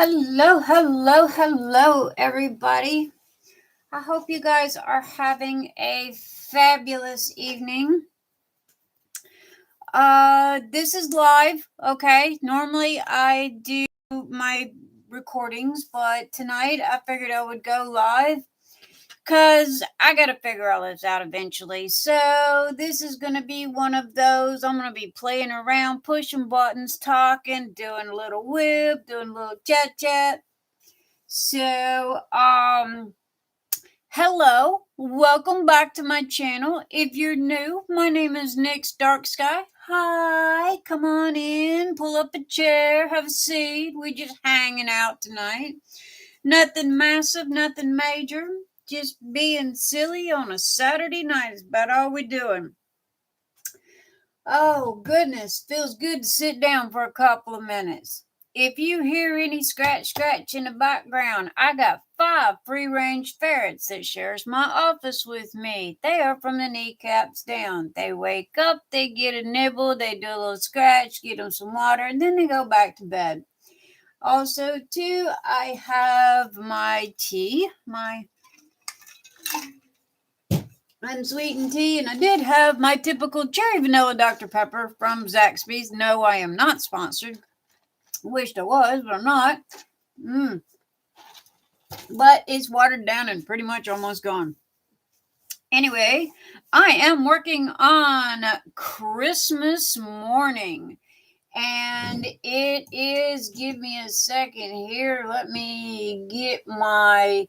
Hello, hello, hello, everybody. I hope you guys are having a fabulous evening. This is live, okay? Normally I do my recordings, but tonight I figured I would go live because I got to figure all this out eventually. So this is going to be one of those. I'm going to be playing around, pushing buttons, talking, doing a little whip, doing a little chat. So, hello, welcome back to my channel. If you're new, my name is Nyx DarkSky. Hi, come on in, pull up a chair, have a seat. We just hanging out tonight. Nothing massive, nothing major. Just being silly on a Saturday night is about all we're doing. Oh, goodness, feels good to sit down for a couple of minutes. If you hear any scratch in the background, I got 5 free-range ferrets that shares my office with me. They are from the kneecaps down. They wake up, they get a nibble, they do a little scratch, get them some water, and then they go back to bed. Also, too, I have my tea, my unsweetened tea, and I did have my typical cherry vanilla Dr. Pepper from Zaxby's. No, I am not sponsored. Wished I was, but I'm not. But it's watered down and pretty much almost gone. Anyway, I am working on Christmas morning. And it is, give me a second here. Let me get my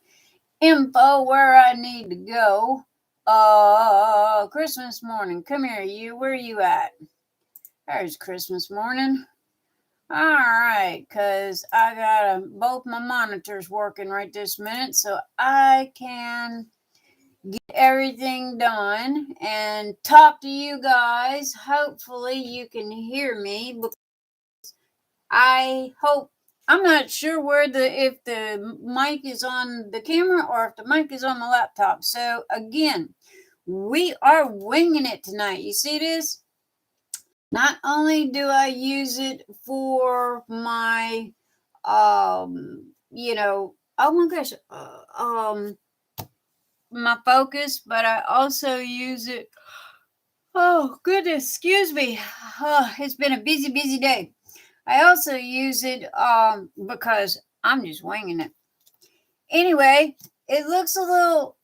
info where I need to go. Christmas morning. Come here, you. Where are you at? There's Christmas morning. All right, because I got both my monitors working right this minute, so I can get everything done and talk to you guys. Hopefully you can hear me, because I hope, I'm not sure if the mic is on the camera or if the mic is on my laptop. So again, we are winging it tonight. You see this? Not only do I use it for my, oh my gosh, my focus, but I also use it. Oh, goodness, excuse me. It's been a busy day. I also use it because I'm just winging it. Anyway, it looks a little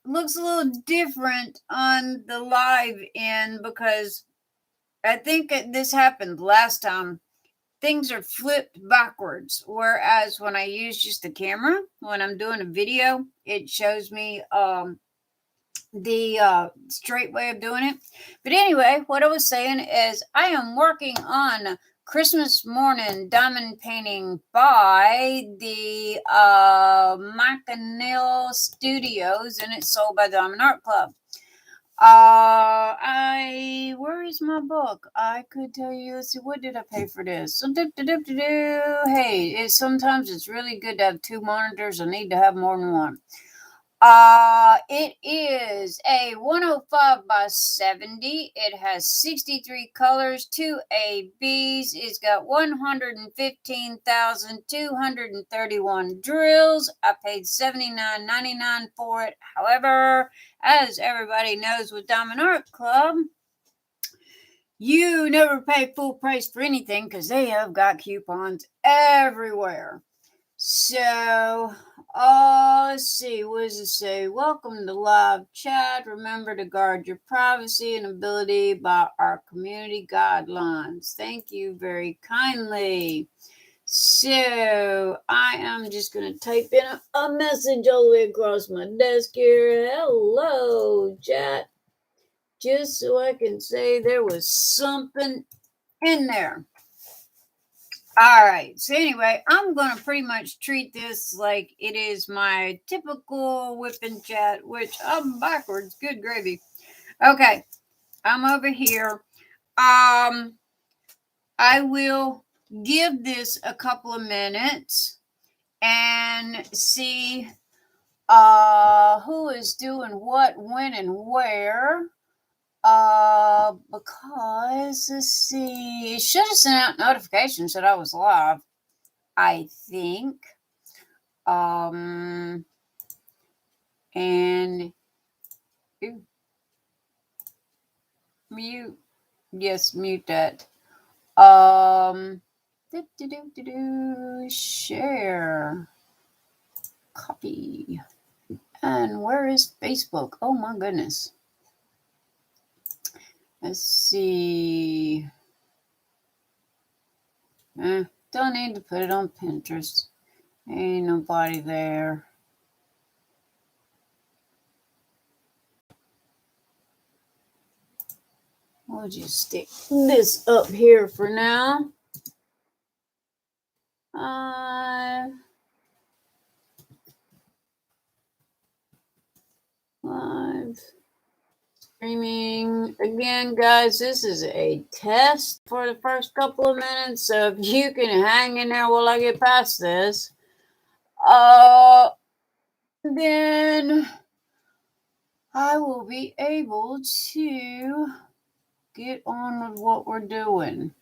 different on the live end because I think this happened last time. Things are flipped backwards, whereas when I use just the camera, when I'm doing a video, it shows me the straight way of doing it. But anyway, what I was saying is I am working on Christmas morning diamond painting by the Macanil Studios, and it's sold by Diamond Art Club. Where is my book? I could tell you. Let's see, what did I pay for this? Hey, sometimes it's really good to have 2 monitors. I need to have more than one. It is a 105 by 70. It has 63 colors, 2 ABs. It's got 115,231 drills. I paid $79.99 for it. However, as everybody knows with Diamond Art Club, you never pay full price for anything because they have got coupons everywhere. So, let's see, what does it say? Welcome to live chat. Remember to guard your privacy and ability by our community guidelines. Thank you very kindly. So, I am just going to type in a message all the way across my desk here. Hello, chat. Just so I can say there was something in there. All right. So anyway, I'm going to pretty much treat this like it is my typical whip and chat, which I'm backwards. Good gravy. Okay. I'm over here. I will give this a couple of minutes and see who is doing what, when, and where. Because let's see, it should have sent out notifications that I was live, I think. And mute. Yes, mute that. Share. Copy. And where is Facebook? Oh my goodness. Let's see. Don't need to put it on Pinterest. Ain't nobody there. We'll just stick this up here for now. Live streaming again, guys. This is a test for the first couple of minutes, so if you can hang in there while I get past this, then I will be able to get on with what we're doing.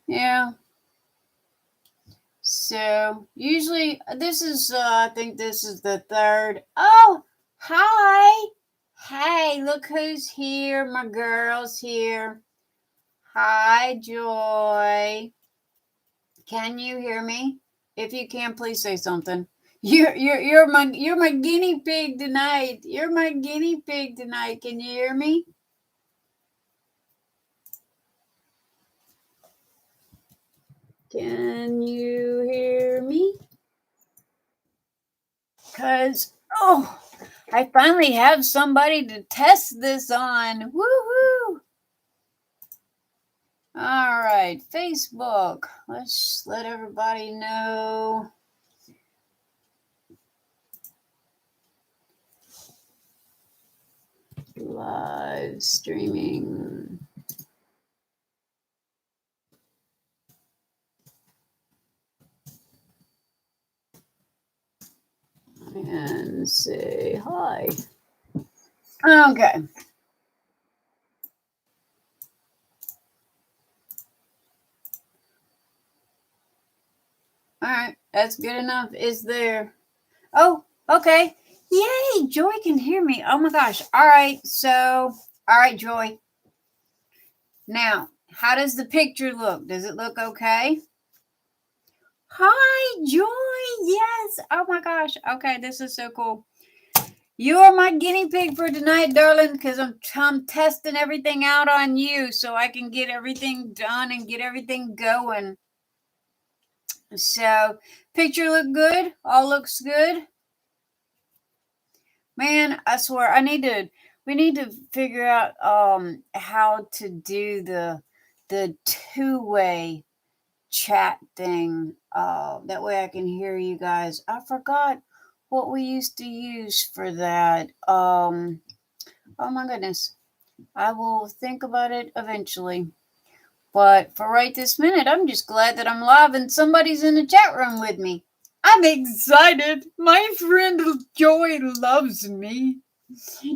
Yeah. So usually this is, I think this is the third. Oh, hi. Hey, look who's here. My girl's here. Hi, Joy. Can you hear me? If you can, please say something. You're my guinea pig tonight. You're my guinea pig tonight. Can you hear me? Can you hear me? Because, I finally have somebody to test this on. Woohoo! All right, Facebook. Let's let everybody know. Live streaming. And say hi. Okay. All right, that's good enough. Is there? Oh, okay. Yay, Joy can hear me. Oh my gosh. All right, Joy. Now, how does the picture look? Does it look okay? Hi, Joy. Yes. Oh my gosh. Okay, this is so cool. You are my guinea pig for tonight, darling, because I'm testing everything out on you so I can get everything done and get everything going. So, picture look good? All looks good? Man, I swear we need to figure out how to do the two-way chat thing. That way I can hear you guys. I forgot what we used to use for that. Oh my goodness. I will think about it eventually. But for right this minute, I'm just glad that I'm live and somebody's in the chat room with me. I'm excited. My friend Joy loves me.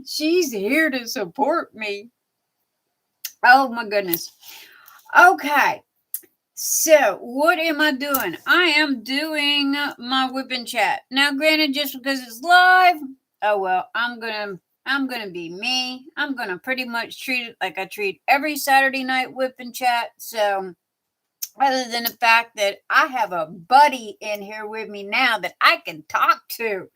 She's here to support me. Oh my goodness. Okay. So, what am I doing? I am doing my WIP and chat. Now, granted, just because it's live, oh well, I'm gonna be me. I'm gonna pretty much treat it like I treat every Saturday night WIP and chat. So, other than the fact that I have a buddy in here with me now that I can talk to,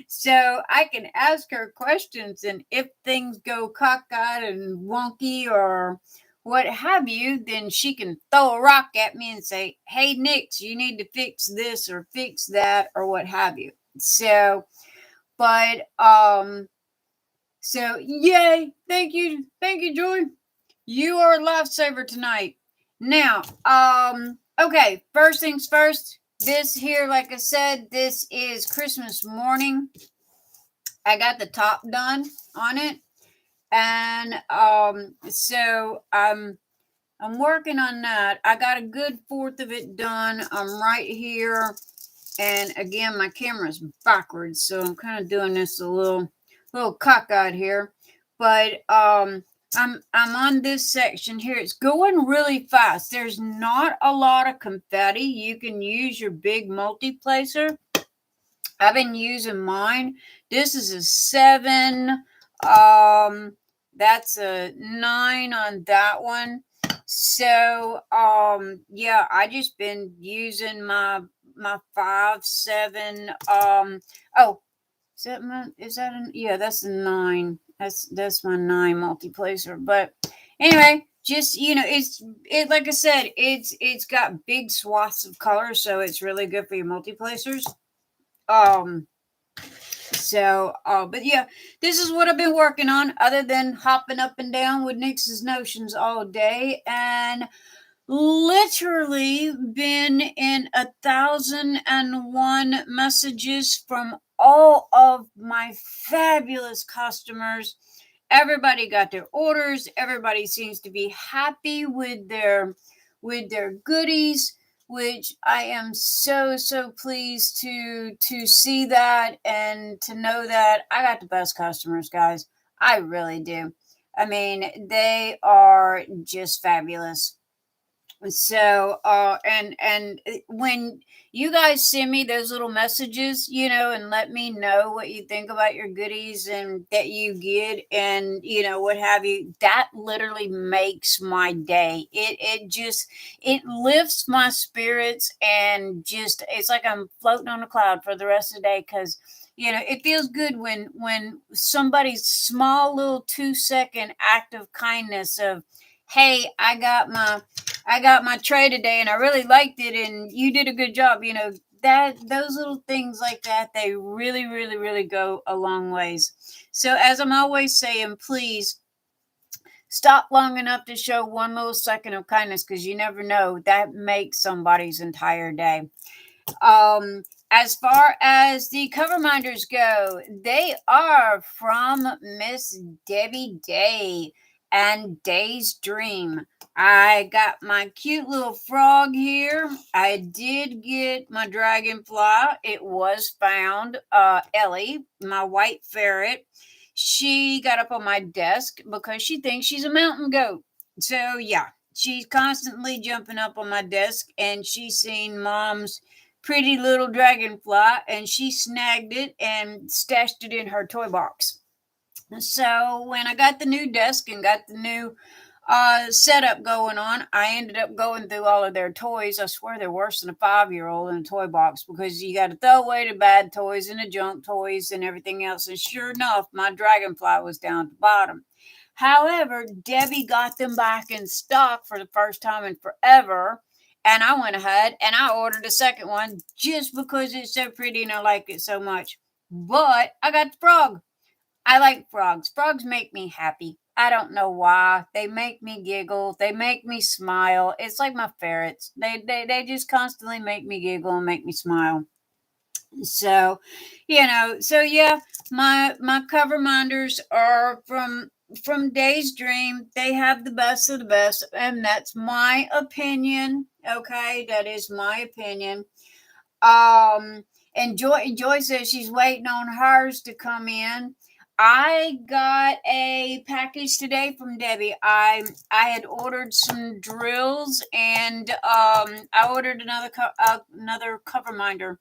so I can ask her questions, and if things go cockeyed and wonky or what have you, then she can throw a rock at me and say, hey, Nyx, you need to fix this or fix that or what have you. So, but, so yay. Thank you, Joy. You are a lifesaver tonight. Now, okay, first things first. This here, like I said, this is Christmas morning. I got the top done on it. And so I'm working on that. I got a good fourth of it done. I'm right here. And again, my camera's backwards, so I'm kind of doing this a little cockeyed here. But I'm on this section here. It's going really fast. There's not a lot of confetti. You can use your big multi-placer. I've been using mine. This is a 7. That's a 9 on that one. So yeah, I just been using my 5, 7. Oh, is that yeah, that's a 9. That's my 9 multi-placer. But anyway, just it like I said, it's got big swaths of color, so it's really good for your multi-placers. But yeah, this is what I've been working on, other than hopping up and down with Nyx's notions all day, and literally been in 1,001 messages from all of my fabulous customers. Everybody got their orders. Everybody seems to be happy with their goodies, which I am so pleased to see that and to know that I got the best customers, guys. I really do. I mean, they are just fabulous. So and when you guys send me those little messages, and let me know what you think about your goodies and that you get, and what have you, that literally makes my day. It lifts my spirits, and just it's like I'm floating on a cloud for the rest of the day, because it feels good when somebody's small little 2-second act of kindness of, hey, I got my tray today and I really liked it and you did a good job. That those little things like that, they really go a long ways. So as I'm always saying, please stop long enough to show one little second of kindness, because you never know, that makes somebody's entire day. As far as the cover minders go, they are from Miss Debbie Day and Day's Dream. I got my cute little frog here. I did get my dragonfly. It was found. Ellie, my white ferret, she got up on my desk because she thinks she's a mountain goat. So yeah, she's constantly jumping up on my desk, and she's seen Mom's pretty little dragonfly, and she snagged it and stashed it in her toy box. So when I got the new desk and got the new setup going on, I ended up going through all of their toys. I swear they're worse than a 5-year-old in a toy box, because you got to throw away the bad toys and the junk toys and everything else. And sure enough, my dragonfly was down at the bottom. However, Debbie got them back in stock for the first time in forever. And I went ahead and I ordered a second one just because it's so pretty and I like it so much. But I got the frog. I like frogs. Frogs make me happy. I don't know why. They make me giggle. They make me smile. It's like my ferrets. They just constantly make me giggle and make me smile. So, so yeah, my cover minders are from Day's Dream. They have the best of the best, and that's my opinion. Okay, that is my opinion. And Joy says she's waiting on hers to come in. I got a package today from Debbie. I had ordered some drills, and I ordered another cover minder.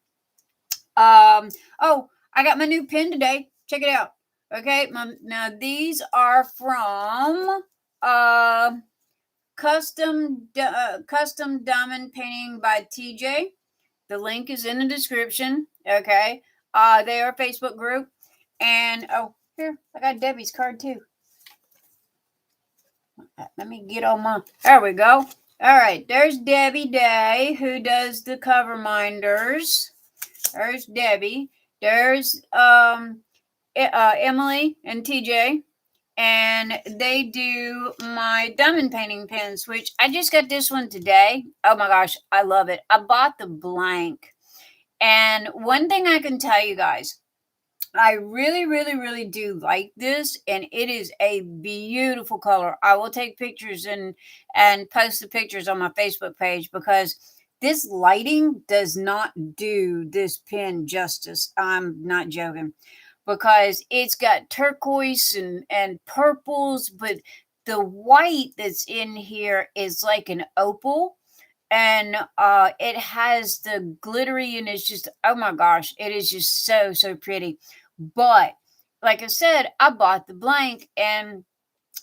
Oh, I got my new pen today. Check it out. Okay, now these are from custom diamond painting by TJ. The link is in the description. Okay. They are a Facebook group. And oh, here, I got Debbie's card too. Let me get on my, there we go. All right, there's Debbie Day, who does the cover minders. There's Debbie. There's Emily and TJ. And they do my diamond painting pens, which I just got this one today. Oh my gosh, I love it. I bought the blank. And one thing I can tell you guys, I really do like this, and it is a beautiful color. I will take pictures and post the pictures on my Facebook page, because this lighting does not do this pen justice. I'm not joking, because it's got turquoise and purples, but the white that's in here is like an opal, and it has the glittery, and it's just, oh my gosh, it is just so pretty. But like I said, I bought the blank and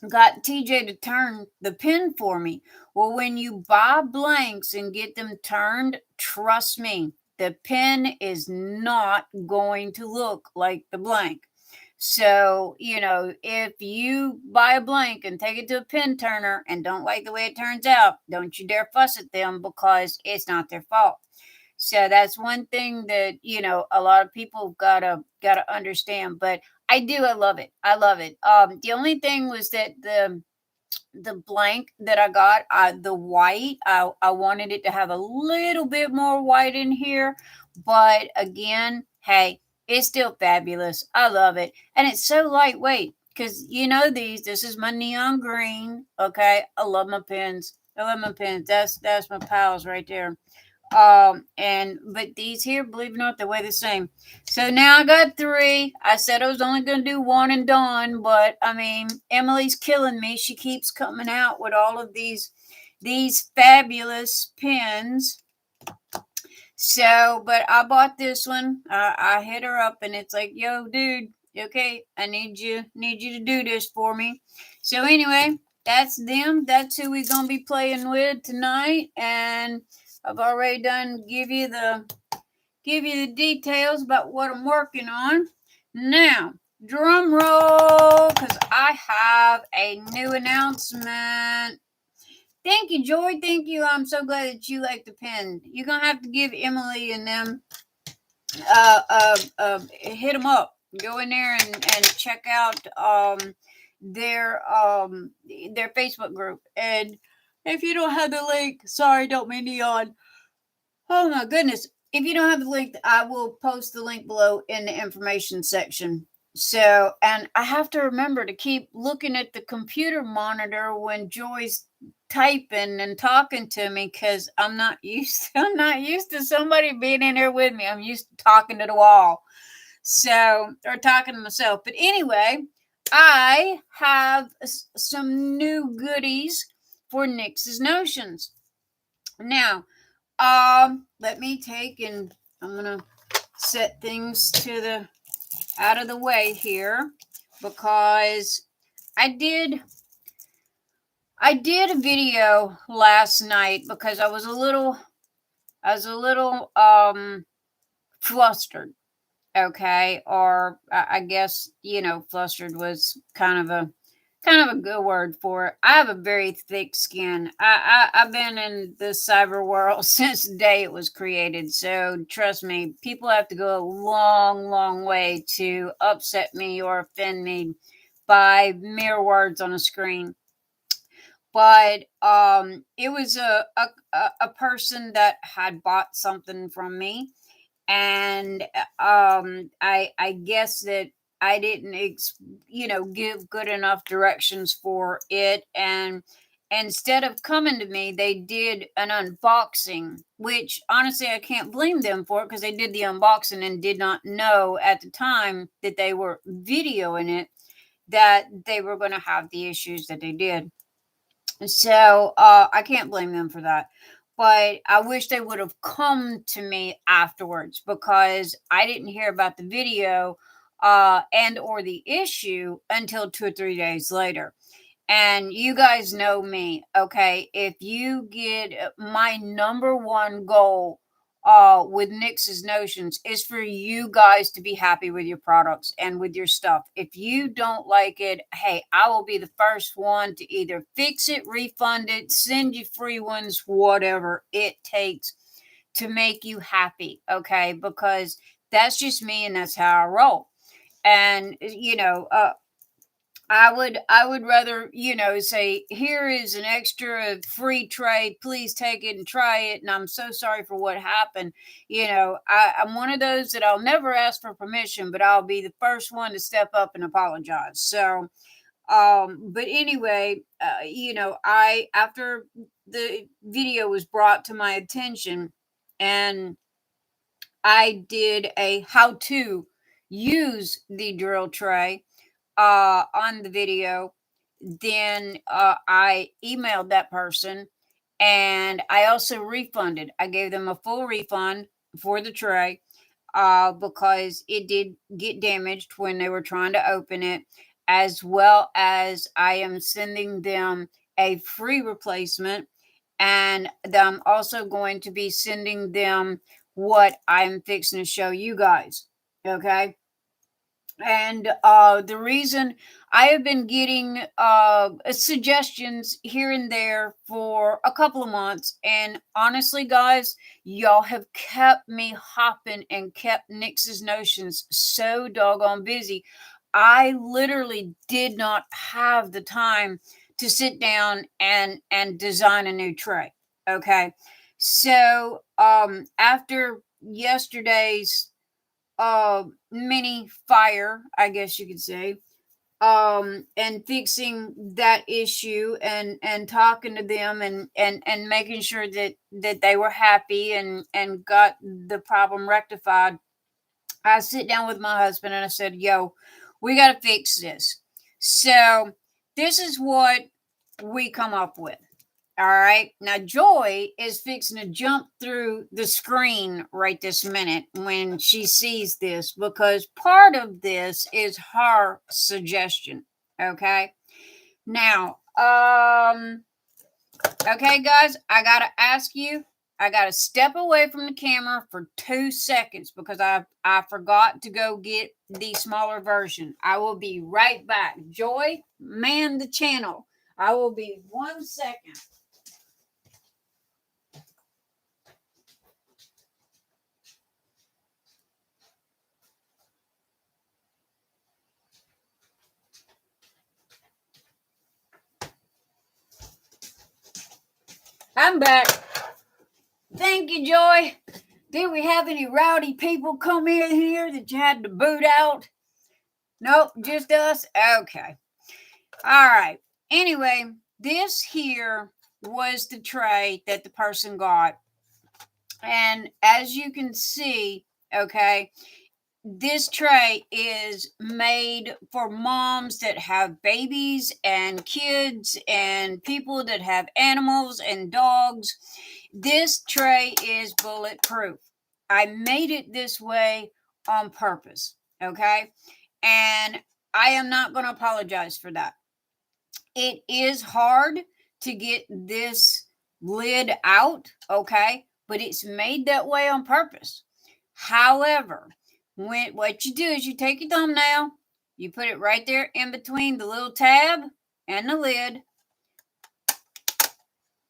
got TJ to turn the pin for me. Well, when you buy blanks and get them turned, trust me, the pin is not going to look like the blank. So, if you buy a blank and take it to a pin turner and don't like the way it turns out, don't you dare fuss at them, because it's not their fault. So that's one thing that, a lot of people gotta understand. But I do, I love it. I love it. The only thing was that the blank that I got, the white, I wanted it to have a little bit more white in here. But again, hey, it's still fabulous. I love it. And it's so lightweight, because this is my neon green. Okay. I love my pens. I love my pens. That's my pals right there. And but these here, believe it or not, they weigh the same. So now I got three. I said I was only gonna do one and done, but I mean, Emily's killing me. She keeps coming out with all of these fabulous pens. So, but I bought this one. I hit her up, and it's like, yo, dude, okay, I need you to do this for me. So anyway, that's them. That's who we're gonna be playing with tonight, and I've already done give you the details about what I'm working on. Now, drum roll, because I have a new announcement. Thank you, Joy. Thank you. I'm so glad that you like the pen. You're gonna have to give Emily and them hit them up. Go in there and check out their Facebook group. And if you don't have the link, sorry, don't mean to yawn. Oh my goodness. If you don't have the link, I will post the link below in the information section. So, and I have to remember to keep looking at the computer monitor when Joy's typing and talking to me, because I'm not used to somebody being in there with me. I'm used to talking to the wall. So, or talking to myself. But anyway, I have some new goodies for Nyx's Notions. Now, let me take, and I'm gonna set things to the out of the way here, because I did a video last night because I was a little flustered. Okay, or I guess flustered was kind of a good word for it. I have a very thick skin. I've been in the cyber world since the day it was created. So trust me, people have to go a long way to upset me or offend me by mere words on a screen. But it was a person that had bought something from me, and I guess that I didn't give good enough directions for it, and instead of coming to me, they did an unboxing, which honestly I can't blame them for it, because they did the unboxing and did not know at the time that they were videoing it that they were going to have the issues that they did. So I can't blame them for that. But I wish they would have come to me afterwards, because I didn't hear about the video and or the issue until 2 or 3 days later. And you guys know me, okay? If you get my number one goal with Nyx's Notions is for you guys to be happy with your products and with your stuff. If you don't like it, hey, I will be the first one to either fix it, refund it, send you free ones, whatever it takes to make you happy, okay? Because that's just me, and that's how I roll. And I would rather, say, here is an extra free tray. Please take it and try it. And I'm so sorry for what happened. I'm one of those that I'll never ask for permission, but I'll be the first one to step up and apologize. So, but anyway, after the video was brought to my attention, and I did a how to use the drill tray on the video, then I emailed that person, and I also refunded. I gave them a full refund for the tray because it did get damaged when they were trying to open it, as well as I am sending them a free replacement. And I'm also going to be sending them what I'm fixing to show you guys. Okay. And the reason I have been getting suggestions here and there for a couple of months, and honestly, guys, y'all have kept me hopping and kept Nyx's Notions so doggone busy. I literally did not have the time to sit down and design a new tray. Okay, so after yesterday's mini fire, I guess you could say, and fixing that issue and talking to them and making sure that they were happy and got the problem rectified. I sit down with my husband and I said, yo, we got to fix this. So this is what we come up with. All right. Now, Joy is fixing to jump through the screen right this minute when she sees this, because part of this is her suggestion. Okay. Now, okay, guys, I got to ask you, I got to step away from the camera for 2 seconds because I forgot to go get the smaller version. I will be right back. Joy, man the channel. I will be 1 second. I'm back. Thank you, Joy. Did we have any rowdy people come in here that you had to boot out? Nope, just us? Okay. All right. Anyway, this here was the tray that the person got. And as you can see, okay, this tray is made for moms that have babies and kids and people that have animals and dogs. This tray is bulletproof. I made it this way on purpose, okay? And I am not going to apologize for that. It is hard to get this lid out, okay? But it's made that way on purpose. However, what you do is you take your thumbnail, you put it right there in between the little tab and the lid,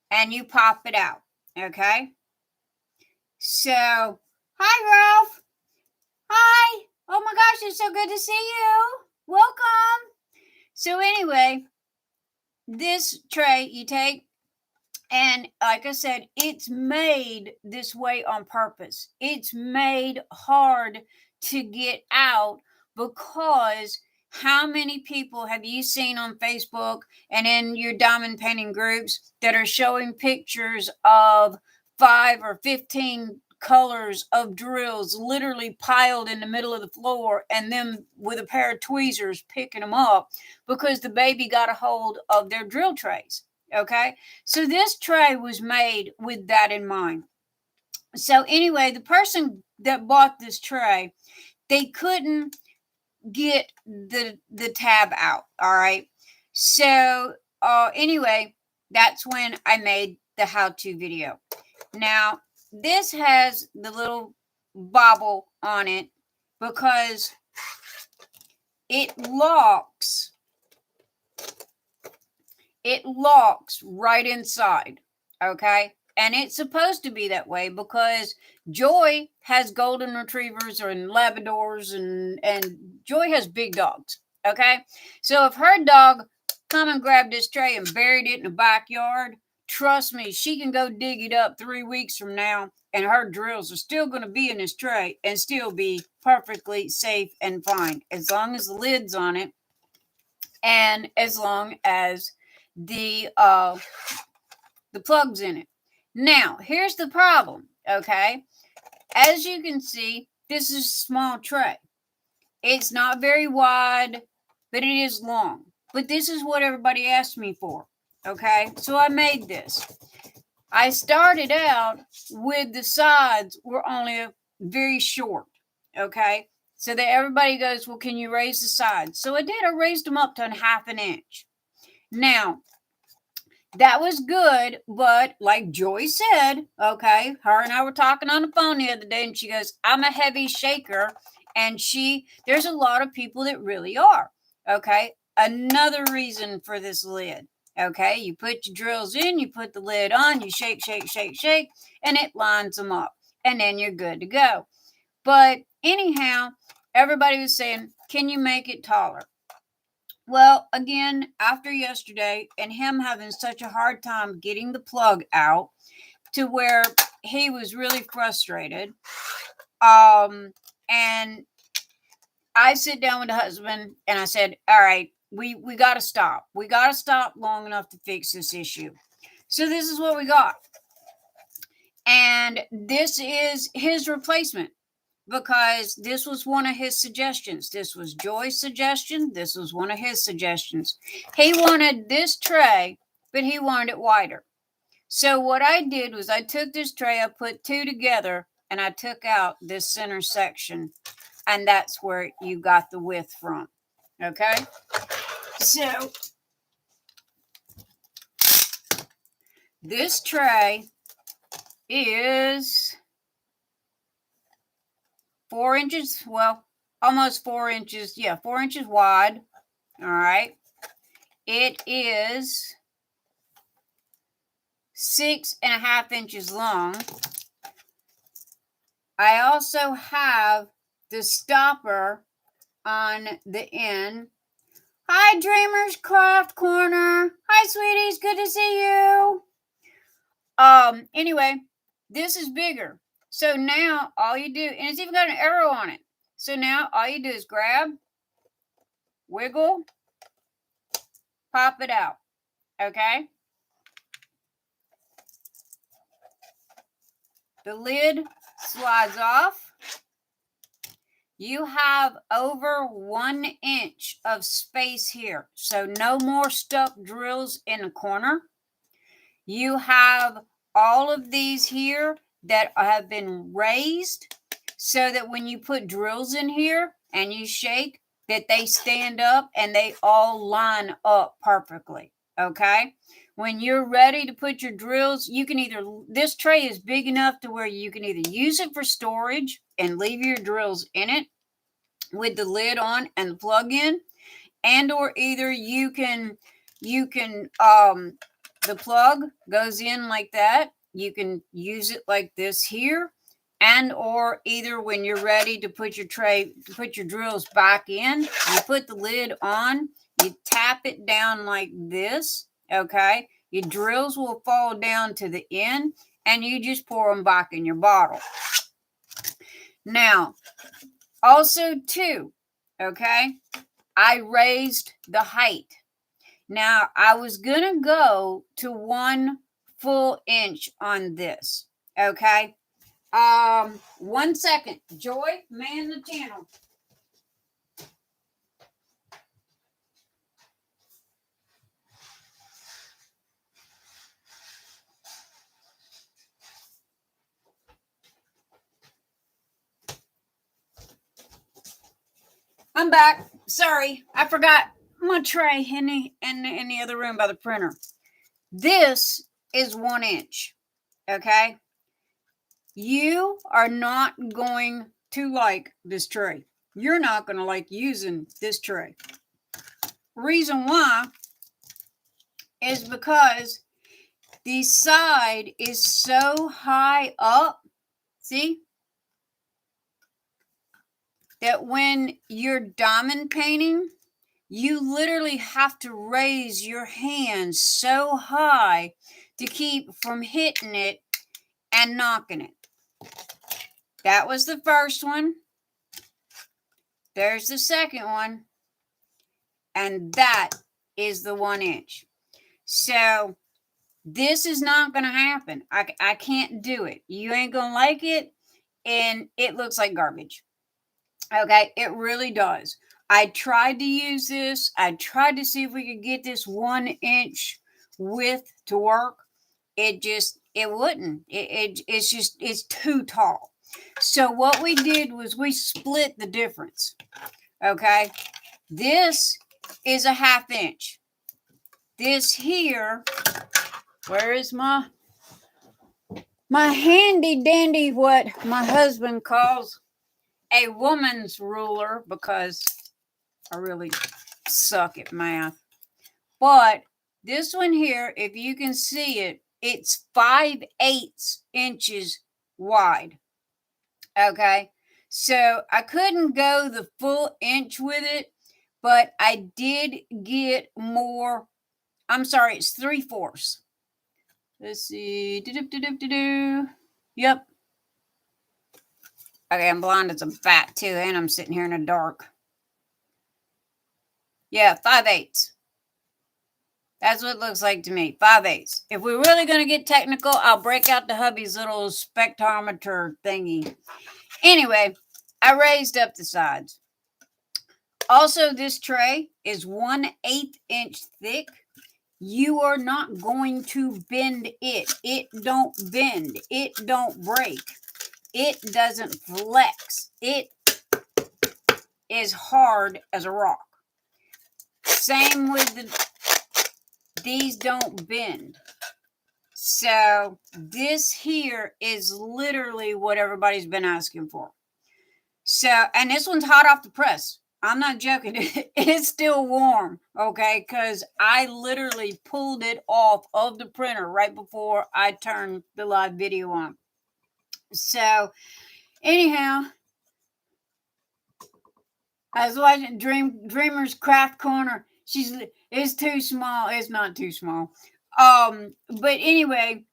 and you pop it out, okay? So, hi, Ralph. Hi. Oh my gosh, it's so good to see you. Welcome. So anyway, this tray you take, and like I said, it's made this way on purpose. It's made hard to get out because how many people have you seen on Facebook and in your diamond painting groups that are showing pictures of 5 or 15 colors of drills literally piled in the middle of the floor, and them with a pair of tweezers picking them up because the baby got a hold of their drill trays? Okay, so this tray was made with that in mind. So anyway, the person that bought this tray, they couldn't get the tab out. All right, so anyway, that's when I made the how-to video. Now this has the little bobble on it because it locks right inside, okay? And it's supposed to be that way because Joy has golden retrievers and Labradors, and Joy has big dogs, okay? So if her dog come and grabbed this tray and buried it in the backyard, trust me, she can go dig it up 3 weeks from now, and her drills are still going to be in this tray and still be perfectly safe and fine, as long as the lid's on it and as long as the plugs in it. Now, here's the problem, okay? As you can see, this is a small tray. It's not very wide, but it is long. but this is what everybody asked me for. Okay, so I made this. I started out with the sides were only very short. Okay, so that everybody goes, well, can you raise the sides? So I did. I raised them up to 1/2 inch. Now, that was good, but like Joy said, okay, her and I were talking on the phone the other day, and she goes, I'm a heavy shaker. And there's a lot of people that really are. Okay, another reason for this lid. Okay, you put your drills in, you put the lid on, you shake, shake, shake, shake, and it lines them up, and then you're good to go. But anyhow, everybody was saying, can you make it taller? Well, again, after yesterday and him having such a hard time getting the plug out to where he was really frustrated. And I sit down with the husband and I said, all right, we got to stop. We got to stop long enough to fix this issue. So this is what we got. And this is his replacement, because this was one of his suggestions. This was Joy's suggestion. This was one of his suggestions. He wanted this tray, but he wanted it wider. So what I did was I took this tray, I put two together, and I took out this center section, and that's where you got the width from. Okay? So this tray is 4 inches, well, almost 4 inches. Yeah, 4 inches wide. All right. It is 6.5 inches long. I also have the stopper on the end. Hi, Dreamers Craft Corner. Hi, sweeties. Good to see you. Anyway, this is bigger. So now all you do, and it's even got an arrow on it. So now all you do is grab, wiggle, pop it out. Okay? The lid slides off. You have over 1 inch of space here. So no more stuck drills in the corner. You have all of these here that have been raised so that when you put drills in here and you shake, that they stand up and they all line up perfectly. Okay? When you're ready to put your drills, you can either, this tray is big enough to where you can either use it for storage and leave your drills in it with the lid on and the plug in, and or either you can the plug goes in like that. You can use it like this here, and or either when you're ready to put your tray, put your drills back in, you put the lid on, you tap it down like this. Okay, your drills will fall down to the end, and you just pour them back in your bottle. Now, also too, okay, I raised the height. Now, I was going to go to 1 full inch on this, okay? 1 second. Joy, man the channel. I'm back. Sorry, I forgot my tray in the other room by the printer. This is 1 inch, okay? You are not going to like this tray. You're not going to like using this tray. Reason why is because the side is so high up, see, that when you're diamond painting, you literally have to raise your hands so high to keep from hitting it and knocking it. That was the first one. There's the second one. And that is the 1 inch. So this is not going to happen. I can't do it. You ain't going to like it. And it looks like garbage. Okay, it really does. I tried to use this. I tried to see if we could get this 1 inch width to work. It wouldn't. It's too tall. So what we did was we split the difference. Okay. This is a 1/2 inch. This here, where is my handy dandy, what my husband calls a woman's ruler, because I really suck at math. But this one here, if you can see it, it's 5/8 inches wide. Okay. So I couldn't go the full inch with it, but I did get more. I'm sorry, it's 3/4. Let's see. Yep. Okay, I'm blind as a bat too, and I'm sitting here in the dark. Yeah, 5/8. That's what it looks like to me. 5/8. If we're really going to get technical, I'll break out the hubby's little spectrometer thingy. Anyway, I raised up the sides. Also, this tray is 1/8 inch thick. You are not going to bend it. It don't bend. It don't break. It doesn't flex. It is hard as a rock. Same with these don't bend. So this here is literally what everybody's been asking for. So, and this one's hot off the press. I'm not joking. It's still warm, okay? Because I literally pulled it off of the printer right before I turned the live video on. So, anyhow, I was watching Dreamer's Craft Corner. It's too small. It's not too small. But anyway,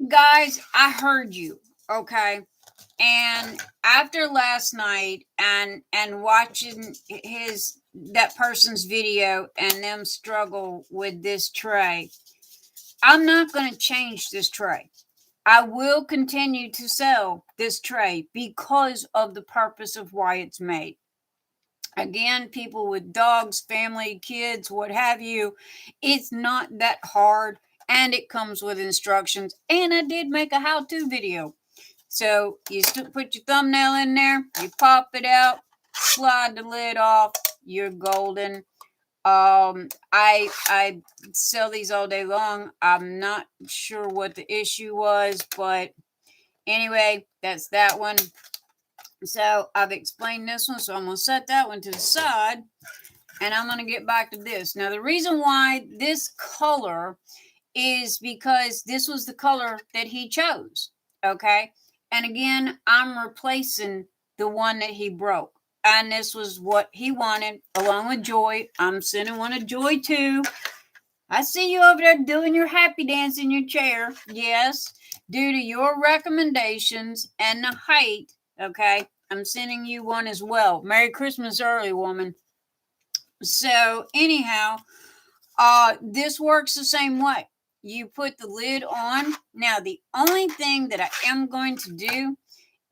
guys, I heard you, okay? And after last night and watching that person's video and them struggle with this tray, I'm not going to change this tray. I will continue to sell this tray because of the purpose of why it's made. Again, people with dogs, family, kids, what have you, it's not that hard, and it comes with instructions. And I did make a how-to video. So you put your thumbnail in there, you pop it out, slide the lid off, you're golden. I sell these all day long. I'm not sure what the issue was, but anyway, that's that one. So I've explained this one, so I'm going to set that one to the side, and I'm going to get back to this. Now, the reason why this color is because this was the color that he chose, okay? And again, I'm replacing the one that he broke. And this was what he wanted, along with Joy. I'm sending one to Joy, too. I see you over there doing your happy dance in your chair. Yes, due to your recommendations and the height, okay, I'm sending you one as well. Merry Christmas early, woman. So, anyhow, this works the same way. You put the lid on. Now, the only thing that I am going to do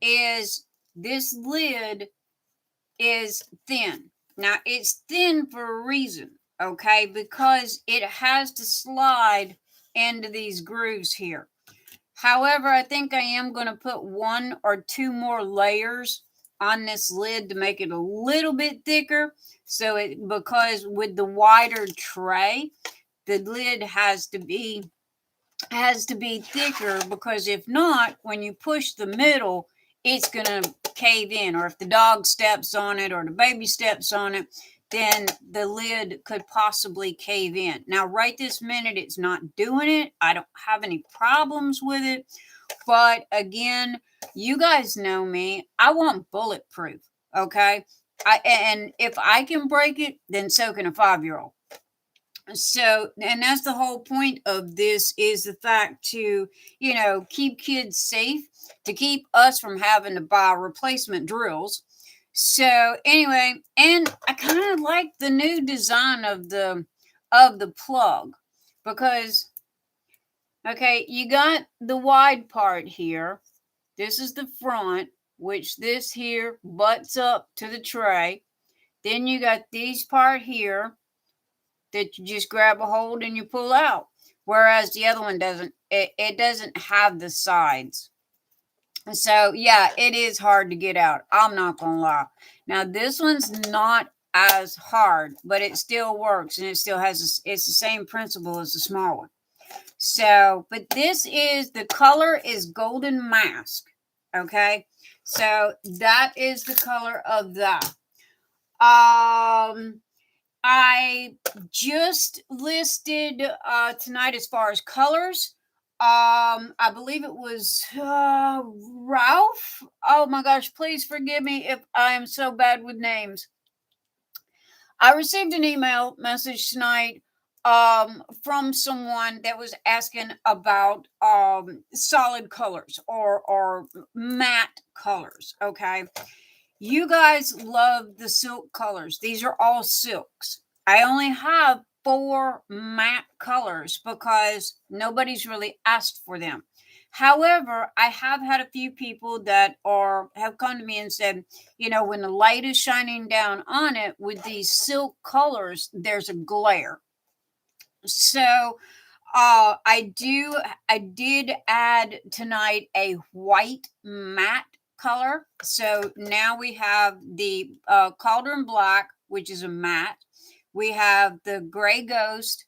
is this lid is thin. Now, it's thin for a reason, okay? Because it has to slide into these grooves here. However, I think I am going to put 1 or 2 more layers on this lid to make it a little bit thicker. Because with the wider tray, the lid has to be thicker, because if not, when you push the middle, it's going to cave in. Or if the dog steps on it or the baby steps on it, then the lid could possibly cave in. Now, right this minute, it's not doing it. I don't have any problems with it. But again, you guys know me. I want bulletproof, okay? And if I can break it, then so can a 5-year-old. So, and that's the whole point of this, is the fact to, keep kids safe, to keep us from having to buy replacement drills. So anyway, and I kind of like the new design of the plug, because, okay, you got the wide part here. This is the front, which this here butts up to the tray. Then you got these part here that you just grab a hold and you pull out. Whereas the other one doesn't. It doesn't have the sides. So yeah, it is hard to get out. I'm not going to lie. Now this one's not as hard, but it still works, and it still has, it's the same principle as the small one. So, but this is, the color is Golden Mask. Okay. So that is the color of that. I just listed tonight as far as colors. I believe it was Ralph. Oh my gosh, please forgive me if I am so bad with names. I received an email message tonight from someone that was asking about solid colors or matte colors. Okay. You guys love the silk colors. These are all silks. I only have 4 matte colors because nobody's really asked for them. However, I have had a few people that have come to me and said, when the light is shining down on it with these silk colors, there's a glare. So I did add tonight a white matte color. So now we have the Cauldron Black, which is a matte. We have the Gray Ghost,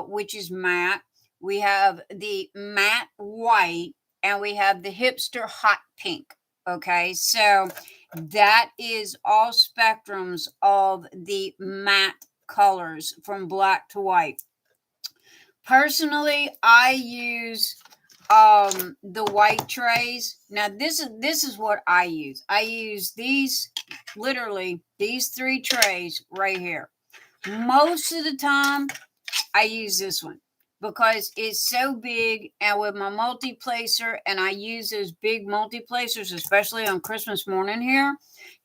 which is matte. We have the matte white, and we have the Hipster Hot Pink. Okay, so that is all spectrums of the matte colors from black to white. Personally, I use the white trays. Now this is what I use. I use these, literally these 3 trays right here. Most of the time I use this one because it's so big, and with my multi-placer, and I use those big multi-placers, especially on Christmas morning here,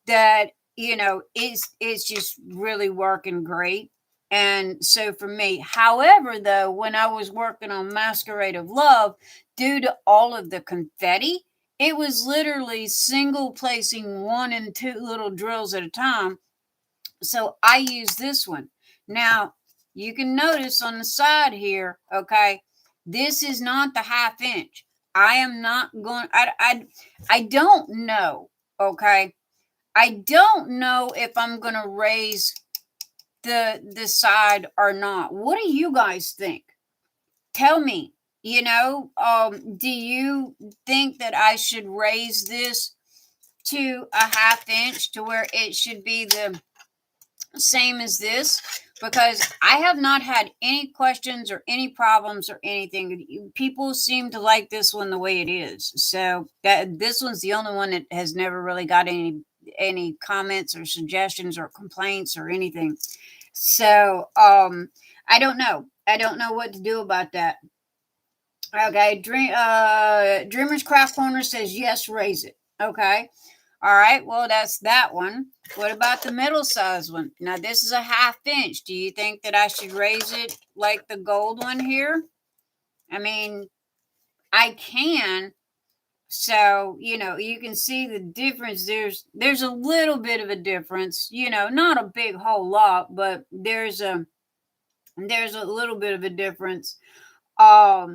that it's just really working great. And so for me, however, though, when I was working on Masquerade of Love, due to all of the confetti, it was literally single placing 1 and 2 little drills at a time. So I use this one. Now, you can notice on the side here, okay, this is not the 1/2 inch. I am not going, I don't know, okay. I don't know if I'm going to raise the side or not. What do you guys think? Tell me. Do you think that I should raise this to a 1/2 inch to where it should be the same as this? Because I have not had any questions or any problems or anything. People seem to like this one the way it is. So this one's the only one that has never really got any comments or suggestions or complaints or anything. So I don't know. I don't know what to do about that. Okay, Dreamer's Craft Corner says yes, raise it. Okay. All right, well, that's that one. What about the middle size one? Now, this is a 1/2 inch. Do you think that I should raise it like the gold one here? I mean, I can. So, you can see the difference. There's a little bit of a difference, not a big whole lot, but there's a little bit of a difference. But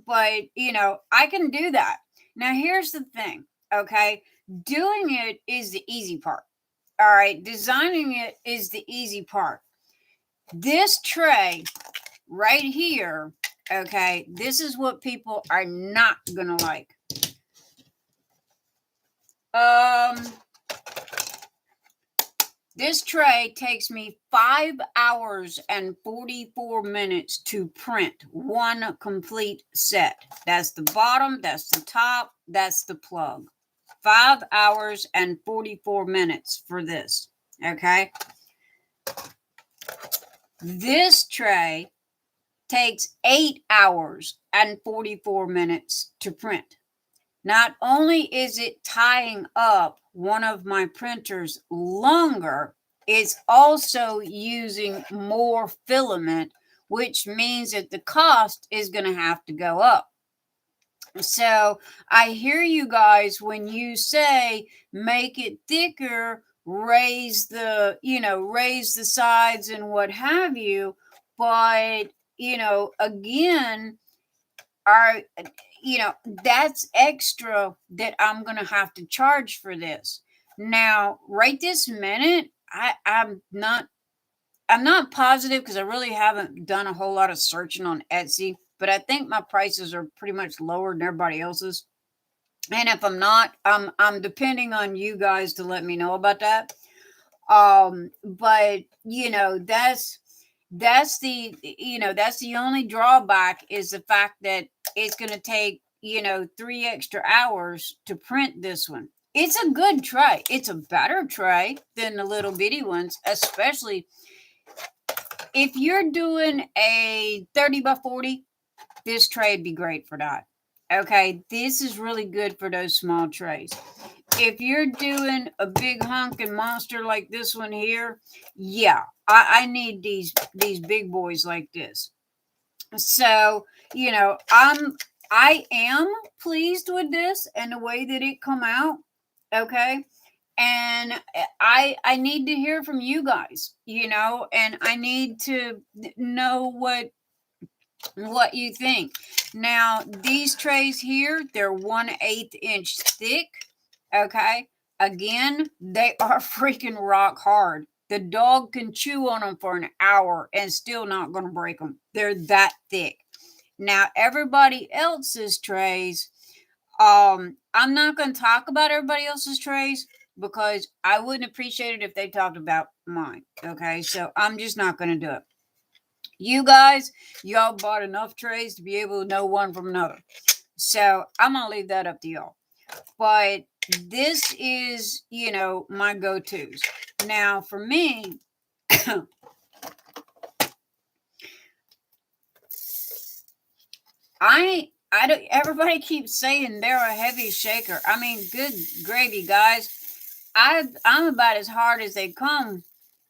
I can do that. Now, here's the thing, okay? Doing it is the easy part. All right, designing it is the easy part. This tray right here, okay, this is what people are not gonna like. This tray takes me 5 hours and 44 minutes to print one complete set. That's the bottom, that's the top, that's the plug. 5 hours and 44 minutes for this, okay? This tray takes 8 hours and 44 minutes to print. Not only is it tying up one of my printers longer, it's also using more filament, which means that the cost is going to have to go up. So I hear you guys when you say make it thicker raise the, raise the sides and what have you. But, again, are, that's extra that I'm going to have to charge for this. Now, right this minute, I'm not positive because I really haven't done a whole lot of searching on Etsy, but I think my prices are pretty much lower than everybody else's. And if I'm not, I'm depending on you guys to let me know about that. But that's the only drawback, is the fact that it's going to take 3 extra hours to print this one. It's a good tray. It's a better tray than the little bitty ones, especially if you're doing a 30 by 40. This tray would be great for that. Okay, this is really good for those small trays. If you're doing a big honking monster like this one here, yeah, I need these big boys like this. So, I am pleased with this and the way that it come out. Okay. And I need to hear from you guys, and I need to know what you think. Now, these trays here, they're 1/8 inch thick. Okay. Again, they are freaking rock hard. The dog can chew on them for an hour and still not going to break them. They're that thick. Now, everybody else's trays, I'm not going to talk about everybody else's trays because I wouldn't appreciate it if they talked about mine. Okay. So I'm just not going to do it. You guys, y'all bought enough trays to be able to know one from another. So I'm going to leave that up to y'all. But this is, my go-tos. Now, for me, I don't, everybody keeps saying they're a heavy shaker. I mean, good gravy, guys. I'm about as hard as they come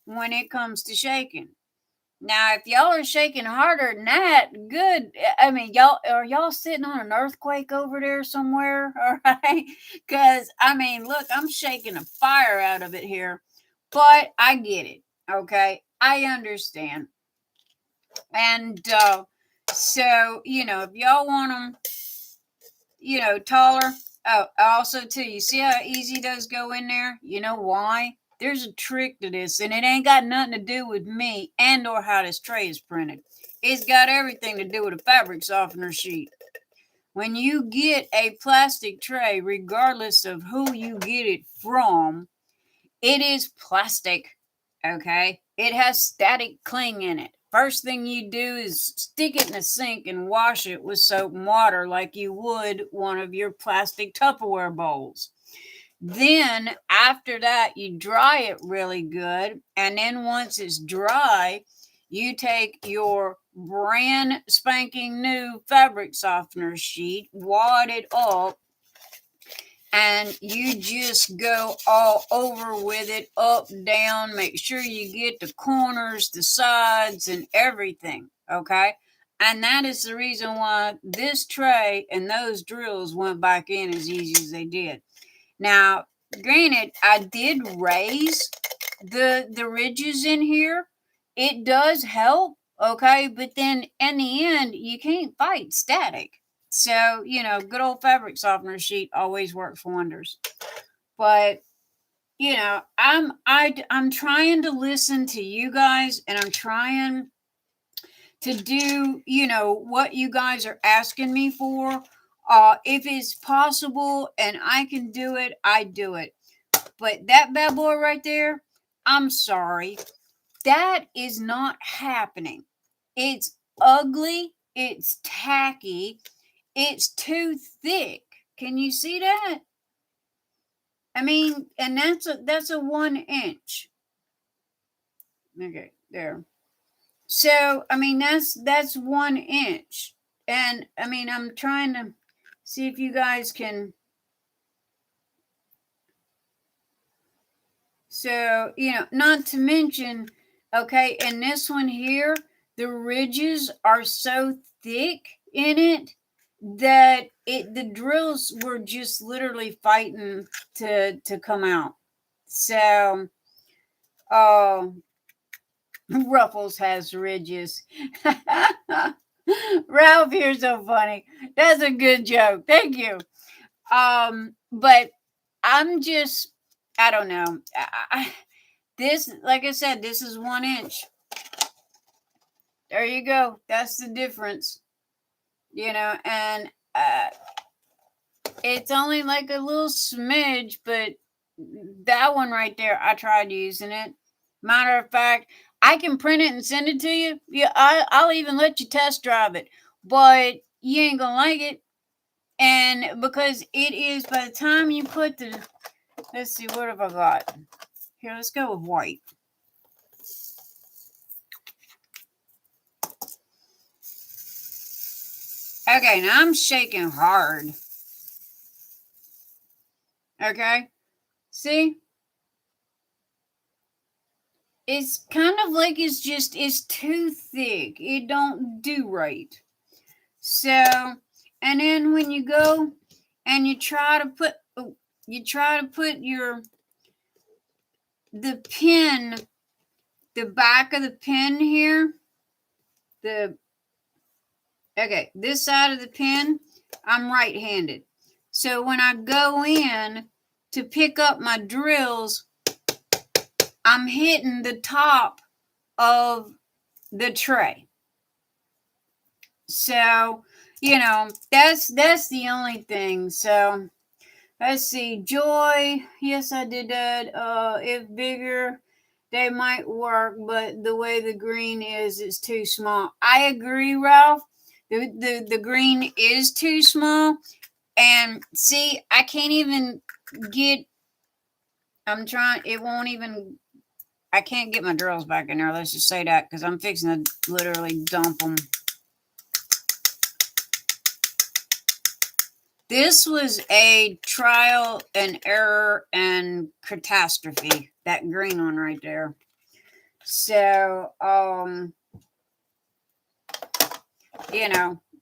when it comes to shaking. Now, if y'all are shaking harder than that, good. I mean, y'all sitting on an earthquake over there somewhere? All right. Because, I mean, look, I'm shaking a fire out of it here, but I get it. Okay. I understand. And so, if y'all want them, taller. Oh, also, too, you see how easy those go in there? You know why? There's a trick to this, and it ain't got nothing to do with me and or how this tray is printed. It's got everything to do with a fabric softener sheet. When you get a plastic tray, regardless of who you get it from, it is plastic, okay? It has static cling in it. First thing you do is stick it in the sink and wash it with soap and water like you would one of your plastic Tupperware bowls. Then after that, you dry it really good. And then once it's dry, you take your brand spanking new fabric softener sheet, wad it up, and you just go all over with it, up, down. Make sure you get the corners, the sides, and everything. Okay. And that is the reason why this tray and those drills went back in as easy as they did. Now, granted, I did raise the ridges in here. It does help, okay? But then in the end, you can't fight static. So, good old fabric softener sheet always works wonders. But, I'm trying to listen to you guys, and I'm trying to do, what you guys are asking me for. If it's possible and I can do it, I do it. But that bad boy right there, I'm sorry. That is not happening. It's ugly. It's tacky. It's too thick. Can you see that? I mean, and that's a 1 inch. Okay, there. So, I mean, that's 1 inch. And I mean, I'm trying to see if you guys can. So, not to mention, okay, and this one here, the ridges are so thick in it that the drills were just literally fighting to come out. So, Ruffles has ridges. Ralph, you're so funny. That's a good joke. Thank you. But I'm just, I don't know. This, like I said, this is 1 inch. There you go. That's the difference. And it's only like a little smidge, but that one right there, I tried using it. Matter of fact, I can print it and send it to you. Yeah, I'll even let you test drive it, but you ain't gonna like it. And because it is, by the time you put the, let's see, what have I got? Here, let's go with white. Okay, now I'm shaking hard. Okay, see? It's kind of like it's too thick. It don't do right. So, and then when you go and you try to put the pin, the back of the pin here, this side of the pin, I'm right-handed. So when I go in to pick up my drills, I'm hitting the top of the tray. So, that's the only thing. So, let's see. Joy, yes, I did that. If bigger, they might work, but the way the green is, it's too small. I agree, Ralph. The green is too small. And see, I can't even get, I'm trying, it won't even, I can't get my drills back in there. Let's just say that, because I'm fixing to literally dump them. This was a trial and error and catastrophe, that green one right there. So,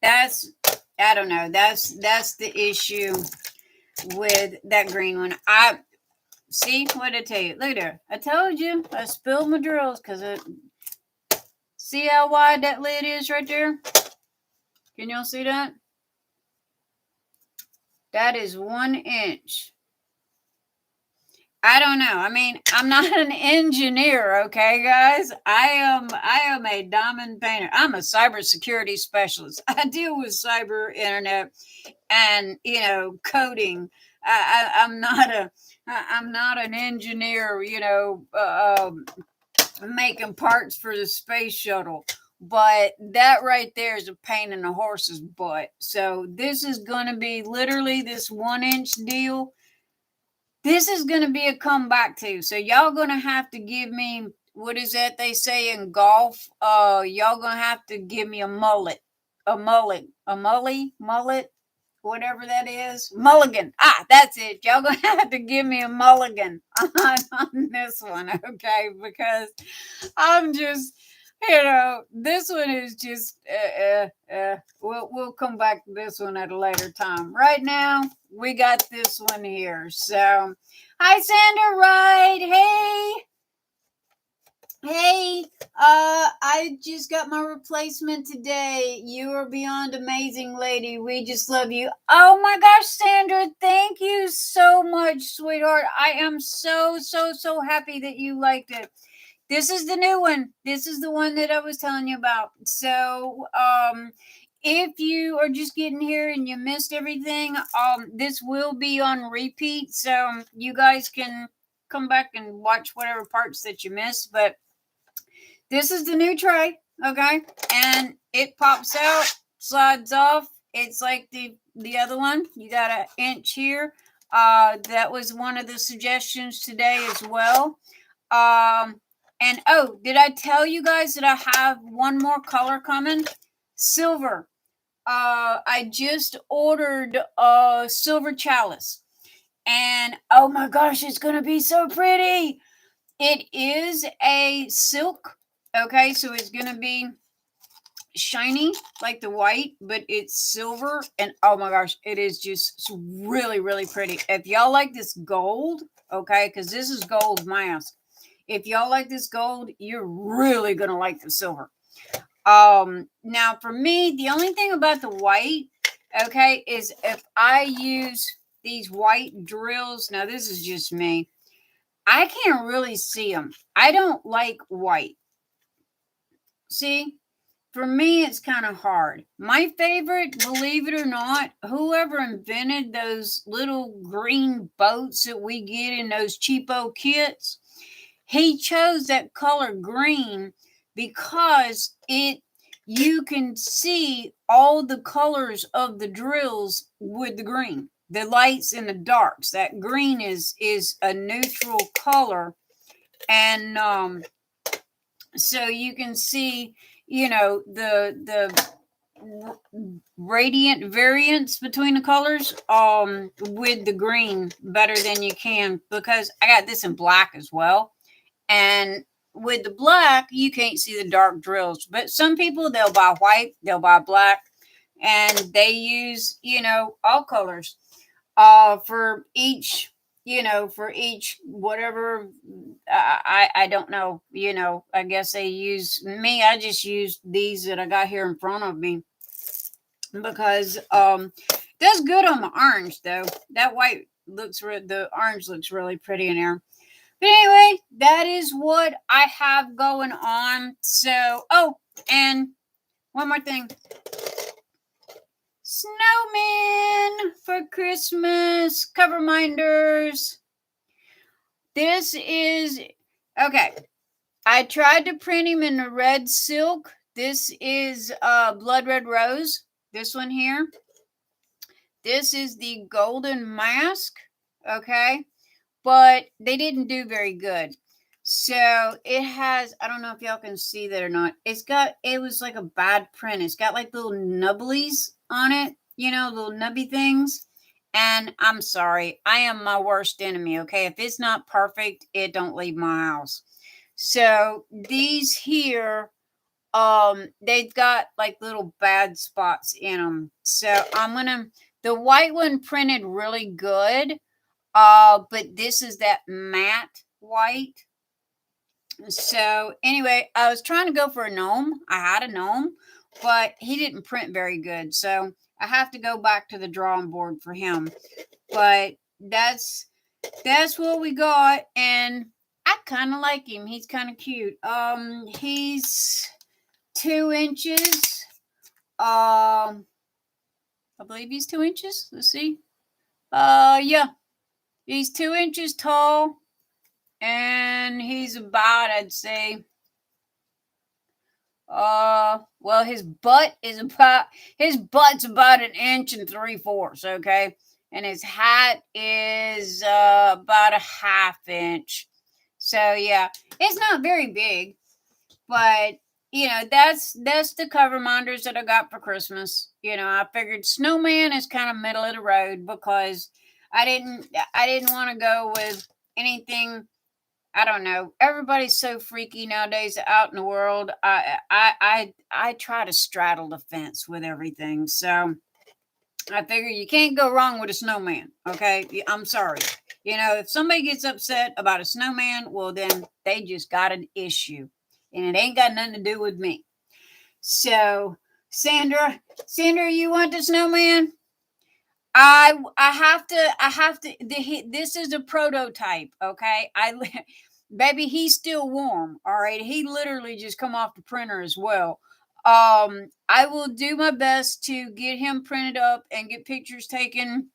that's, I don't know, that's the issue with that green one. See what I tell you. Look there. I told you I spilled my drills because see how wide that lid is right there? Can y'all see that? That is 1 inch. I don't know. I mean, I'm not an engineer, okay, guys? I am a diamond painter. I'm a cybersecurity specialist. I deal with cyber internet and coding. I'm not an engineer. Making parts for the space shuttle. But that right there is a pain in the horse's butt. So this is going to be literally this 1 inch deal. This is going to be a comeback too. So y'all going to have to give me, what is that they say in golf? Y'all going to have to give me a mullet, whatever that is. Mulligan. That's it. Y'all going to have to give me a mulligan on this one, okay? Because I'm just, this one is just, we'll come back to this one at a later time. Right now, we got this one here. So, hi, Sandra Wright. Hey, I just got my replacement today. You are beyond amazing, lady. We just love you. Oh my gosh, Sandra, thank you so much, sweetheart. I am so happy that you liked it. This is the new one. This is the one that I was telling you about. So, if you are just getting here and you missed everything, this will be on repeat. So you guys can come back and watch whatever parts that you missed. But this is the new tray, okay? And it pops out, slides off. It's like the other one. You got an inch here. That was one of the suggestions today as well. And did I tell you guys that I have one more color coming? Silver. I just ordered a silver chalice. And oh my gosh, it's going to be so pretty. It is a silk. Okay, so it's going to be shiny like the white, but it's silver. And oh my gosh, it is just really pretty. If y'all like this gold, okay? Because this is gold mask. If y'all like this gold, you're really gonna like the silver. Now for me, the only thing about the white, okay, is if I use these white drills, now this is just me, I can't really see them. I don't like white. See? For me, it's kind of hard. My favorite, believe it or not, whoever invented those little green boats that we get in those cheapo kits, he chose that color green because you can see all the colors of the drills with the green, the lights and the darks. That green is a neutral color, and so you can see, you know, the radiant variance between the colors with the green better than you can, because I got this in black as well, and with the black you can't see the dark drills. But some people, they'll buy white, they'll buy black, and they use, you know, all colors for each, you know, for each whatever. I don't know, you know, I guess they use me. I just use these that I got here in front of me because that's good on my orange though. That white looks the orange looks really pretty in there. But anyway, that is what I have going on. So, oh, and one more thing. Snowman for Christmas, cover minders. This is, okay, I tried to print him in the red silk. This is blood red rose. This one here. This is the golden mask. Okay. But they didn't do very good. So it has, I don't know if y'all can see that or not. It was like a bad print. It's got like little nubblies on it, you know, little nubby things. And I'm sorry, I am my worst enemy. Okay. If it's not perfect, it don't leave my house. So these here, they've got like little bad spots in them. So the white one printed really good. But this is that matte white. So anyway, I was trying to go for a gnome. I had a gnome, but he didn't print very good. So I have to go back to the drawing board for him. But that's what we got, and I kind of like him. He's kind of cute. He's 2 inches. I believe he's 2 inches. Let's see. Yeah. He's 2 inches tall, and he's about, I'd say, well, his butt's about 1 3/4 inches, okay, and his hat is about 1/2 inch. So yeah, it's not very big, but you know, that's the cover minders that I got for Christmas. You know, I figured snowman is kind of middle of the road because I didn't want to go with anything. I don't know. Everybody's so freaky nowadays out in the world. I try to straddle the fence with everything. So I figure you can't go wrong with a snowman. Okay, I'm sorry. You know, if somebody gets upset about a snowman, well, then they just got an issue, and it ain't got nothing to do with me. So, Sandra, you want the snowman? I have to. This is a prototype, okay? Baby, he's still warm. All right, he literally just come off the printer as well. I will do my best to get him printed up and get pictures taken,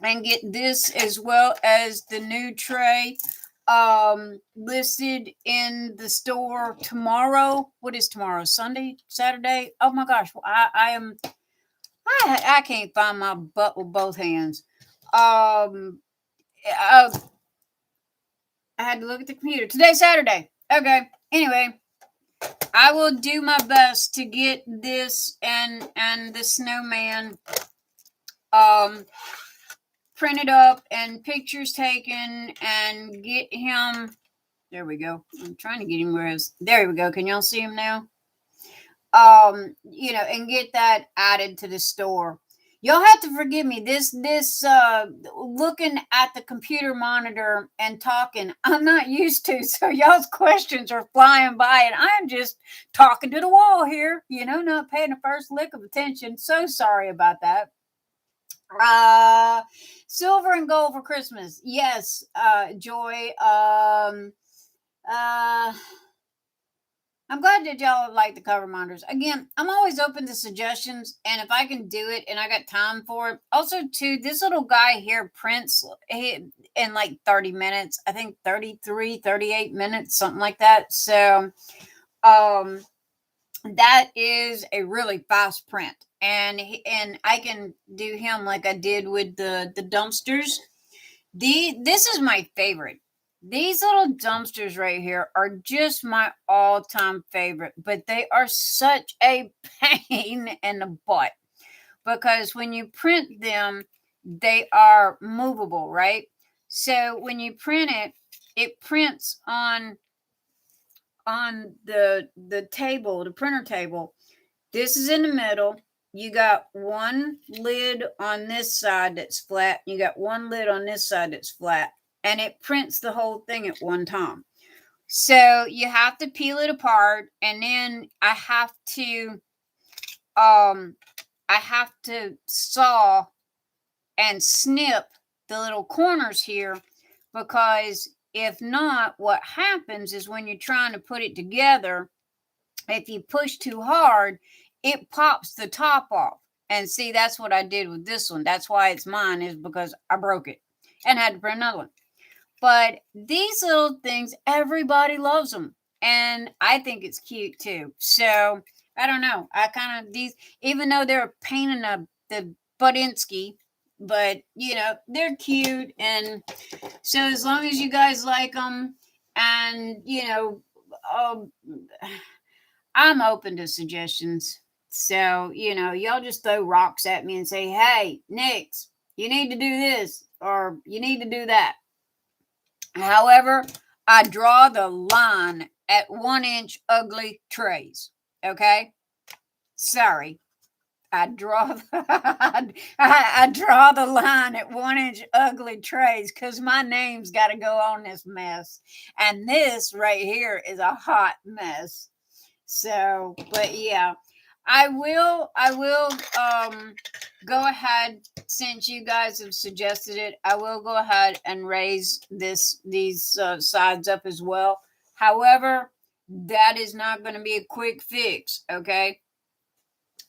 and get this as well as the new tray listed in the store tomorrow. What is tomorrow? Sunday? Saturday? Oh my gosh, I can't find my butt with both hands. I had to look at the computer. Today's Saturday. Okay. Anyway, I will do my best to get this and the snowman printed up and pictures taken and get him. There we go. I'm trying to get him where his. There we go. Can y'all see him now? You know, and get that added to the store. Y'all have to forgive me. This looking at the computer monitor and talking, I'm not used to. So y'all's questions are flying by, and I'm just talking to the wall here. Not paying the first lick of attention. So sorry about that. Silver and gold for Christmas. Yes, Joy. I'm glad that y'all like the cover monitors. Again, I'm always open to suggestions, and if I can do it and I got time for it. Also, too, this little guy here prints in like 30 minutes. I think 33, 38 minutes, something like that. So, that is a really fast print. And I can do him like I did with the dumpsters. This is my favorite. These little dumpsters right here are just my all-time favorite, but they are such a pain in the butt because when you print them, they are movable, right? So when you print it, it prints on the table, the printer table. This is in the middle. You got one lid on this side that's flat. You got one lid on this side that's flat. And it prints the whole thing at one time. So you have to peel it apart. And then I have to saw and snip the little corners here, because if not, what happens is when you're trying to put it together, if you push too hard, it pops the top off. And see, that's what I did with this one. That's why it's mine, is because I broke it and had to print another one. But these little things, everybody loves them. And I think it's cute too. So I don't know. I kind of, these, even though they're a pain in the buttinsky, but they're cute. And so as long as you guys like them, and I'm open to suggestions. So, y'all just throw rocks at me and say, hey, Nyx, you need to do this or you need to do that. However, I draw the line at 1-inch ugly trays. Okay? Sorry. I draw I draw the line at 1-inch ugly trays because my name's got to go on this mess. And this right here is a hot mess. So, but yeah, I will go ahead, since you guys have suggested it, I will go ahead and raise these sides up as well. However, that is not going to be a quick fix, okay?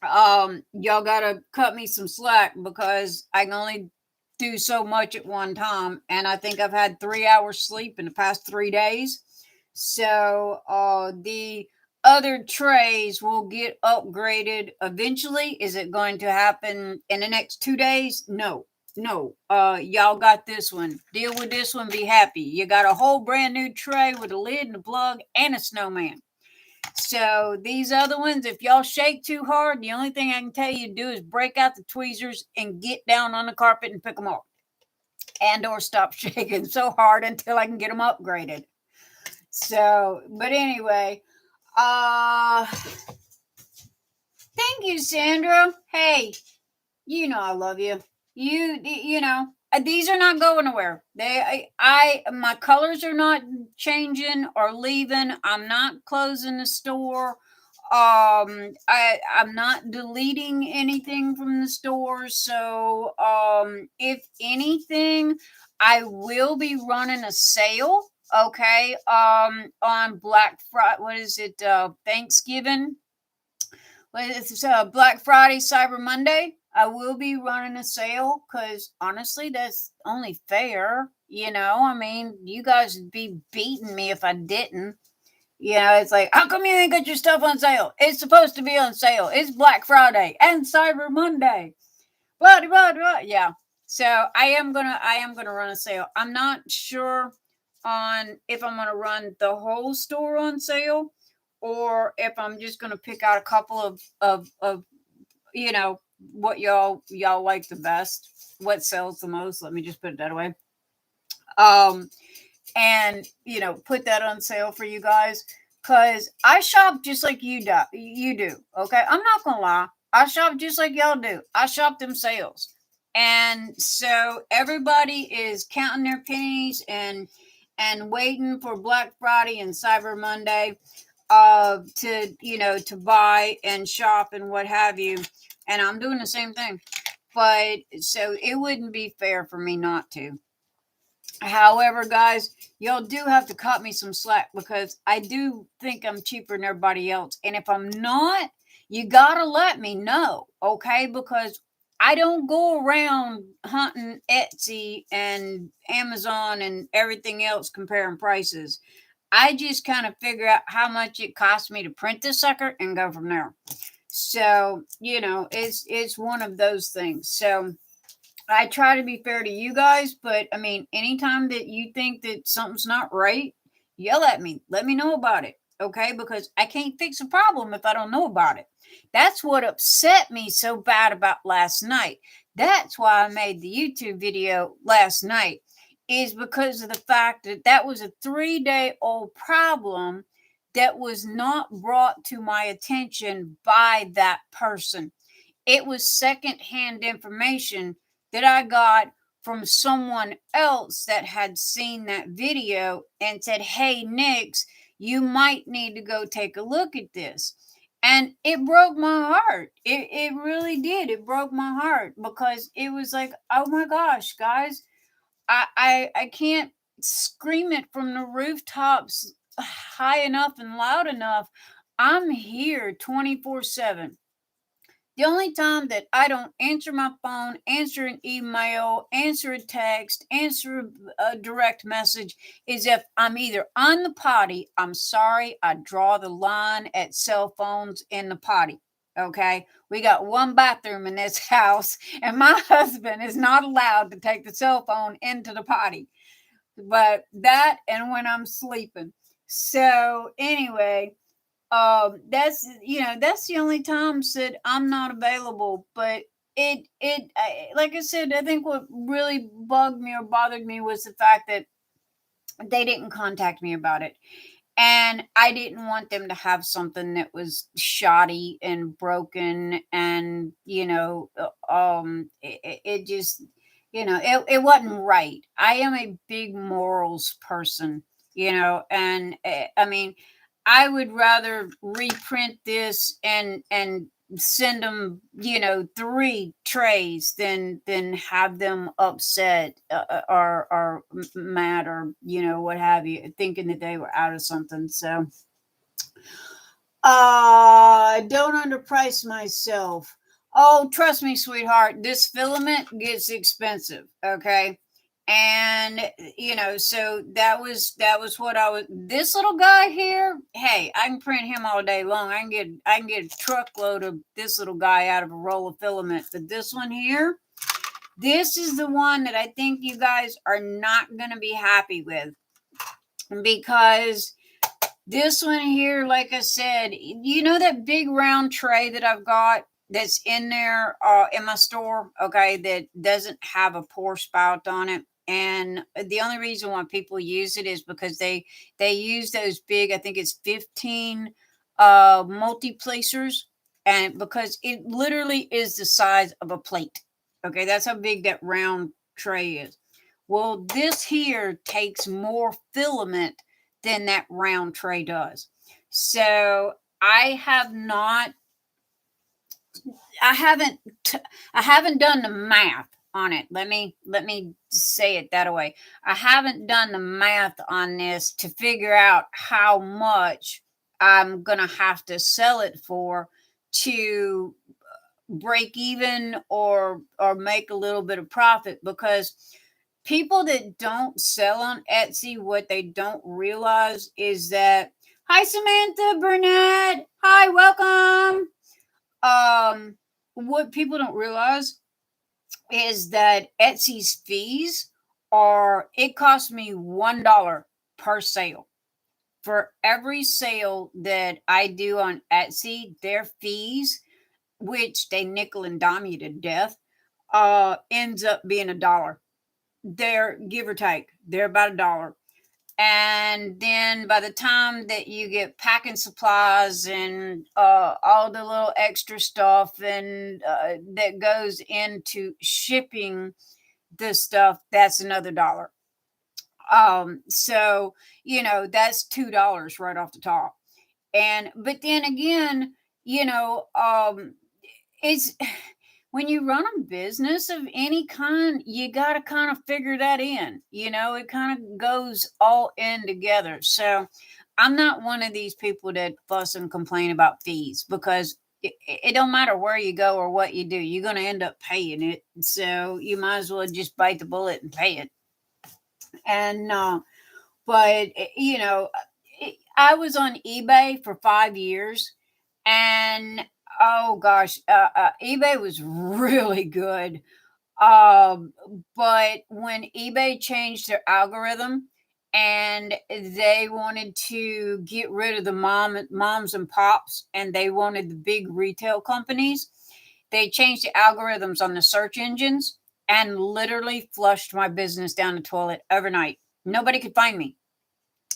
Y'all got to cut me some slack because I can only do so much at one time, and I think I've had 3 hours sleep in the past 3 days. So, the other trays will get upgraded eventually. Is it going to happen in the next 2 days? No. Y'all got this one. Deal with this one. Be happy. You got a whole brand new tray with a lid and a plug and a snowman. So these other ones, if y'all shake too hard, the only thing I can tell you to do is break out the tweezers and get down on the carpet and pick them up, and or stop shaking so hard until I can get them upgraded. So, but anyway, thank you, Sandra. Hey, I love you. These are not going nowhere. My colors are not changing or leaving. I'm not closing the store. I'm not deleting anything from the store. So, if anything, I will be running a sale. Okay. On Black Friday, what is it? Thanksgiving. It's Black Friday, Cyber Monday. I will be running a sale because honestly, that's only fair. I mean, you guys would be beating me if I didn't. It's like, how come you ain't got your stuff on sale? It's supposed to be on sale. It's Black Friday and Cyber Monday. Blah, blah, blah. Yeah. So I am gonna run a sale. I'm not sure on if I'm gonna run the whole store on sale, or if I'm just gonna pick out a couple of what y'all like the best, what sells the most. Let me just put it that way. And put that on sale for you guys, because I shop just like you do. Okay, I'm not gonna lie. I shop just like y'all do. I shop them sales. And so everybody is counting their pennies and waiting for Black Friday and Cyber Monday to to buy and shop and what have you. And I'm doing the same thing. But so it wouldn't be fair for me not to. However, guys, y'all do have to cut me some slack because I do think I'm cheaper than everybody else. And if I'm not, you gotta let me know, okay? Because I don't go around hunting Etsy and Amazon and everything else comparing prices. I just kind of figure out how much it costs me to print this sucker and go from there. So, it's one of those things. So I try to be fair to you guys, but I mean, anytime that you think that something's not right, yell at me. Let me know about it. Okay. Because I can't fix a problem if I don't know about it. That's what upset me so bad about last night. That's why I made the YouTube video last night, is because of the fact that that was a 3-day-old problem that was not brought to my attention by that person. It was secondhand information that I got from someone else that had seen that video and said, "Hey, Nyx, you might need to go take a look at this." And it broke my heart. It really did. It broke my heart because it was like, oh my gosh, guys, I can't scream it from the rooftops high enough and loud enough. I'm here 24/7. The only time that I don't answer my phone, answer an email, answer a text, answer a direct message is if I'm either on the potty. I'm sorry, I draw the line at cell phones in the potty. Okay, we got one bathroom in this house, and my husband is not allowed to take the cell phone into the potty. But that and when I'm sleeping. So, anyway, that's the only times that I'm not available. But like I said, I think what really bugged me or bothered me was the fact that they didn't contact me about it, and I didn't want them to have something that was shoddy and broken, and it just it wasn't right. I am a big morals person, and I mean, I would rather reprint this and send them, 3 trays than have them upset, or mad, or what have you, thinking that they were out of something. So don't underprice myself. Oh, trust me, sweetheart, this filament gets expensive, okay? And so that was what I was. This little guy here, hey, I can print him all day long. I can get a truckload of this little guy out of a roll of filament. But this one here, this is the one that I think you guys are not gonna be happy with, because this one here, like I said, that big round tray that I've got that's in there in my store, okay, that doesn't have a pour spout on it. And the only reason why people use it is because they use those big, I think it's 15 multi-placers, and because it literally is the size of a plate. Okay, that's how big that round tray is. Well, this here takes more filament than that round tray does. So I haven't done the math on it. Let me say it that way. I haven't done the math on this to figure out how much I'm gonna have to sell it for to break even or make a little bit of profit, because people that don't sell on Etsy, what they don't realize is that, hi Samantha Burnett, hi, welcome. What people don't realize is that Etsy's fees it costs me $1 per sale. For every sale that I do on Etsy, their fees, which they nickel and dime you to death, ends up being $1. They're, give or take, they're about $1. And then by the time that you get packing supplies and all the little extra stuff and that goes into shipping the stuff, that's another dollar. So that's $2 right off the top. And but then again, it's when you run a business of any kind, you got to kind of figure that in. It kind of goes all in together. So I'm not one of these people that fuss and complain about fees, because it don't matter where you go or what you do, you're going to end up paying it. So you might as well just bite the bullet and pay it. And but I was on eBay for 5 years, and oh gosh, eBay was really good. Um, but when eBay changed their algorithm and they wanted to get rid of the moms and pops, and they wanted the big retail companies, they changed the algorithms on the search engines and literally flushed my business down the toilet overnight. Nobody could find me.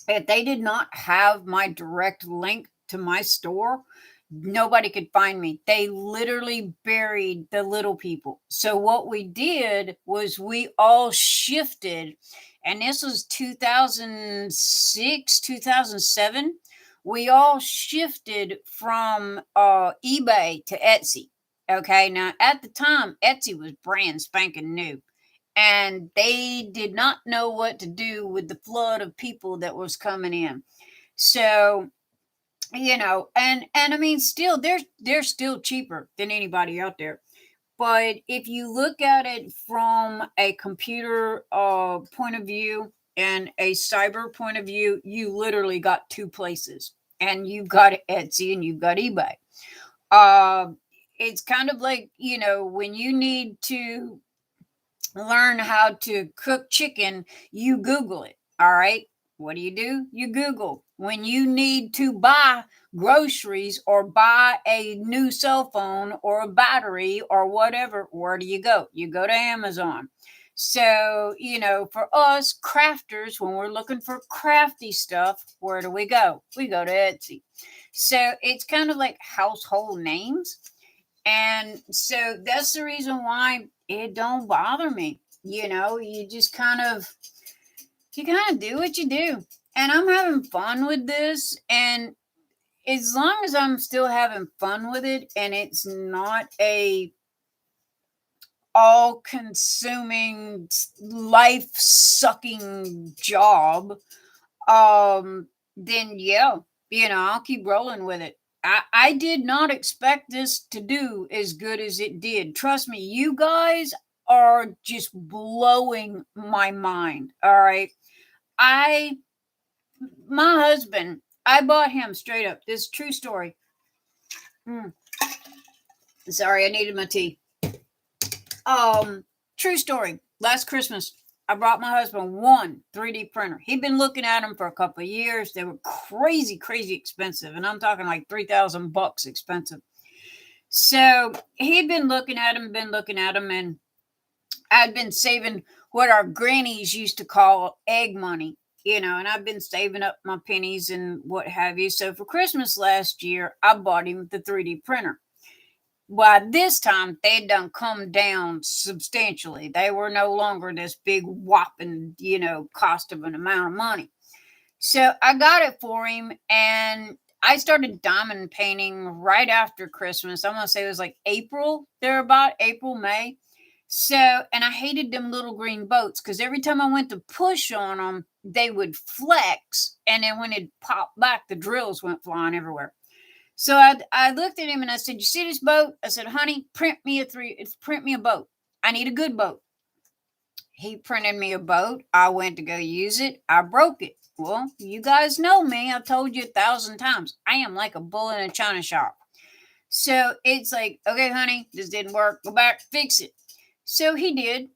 If they did not have my direct link to my store, nobody could find me. They literally buried the little people. So what we did was we all shifted, and this was 2006, 2007. We all shifted from eBay to Etsy. Okay, now at the time, Etsy was brand spanking new, and they did not know what to do with the flood of people that was coming in. So and I mean, still they're still cheaper than anybody out there. But if you look at it from a computer point of view and a cyber point of view, you literally got two places, and you've got Etsy and you've got eBay. uh, it's kind of like, when you need to learn how to cook chicken, you Google it. All right. What do? You Google. When you need to buy groceries or buy a new cell phone or a battery or whatever, where do you go? You go to Amazon. So, for us crafters, when we're looking for crafty stuff, where do we go? We go to Etsy. So it's kind of like household names. And so that's the reason why it don't bother me. You kind of do what you do. And I'm having fun with this. And as long as I'm still having fun with it and it's not a all consuming, life sucking job, then yeah, I'll keep rolling with it. I did not expect this to do as good as it did. Trust me, you guys are just blowing my mind. All right. I, my husband, I bought him straight up. This is true story. Sorry, I needed my tea. True story. Last Christmas, I brought my husband one 3D printer. He'd been looking at them for a couple of years. They were crazy, crazy expensive. And I'm talking like $3,000 expensive. So he'd been looking at them, and I'd been saving what our grannies used to call egg money, and I've been saving up my pennies and what have you. So for Christmas last year, I bought him the 3D printer. By this time, they'd done come down substantially. They were no longer this big whopping, cost of an amount of money. So I got it for him, and I started diamond painting right after Christmas. I'm going to say it was like April, thereabout, April, May. So, and I hated them little green boats because every time I went to push on them, they would flex. And then when it popped back, the drills went flying everywhere. So I looked at him and I said, "You see this boat?" I said, "Honey, print me a boat. I need a good boat." He printed me a boat. I went to go use it. I broke it. Well, you guys know me. I've told you 1,000 times. I am like a bull in a china shop. So it's like, "Okay, honey, this didn't work. Go back, fix it." So he did.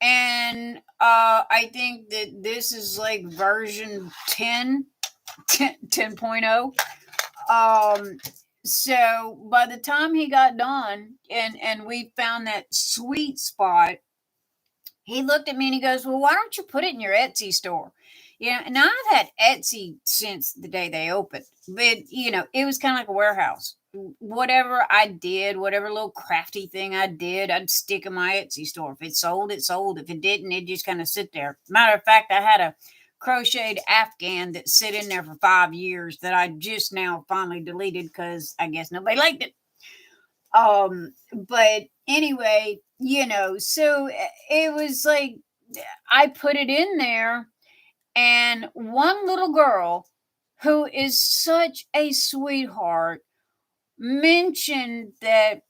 And I think that this is like version 10.0. So by the time he got done and we found that sweet spot, he looked at me and he goes, "Well, why don't you put it in your Etsy store?" Yeah, and I've had Etsy since the day they opened, but it was kind of like a warehouse. Whatever I did, whatever little crafty thing I did, I'd stick in my Etsy store. If it sold, it sold. If it didn't, it just kind of sit there. Matter of fact, I had a crocheted Afghan that sit in there for 5 years that I just now finally deleted because I guess nobody liked it. But anyway, so it was like I put it in there, and one little girl who is such a sweetheart mentioned that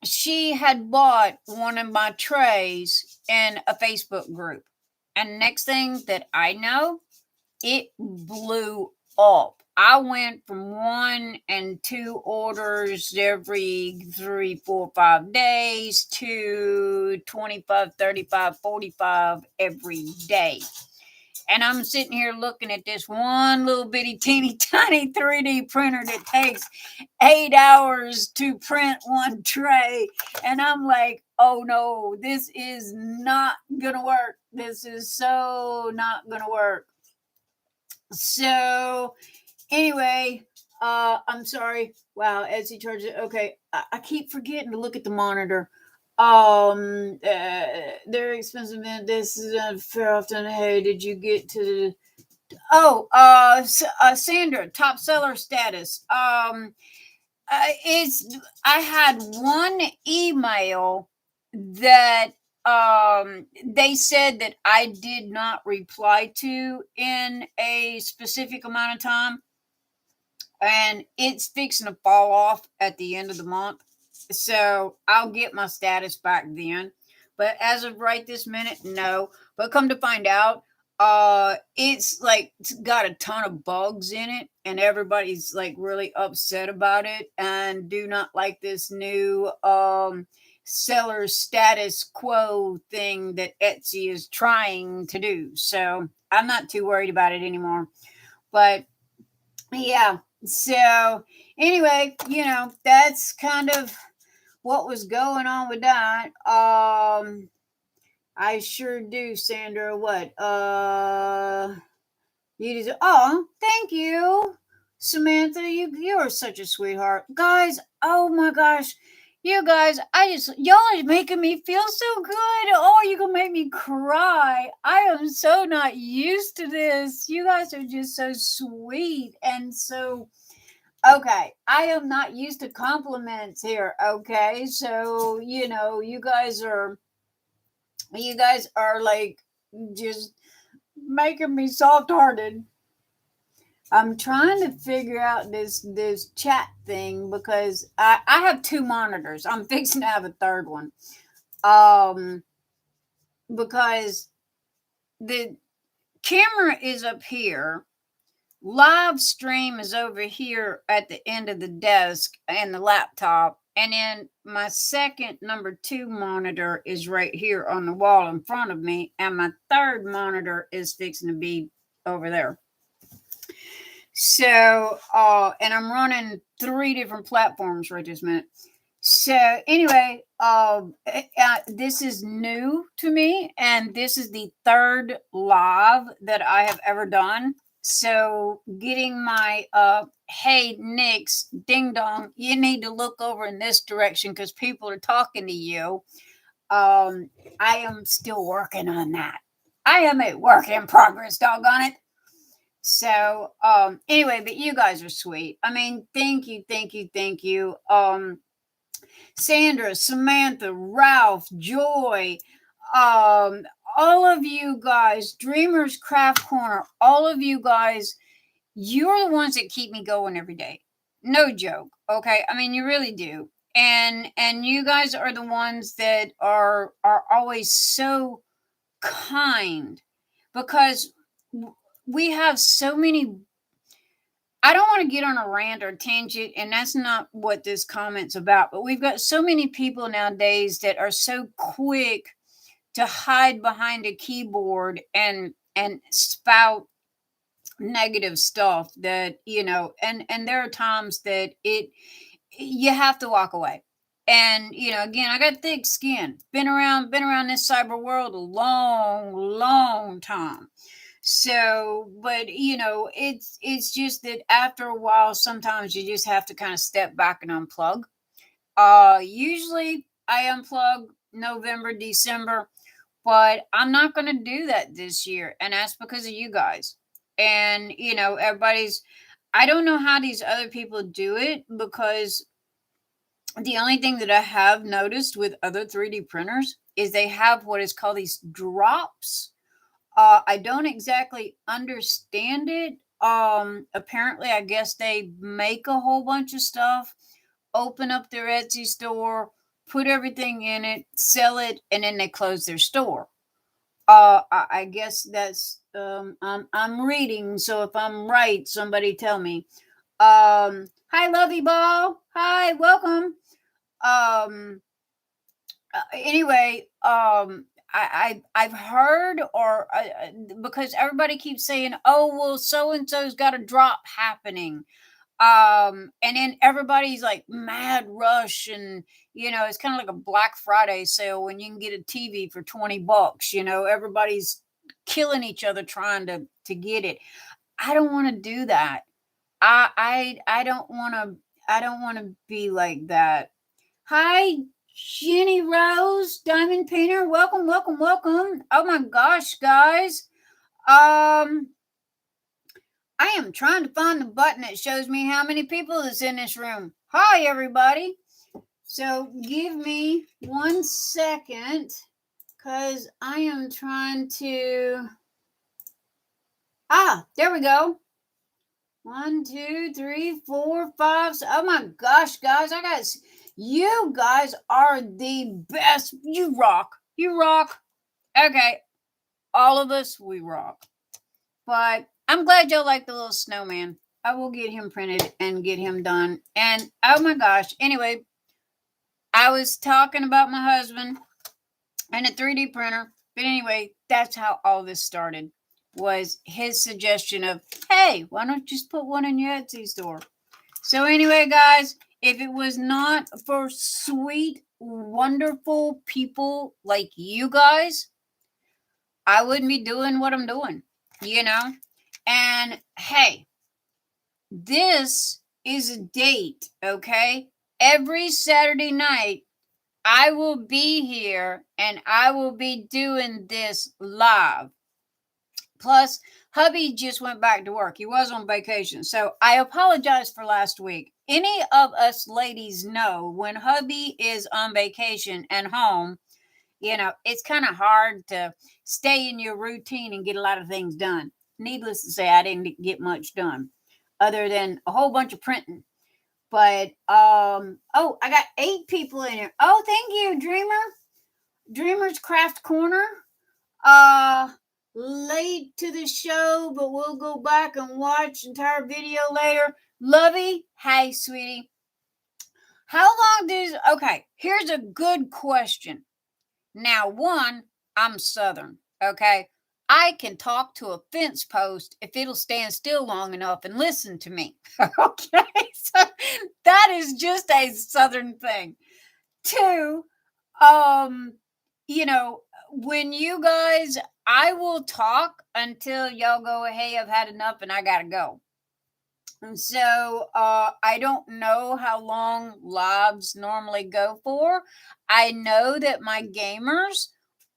she had bought one of my trays in a Facebook group. And next thing that I know, it blew up. I went from 1 and 2 orders every 3, 4, 5 days to 25, 35, 45 every day. And I'm sitting here looking at this one little bitty teeny tiny 3D printer that takes 8 hours to print one tray. And I'm like, oh no, this is not going to work. This is so not going to work. So anyway, I'm sorry. Wow, Etsy charges. Okay, I keep forgetting to look at the monitor. They're expensive. Man, this is fair often. Hey, did you get to the? Oh, Sandra, top seller status. It's I had one email that they said that I did not reply to in a specific amount of time, and it's fixing to fall off at the end of the month, so I'll get my status back then. But as of right this minute, no. But come to find out, it's like it's got a ton of bugs in it, and everybody's like really upset about it and do not like this new seller status quo thing that Etsy is trying to do. So I'm not too worried about it anymore. But yeah, so anyway, that's kind of what was going on with that. I sure do, Sandra. What? You just, oh, thank you, Samantha. You are such a sweetheart, guys. Oh my gosh, you guys, y'all are making me feel so good. Oh, you gonna make me cry. I am so not used to this. You guys are just so sweet and so. Okay, I am not used to compliments here. Okay, so you guys are like just making me soft hearted. I'm trying to figure out this chat thing because I have 2 monitors. I'm fixing to have a third one. Because the camera is up here, live stream is over here at the end of the desk and the laptop, and then my second number 2 monitor is right here on the wall in front of me, and my third monitor is fixing to be over there. So and I'm running 3 different platforms right this minute. So anyway, this is new to me, and this is the 3rd live that I have ever done. So getting my hey Nyx, ding dong, you need to look over in this direction because people are talking to you. I am still working on that. I am a work in progress, doggone it. So anyway, but you guys are sweet. I mean, thank you, thank you, thank you. Sandra, Samantha, Ralph, Joy, all of you guys, Dreamers Craft Corner, all of you guys, you're the ones that keep me going every day. No joke. Okay. I mean, you really do. And you guys are the ones that are always so kind, because we have so many. I don't want to get on a rant or tangent, and that's not what this comment's about, but we've got so many people nowadays that are so quick to hide behind a keyboard and spout negative stuff that, and there are times that you have to walk away. And, again, I got thick skin, been around this cyber world a long, long time. So, but it's just that after a while, sometimes you just have to kind of step back and unplug. Usually I unplug November, December, but I'm not going to do that this year. And that's because of you guys. And, I don't know how these other people do it, because the only thing that I have noticed with other 3D printers is they have what is called these drops. I don't exactly understand it. Apparently, I guess they make a whole bunch of stuff, open up their Etsy store, put everything in it, sell it, and then they close their store. I guess that's I'm reading, so if I'm right, somebody tell me. Hi, Lovey Ball. Hi, welcome. Um, anyway, I've heard, or because everybody keeps saying, oh well, so and so's got a drop happening, and then everybody's like mad rush, and it's kind of like a Black Friday sale when you can get a TV for $20. Everybody's killing each other trying to get it. I don't want to do that. I don't want to. I don't want to be like that. Hi, Jenny Rose, Diamond Painter. Welcome, welcome, welcome. Oh my gosh, guys. I am trying to find the button that shows me how many people is in this room. Hi, everybody. So give me 1 second, because I am trying to. There we go. 1, 2, 3, 4, 5. Oh my gosh, guys. You guys are the best. You rock. You rock. Okay. All of us, we rock. But I'm glad y'all like the little snowman. I will get him printed and get him done. And oh my gosh. Anyway, I was talking about my husband and a 3D printer. But anyway, that's how all this started. Was his suggestion of, hey, why don't you just put one in your Etsy store? So anyway, guys, if it was not for sweet, wonderful people like you guys, I wouldn't be doing what I'm doing, And hey, this is a date, okay? Every Saturday night, I will be here and I will be doing this live. Plus, hubby just went back to work. He was on vacation. So I apologize for last week. Any of us ladies know when hubby is on vacation and home, it's kind of hard to stay in your routine and get a lot of things done. Needless to say, I didn't get much done other than a whole bunch of printing. But, I got 8 people in here. Oh, thank you, Dreamer's Craft Corner. Late to the show, but we'll go back and watch entire video later. Lovey, hey, sweetie. How long okay, here's a good question. Now, one, I'm Southern, okay? I can talk to a fence post if it'll stand still long enough and listen to me. Okay, so that is just a Southern thing. 2, when you guys, I will talk until y'all go, hey, I've had enough and I gotta go. And so I don't know how long lives normally go for. I know that my gamers,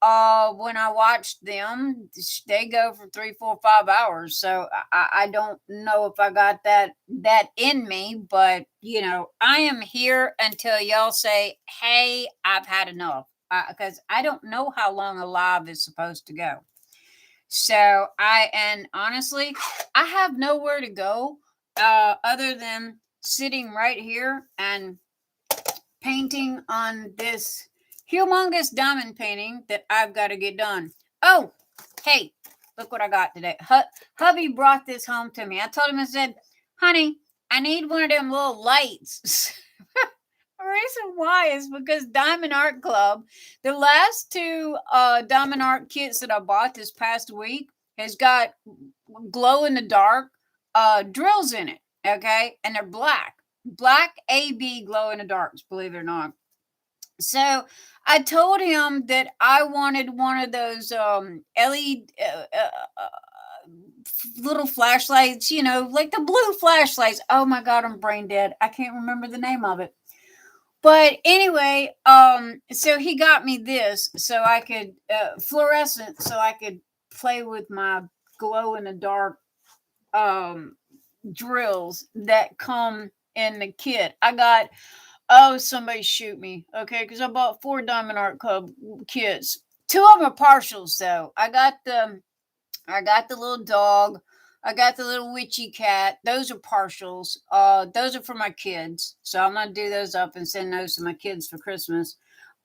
when I watch them, they go for 3, 4, 5 hours. So I don't know if I got that in me, but I am here until y'all say, hey, I've had enough. Because I don't know how long a live is supposed to go. So and honestly, I have nowhere to go other than sitting right here and painting on this humongous diamond painting that I've got to get done. Oh, hey, look what I got today. Hubby brought this home to me. I told him, I said, honey, I need one of them little lights. The reason why is because Diamond Art Club, the last 2 Diamond Art kits that I bought this past week has got glow in the dark drills in it, okay? And they're black AB glow in the darks, believe it or not. So I told him that I wanted one of those LED little flashlights, you know, like the blue flashlights. Oh my God, I'm brain dead. I can't remember the name of it. But anyway, so he got me this so I could fluorescent, so I could play with my glow in the dark drills that come in the kit. I got somebody shoot me, okay? Because I bought 4 Diamond Art Club kits. 2 of them are partials though. I got the little dog. I got the little witchy cat. Those are partials. Those are for my kids. So I'm gonna do those up and send those to my kids for Christmas.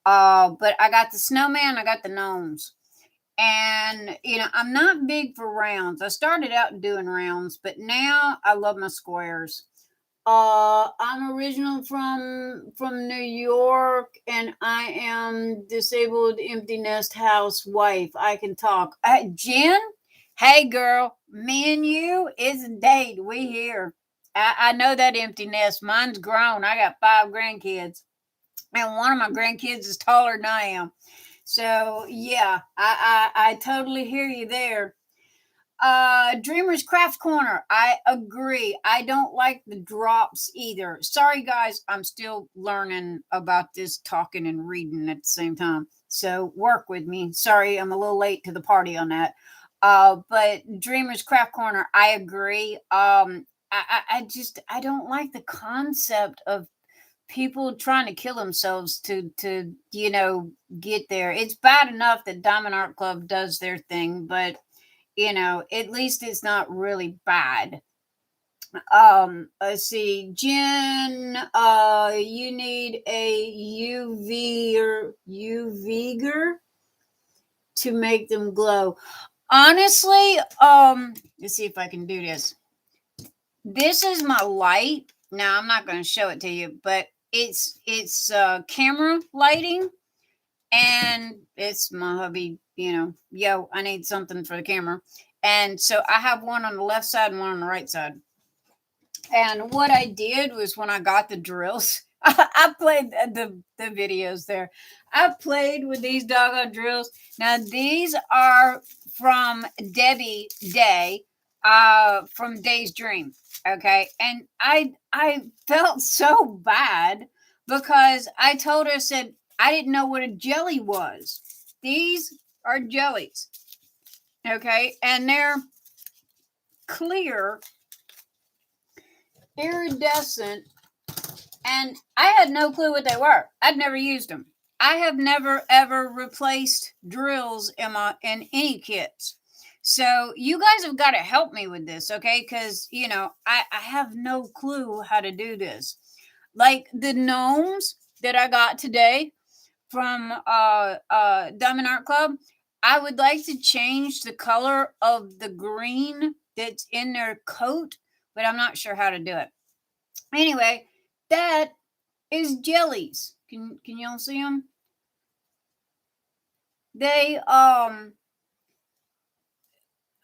But I got the snowman, I got the gnomes. And you know, I'm not big for rounds. I started out doing rounds, but now I love my squares. I'm original from New York, and I am disabled empty nest housewife. I can talk. Jen, hey girl, me and you is a date. We here. I know that empty nest. Mine's grown. I got 5 grandkids, and one of my grandkids is taller than I am. So yeah, I totally hear you there. Dreamers Craft Corner, I agree. I don't like the drops either. Sorry guys, I'm still learning about this, talking and reading at the same time, so work with me. Sorry, I'm a little late to the party on that. But Dreamers Craft Corner, I agree. I don't like the concept of people trying to kill themselves to you know, get there. It's bad enough that Diamond Art Club does their thing, but you know, at least it's not really bad. Let's see, Jen, you need a UVer to make them glow. Honestly, let's see if I can do this. This is my light. Now I'm not going to show it to you, but it's camera lighting, and it's my hubby, you know, yo, I need something for the camera. And so I have one on the left side and one on the right side. And what I did was, when I got the drills, I played the videos there. I played with these doggone drills. Now these are from Debbie Day, from Day's Dream. Okay. And I felt so bad because I told her, I said, I didn't know what a jelly was. These are jellies. Okay. And they're clear, iridescent, and I had no clue what they were. I'd never used them. I have never ever replaced drills in any kits. So you guys have got to help me with this, okay? Because you know, I have no clue how to do this. Like the gnomes that I got today from Diamond Art Club, I would like to change the color of the green that's in their coat, but I'm not sure how to do it. Anyway, that is jellies. Can y'all see them? They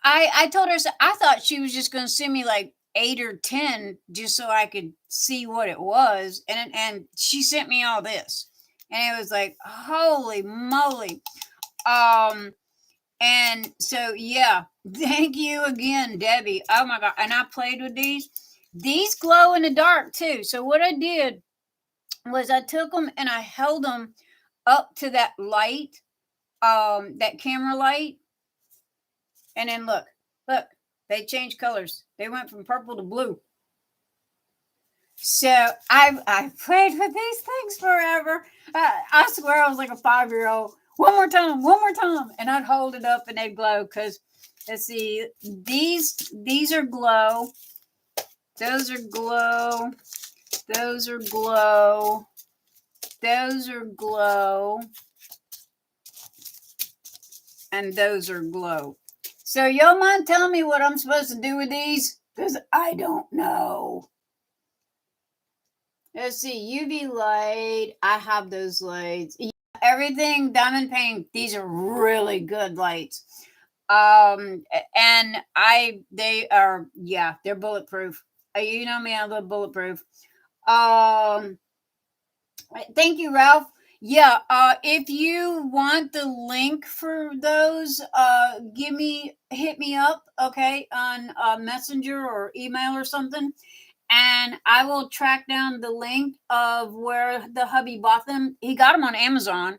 I told her, I thought she was just going to send me like 8 or 10 just so I could see what it was, and she sent me all this, and it was like, holy moly. And so yeah, thank you again, Debbie. Oh my God. And I played with these glow in the dark too. So what I did was I took them and I held them up to that light, that camera light, and then look, they changed colors. They went from purple to blue. So I've played with these things forever. I swear I was like a 5-year-old. One more time, and I'd hold it up and they'd glow. Because let's see, these are glow. Those are glow. Those are glow. Those are glow. And those are glow. So y'all mind telling me what I'm supposed to do with these? Because I don't know. Let's see, UV light. I have those lights. Yeah, everything diamond painting. These are really good lights. And they are, yeah, they're bulletproof. You know me, I love bulletproof. Thank you, Ralph. Yeah, if you want the link for those, hit me up, okay, on Messenger or email or something, and I will track down the link of where the hubby bought them. He got them on Amazon,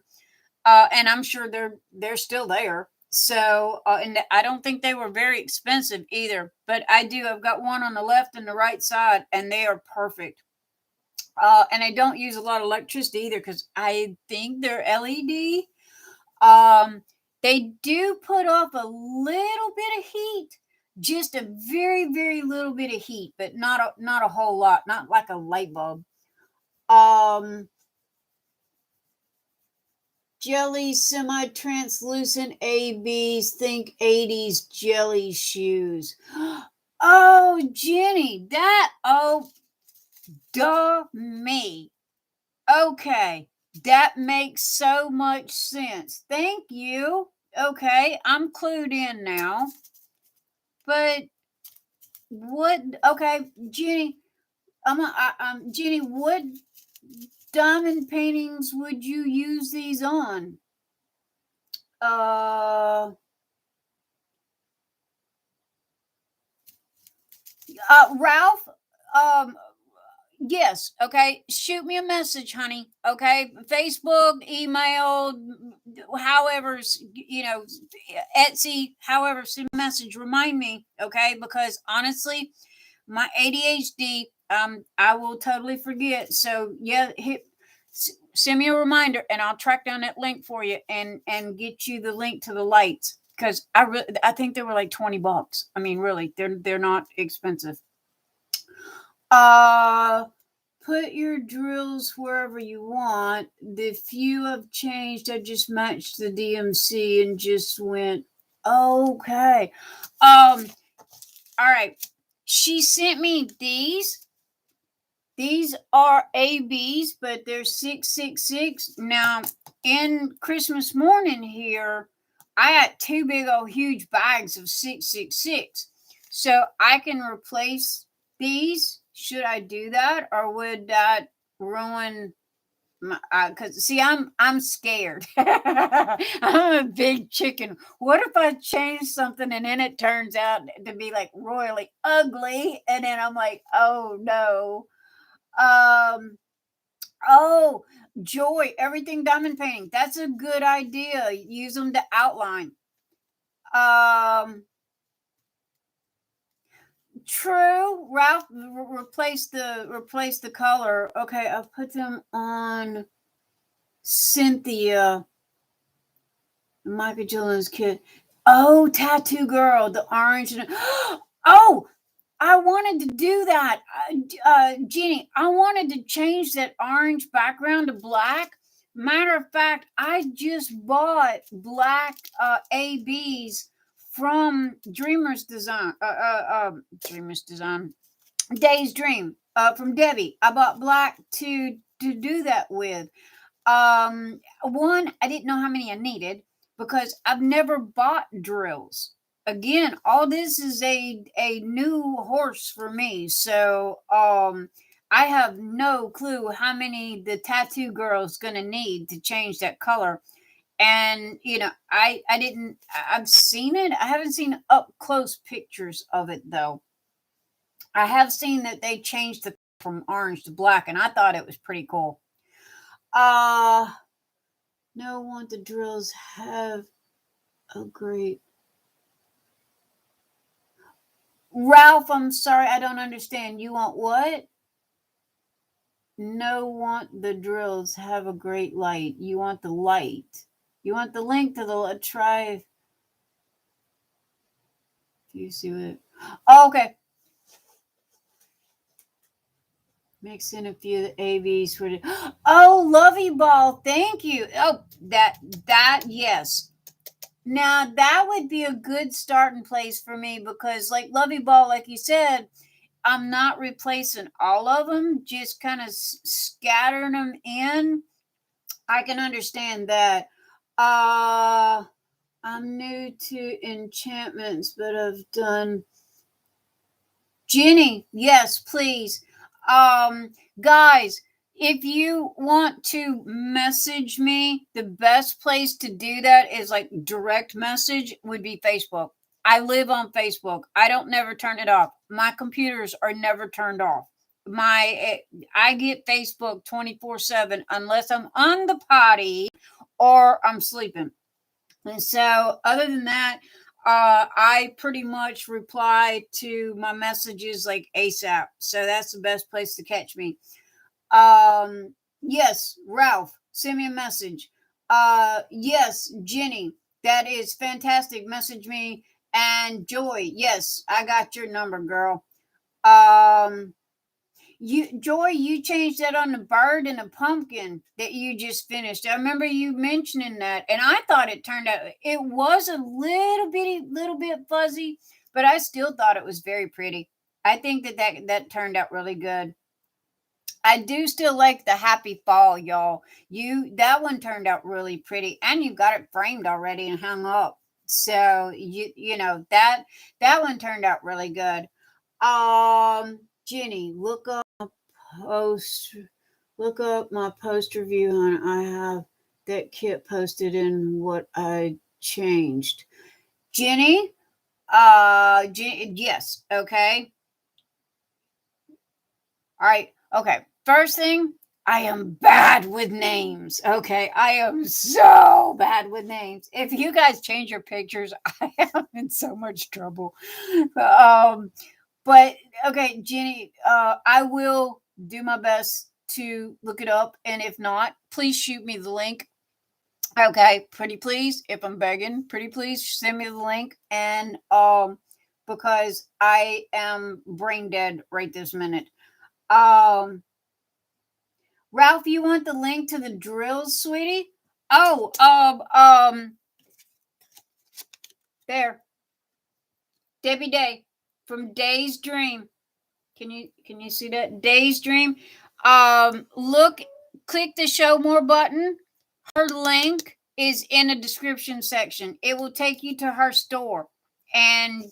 and I'm sure they're still there. So, and I don't think they were very expensive either. But I do. I've got one on the left and the right side, and they are perfect. And I don't use a lot of electricity either because I think they're LED. Um, they do put off a little bit of heat, just a very, very little bit of heat, but not a whole lot, not like a light bulb. Um, Jelly semi-translucent ABs, think 80s jelly shoes. Oh, Jenny, duh me. Okay, that makes so much sense. Thank you. Okay, I'm clued in now. But okay, Jenny, Jenny, what diamond paintings would you use these on? Uh, Ralph, um, yes, okay. Shoot me a message, honey. Okay, Facebook, email, however, Etsy, however, send a message. Remind me, okay? Because honestly, my ADHD, I will totally forget. So yeah, send me a reminder, and I'll track down that link for you, and get you the link to the lights. Because I think they were like $20. I mean, really, they're not expensive. Uh, put your drills wherever you want. The few I've changed, I just matched the DMC and just went, okay. All right. She sent me these. These are ABs, but they're 666. Now, in Christmas morning here, I got two big old huge bags of 666. So I can replace these. Should I do that, or would that ruin my? Because see, I'm scared. I'm a big chicken. What if I change something and then it turns out to be like royally ugly, and then I'm like, oh no. Um, oh, Joy, everything diamond painting. That's a good idea. Use them to outline. Um, True. Ralph replace the color. Okay, I'll put them on Cynthia, Michael Jordan's kid. Oh, Tattoo Girl, the orange. Oh, I wanted to do that. Jeannie, I wanted to change that orange background to black. Matter of fact, I just bought black ABs from Dreamer's Design, Day's Dream, from Debbie. I bought black to do that with. One, I didn't know how many I needed because I've never bought drills. Again, all this is a new horse for me. So I have no clue how many the tattoo girl's gonna need to change that color. And I've seen it. I haven't seen up close pictures of it though. I have seen that they changed the from orange to black, and I thought it was pretty cool. Uh No, want the drills have a great. Ralph, I'm sorry, I don't understand. You want what? No, want the drills have a great light. You want the light. You want the link to the try. Do you see what? Oh, okay. Mix in a few of the AVs for the. Oh, Lovey Ball, thank you. Oh, yes. Now that would be a good starting place for me because, like Lovey Ball, like you said, I'm not replacing all of them, just kind of scattering them in. I can understand that. Uh, I'm new to enchantments, but I've done. Jenny, yes, please. Guys, if you want to message me, the best place to do that is like direct message would be Facebook. I live on Facebook. I don't never turn it off. My computers are never turned off. I get Facebook 24/7 unless I'm on the potty or I'm sleeping. And so other than that, I pretty much reply to my messages like ASAP. So that's the best place to catch me. Yes, Ralph, send me a message. Yes, Jenny, that is fantastic. Message me. And Joy, yes, I got your number, girl. Um, Joy, you changed that on the bird and the pumpkin that you just finished. I remember you mentioning that, and I thought it turned out it was a little bit fuzzy, but I still thought it was very pretty. I think that turned out really good. I do still like the happy fall, y'all. That one turned out really pretty, and you got it framed already and hung up. So you know that one turned out really good. Jenny, post look up my post review on I have that Kit posted in what I changed. Jenny, yes, okay. All right, okay. First thing, I am bad with names. Okay, I am so bad with names. If you guys change your pictures, I am in so much trouble. But okay, Jenny, I will do my best to look it up, and if not, please shoot me the link. Okay, pretty please, if I'm begging, pretty please send me the link, and because I am brain dead right this minute. Um, Ralph, you want the link to the drills, sweetie? Oh, there, Debbie Day from Day's Dream. Can you see that? Day's Dream. Look, click the show more button. Her link is in the description section. It will take you to her store, and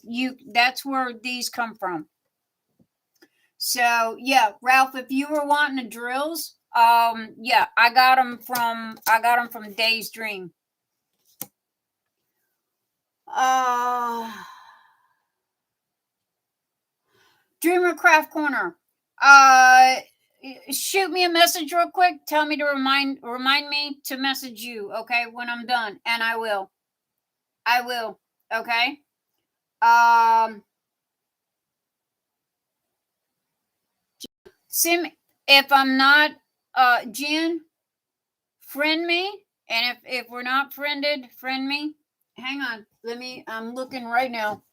that's where these come from. So yeah, Ralph, if you were wanting the drills, yeah, I got them from Day's Dream. Dreamer Craft Corner. Shoot me a message real quick. Tell me to remind me to message you, okay, when I'm done, and I will. Okay. Sim, if I'm not, Jen, friend me, and if we're not friended, friend me. Hang on, I'm looking right now.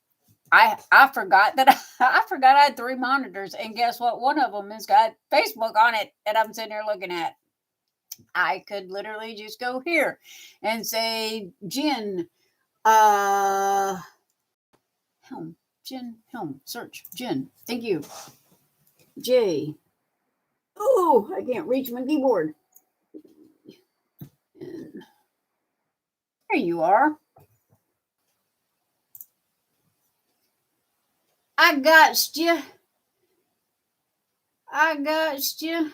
I forgot that I forgot I had 3 monitors, and guess what? One of them has got Facebook on it that I'm sitting here looking at. I could literally just go here and say Jen, Helm, Jen Helm, search Jen. Thank you, J. Oh, I can't reach my keyboard. And there you are. I got you. I got you.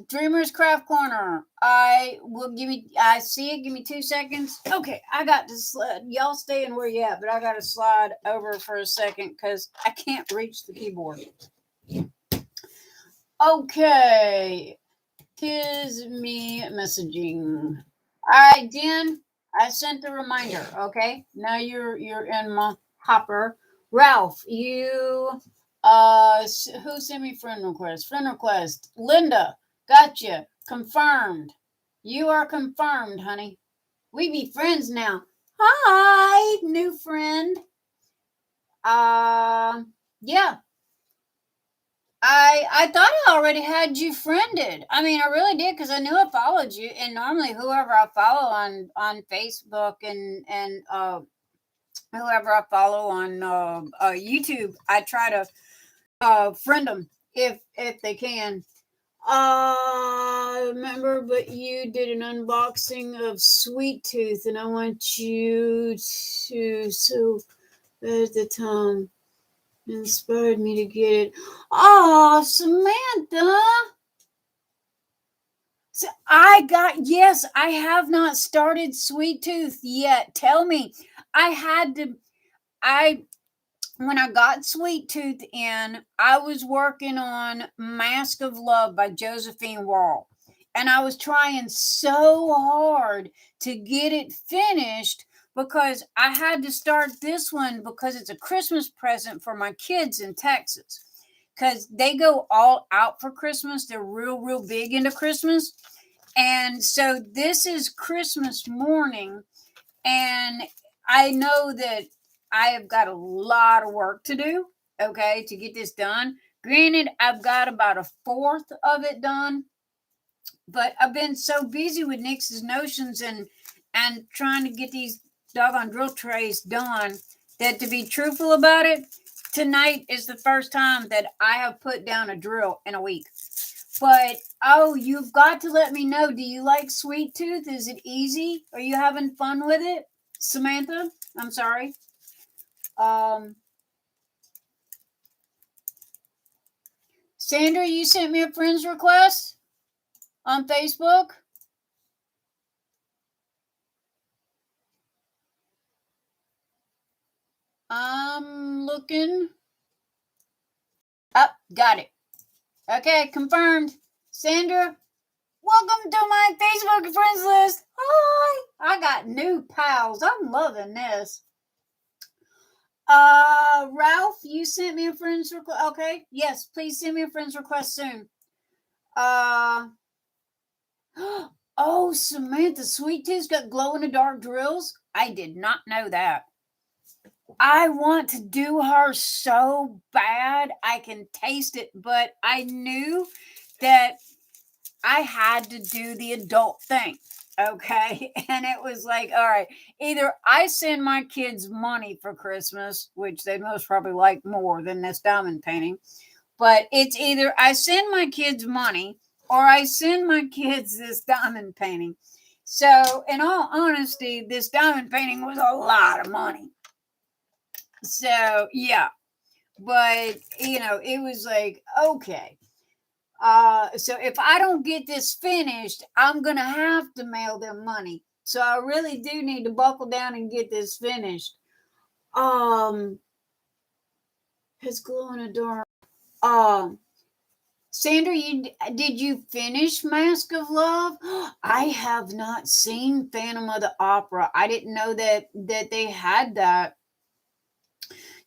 Dreamers Craft Corner. I see it. Give me 2 seconds. Okay, I got to slide. Y'all staying where you at, but I got to slide over for a second because I can't reach the keyboard. Okay, here's me messaging. All right, Jen, I sent the reminder. Okay, now you're in my hopper. Ralph, you who sent me friend request? Friend request. Linda, gotcha. Confirmed. You are confirmed, honey. We be friends now. Hi, new friend. Yeah. I thought I already had you friended. I mean, I really did because I knew I followed you. And normally, whoever I follow on Facebook and whoever I follow on YouTube, I try to friend them if they can. Remember, but you did an unboxing of Sweet Tooth, and I want you to. So But at the time, it inspired me to get it. Oh, Samantha. So yes, I have not started Sweet Tooth yet. Tell me, when I got Sweet Tooth in, I was working on Mask of Love by Josephine Wall. And I was trying so hard to get it finished because I had to start this one because it's a Christmas present for my kids in Texas. Because they go all out for Christmas. They're real, real big into Christmas. And so this is Christmas morning. And I know that I have got a lot of work to do, okay, to get this done. Granted, I've got about a fourth of it done, but I've been so busy with Nyx's notions and trying to get these doggone drill trays done that, to be truthful about it, tonight is the first time that I have put down a drill in a week. But oh, you've got to let me know. Do you like Sweet Tooth? Is it easy? Are you having fun with it, Samantha? I'm sorry. Sandra, you sent me a friend's request on Facebook. I'm looking. Oh, got it. Okay, confirmed. Sandra, welcome to my Facebook friends list. Hi. I got new pals. I'm loving this. Ralph, you sent me a friend's request. Okay, yes, please send me a friend's request soon. Oh, Samantha, Sweet Tooth's got glow in the dark drills. I did not know that. I want to do her so bad. I can taste it, but I knew that I had to do the adult thing. Okay. And it was like, all right, either I send my kids money for Christmas, which they most probably like more than this diamond painting, but it's either I send my kids money or I send my kids this diamond painting. So, in all honesty, this diamond painting was a lot of money. So, yeah. But, it was like, okay. So if I don't get this finished, I'm going to have to mail them money. So I really do need to buckle down and get this finished. It's glow in the dark. Sandra, did you finish Mask of Love? I have not seen Phantom of the Opera. I didn't know that they had that.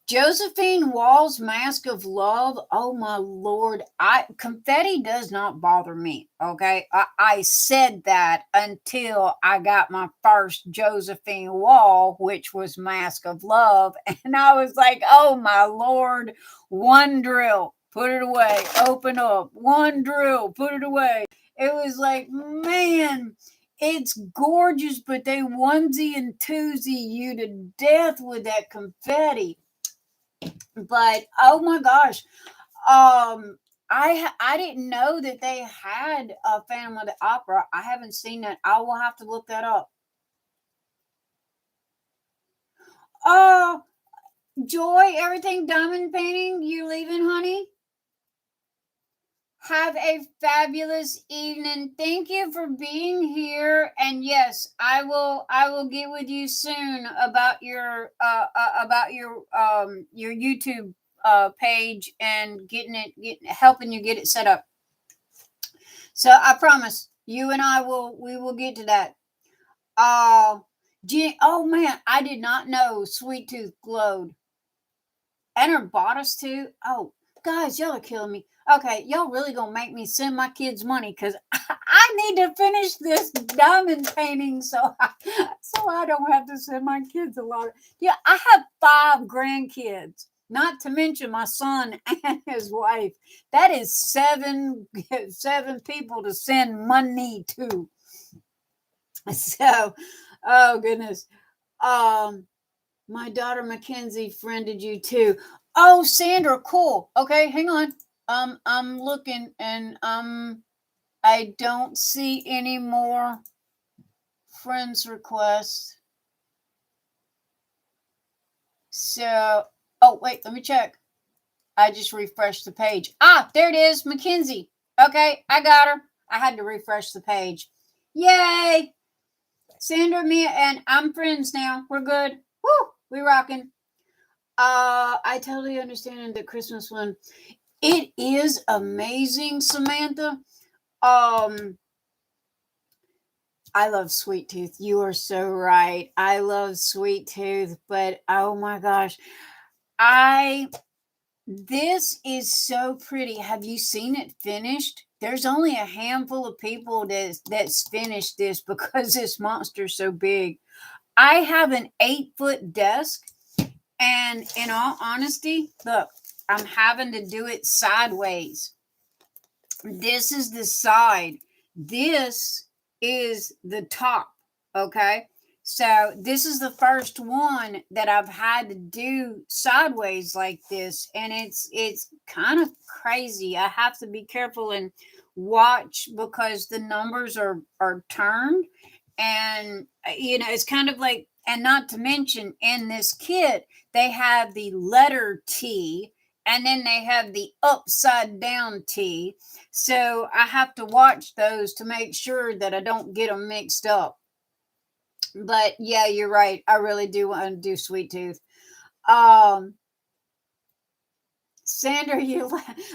Josephine Wall's Mask of Love. Oh my Lord. Confetti does not bother me. Okay. I said that until I got my first Josephine Wall, which was Mask of Love. And I was like, oh my Lord, one drill, put it away, open up, one drill, put it away. It was like, man, it's gorgeous, but they onesie and twosie you to death with that confetti. But oh my gosh, I didn't know that they had a Phantom of the Opera. I haven't seen that. I will have to look that up. Oh, Joy, everything diamond painting. You leaving, honey? Have a fabulous evening. Thank you for being here. And yes, I will get with you soon about your YouTube page and helping you get it set up. So I promise you and we will get to that. Oh man, I did not know Sweet Tooth glowed. And her bodice too. Oh, guys, y'all are killing me. Okay, y'all really gonna make me send my kids money because I need to finish this diamond painting so I don't have to send my kids a lot. Yeah, I have 5 grandkids, not to mention my son and his wife. That is 7 people to send money to. So, oh goodness. My daughter Mackenzie friended you too. Oh, Sandra, cool. Okay, hang on. I'm looking and I don't see any more friends requests. So, oh, wait, let me check. I just refreshed the page. Ah, there it is, Mackenzie. Okay, I got her. I had to refresh the page. Yay! Sandra, Mia, and I'm friends now. We're good. Woo! We rocking. I totally understand the Christmas one. It is amazing, Samantha. I love Sweet Tooth. You are so right. I love Sweet Tooth, but oh my gosh. This is so pretty. Have you seen it finished? There's only a handful of people that's finished this because this monster's so big. I have an 8-foot desk, and in all honesty, look, I'm having to do it sideways. This is the side. This is the top. Okay. So this is the first one that I've had to do sideways like this. And it's kind of crazy. I have to be careful and watch because the numbers are turned. And it's kind of like, and not to mention in this kit, they have the letter T and then they have the upside down T. So I have to watch those to make sure that I don't get them mixed up. But yeah, you're right. I really do want to do Sweet Tooth. Sandra,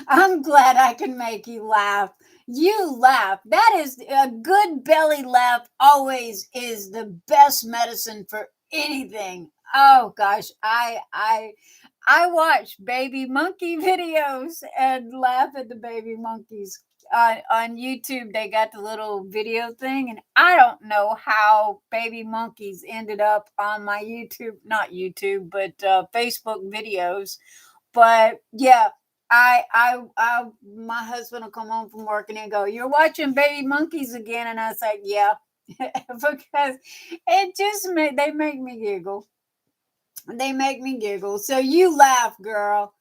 I'm glad I can make you laugh. You laugh. That is a good belly laugh. Always is the best medicine for anything. Oh gosh, I watch baby monkey videos and laugh at the baby monkeys. On YouTube, they got the little video thing, and I don't know how baby monkeys ended up on my YouTube, not YouTube, but Facebook videos. But yeah, my husband will come home from work and he'll go, "You're watching baby monkeys again," and I was like, "Yeah," because it just they make me giggle. They make me giggle. So you laugh, girl.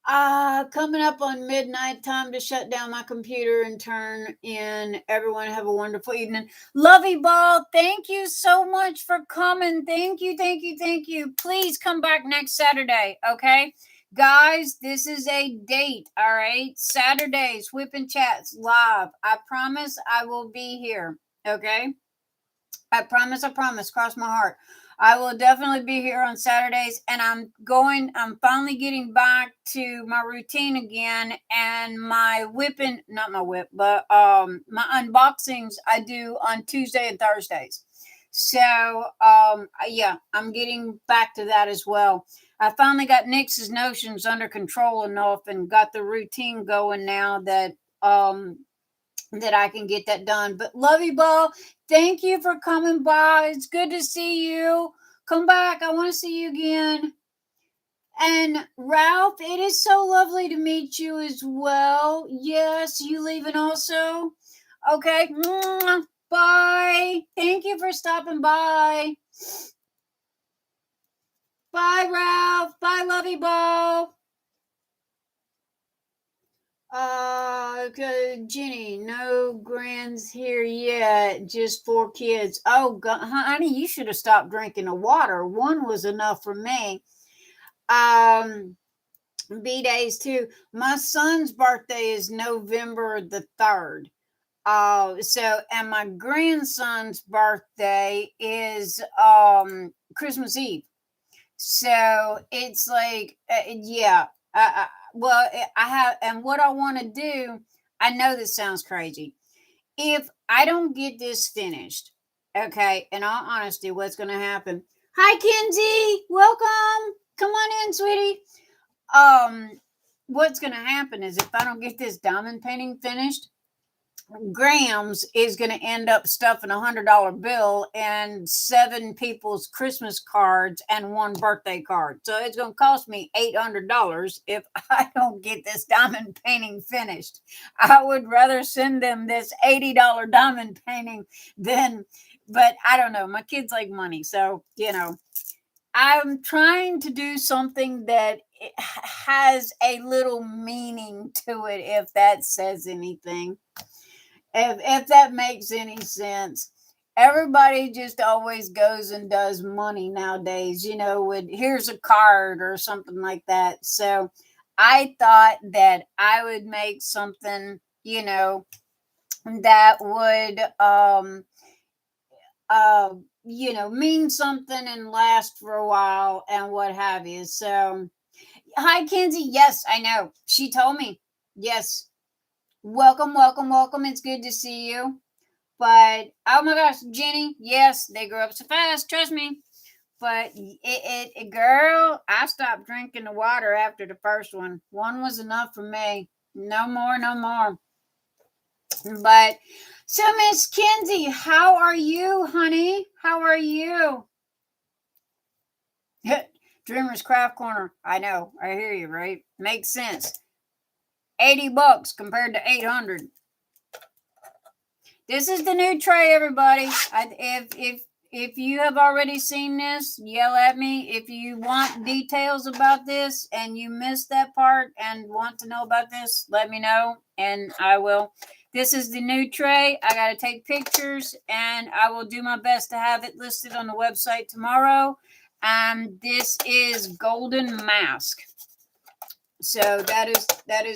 Coming up on midnight, time to shut down my computer and turn in. Everyone have a wonderful evening. Lovey Ball, thank you so much for coming. Thank you, thank you, thank you. Please come back next Saturday, okay? Guys, this is a date, all right? Saturdays, Whip and Chats live. I promise I will be here, okay? I promise, cross my heart. I will definitely be here on Saturdays, and I'm finally getting back to my routine again, and my whipping, not my whip, but my unboxings I do on Tuesday and Thursdays. So yeah, I'm getting back to that as well. I finally got Nyx's notions under control enough and got the routine going now that I can get that done. But Lovey Ball, thank you for coming by. It's good to see you. Come back. I want to see you again. And Ralph, it is so lovely to meet you as well. Yes, you leaving also? Okay. Bye. Thank you for stopping by. Bye, Ralph. Bye, Lovey Ball. Jenny, no grands here yet, just 4 kids. Oh, God, honey, you should have stopped drinking the water. One was enough for me. B-days too. My son's birthday is November the 3rd. And my grandson's birthday is Christmas Eve. So it's like, yeah. Well, I have, and what I want to do, I know this sounds crazy. If I don't get this finished, okay, in all honesty, what's going to happen? Hi, Kenzie. Welcome. Come on in, sweetie. What's going to happen is if I don't get this diamond painting finished, Grams is going to end up stuffing $100 bill and 7 people's Christmas cards and 1 birthday card. So it's going to cost me $800 if I don't get this diamond painting finished. I would rather send them this $80 diamond painting than, but I don't know. My kids like money. So, I'm trying to do something that has a little meaning to it, if that says anything. If that makes any sense. everybody just always goes and does money nowadays, with here's a card or something like that. So I thought that I would make something, that would mean something and last for a while and what have you. So hi Kenzie. Yes, I know. She told me. Yes. Welcome, welcome, welcome. It's good to see you. But oh my gosh, Jenny, yes, they grow up so fast, trust me. But girl, I stopped drinking the water after the first one. One was enough for me. No more, no more. But so Miss Kenzie, how are you, honey? How are you? Dreamer's Craft Corner. I know. I hear you, right? Makes sense. $80 compared to 800. This is the new tray, everybody. If you have already seen this, yell at me. If you want details about this and you missed that part and want to know about this, let me know and I will. This is the new tray. I got to take pictures and I will do my best to have it listed on the website tomorrow. This is Golden Mask. So that is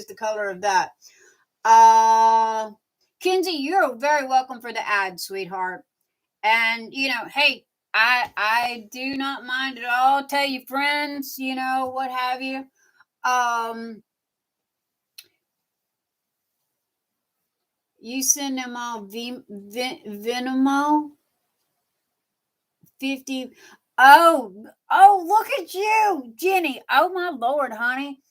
the color of that. Kinsey, you're very welcome for the ad, sweetheart. And hey, I do not mind at all. Tell your friends, what have you. You send them all Venmo 50. Oh, look at you, Jenny. Oh my Lord, honey.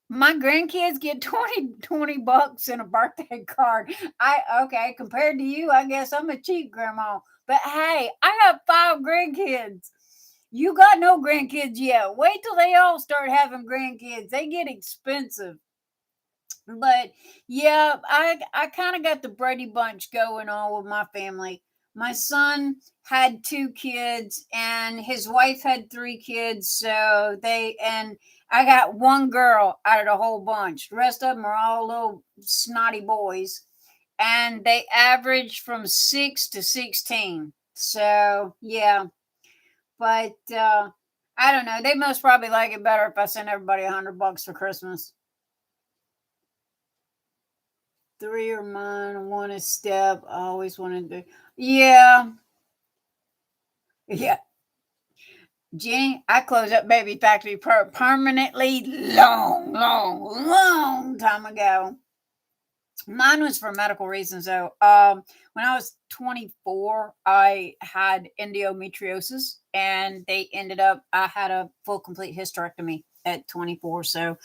My grandkids get 20 bucks in a birthday card. Okay, compared to you, I guess I'm a cheap grandma. But hey, I got 5 grandkids. You got no grandkids yet. Wait till they all start having grandkids. They get expensive. But yeah, I kind of got the Brady Bunch going on with my family. My son had 2 kids and his wife had 3 kids. So I got 1 girl out of the whole bunch. The rest of them are all little snotty boys. And they average from 6 to 16. So yeah. But I don't know. They most probably like it better if I send everybody $100 for Christmas. 3 are mine, 1 is Step. I always wanted to. Yeah. Yeah. Jenny, I closed up Baby Factory permanently long time ago. Mine was for medical reasons, though. When I was 24, I had endometriosis, and I had a full complete hysterectomy at 24. So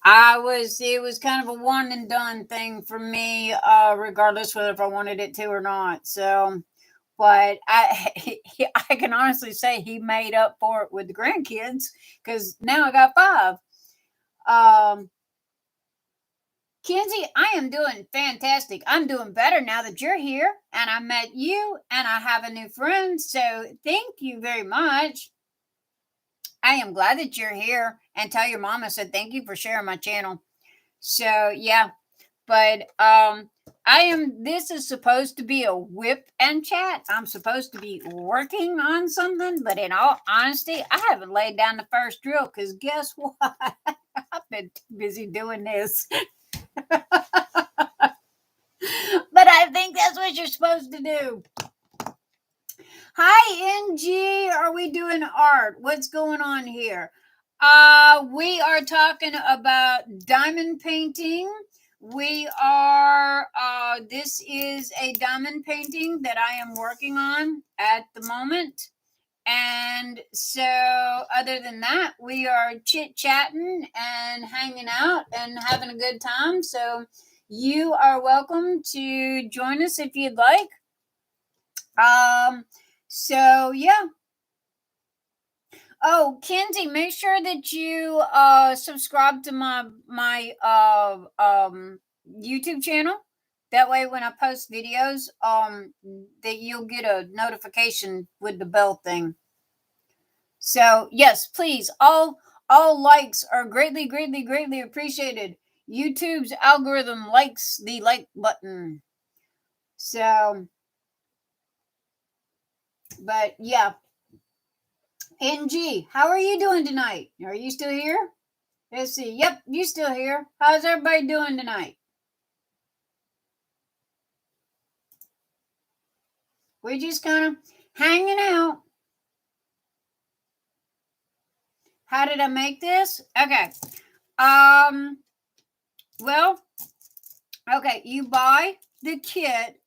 it was kind of a one and done thing for me, regardless whether if I wanted it to or not. So, but I can honestly say he made up for it with the grandkids because now I got 5. Kenzie, I am doing fantastic. I'm doing better now that you're here and I met you and I have a new friend. So thank you very much. I am glad that you're here, and tell your mom I said thank you for sharing my channel. So yeah, but this is supposed to be a WIP and chat. I'm supposed to be working on something, but in all honesty, I haven't laid down the first drill because guess what? I've been too busy doing this. But I think that's what you're supposed to do. Hi, NG. Are we doing art? What's going on here? We are talking about diamond painting. This is a diamond painting that I am working on at the moment. And so, other than that, we are chit-chatting and hanging out and having a good time. So, you are welcome to join us if you'd like. So yeah. Oh, Kenzie, make sure that you subscribe to my YouTube channel. That way when I post videos, that you'll get a notification with the bell thing. So yes, please, all likes are greatly, greatly, greatly appreciated. YouTube's algorithm likes the like button. So But yeah. NG, how are you doing tonight? Are you still here? Let's see. Yep, you still here. How's everybody doing tonight? We're just kind of hanging out. How did I make this? Okay. Well, okay, you buy the kit.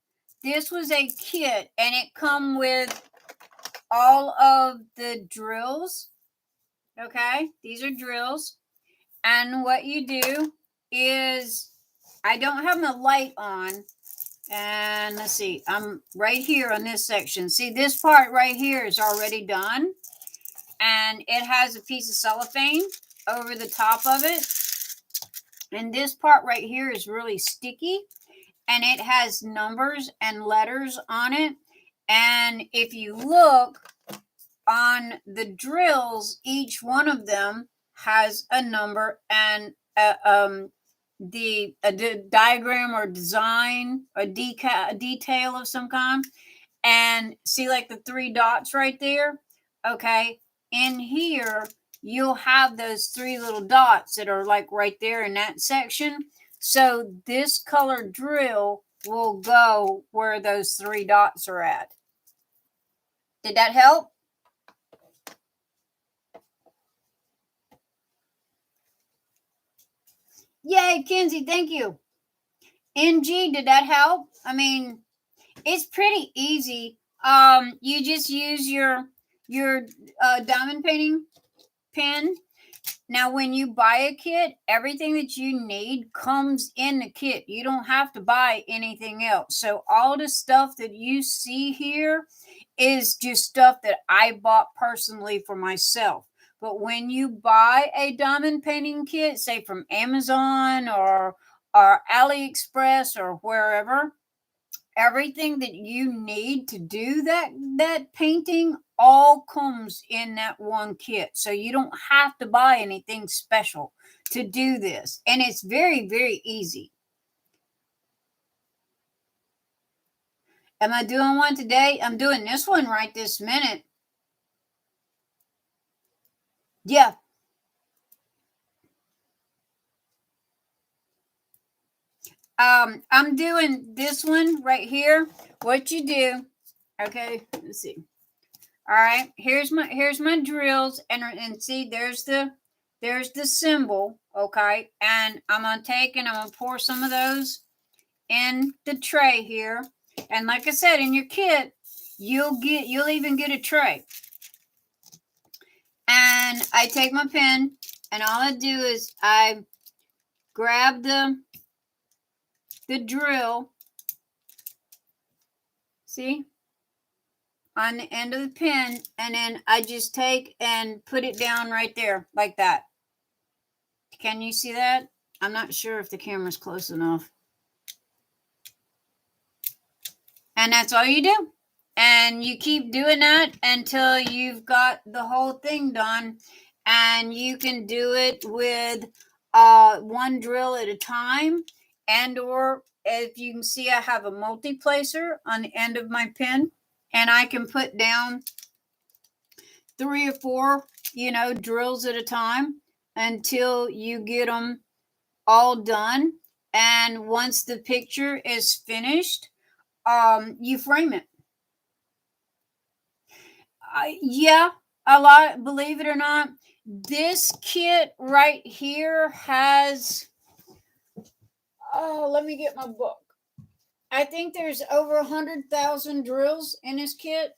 This was a kit, and it come with all of the drills. Okay, these are drills. And what you do is, I don't have my light on. And let's see, I'm right here on this section. See, this part right here is already done. And it has a piece of cellophane over the top of it. And this part right here is really sticky. And it has numbers and letters on it. And if you look on the drills, each one of them has a number and a diagram or design, a detail of some kind. And see, like the 3 dots right there. Okay, in here you'll have those 3 little dots that are like right there in that section. So this colored drill will go where those 3 dots are at. Did that help? Yay, Kenzie, thank you. NG, did that help? I mean, it's pretty easy. You just use your diamond painting pen. Now, when you buy a kit, everything that you need comes in the kit. You don't have to buy anything else. So all the stuff that you see here is just stuff that I bought personally for myself. But when you buy a diamond painting kit, say from Amazon or AliExpress or wherever, everything that you need to do that painting all comes in that one kit. So you don't have to buy anything special to do this. And it's very, very easy. Am I doing one today? I'm doing this one right this minute. Yeah. I'm doing this one right here. What you do, okay, let's see. All right, here's my drills, and see, there's the symbol, okay, and I'm gonna take and I'm gonna pour some of those in the tray here. And like I said, in your kit, you'll even get a tray. And I take my pen, and all I do is I grab the drill, see, on the end of the pen, and then I just take and put it down right there like that. Can you see that? I'm not sure if the camera's close enough. And that's all you do. And you keep doing that until you've got the whole thing done. And you can do it with one drill at a time. And or if you can see, I have a multi-placer on the end of my pen. And I can put down 3 or 4, drills at a time until you get them all done. And once the picture is finished, you frame it. Yeah, a lot, believe it or not, this kit right here has, let me get my book. I think there's over 100,000 drills in this kit.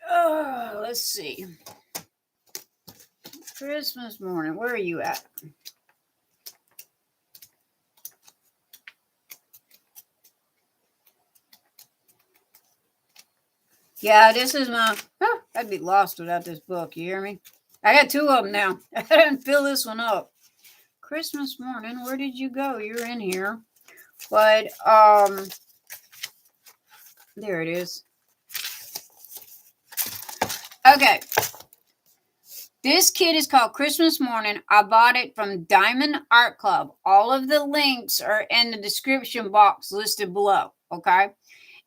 Let's see. Christmas morning, where are you at? Yeah, this is my, I'd be lost without this book, you hear me? I got 2 of them now. I didn't fill this one up. Christmas morning, where did you go? You're in here. But, there it is. Okay. This kit is called Christmas Morning. I bought it from Diamond Art Club. All of the links are in the description box listed below, okay?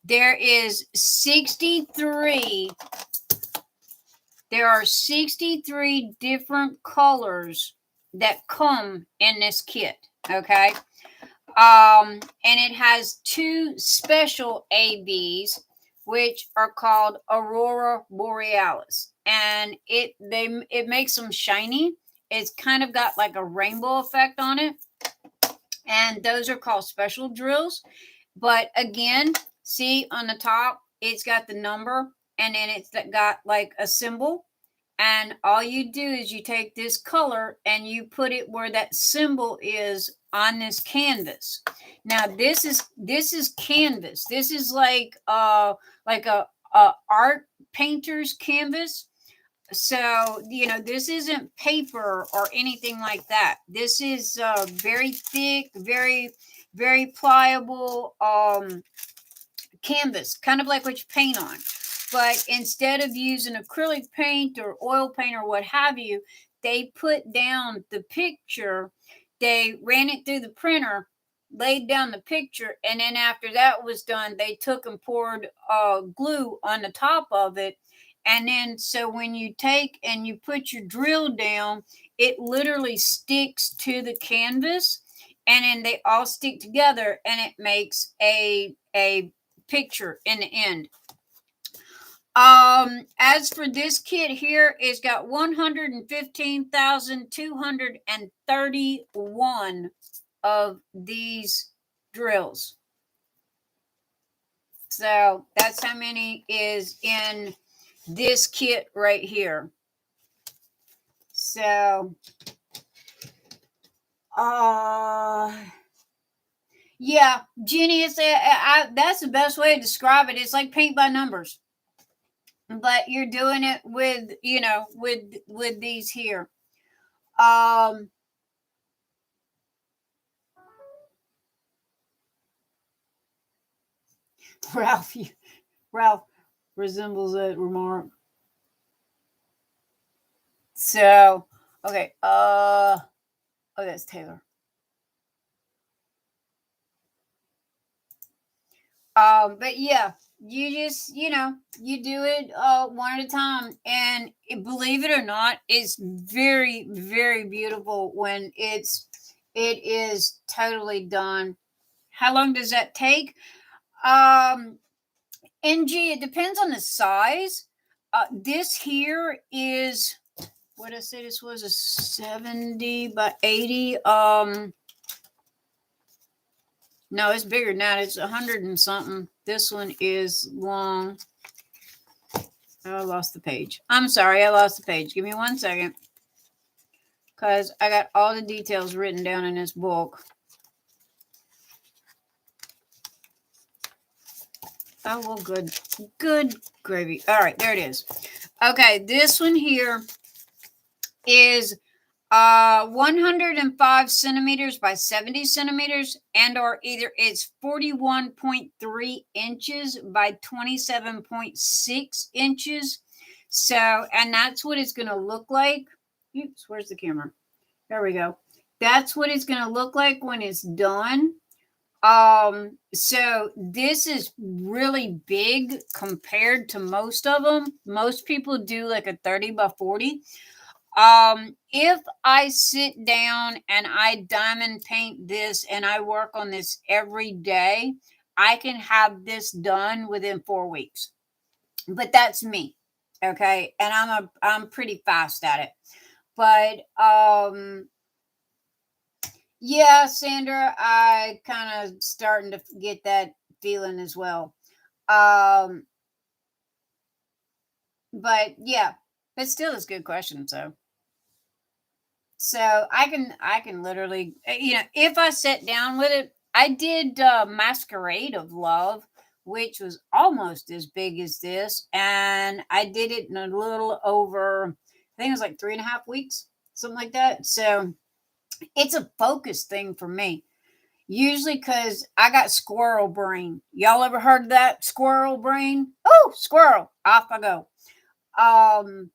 there is 63. There are 63 different colors that come in this kit. Okay. And it has 2 special ABs, which are called Aurora Borealis, and it makes them shiny. It's kind of got like a rainbow effect on it, and those are called special drills. But again, see on the top, it's got the number, and then it's got like a symbol. And all you do is you take this color and you put it where that symbol is on this canvas. Now this is canvas. This is like a art painter's canvas. So, this isn't paper or anything like that. This is very thick, very, very pliable canvas, kind of like what you paint on. But instead of using acrylic paint or oil paint or what have you, they put down the picture. They ran it through the printer, laid down the picture, and then after that was done, they took and poured glue on the top of it. And then so when you take and you put your drill down, it literally sticks to the canvas, and then they all stick together, and it makes a picture in the end. As for this kit here, it's got 115,231 of these drills. So that's how many is in this kit right here. So, yeah, Jenny, that's the best way to describe it. It's like paint by numbers, but you're doing it with, with these here. Ralph resembles that remark. So, okay. Oh, that's Taylor. But yeah, you just, you do it one at a time, and believe it or not, it's very, very beautiful when it is totally done. How long does that take? NG, it depends on the size. This here is, what did I say this was, a 70 by 80. No, it's bigger than that. It's 100 and something. This one is long. Oh, I lost the page. I'm sorry, I lost the page. Give me 1 second. Because I got all the details written down in this book. Oh, well, good. Good gravy. All right, there it is. Okay, this one here is 105 centimeters by 70 centimeters, and or either it's 41.3 inches by 27.6 inches. So, and that's what it's going to look like. Oops, where's the camera? There we go. That's what it's going to look like when it's done. So this is really big compared to most of them. Most people do like a 30 by 40. If I sit down and I diamond paint this and I work on this every day, I can have this done within 4 weeks. But that's me. Okay. And I'm pretty fast at it. But, yeah, Sandra, I kind of starting to get that feeling as well. But yeah, but still it's a good question. So I can literally, if I sit down with it, I did Masquerade of Love, which was almost as big as this. And I did it in a little over, I think it was like 3.5 weeks, something like that. So it's a focus thing for me. Usually because I got squirrel brain. Y'all ever heard of that? Squirrel brain? Oh, squirrel. Off I go.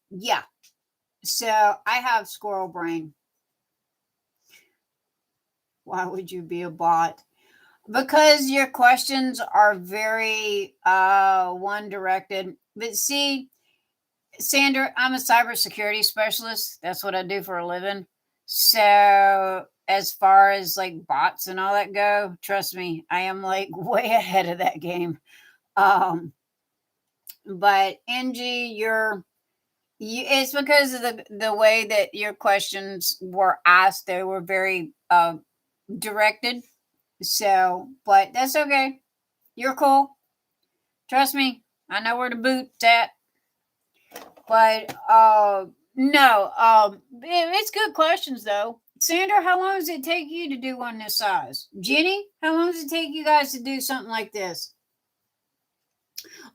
Yeah. So I have squirrel brain. Why would you be a bot? because your questions are very one directed. But see, Sandra, I'm a cybersecurity specialist. That's what I do for a living. So as far as like bots and all that go, trust me, I am like way ahead of that game. Um, but Angie, it's because of the way that your questions were asked. They were very directed. So, but that's okay. You're cool. Trust me, I know where the boot's at. But no, it's good questions though. Sandra, how long does it take you to do one this size? Jenny, how long does it take you guys to do something like this?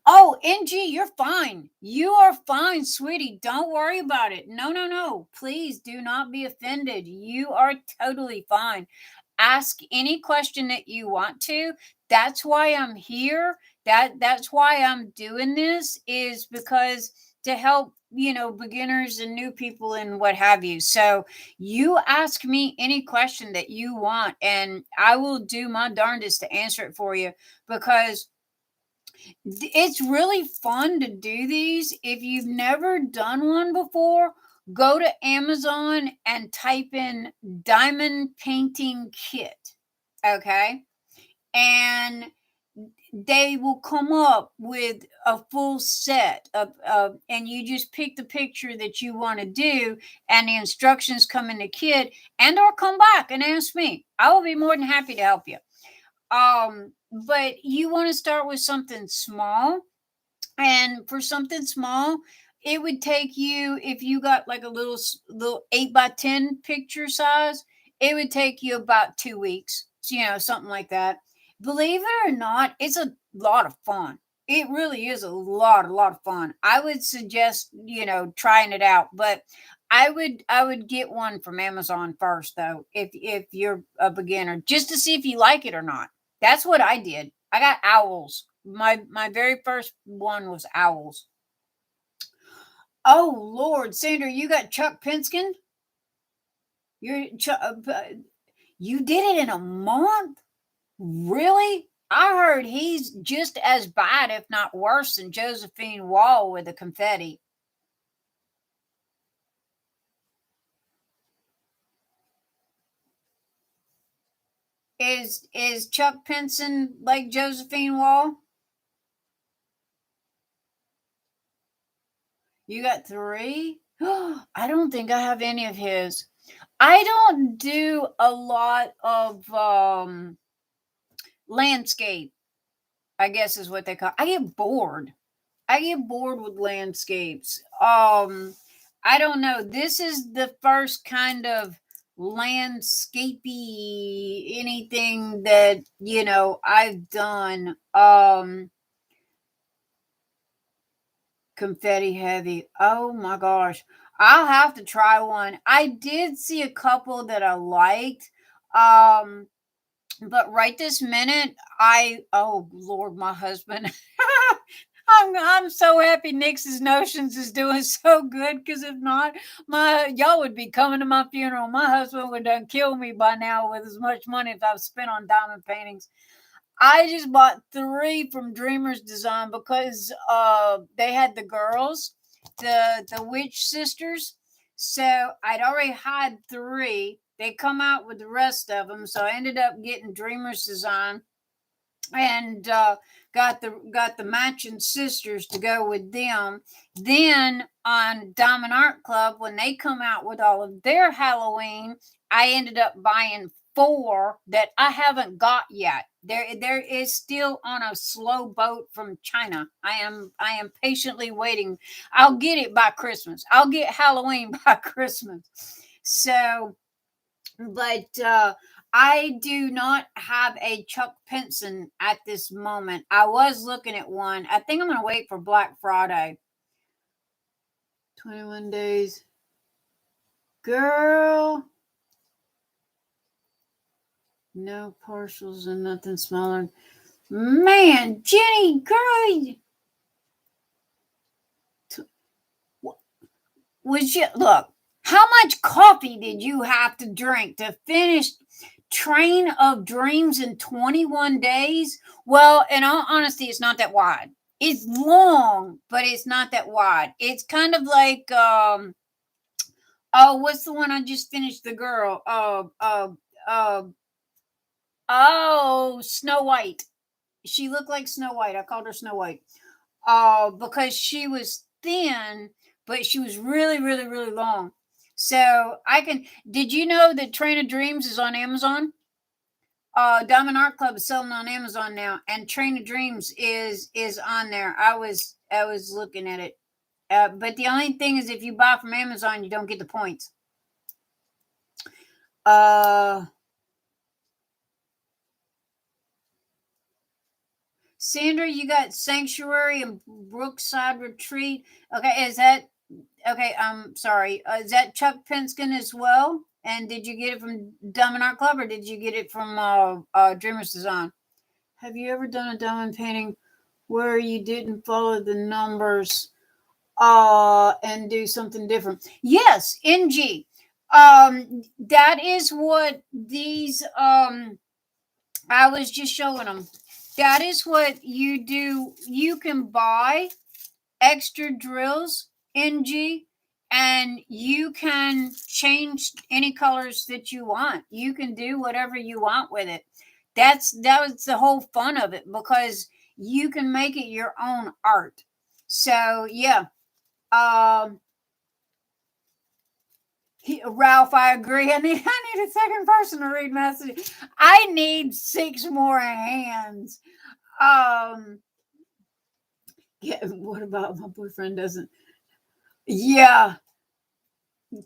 Oh, NG, you're fine. You are fine, sweetie. Don't worry about it. No, no, no. Please do not be offended. You are totally fine. Ask any question that you want to. That's why I'm here. That's why I'm doing this, is because to help, beginners and new people and what have you. So you ask me any question that you want and I will do my darndest to answer it for you, because it's really fun to do these. If you've never done one before, go to Amazon and type in diamond painting kit. Okay. And they will come up with a full set of, and you just pick the picture that you want to do, and the instructions come in the kit, and or come back and ask me. I will be more than happy to help you. But you want to start with something small, and for something small, it would take you, if you got like a little 8x10 picture size, it would take you about 2 weeks. So, something like that. Believe it or not, it's a lot of fun. It really is a lot of fun. I would suggest, trying it out, but I would get one from Amazon first though, if you're a beginner, just to see if you like it or not. That's what I did. I got owls. My very first one was owls. Oh Lord, Sandra, you got Chuck Pinskin? You did it in a month? Really? I heard he's just as bad, if not worse, than Josephine Wall with the confetti. Is Chuck Pinson like Josephine Wall? You got 3? I don't think I have any of his. I don't do a lot of landscape, I guess is what they call. I get bored. I get bored with landscapes. I don't know. This is the first kind of landscapey anything that, I've done. Confetti heavy. Oh my gosh. I'll have to try one. I did see a couple that I liked. Um, but right this minute, oh Lord, my husband. I'm so happy Nix's Notions is doing so good, because if not, y'all would be coming to my funeral. My husband would done kill me by now with as much money as I've spent on diamond paintings. I just bought 3 from Dreamers Design because they had the girls, the witch sisters. So I'd already had 3. They come out with the rest of them, so I ended up getting Dreamers Design, and got the matching sisters to go with them. Then on Diamond Art Club, when they come out with all of their Halloween, I ended up buying 4 that I haven't got yet. There is still on a slow boat from China. I am patiently waiting. I'll get it by Christmas. I'll get Halloween by Christmas. So, but I do not have a Chuck Pinson at this moment. I was looking at one. I think I'm going to wait for Black Friday. 21 days. Girl. No partials and nothing smaller. Man, Jenny, girl. Would you look? How much coffee did you have to drink to finish Train of Dreams in 21 days. Well, in all honesty, it's not that wide. It's long, but it's not that wide. It's kind of like oh, what's the one I just finished? The girl. Uh oh, Snow White. She looked like Snow White. I called her Snow White. Because she was thin, but she was really, really, really long. So I can. Did you know that Train of Dreams is on Amazon? Diamond Art Club is selling on Amazon now, and Train of Dreams is on there. I was looking at it, but the only thing is, if you buy from Amazon, you don't get the points. Sandra, you got Sanctuary and Brookside Retreat. Okay, is that okay? I'm sorry. Is that Chuck Penskin as well? And did you get it from Diamond Art Club, or did you get it from Dreamers Design? Have you ever done a diamond painting where you didn't follow the numbers and do something different? Yes, NG. That is what these I was just showing them. That is what you do. You can buy extra drills, NG, and you can change any colors that you want. You can do whatever you want with it. That was the whole fun of it, because you can make it your own art. So yeah. Ralph, I agree. I need a second person to read messages. I need 6 more hands. Yeah, what about my boyfriend doesn't? Yeah,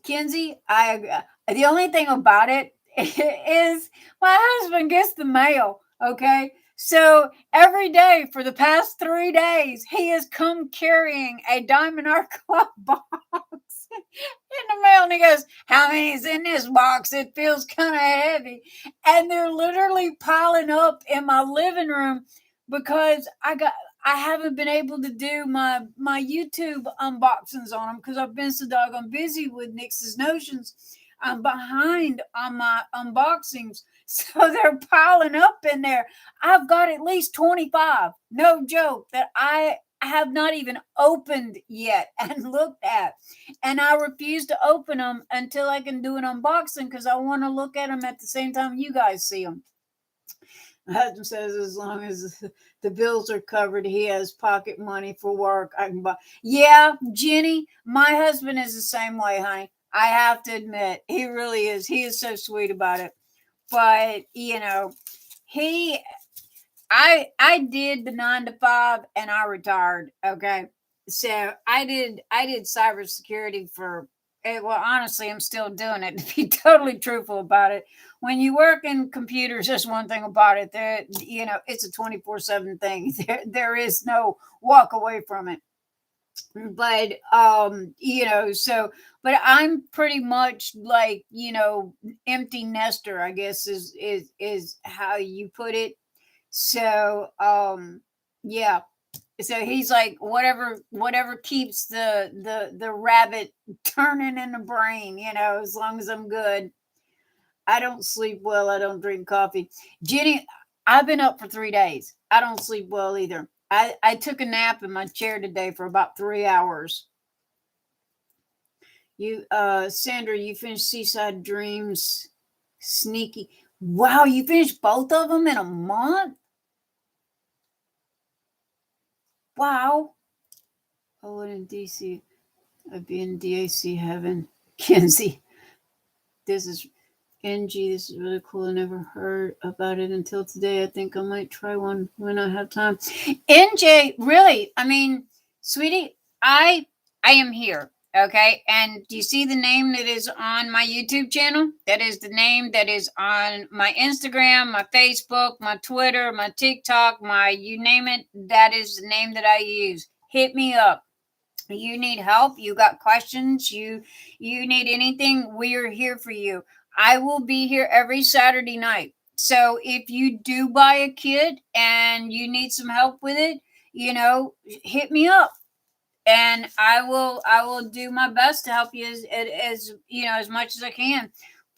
Kenzie, I agree. The only thing about it is my husband gets the mail. Okay. So every day for the past 3 days, he has come carrying a Diamond Art Club box in the mail. And he goes, "How many is in this box? It feels kind of heavy." And they're literally piling up in my living room because I haven't been able to do my YouTube unboxings on them because I've been so doggone busy with Nyx's Notions. I'm behind on my unboxings. So they're piling up in there. I've got at least 25, no joke, that I have not even opened yet and looked at. And I refuse to open them until I can do an unboxing because I want to look at them at the same time you guys see them. My husband says as long as the bills are covered, he has pocket money for work. I can buy. Yeah, Jenny, my husband is the same way, honey. I have to admit, he really is. He is so sweet about it. But I did the 9 to 5 and I retired. Okay, so I did cybersecurity for. Well, honestly, I'm still doing it. To be totally truthful about it, when you work in computers, there's one thing about it. That it's a 24/7 thing. There is no walk away from it. But but I'm pretty much like empty nester, I guess is how you put it. So yeah. So he's like, whatever keeps the rabbit turning in the brain, as long as I'm good. I don't sleep well. I don't drink coffee. Jenny, I've been up for 3 days. I don't sleep well either. I took a nap in my chair today for about 3 hours. Sandra, you finished Seaside Dreams. Sneaky. Wow, you finished both of them in a month? Wow. Oh, and in DC. I'd be in DAC heaven. Kenzie. This is NG. This is really cool. I never heard about it until today. I think I might try one when I have time. NJ, really? I mean, sweetie, I am here. Okay. And do you see the name that is on my YouTube channel? That is the name that is on my Instagram, my Facebook, my Twitter, my TikTok, my you name it. That is the name that I use. Hit me up. You need help, you got questions, you need anything, we are here for you. I will be here every Saturday night. So if you do buy a kit and you need some help with it, hit me up and I will do my best to help you as much as I can.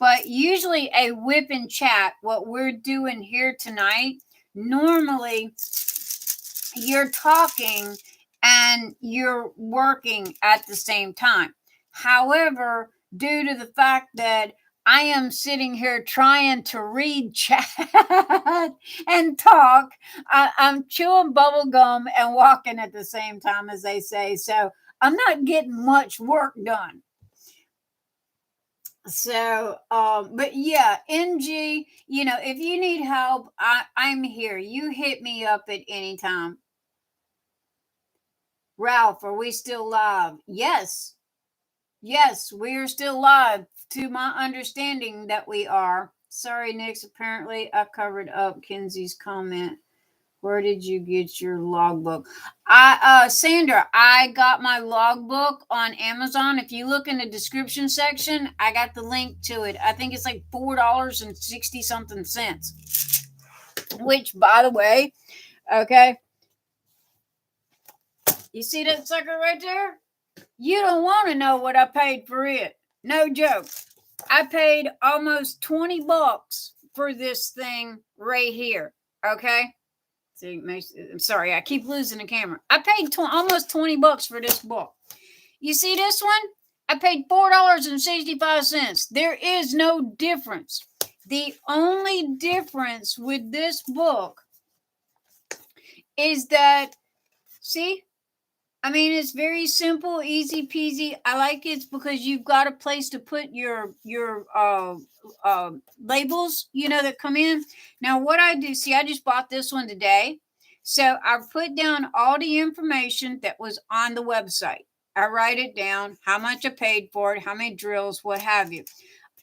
But usually a WIP and chat, what we're doing here tonight, normally you're talking and you're working at the same time. However, due to the fact that I am sitting here trying to read chat and talk, I'm chewing bubble gum and walking at the same time, as they say. So I'm not getting much work done. So, but yeah, NG, if you need help, I'm here. You hit me up at any time. Ralph, are we still live? Yes. Yes, we are still live. To my understanding that we are. Sorry, Nix. Apparently, I covered up Kenzie's comment. Where did you get your logbook? Sandra, I got my logbook on Amazon. If you look in the description section, I got the link to it. I think it's like $4.60 something cents. Which, by the way, okay, you see that sucker right there? You don't want to know what I paid for it. No joke. I paid almost $20 for this thing right here. Okay. See, I'm sorry, I keep losing the camera. I paid almost $20 for this book. You see this one? I paid $4.65. There is no difference. The only difference with this book is that, see, I mean, it's very simple, easy peasy. I like it because you've got a place to put your labels, that come in. Now, what I do, see, I just bought this one today. So I put down all the information that was on the website. I write it down, how much I paid for it, how many drills, what have you.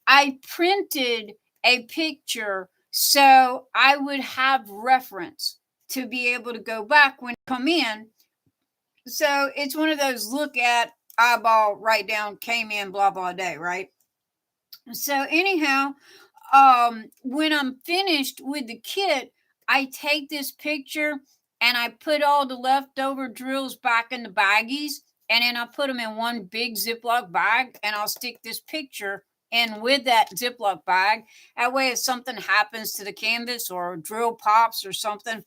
I printed a picture so I would have reference to be able to go back when I come in. So it's one of those look at, eyeball, write down, came in, blah, blah day, right? So anyhow, when I'm finished with the kit, I take this picture and I put all the leftover drills back in the baggies, and then I put them in one big Ziploc bag, and I'll stick this picture in with that Ziploc bag. That way, if something happens to the canvas or a drill pops or something,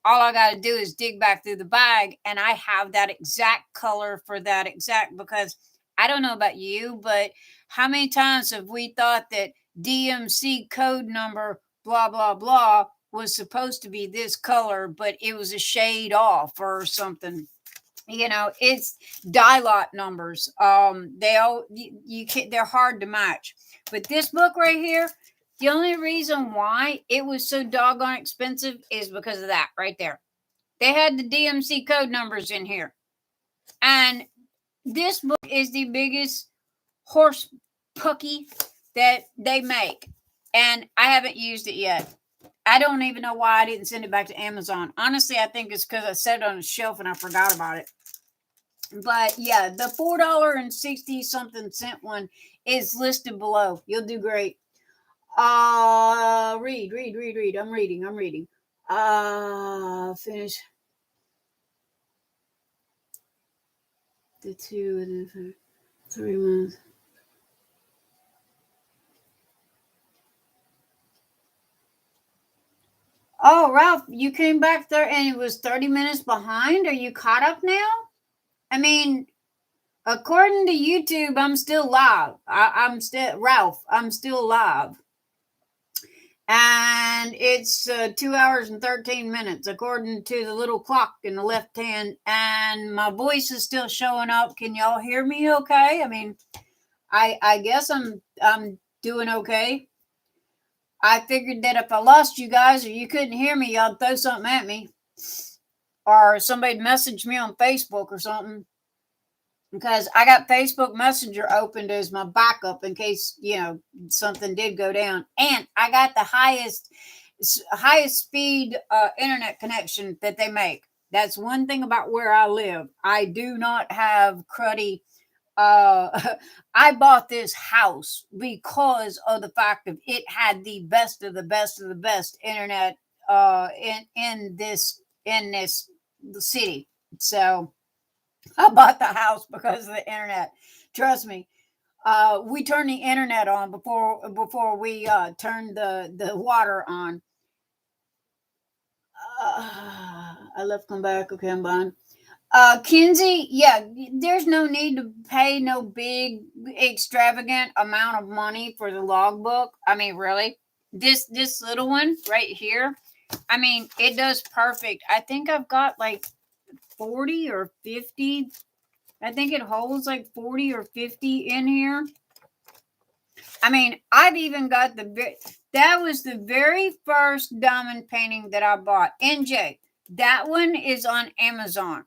all I got to do is dig back through the bag, and I have that exact color for that exact, because I don't know about you, but how many times have we thought that DMC code number blah blah blah was supposed to be this color, but it was a shade off or something? It's die lot numbers. You can't, they're hard to match. But this book right here, the only reason why it was so doggone expensive is because of that right there. They had the DMC code numbers in here, and this book is the biggest horse pucky that they make, and I haven't used it yet. I don't even know why I didn't send it back to Amazon. Honestly, I think it's because I set it on a shelf and I forgot about it. But yeah, the $4.60 something cent one is listed below. You'll do great. Read. I'm reading. Finish the 2 and the 3 months. Oh, Ralph, you came back there and it was 30 minutes behind. Are you caught up now? I mean, according to YouTube, I'm still live. I'm still Ralph. I'm still live. And it's 2 hours and 13 minutes, according to the little clock in the left hand. And my voice is still showing up. Can y'all hear me okay? I mean, I guess I'm doing okay. I figured that if I lost you guys or you couldn't hear me, y'all throw something at me. Or somebody'd message me on Facebook or something. Because I got Facebook Messenger opened as my backup in case, something did go down. And I got the highest speed internet connection that they make. That's one thing about where I live. I do not have cruddy. I bought this house because of the fact that it had the best of the best of the best internet in this city. So I bought the house because of the internet. Trust me. We turned the internet on before we turned the water on. I left come back. Okay, I'm behind. Kinsey, yeah, there's no need to pay no big extravagant amount of money for the logbook. I mean, really, this little one right here. I mean, it does perfect. I think I've got like 40 or 50. I think it holds like 40 or 50 in here. I mean, I've even got that was the very first diamond painting that I bought. NJ, that one is on Amazon.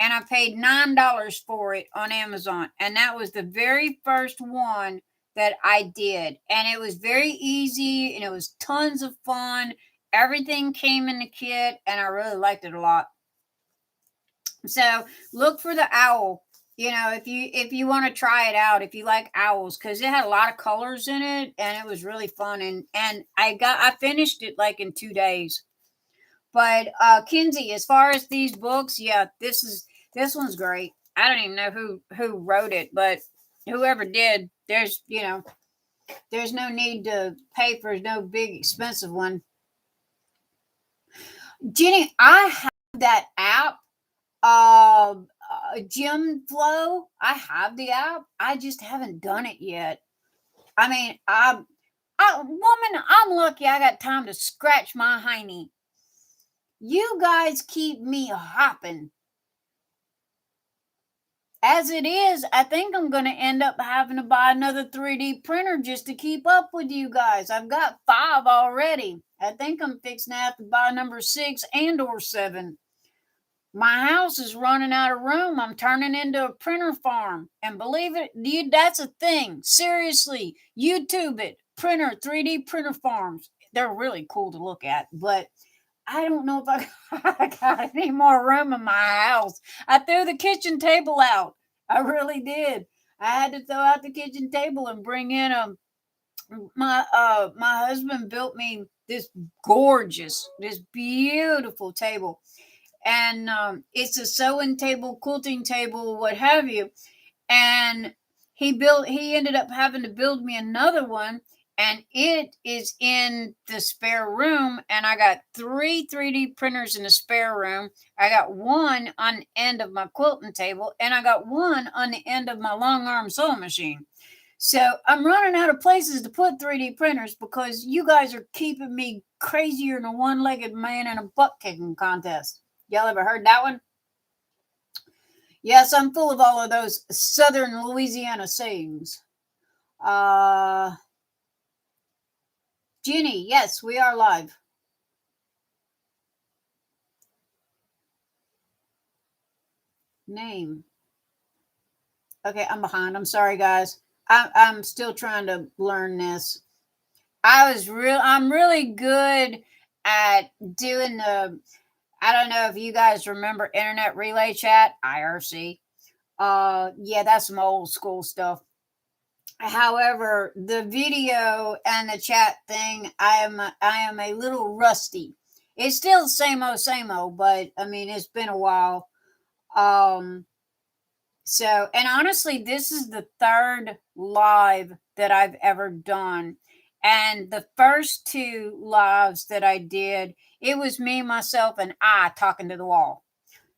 And I paid $9 for it on Amazon. And that was the very first one that I did. And it was very easy and it was tons of fun. Everything came in the kit and I really liked it a lot. So look for the owl. You know, if you want to try it out, if you like owls, because it had a lot of colors in it and it was really fun. And I finished it like in 2 days. But Kinsey, as far as these books, yeah, this one's great. I don't even know who wrote it, but whoever did, there's no need to pay for no big expensive one. Jenny, I have that app. Gym Flow. I have the app. I just haven't done it yet. I mean, woman, I'm lucky I got time to scratch my hiney. You guys keep me hopping. As it is, I think I'm going to end up having to buy another 3D printer just to keep up with you guys. I've got 5 already. I think I'm fixing to have to buy number 6 and or 7. My house is running out of room. I'm turning into a printer farm. And believe it, that's a thing. Seriously, YouTube it. 3D printer farms. They're really cool to look at. But I don't know if I got any more room in my house. I threw the kitchen table out. I really did. I had to throw out the kitchen table and bring in my husband built me this beautiful table. And it's a sewing table, quilting table, what have you. And he ended up having to build me another one, and it is in the spare room. And I got 3 3D printers in the spare room. I got one on the end of my quilting table, and I got one on the end of my long arm sewing machine. So I'm running out of places to put 3D printers because you guys are keeping me crazier than a one-legged man in a butt kicking contest. Y'all ever heard that one? Yes, I'm full of all of those Southern Louisiana sayings. Ginny, yes, we are live. Name. Okay, I'm behind. I'm sorry, guys. I'm still trying to learn this. I'm really good at doing the. I don't know if you guys remember Internet Relay Chat, IRC. Yeah, that's some old school stuff. However, the video and the chat thing, I am a little rusty. It's still the same old, but I mean it's been a while. So, and honestly, this is the 3rd live that I've ever done. And the first 2 lives that I did, it was me, myself, and I talking to the wall.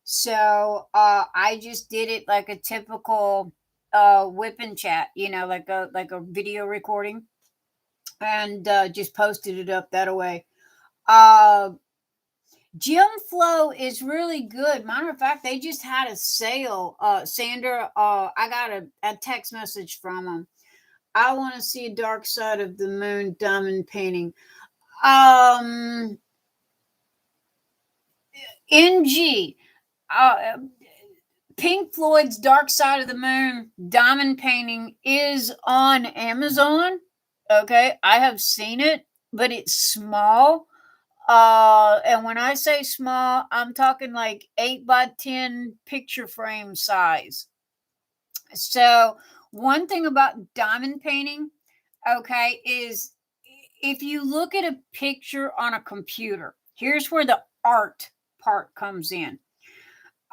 So I just did it like a typical WIP and chat, like a video recording, and just posted it up that way. Gym Flow is really good. Matter of fact, they just had a sale. Sandra, I got a text message from them. I want to see a Dark Side of the Moon diamond painting. NG. Pink Floyd's Dark Side of the Moon diamond painting is on Amazon. Okay, I have seen it, but it's small. And when I say small, I'm talking like 8x10 picture frame size. So one thing about diamond painting, okay, is if you look at a picture on a computer, here's where the art part comes in.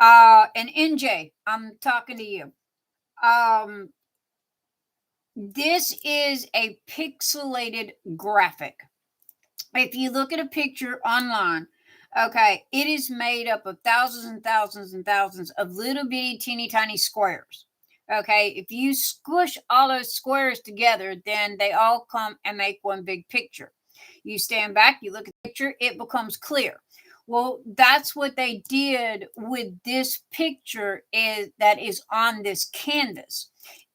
And NJ, I'm talking to you. This is a pixelated graphic. If you look at a picture online, okay, it is made up of thousands and thousands and thousands of little bitty teeny tiny squares. Okay, if you squish all those squares together, then they all come and make one big picture. You stand back, you look at the picture, it becomes clear. Well, that's what they did with this picture that is on this canvas.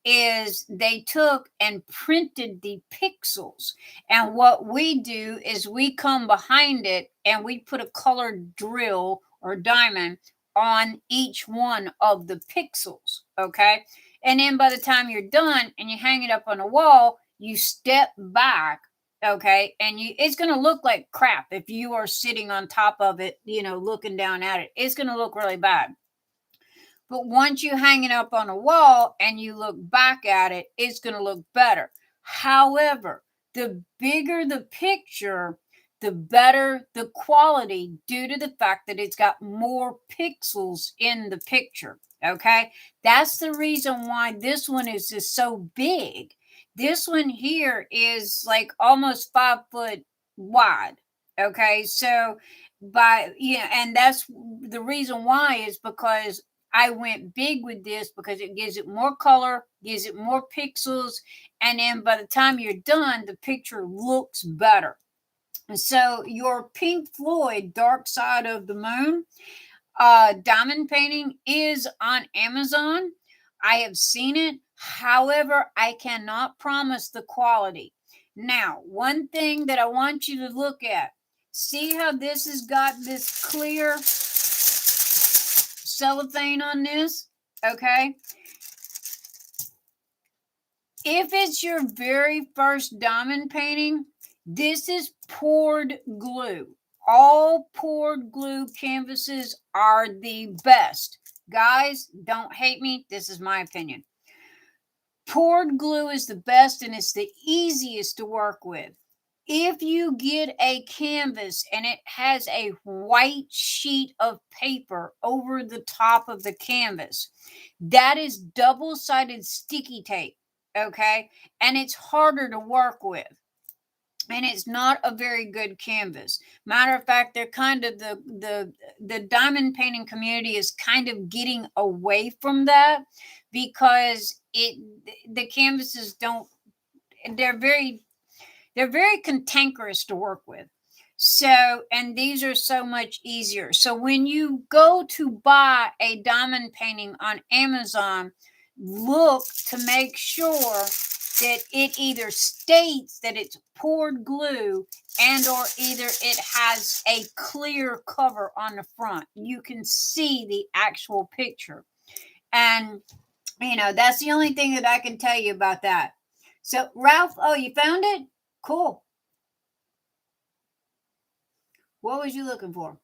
Is they took and printed the pixels, and what we do is we come behind it and we put a colored drill or diamond on each one of the pixels. Okay, and then by the time you're done and you hang it up on a wall, you step back. Okay, and it's going to look like crap if you are sitting on top of it, looking down at it. It's going to look really bad. But once you hang it up on a wall and you look back at it, it's going to look better. However, the bigger the picture, the better the quality, due to the fact that it's got more pixels in the picture. Okay, that's the reason why this one is just so big. This one here is like almost 5 foot wide. Okay, so and that's the reason why is because I went big with this, because it gives it more color, gives it more pixels, and then by the time you're done, the picture looks better. And so your Pink Floyd Dark Side of the Moon diamond painting is on Amazon. I have seen it. However, I cannot promise the quality. Now, one thing that I want you to look at, see how this has got this clear cellophane on this. Okay, if it's your very first diamond painting, this is poured glue. All poured glue canvases are the best. Guys, don't hate me, this is my opinion. Poured glue is the best, and it's the easiest to work with. If you get a canvas and it has a white sheet of paper over the top of the canvas, that is double-sided sticky tape, okay? And it's harder to work with. And it's not a very good canvas. Matter of fact, they're kind of the diamond painting community is kind of getting away from that, because the canvases don't, they're very cantankerous to work with. So, and these are so much easier. So when you go to buy a diamond painting on Amazon, look to make sure that it either states that it's poured glue, and or either it has a clear cover on the front. You can see the actual picture. And, that's the only thing that I can tell you about that. So, Ralph, oh, you found it? Cool. What was you looking for?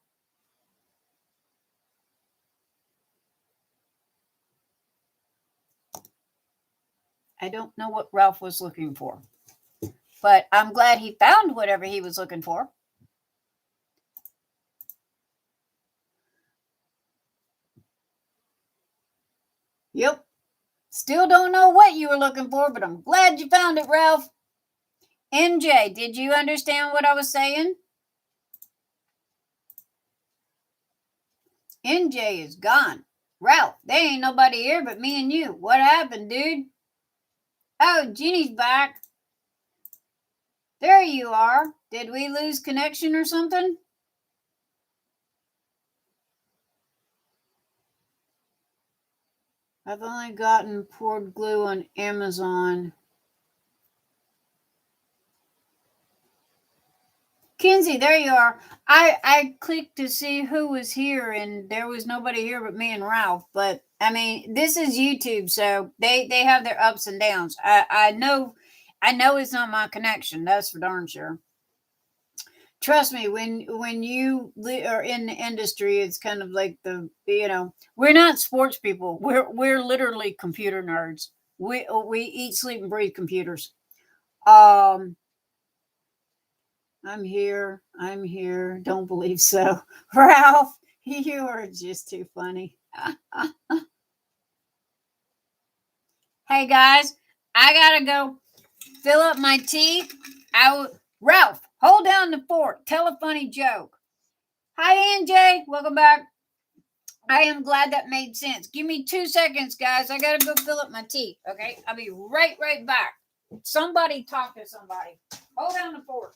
I don't know what Ralph was looking for, but I'm glad he found whatever he was looking for. Yep. Still don't know what you were looking for, but I'm glad you found it, Ralph. NJ, did you understand what I was saying? NJ is gone. Ralph, there ain't nobody here but me and you. What happened, dude? Oh, Jeannie's back. There you are. Did we lose connection or something? I've only gotten poured glue on Amazon. Kinsey, there you are. I clicked to see who was here, and there was nobody here but me and Ralph. But I mean, this is YouTube, so they have their ups and downs. I know it's not my connection. That's for darn sure. Trust me, when you are in the industry, it's kind of like we're not sports people. We're literally computer nerds. We eat, sleep, and breathe computers. I'm here. Don't believe so. Ralph, you are just too funny. Hey guys, I gotta go fill up my tea. Ralph, hold down the fort. Tell a funny joke. Hi, NJ. Welcome back. I am glad that made sense. Give me 2 seconds, guys. I gotta go fill up my tea. Okay, I'll be right back. Somebody talk to somebody. Hold down the fort.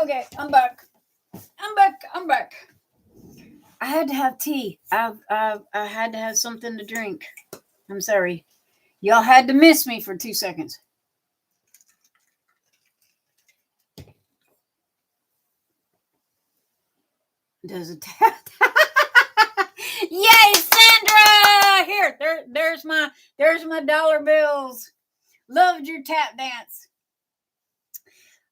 Okay, I'm back. I'm back. I had to have tea. I had to have something to drink. I'm sorry. Y'all had to miss me for 2 seconds. Does it? Yay, Sandra! Here, there's my dollar bills. Loved your tap dance.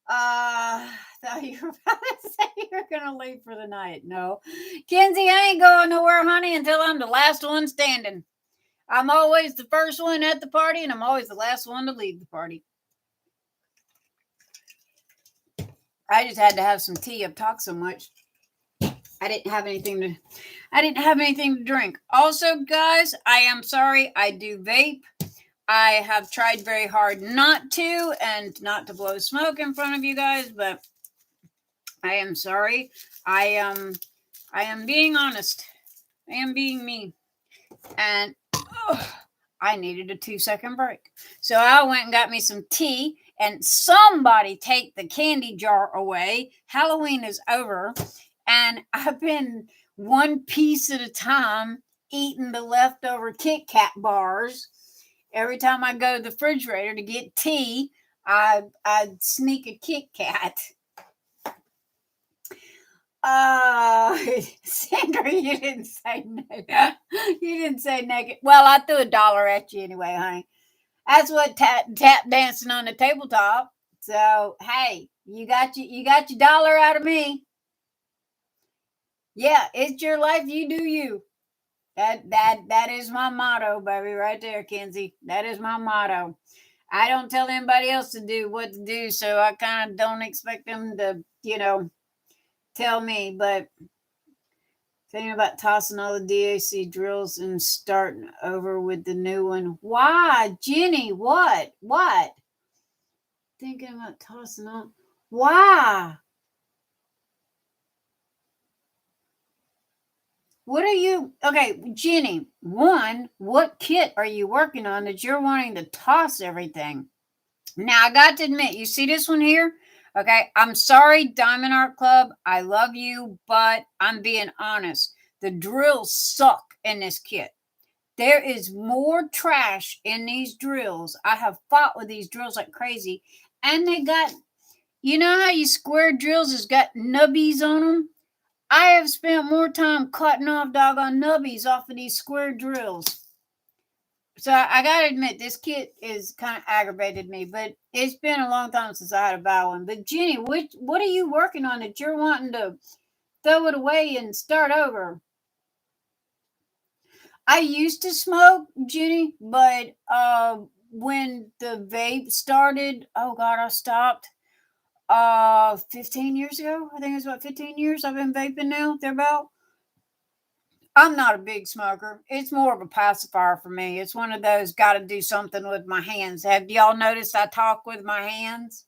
Thought you were about to say you were gonna leave for the night. No, Kenzie, I ain't going nowhere, honey, until I'm the last one standing. I'm always the first one at the party, and I'm always the last one to leave the party. I just had to have some tea. I've talked so much. I didn't have anything to drink. Also, guys, I am sorry. I do vape. I have tried very hard not to, and not to blow smoke in front of you guys, but I am sorry. I am being honest. I am being me. And I needed a 2-second break. So I went and got me some tea, and somebody take the candy jar away. Halloween is over, and I've been one piece at a time eating the leftover Kit Kat bars. Every time I go to the refrigerator to get tea, I'd sneak a Kit Kat. Sandra, you didn't say no. You didn't say naked. Well, I threw $1 at you anyway, honey. That's what tap dancing on the tabletop. So hey, you got your dollar out of me. Yeah, it's your life. You do you. That is my motto, baby, right there, Kenzie. That is my motto. I don't tell anybody else to do what to do, so I kind of don't expect them to, tell me. But thinking about tossing all the DAC drills and starting over with the new one. Why, Jenny? What? Thinking about tossing all. Why? What are you? Okay, Jenny. One, what kit are you working on that you're wanting to toss everything? Now, I got to admit, you see this one here? Okay, I'm sorry, Diamond Art Club. I love you, but I'm being honest. The drills suck in this kit. There is more trash in these drills. I have fought with these drills like crazy. And they got, you know how you square drills has got nubbies on them? I have spent more time cutting off doggone nubbies off of these square drills. So I gotta admit, this kit is kind of aggravated me, but it's been a long time since I had a bad one. But Jenny, what are you working on that you're wanting to throw it away and start over? I used to smoke, Jenny, but when the vape started, oh God, I stopped 15 years ago. I think it's about 15 years I've been vaping now. They're about. I'm not a big smoker. It's more of a pacifier for me. It's one of those got to do something with my hands. Have y'all noticed I talk with my hands?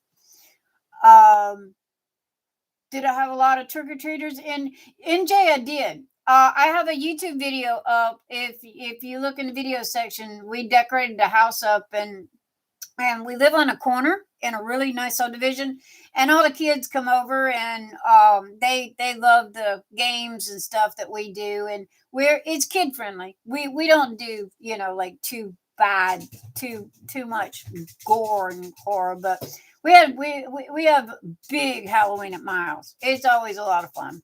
Did I have a lot of trick-or-treaters? In NJ, I did. I have a YouTube video up. If you look in the video section, we decorated the house up, and we live on a corner in a really nice subdivision, and all the kids come over, and they love the games and stuff that we do, and it's kid friendly. We don't do like too bad, too much gore and horror, but we have big Halloween at my house. It's always a lot of fun.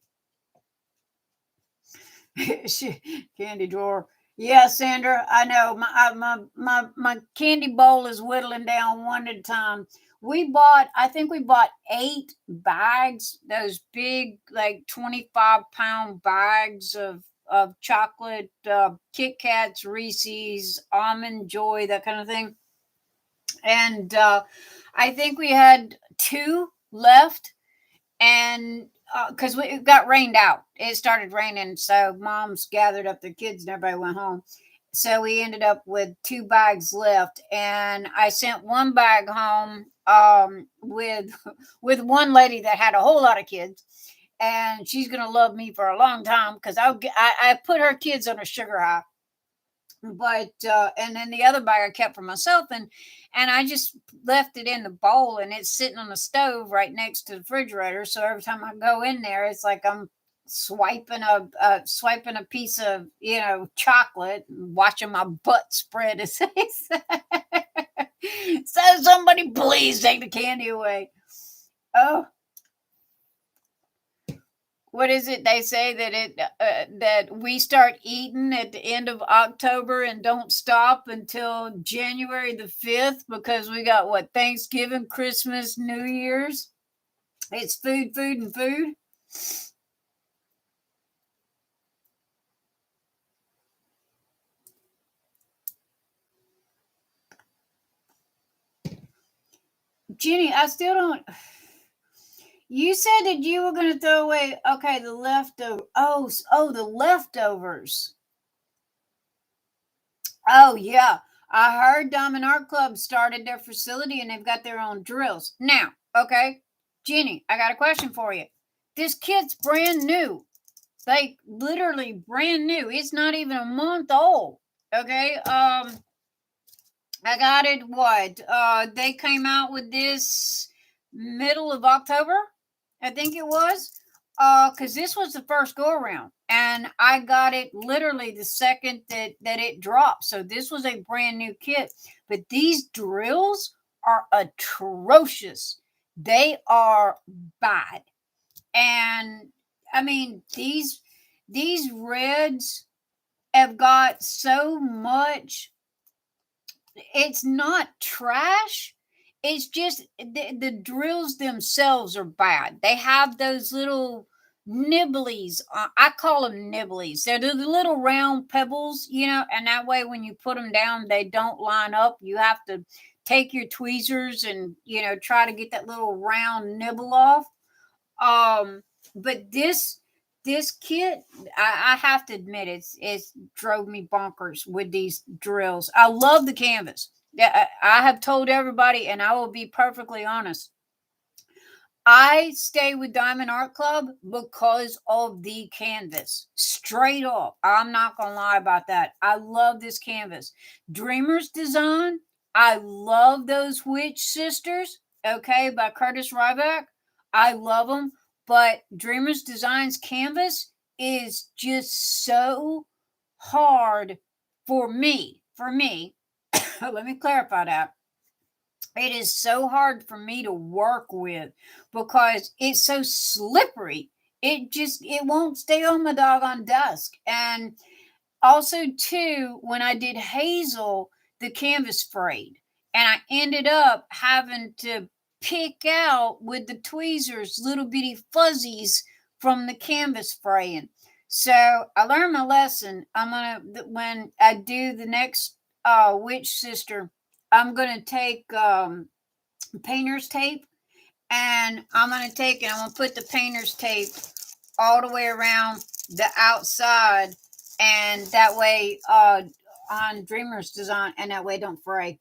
Candy drawer. Yeah, Sandra, I know my candy bowl is whittling down one at a time. I think we bought 8 bags, those big, like 25-pound bags of chocolate, Kit Kats, Reese's, Almond Joy, that kind of thing. And I think we had 2 left, and because it got rained out, it started raining, so moms gathered up their kids and everybody went home. So we ended up with 2 bags left, and I sent one bag home with with one lady that had a whole lot of kids, and she's gonna love me for a long time because I put her kids on a sugar high. But and then the other bag I kept for myself, and I just left it in the bowl, and it's sitting on the stove right next to the refrigerator. So every time I go in there, it's like I'm swiping a piece of chocolate and watching my butt spread, as they say. So somebody please take the candy away. Oh, what is it they say that that we start eating at the end of October and don't stop until January the 5th, because we got what, Thanksgiving, Christmas, New Year's. It's food, food, and food. Jenny, I still don't. You said that you were going to throw away. Okay, the leftover. Oh, the leftovers. Oh yeah, I heard Diamond Art Club started their facility and they've got their own drills now. Okay, Jenny, I got a question for you. This kit's brand new, like literally brand new. It's not even a month old. Okay, I got it. What? They came out with this middle of October, I think it was. Because this was the first go around, and I got it literally the second that it dropped. So this was a brand new kit. But these drills are atrocious. They are bad, and I mean these reds have got so much. It's not trash. It's just the drills themselves are bad. They have those little nibblies. I call them nibblies. They're the little round pebbles, and that way when you put them down, they don't line up. You have to take your tweezers and try to get that little round nibble off. But this kit, I have to admit, it's drove me bonkers with these drills. I love the canvas. Yeah, I have told everybody, and I will be perfectly honest. I stay with Diamond Art Club because of the canvas. Straight up. I'm not going to lie about that. I love this canvas. Dreamer's Design. I love those Witch Sisters, okay, by Curtis Ryback. I love them. But Dreamer's Design's canvas is just so hard for me. For me. Let me clarify that. It is so hard for me to work with because it's so slippery. It won't stay on my doggone desk. And also too, when I did Hazel, the canvas frayed, and I ended up having to pick out with the tweezers little bitty fuzzies from the canvas fraying. So I learned my lesson. When I do the next witch sister, I'm gonna take painter's tape, and I'm gonna put the painter's tape all the way around the outside, and that way on Dreamer's Design, and that way don't fray.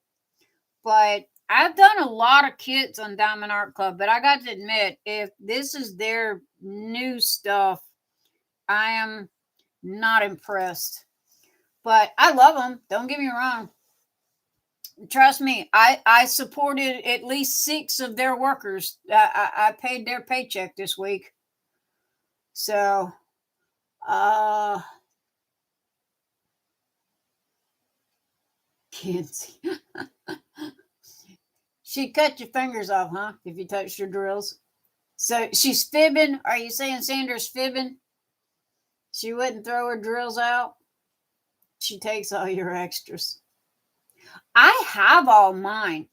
But I've done a lot of kits on Diamond Art Club, but I got to admit, if this is their new stuff, I am not impressed. But I love them, don't get me wrong. Trust me, I supported at least 6 of their workers. I paid their paycheck this week. So, uh, can't see. She'd cut your fingers off, huh? If you touched your drills. So she's fibbing. Are you saying Sandra's fibbing? She wouldn't throw her drills out? She takes all your extras. I have all mine.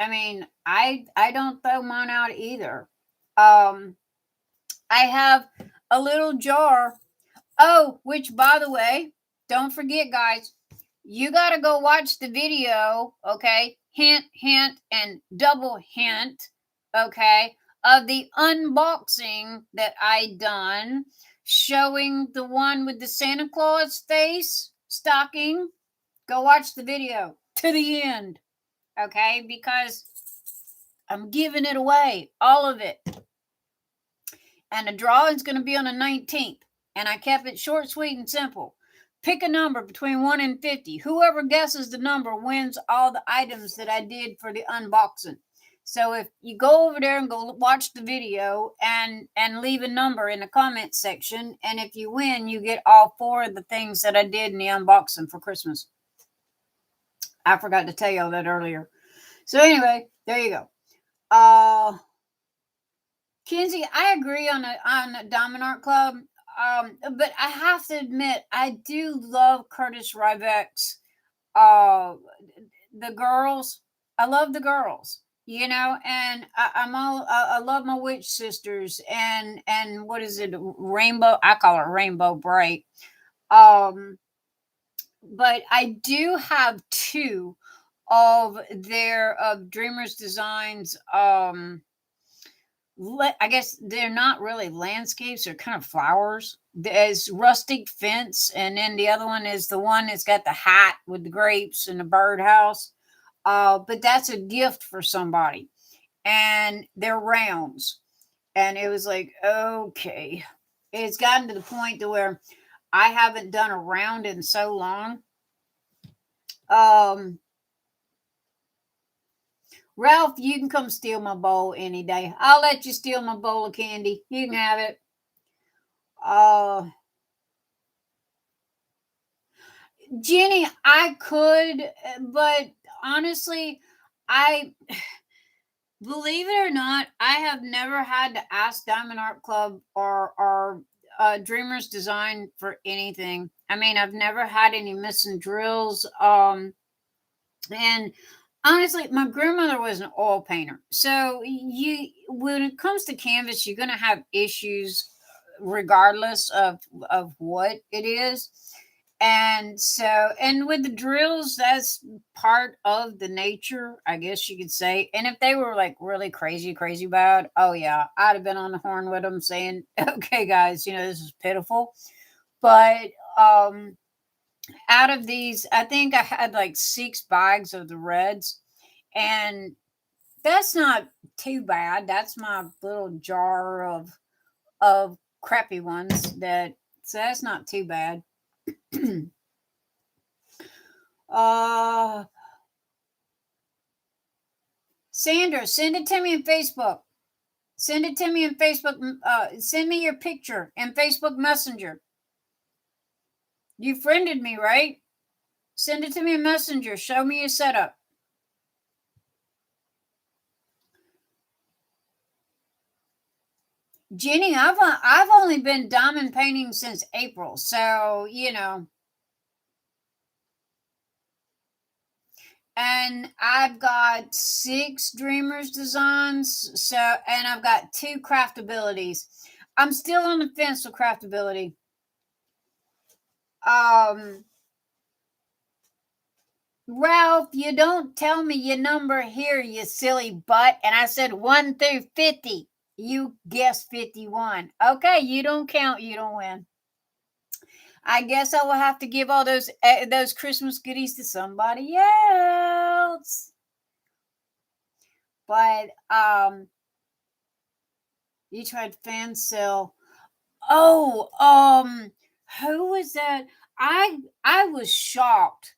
I mean, I don't throw mine out either. I have a little jar. Oh, which by the way, don't forget, guys, you got to go watch the video, okay? Hint, hint, and double hint, okay, of the unboxing that I done, showing the one with the Santa Claus face stocking. Go watch the video to the end, okay? Because I'm giving it away, all of it. And the drawing's going to be on the 19th. And I kept it short, sweet, and simple. Pick a number between 1 and 50. Whoever guesses the number wins all the items that I did for the unboxing. So if you go over there and go watch the video and leave a number in the comment section, and if you win, you get all 4 of the things that I did in the unboxing for Christmas. I forgot to tell you all that earlier. So anyway, there you go. Kinsey, I agree on the Diamond Art Club. But I have to admit, I do love Curtis Rybeck's the girls. I love the girls, you know, and I love my witch sisters and what is it, Rainbow? I call it Rainbow Bright. But I do have 2 of their Dreamers Designs. I guess they're not really landscapes, they're kind of flowers. There's rustic fence, and then the other one is the one that's got the hat with the grapes and the birdhouse. But that's a gift for somebody, and they're rounds. And it was like, okay, it's gotten to the point to where I haven't done a round in so long. Ralph, you can come steal my bowl any day. I'll let you steal my bowl of candy. You can have it. Jenny, I could, but honestly, I believe it or not, I have never had to ask Diamond Art Club or Dreamers Design for anything. I mean, I've never had any missing drills. And honestly, my grandmother was an oil painter. So when it comes to canvas, you're going to have issues regardless of what it is. And so, and with the drills, that's part of the nature, I guess you could say. And if they were like really crazy bad, oh yeah, I'd have been on the horn with them saying, okay, guys, you know, this is pitiful. But out of these, I think I had like 6 bags of the reds, and that's not too bad. That's my little jar of crappy ones so that's not too bad. Sandra, send it to me in Facebook. Send it to me in Facebook. Send me your picture in Facebook Messenger. You friended me, right? Send it to me in Messenger. Show me your setup. Jenny, I've only been diamond painting since April, so you know. And I've got 6 Dreamers Designs, so and I've got 2 Craftabilities. I'm still on the fence with Craftability. Ralph, you don't tell me your number here, you silly butt. And I said 1 through 50. You guessed 51. Okay, you don't count, you don't win. I guess I will have to give all those Christmas goodies to somebody else. But you tried fan sale. Oh, who was that? I was shocked.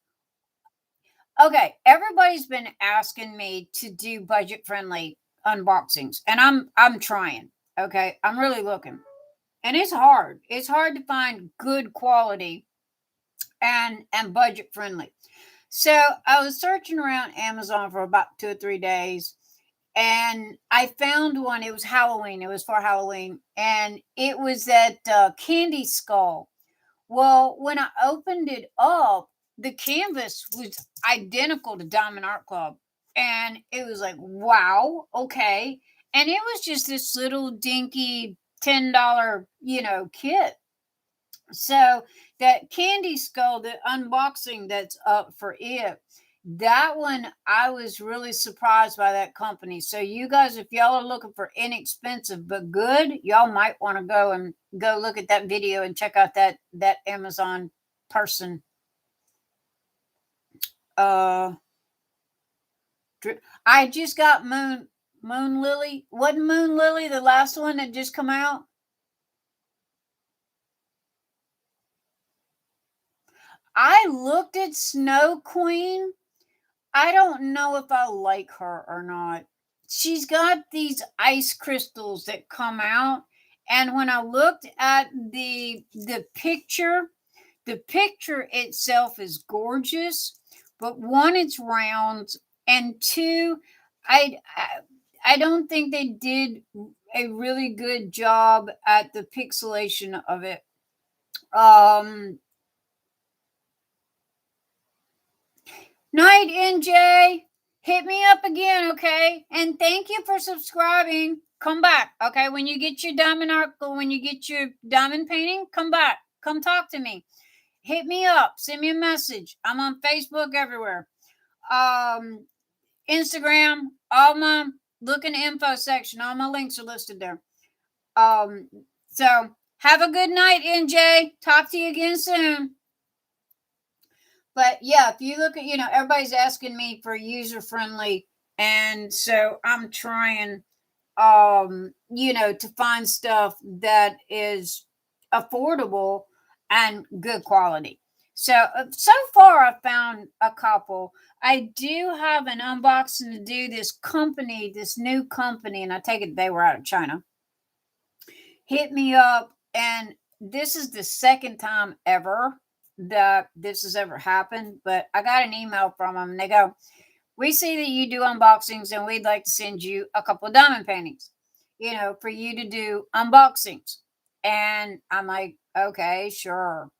Okay, everybody's been asking me to do budget friendly unboxings, and I'm trying. Okay, I'm really looking. And it's hard. It's hard to find good quality and budget friendly. So I was searching around Amazon for about 2 or 3 days, and I found one. It was Halloween. It was for Halloween, and it was that candy skull. Well, when I opened it up, the canvas was identical to Diamond Art Club. And it was like, wow, okay. And it was just this little dinky $10, kit. So that Candy Skull, the unboxing that's up for it, that one, I was really surprised by that company. So you guys, if y'all are looking for inexpensive but good, y'all might want to go look at that video and check out that Amazon person. I just got Moon Lily. Wasn't Moon Lily the last one that just come out? I looked at Snow Queen. I don't know if I like her or not. She's got these ice crystals that come out, and when I looked at the picture itself is gorgeous, but one, it's round, and two, I don't think they did a really good job at the pixelation of it. Night, NJ. Hit me up again, okay? And thank you for subscribing. Come back, okay? When you get your diamond art, when you get your diamond painting, come back. Come talk to me. Hit me up. Send me a message. I'm on Facebook everywhere. Instagram, all my look in the info section. All my links are listed there. So have a good night, NJ. Talk to you again soon. But yeah, if you look at, everybody's asking me for user friendly, and so I'm trying, to find stuff that is affordable and good quality. So far I found a couple. I do have an unboxing to do. This new company, and I take it they were out of China, hit me up, and this is the second time ever that this has ever happened, but I got an email from them, and they go, we see that you do unboxings, and we'd like to send you a couple of diamond paintings, for you to do unboxings. And I'm like, okay, sure.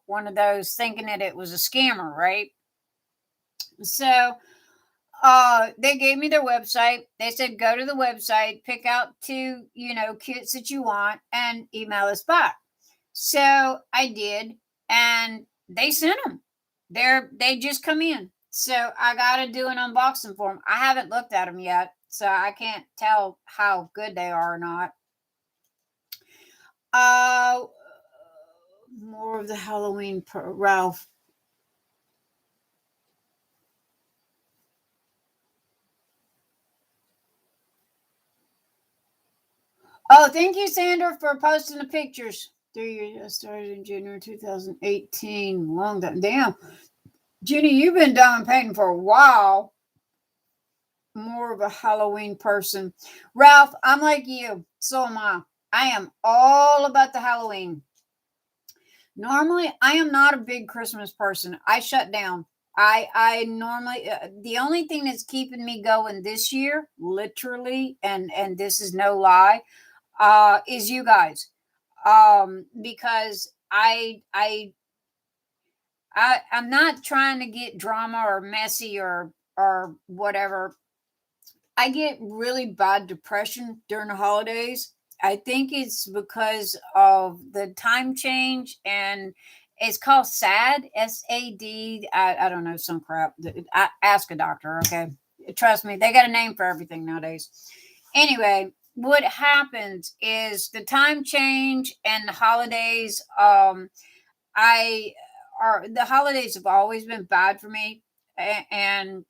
One of those thinking that it was a scammer, right? So they gave me their website. They said, go to the website, pick out two, kits that you want, and email us back. So I did, and they sent them. They just come in. So I got to do an unboxing for them. I haven't looked at them yet, so I can't tell how good they are or not. More of the Halloween, Ralph. Oh, thank you, Sandra, for posting the pictures. 3 years. I started in January 2018. Long time. Damn. Jenny, you've been diamond painting for a while. More of a Halloween person. Ralph, I'm like you. So am I. I am all about the Halloween. Normally, I am not a big Christmas person. I shut down. I normally, the only thing that's keeping me going this year, literally, and this is no lie, is you guys. Because I'm not trying to get drama or messy or whatever. I get really bad depression during the holidays. I think it's because of the time change, and it's called SAD, SAD. I don't know, some crap. Ask a doctor, okay? Trust me, they got a name for everything nowadays. Anyway, what happens is the time change and the holidays. The holidays have always been bad for me, and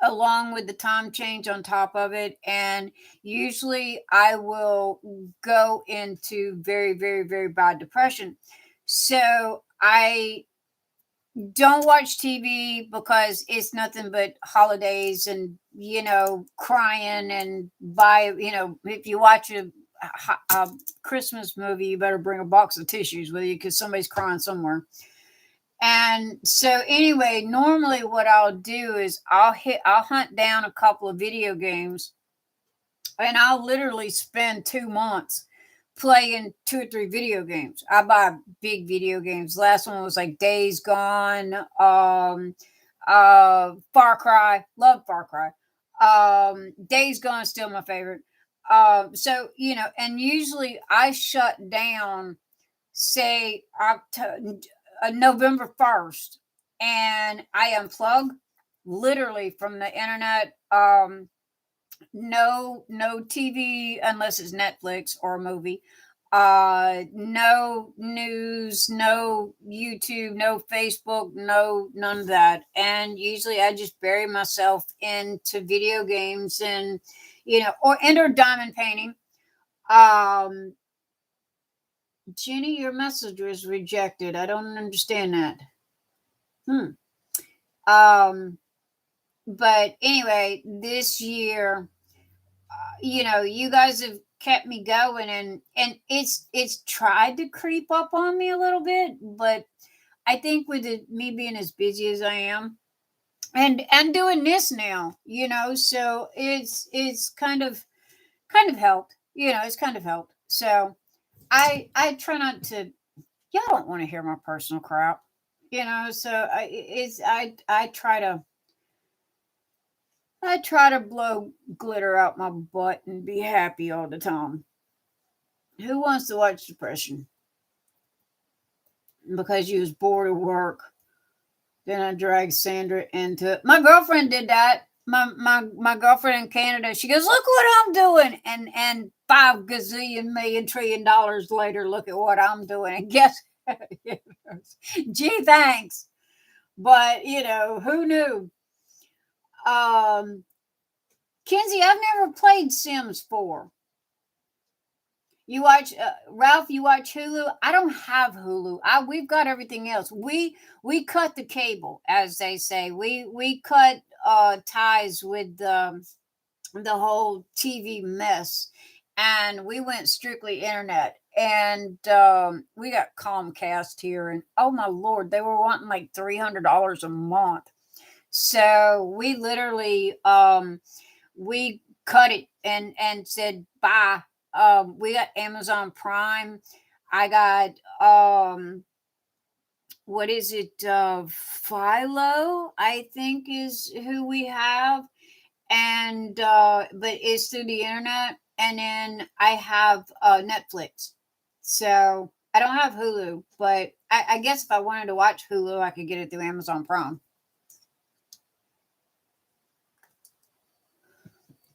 along with the time change on top of it, and usually I will go into very, very, very bad depression. So I don't watch TV because it's nothing but holidays and crying, and if you watch a Christmas movie, you better bring a box of tissues with you because somebody's crying somewhere. And so anyway, normally what I'll do is I'll hunt down a couple of video games, and I'll literally spend 2 months playing 2 or 3 video games. I buy big video games. Last one was like Days Gone, Far Cry. Love Far Cry. Days Gone is still my favorite. So and usually I shut down, say November 1st, and I unplug literally from the internet. No TV unless it's Netflix or a movie. No news, no YouTube, no Facebook, none of that. And usually I just bury myself into video games and or diamond painting. Jenny, your message was rejected. I don't understand that. But anyway, this year, you guys have kept me going, and it's tried to creep up on me a little bit, but I think with me being as busy as I am and doing this now, so it's kind of helped. It's kind of helped. So I try not to. Y'all don't want to hear my personal crap, so I try to blow glitter out my butt and be happy all the time. Who wants to watch depression? Because you was bored at work. Then I dragged Sandra into it. My girlfriend did that. My girlfriend in Canada, she goes, look what I'm doing. And $5 gazillion million trillion later, look at what I'm doing. And guess, gee, thanks. But, who knew? Kenzie, I've never played Sims 4. You watch Ralph, you watch Hulu. I don't have Hulu. We've got everything else. We cut the cable, as they say. We cut ties with the whole TV mess, and we went strictly internet. And we got Comcast here, and oh my Lord, they were wanting like $300 a month. So we literally we cut it and said bye. We got Amazon Prime. I got what is it? Philo, I think, is who we have, and but it's through the internet. And then I have Netflix. So I don't have Hulu, but I guess if I wanted to watch Hulu, I could get it through Amazon Prime.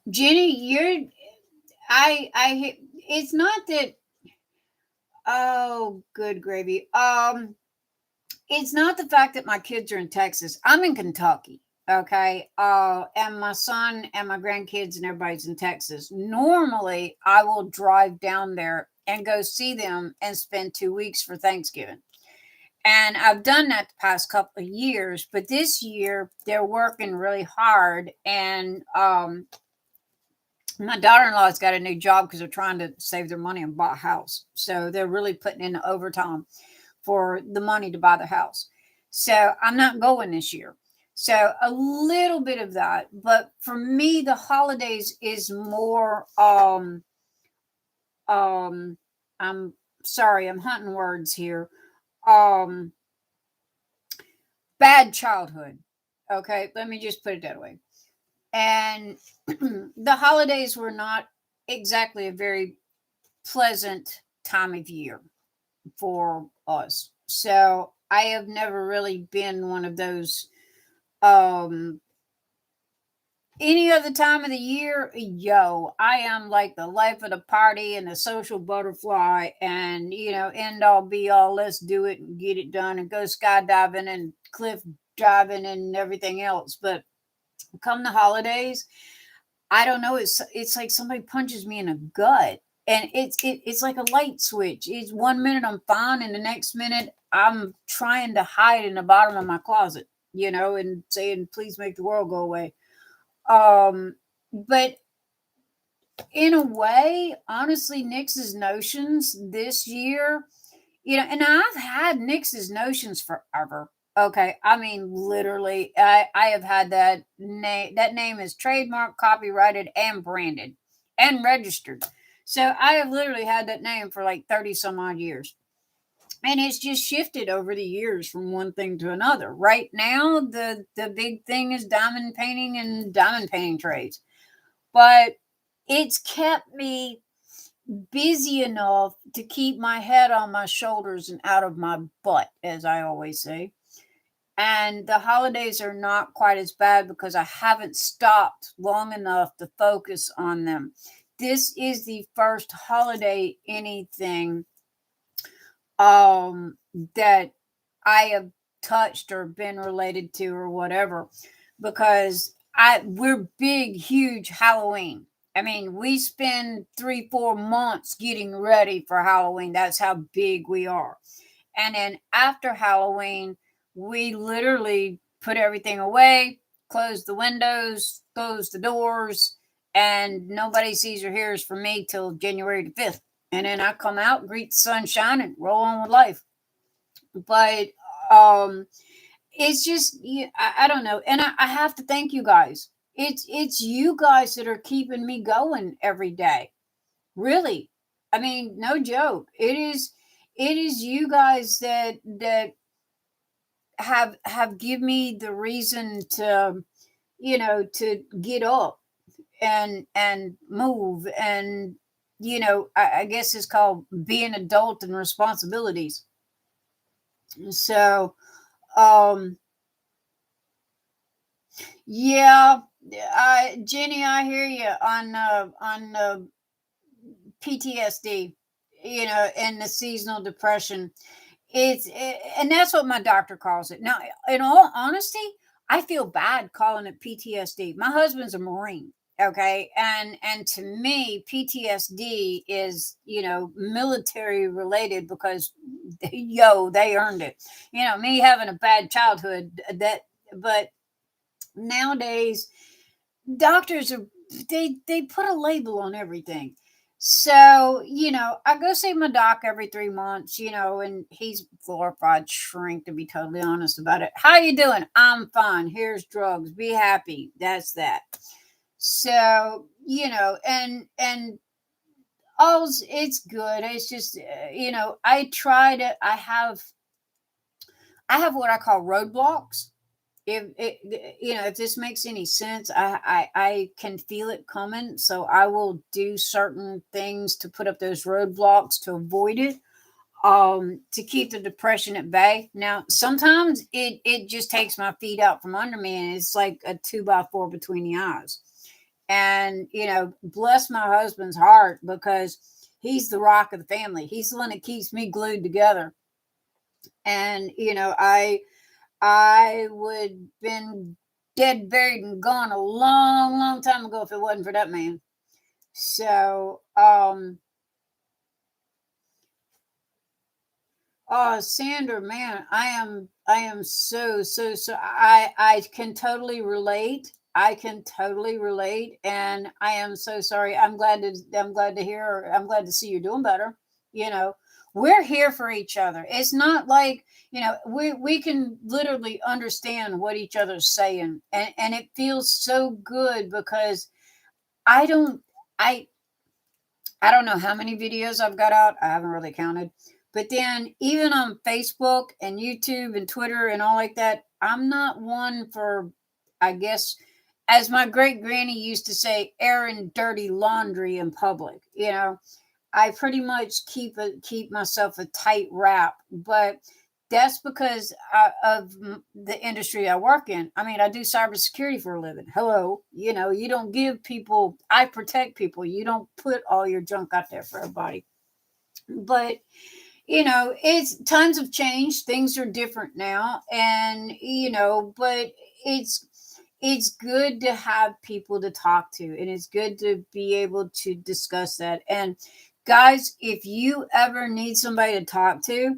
Jenny, it's not that. Oh, good gravy. It's not the fact that my kids are in Texas. I'm in Kentucky. Okay. And my son and my grandkids and everybody's in Texas. Normally, I will drive down there and go see them and spend 2 weeks for Thanksgiving. And I've done that the past couple of years, but this year they're working really hard. And my daughter-in-law's got a new job because they're trying to save their money and buy a house. So they're really putting in the overtime for the money to buy the house. So I'm not going this year. So a little bit of that. But for me, the holidays is more I'm sorry, I'm hunting words here. Bad childhood. Okay, let me just put it that way. And the holidays were not exactly a very pleasant time of year for us. So I have never really been one of those any other time of the year, I am like the life of the party and the social butterfly, and end all be all, let's do it and get it done and go skydiving and cliff driving and everything else. But come the holidays, I don't know, it's like somebody punches me in the gut, and it's like a light switch. It's 1 minute I'm fine, and the next minute I'm trying to hide in the bottom of my closet, and saying, please make the world go away. But in a way, honestly, Nyx's notions this year, and I've had Nyx's notions forever. Okay, I mean, literally, I have had that name. That name is trademarked, copyrighted, and branded, and registered. So I have literally had that name for like 30 some odd years. And it's just shifted over the years from one thing to another. Right now, the big thing is diamond painting and diamond painting trades. But it's kept me busy enough to keep my head on my shoulders and out of my butt, as I always say. And the holidays are not quite as bad because I haven't stopped long enough to focus on them. This is the first holiday anything that I have touched or been related to or whatever, because we're big, huge Halloween. I mean, we spend 3, 4 months getting ready for Halloween. That's how big we are. And then after Halloween, we literally put everything away, close the windows, close the doors, and nobody sees or hears from me till January the 5th. And then I come out, greet the sunshine, and roll on with life. But um, it's just, I don't know. And I have to thank you guys. It's you guys that are keeping me going every day. Really. I mean, no joke. It is you guys that have give me the reason to, to get up and move, and I guess it's called being adult and responsibilities. So um yeah, Jenny, I hear you on PTSD, and the seasonal depression. And that's what my doctor calls it. Now, in all honesty, I feel bad calling it PTSD. My husband's a Marine, okay, and to me, PTSD is military related because they earned it. Me having a bad childhood, but nowadays doctors are they put a label on everything. So, I go see my doc every 3 months, and he's glorified shrink, to be totally honest about it. How you doing? I'm fine. Here's drugs. Be happy. That's that. So, and all it's good. It's just, I have what I call roadblocks. If this makes any sense, I can feel it coming, so I will do certain things to put up those roadblocks to avoid it, to keep the depression at bay. Now sometimes it just takes my feet out from under me, and it's like a 2x4 between the eyes. And bless my husband's heart, because he's the rock of the family. He's the one that keeps me glued together. And I would been dead, buried, and gone a long, long time ago if it wasn't for that man. So, oh, Sandra, man, I am so. I can totally relate. I can totally relate, and I am so sorry. I'm glad to hear. I'm glad to see you're doing better. You know, we're here for each other. It's not like we can literally understand what each other's saying, and it feels so good because I don't I I don't know how many videos I've got out. I haven't really counted. But then even on Facebook and YouTube and Twitter and all like that, I'm not one for, I guess, as my great granny used to say, airing dirty laundry in public. I pretty much keep myself a tight wrap, but that's because of the industry I work in. I mean, I do cybersecurity for a living. Hello, you don't give people. I protect people. You don't put all your junk out there for everybody. But it's times have changed. Things are different now, and but it's it's good to have people to talk to, and it's good to be able to discuss that. And guys, if you ever need somebody to talk to,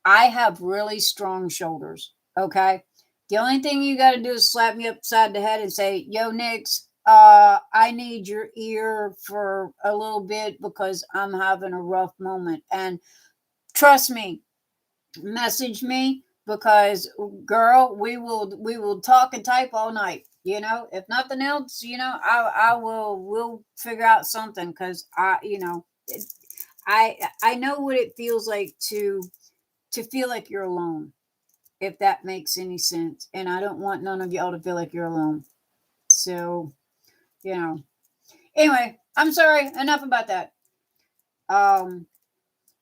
I have really strong shoulders. Okay. The only thing you got to do is slap me upside the head and say, "Yo, Nix, I need your ear for a little bit because I'm having a rough moment." And trust me, message me, because girl, we will talk and type all night. If nothing else, we'll figure out something, because I know what it feels like to feel like you're alone, if that makes any sense. And I don't want none of y'all to feel like you're alone. So, you know. Anyway, I'm sorry. Enough about that. Um,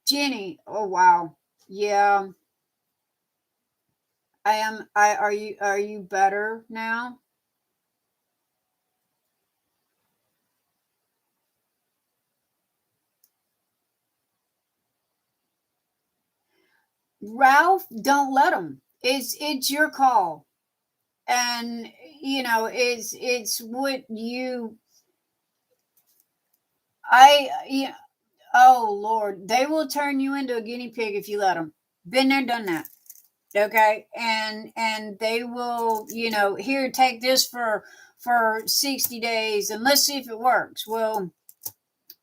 Jenny. Oh wow. Yeah, I am. I Are you better now? Ralph, don't let them. It's your call, and it's what you. Yeah. Oh Lord, they will turn you into a guinea pig if you let them. Been there, done that. Okay, and they will, here, take this for 60 days, and let's see if it works. Well,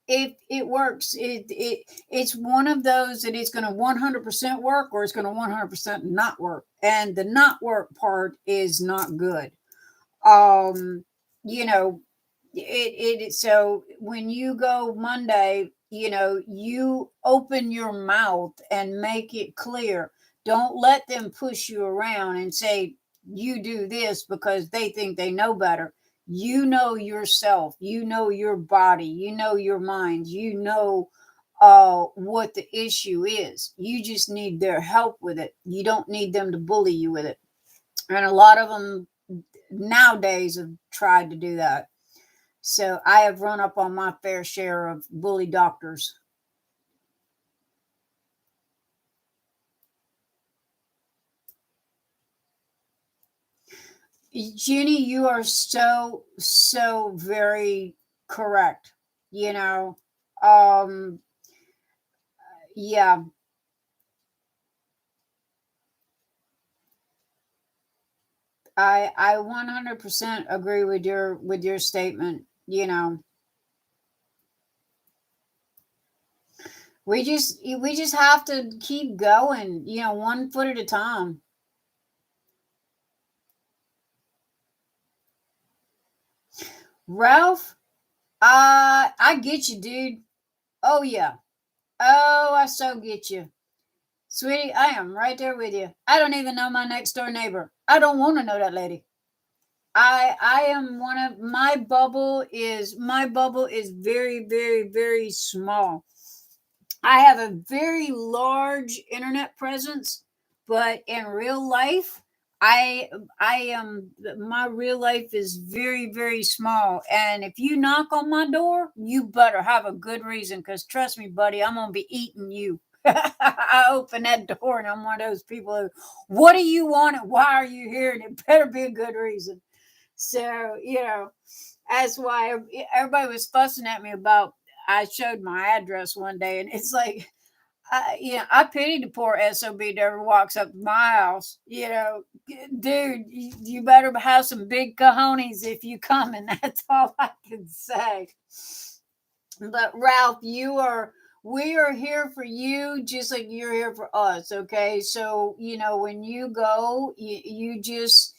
if it works, it's one of those that it's going to 100% work, or it's going to 100% not work, and the not work part is not good. um you know so when you go Monday, you open your mouth and make it clear. Don't let them push you around and say you do this because they think they know better. You know yourself, you know your body, you know your mind, you know what the issue is. You just need their help with it. You don't need them to bully you with it. And a lot of them nowadays have tried to do that. So I have run up on my fair share of bully doctors. Jenny, you are so, so very correct. You know, um, yeah, I 100% agree with your statement. We just have to keep going, 1 foot at a time. Ralph, I get you, dude. Oh yeah. Oh, I so get you. Sweetie, I am right there with you. I don't even know my next door neighbor. I don't want to know that lady. I am one of my bubble is very, very, very small. I have a very large internet presence, but in real life, I I am my real life is very, very small. And if you knock on my door, you better have a good reason, because trust me, buddy, I'm gonna be eating you. I open that door and I'm one of those people who, what do you want and why are you here? And it better be a good reason. So, that's why everybody was fussing at me about, I showed my address one day, and it's like, I pity the poor SOB that ever walks up to my house. Dude, you better have some big cojones if you come, and that's all I can say. But Ralph, we are here for you just like you're here for us. Okay, so when you go, you just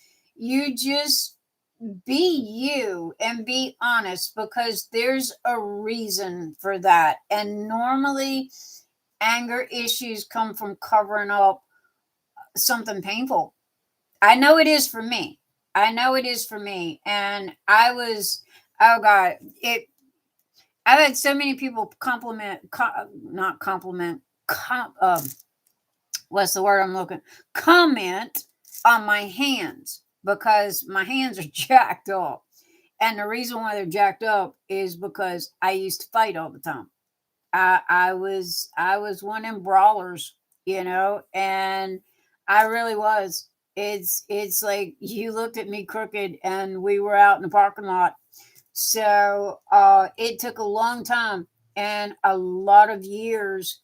be you and be honest, because there's a reason for that. And normally anger issues come from covering up something painful. I know it is for me. I know it is for me. And oh God, I've had so many people not compliment, what's the word I'm looking, comment on my hands, because my hands are jacked up. And the reason why they're jacked up is because I used to fight all the time. I was one of them brawlers, and I really was. It's like you looked at me crooked, and we were out in the parking lot. So it took a long time and a lot of years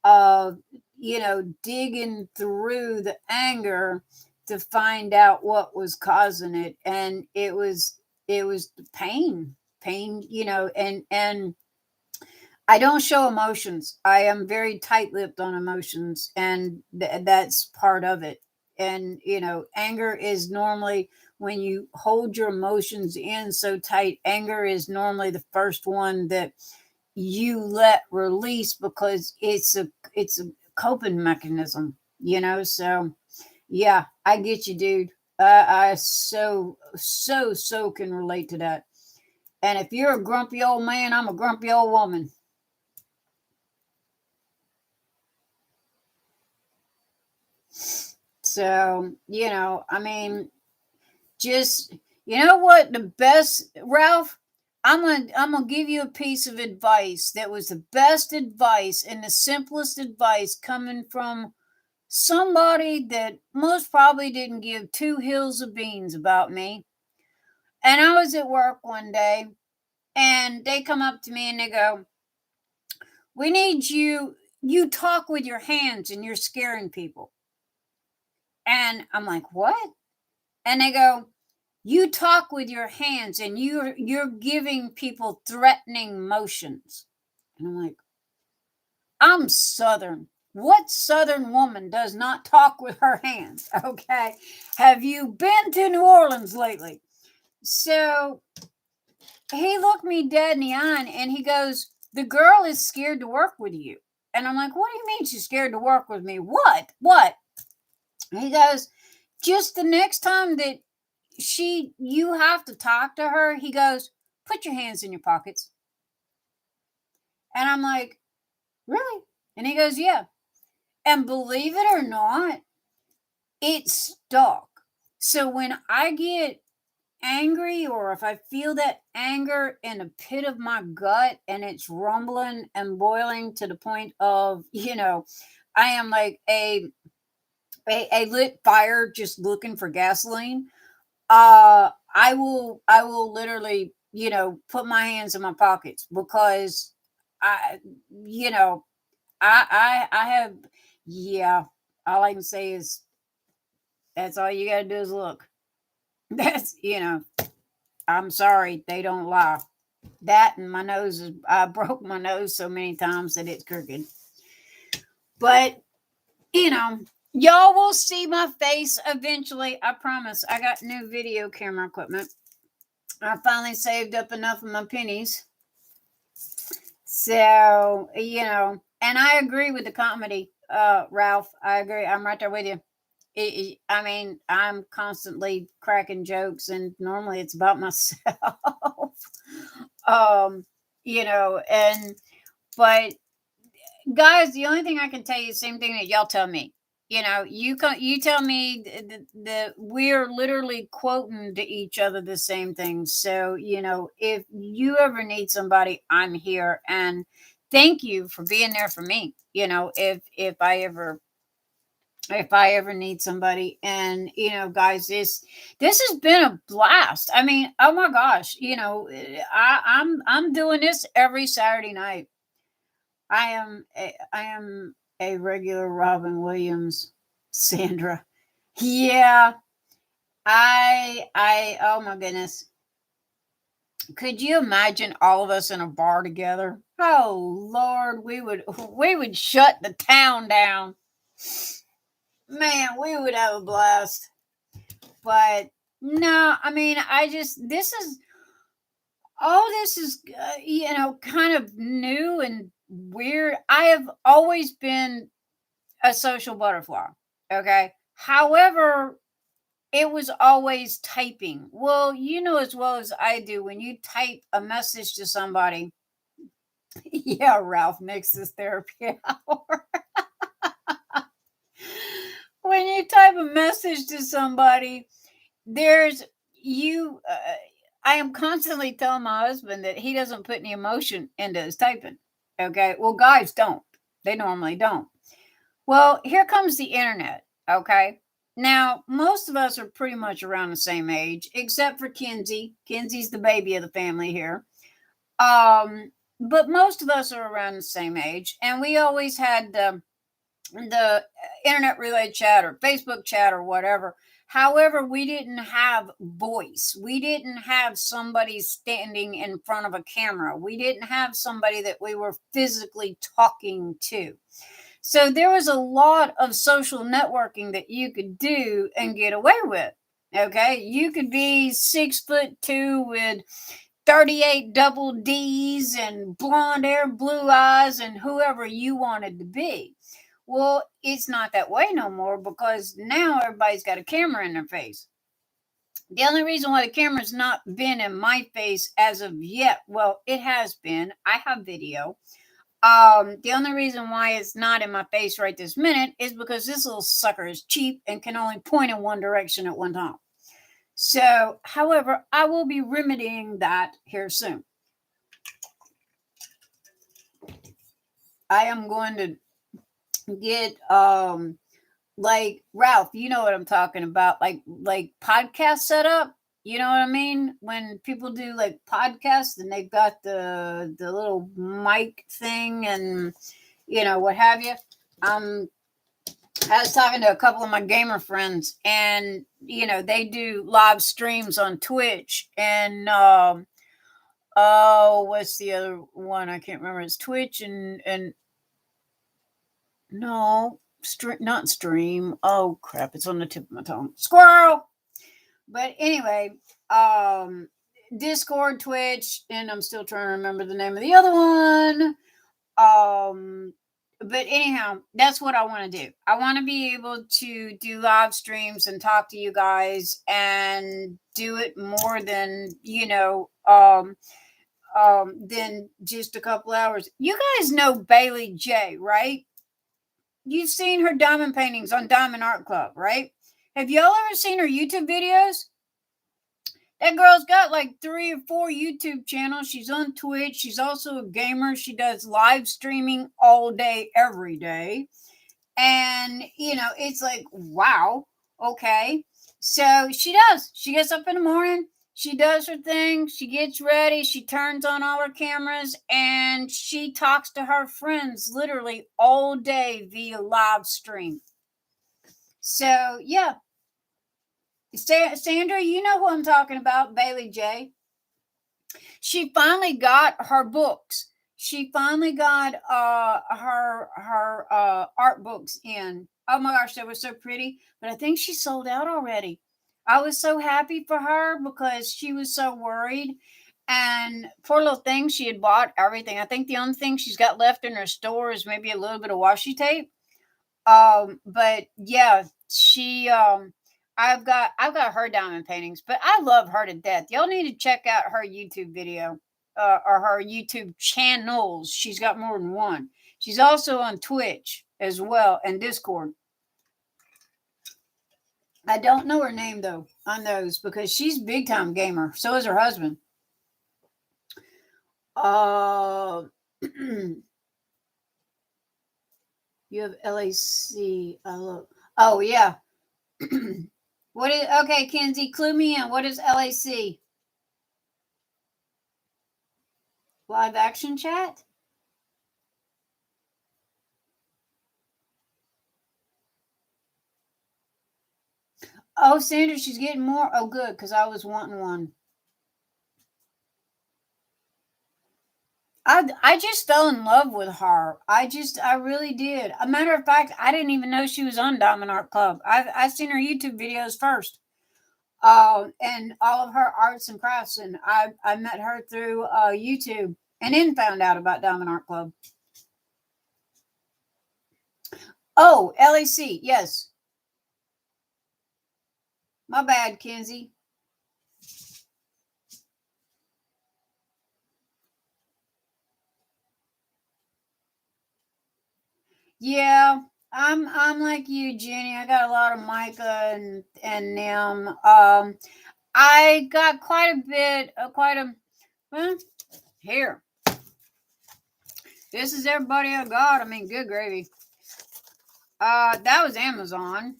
of digging through the anger to find out what was causing it. And it was the pain, and I don't show emotions. I am very tight-lipped on emotions, and that's part of it. And anger is normally when you hold your emotions in so tight, anger is normally the first one that you let release because it's a coping mechanism, so yeah, I get you, dude. I so can relate to that. And if you're a grumpy old man, I'm a grumpy old woman. So, I mean, just, you know what, the best, Ralph, I'm gonna give you a piece of advice that was the best advice and the simplest advice coming from somebody that most probably didn't give two hills of beans about me. And I was at work one day and they come up to me and they go, "We need you talk with your hands and you're scaring people." And I'm like, "What?" And they go, "You talk with your hands and you're giving people threatening motions." And I'm like, "I'm Southern. What Southern woman does not talk with her hands?" Okay. Have you been to New Orleans lately? So he looked me dead in the eye and he goes, "The girl is scared to work with you." And I'm like, "What do you mean she's scared to work with me? What? And he goes, "Just the next time that you have to talk to her," he goes, "put your hands in your pockets." And I'm like, "Really?" And he goes, "Yeah." And believe it or not, it stuck. So when I get angry or if I feel that anger in the pit of my gut and it's rumbling and boiling to the point of, I am like a lit fire just looking for gasoline. I will literally, put my hands in my pockets because I, you know, I have, yeah, all I can say is that's all you got to do is look. That's, I'm sorry, they don't lie. That and my nose is, I broke my nose so many times that it's crooked. But, you know, y'all will see my face eventually. I promise. I got new video camera equipment. I finally saved up enough of my pennies. So, and I agree with the comedy, Ralph. I agree. I'm right there with you. I mean, I'm constantly cracking jokes, and normally it's about myself. um, and but guys, the only thing I can tell you is the same thing that y'all tell me. You tell me that we're literally quoting to each other the same thing. So, if you ever need somebody, I'm here. And thank you for being there for me. If I ever need somebody. And guys, this has been a blast. I mean, oh my gosh, I'm doing this every Saturday night. I am a regular Robin Williams, Sandra. Yeah, I oh my goodness. Could you imagine all of us in a bar together? Oh Lord, we would shut the town down. Man, we would have a blast. But no, I mean, this is kind of new and weird. I have always been a social butterfly. Okay. However, it was always typing. Well, you know as well as I do, when you type a message to somebody, yeah, Ralph makes this therapy hour. When you type a message to somebody, there's you. I am constantly telling my husband that he doesn't put any emotion into his typing. Okay. Well, guys don't. They normally don't. Well, here comes the internet. Okay. Now, most of us are pretty much around the same age, except for Kinsey. Kinsey's the baby of the family here. But most of us are around the same age, and we always had the internet relay chat or Facebook chat or whatever. However, we didn't have voice. We didn't have somebody standing in front of a camera. We didn't have somebody that we were physically talking to. So there was a lot of social networking that you could do and get away with. Okay, you could be 6'2" with 38 double D's and blonde hair, blue eyes, and whoever you wanted to be. Well, it's not that way no more because now everybody's got a camera in their face. The only reason why the camera's not been in my face as of yet, well, it has been. I have video. The only reason why it's not in my face right this minute is because this little sucker is cheap and can only point in one direction at one time. So, however, I will be remedying that here soon. I am going to get like Ralph, you know what I'm talking about, like podcast setup. You know what I mean? When people do like podcasts and they've got the little mic thing and what have you. I was talking to a couple of my gamer friends, and they do live streams on Twitch, and oh, what's the other one? I can't remember. It's Twitch and no, not stream. Oh crap! It's on the tip of my tongue. Squirrel. But anyway, Discord, Twitch, and I'm still trying to remember the name of the other one. But anyhow, that's what I want to do. I want to be able to do live streams and talk to you guys and do it more than, than just a couple hours. You guys know Bailey J, right? You've seen her diamond paintings on Diamond Art Club, right? Have y'all ever seen her YouTube videos? That girl's got like 3 or 4 YouTube channels. She's on Twitch. She's also a gamer. She does live streaming all day, every day. And, it's like, wow, okay. So she does. She gets up in the morning. She does her thing. She gets ready. She turns on all her cameras. And she talks to her friends literally all day via live stream. So, yeah. Sandra, you know who I'm talking about, Bailey J. She finally got her books. She finally got her art books in. Oh my gosh, they were so pretty. But I think she sold out already. I was so happy for her because she was so worried. And poor little thing, she had bought everything. I think the only thing she's got left in her store is maybe a little bit of washi tape. But yeah, she I've got her diamond paintings, but I love her to death. Y'all need to check out her YouTube video or her YouTube channels. She's got more than one. She's also on Twitch as well and Discord. I don't know her name though on those because she's big time gamer. So is her husband. You have LAC. Oh yeah. What is okay, Kenzie? Clue me in. What is LAC? Live action chat? Oh, Sandra, she's getting more. Oh, good, because I was wanting one. I just fell in love with her. I really did. A matter of fact, I didn't even know she was on Diamond Art Club. I've seen her YouTube videos first. And all of her arts and crafts, and I met her through YouTube, and then found out about Diamond Art Club. Oh, LAC, yes. My bad, Kenzie. Yeah, I'm like you, Jenny. I got a lot of mica and them. I got quite a bit, well, here. This is everybody I got. I mean, good gravy. That was Amazon.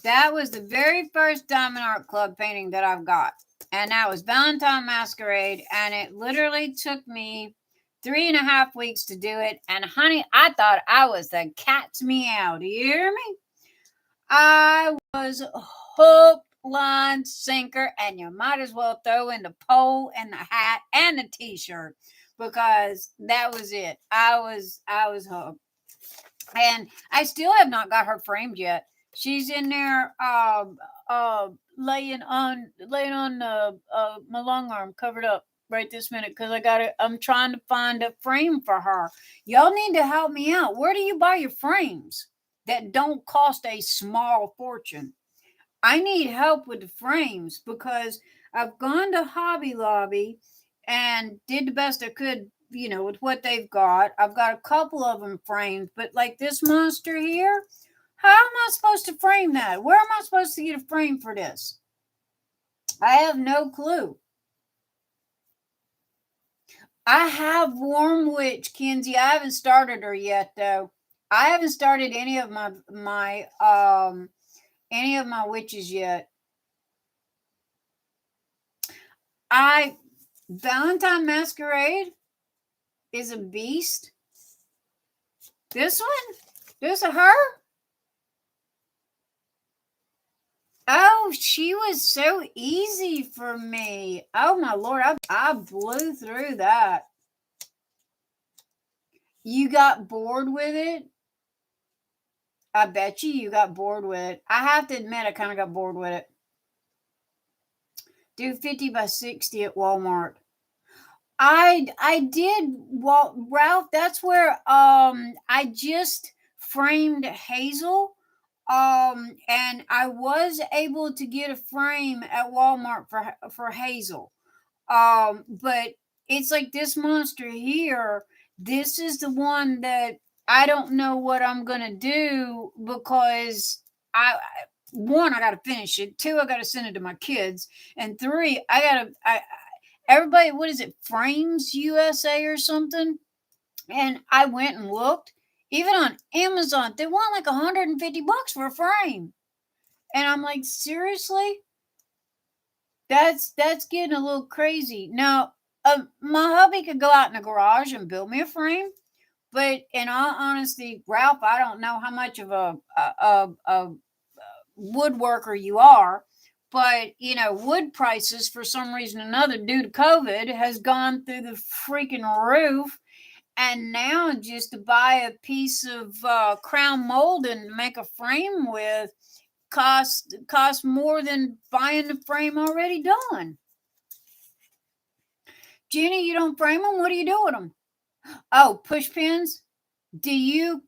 That was the very first Diamond Art Club painting that I've got. And that was Valentine Masquerade. And it literally took me 3.5 weeks to do it. And honey, I thought I was the cat's meow. Do you hear me? I was hook, line, sinker, and you might as well throw in the pole and the hat and the t-shirt because that was it. I was hooked. And I still have not got her framed yet. She's in there laying on my long arm covered up right this minute because I'm trying to find a frame for her. Y'all need to help me out. Where do you buy your frames that don't cost a small fortune? I need help with the frames because I've gone to Hobby Lobby and did the best I could, with what they've got. I've got a couple of them framed, but like this monster here, how am I supposed to frame that? Where am I supposed to get a frame for this? I have no clue. I have Warm Witch, Kenzie. I haven't started her yet, though. I haven't started any of my witches yet. Valentine Masquerade is a beast. This one? This a her? Oh, she was so easy for me. Oh my Lord, I blew through that. You got bored with it? I bet you got bored with it. I have to admit, I kind of got bored with it. Do 50 by 60 at Walmart. I did, well, Ralph, that's where I just framed Hazel. And I was able to get a frame at Walmart for Hazel. But it's like this monster here. This is the one that I don't know what I'm gonna do because I one, I gotta finish it. Two, I gotta send it to my kids, and three, everybody, what is it, Frames USA or something? And I went and looked, even on Amazon, they want like $150 for a frame. And I'm like, seriously? That's getting a little crazy. Now, my hubby could go out in the garage and build me a frame, but in all honesty, Ralph, I don't know how much of a woodworker you are, but wood prices for some reason or another due to COVID has gone through the freaking roof. And now just to buy a piece of crown mold and make a frame with cost more than buying the frame already done. Jenny, you don't frame them? What do you do with them? Oh, push pins. Do you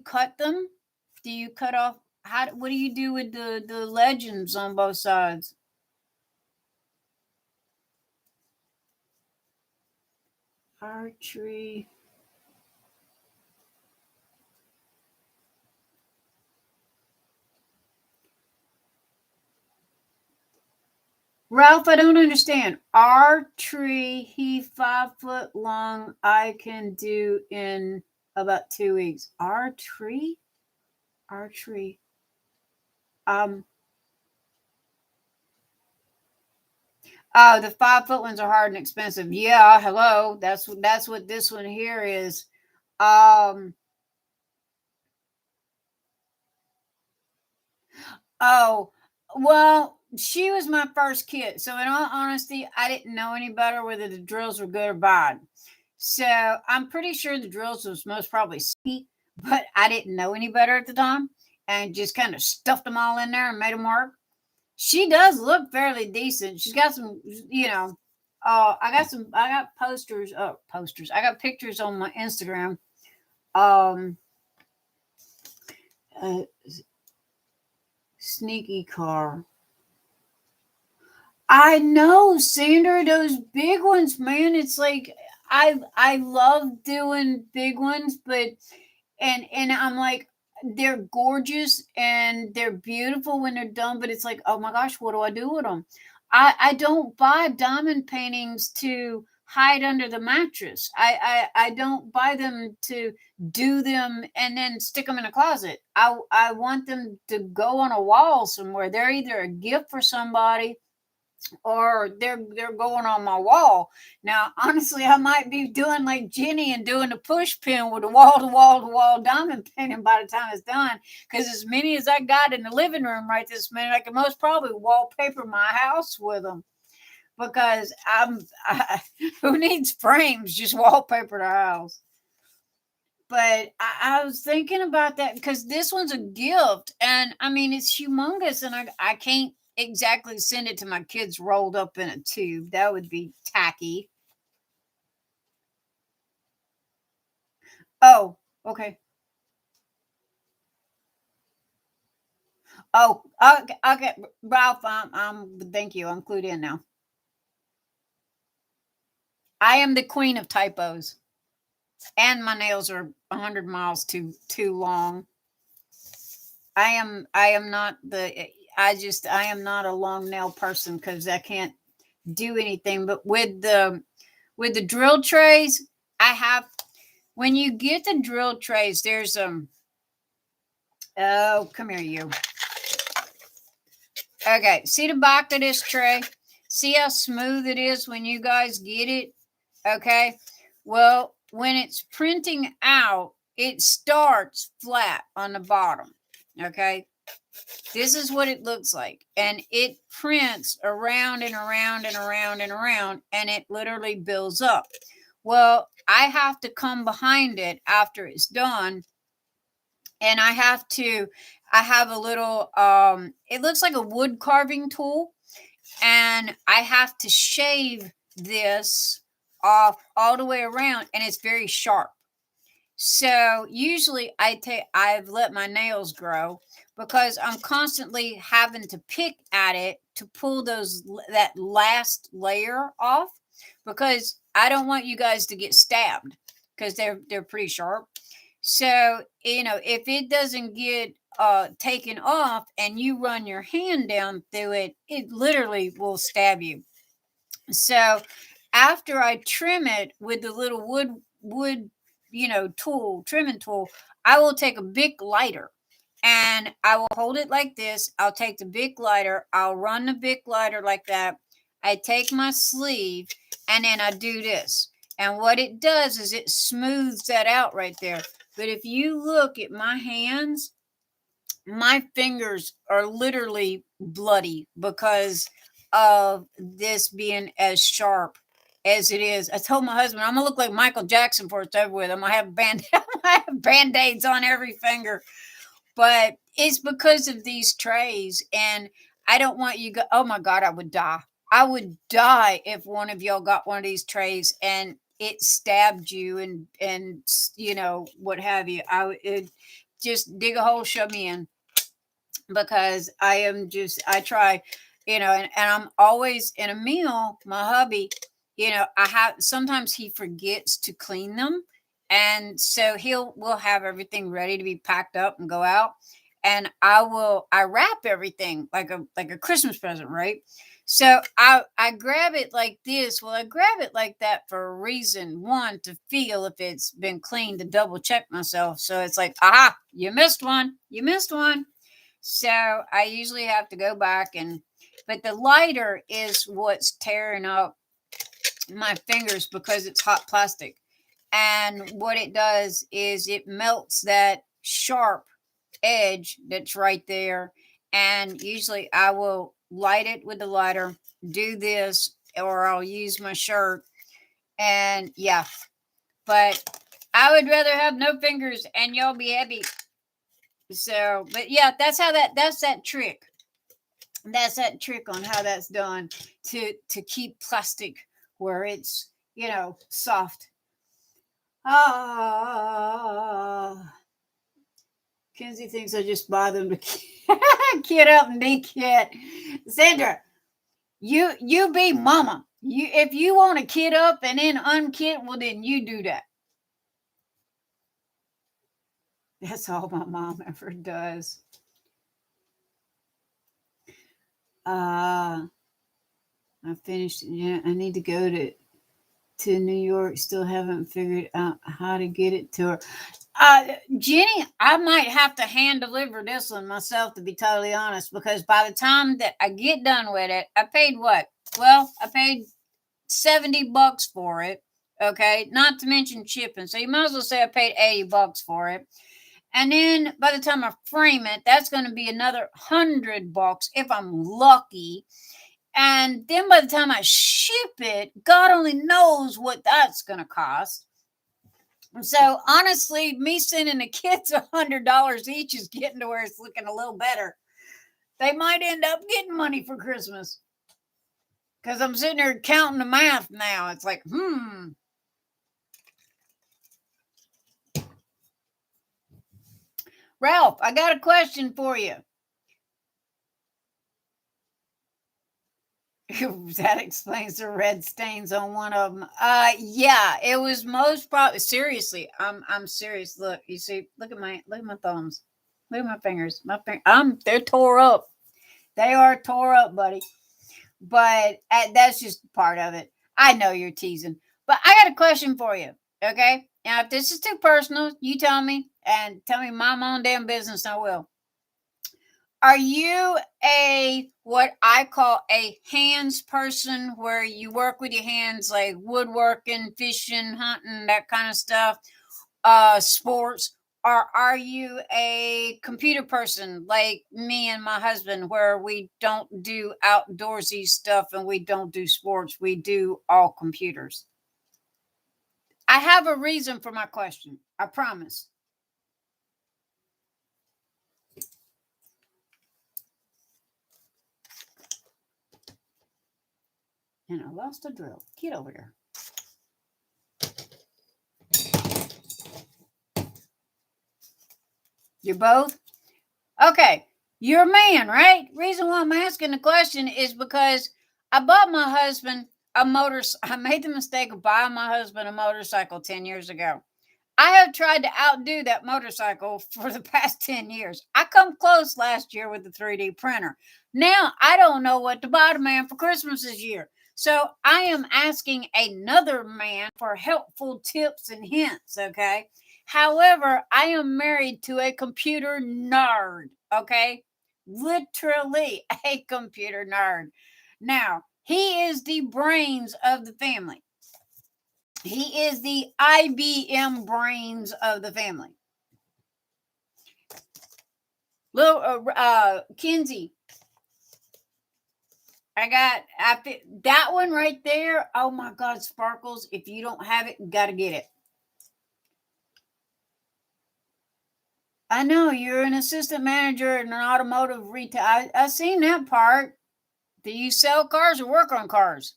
cut them? Do you cut off? What do you do with the legends on both sides? Archery. Ralph, I don't understand. Our tree, he 5 foot long, I can do in about 2 weeks. Our tree? Our tree. Oh, the 5 foot ones are hard and expensive. Yeah, hello. That's what this one here is. Oh, well, she was my first kid. So, in all honesty, I didn't know any better whether the drills were good or bad. So, I'm pretty sure the drills was most probably sweet, but I didn't know any better at the time and just kind of stuffed them all in there and made them work. She does look fairly decent. She's got some, I got posters. I got pictures on my Instagram. Um, uh, Sneaky car. I know, Sandra, those big ones, man. It's like I love doing big ones, but and I'm like, they're gorgeous and they're beautiful when they're done, but it's like, oh my gosh, what do I do with them? I don't buy diamond paintings to hide under the mattress. I don't buy them to do them and then stick them in a closet. I want them to go on a wall somewhere. They're either a gift for somebody or they're going on my wall. Now, honestly, I might be doing like Jenny and doing the push pin with a wall to wall to wall diamond painting by the time it's done. Because as many as I got in the living room right this minute, I can most probably wallpaper my house with them. Because who needs frames? Just wallpaper the house. But I was thinking about that because this one's a gift, and I mean it's humongous, and I can't exactly send it to my kids rolled up in a tube. That would be tacky. Oh, okay. Oh, okay, okay, Ralph. Thank you. I'm clued in now. I am the queen of typos, and my nails are 100 miles too long. I am not the. I am not a long nail person because I can't do anything. But with the drill trays, I have. When you get the drill trays, there's Oh, come here, you. Okay, see the back of this tray? See how smooth it is when you guys get it? Okay. Well, when it's printing out, it starts flat on the bottom. Okay. This is what it looks like. And it prints around and around and around and around, and it literally builds up. Well, I have to come behind it after it's done, and I have a little, it looks like a wood carving tool, and I have to shave this off all the way around, and it's very sharp. So usually I've let my nails grow because I'm constantly having to pick at it to pull that last layer off, because I don't want you guys to get stabbed because they're pretty sharp. So, if it doesn't get taken off and you run your hand down through it, it literally will stab you. So, after I trim it with the little wood trimming tool, I will take a big lighter and I will hold it like this. I'll take the big lighter, I'll run the big lighter like that. I take my sleeve and then I do this. And what it does is it smooths that out right there. But if you look at my hands, my fingers are literally bloody because of this being as sharp as it is. I told my husband I'm gonna look like Michael Jackson before it's over with. I'm gonna have band-aids on every finger. But it's because of these trays, and I don't want you go. Oh my God, I would die. I would die if one of y'all got one of these trays and it stabbed you and what have you. It just dig a hole, shove me in, because I try, and I'm always in a meal. My hubby, I have sometimes he forgets to clean them, and so we'll have everything ready to be packed up and go out, and I wrap everything like a Christmas present, right? So I grab it like this. Well, I grab it like that for a reason. One, to feel if it's been cleaned, to double check myself. So it's like, aha, you missed one. You missed one. So I usually have to go back but the lighter is what's tearing up my fingers because it's hot plastic. And what it does is it melts that sharp edge that's right there. And usually I will light it with the lighter, do this, or I'll use my shirt. And yeah, but I would rather have no fingers and y'all be happy. So, but yeah, that's that trick. That's that trick on how that's done to keep plastic where it's soft. Ah, Kenzie thinks I just bother them to kid up and be kid. Sandra, you be mama. If you want to kid up and then unkid, well then you do that. That's all my mom ever does. I finished. Yeah, I need to go to New York. Still haven't figured out how to get it to her. Jenny, I might have to hand deliver this one myself, to be totally honest, because by the time that I get done with it, I paid what? Well, I paid $70 for it. Okay, not to mention shipping. So you might as well say I paid $80 for it. And then by the time I frame it, that's going to be another $100 if I'm lucky. And then by the time I ship it, God only knows what that's going to cost. So honestly, me sending the kids $100 each is getting to where it's looking a little better. They might end up getting money for Christmas. Because I'm sitting there counting the math now. It's like, Ralph, I got a question for you. That explains the red stains on one of them. Yeah, it was most probably. Seriously, I'm serious. Look, you see, look at my thumbs, look at my fingers. They're tore up. They are tore up, buddy. But that's just part of it. I know you're teasing, but I got a question for you. Okay, now if this is too personal, you tell me and tell me my own damn business. I will. Are you a what I call a hands person where you work with your hands like woodworking, fishing, hunting, that kind of stuff, sports? Or are you a computer person like me and my husband where we don't do outdoorsy stuff and we don't do sports, we do all computers? I have a reason for my question. I promise. And I lost a drill. Get over here. You're both? Okay. You're a man, right? Reason why I'm asking the question is because I bought my husband a I made the mistake of buying my husband a motorcycle 10 years ago. I have tried to outdo that motorcycle for the past 10 years. I come close last year with the 3D printer. Now I don't know what to buy the man for Christmas this year. So I am asking another man for helpful tips and hints, okay? However, I am married to a computer nerd, okay? Literally a computer nerd. Now, he is the brains of the family. He is the IBM brains of the family. Little Kinsey, that one right there. Oh my God, Sparkles! If you don't have it, you got to get it. I know you're an assistant manager in an automotive retail. I seen that part. Do you sell cars or work on cars?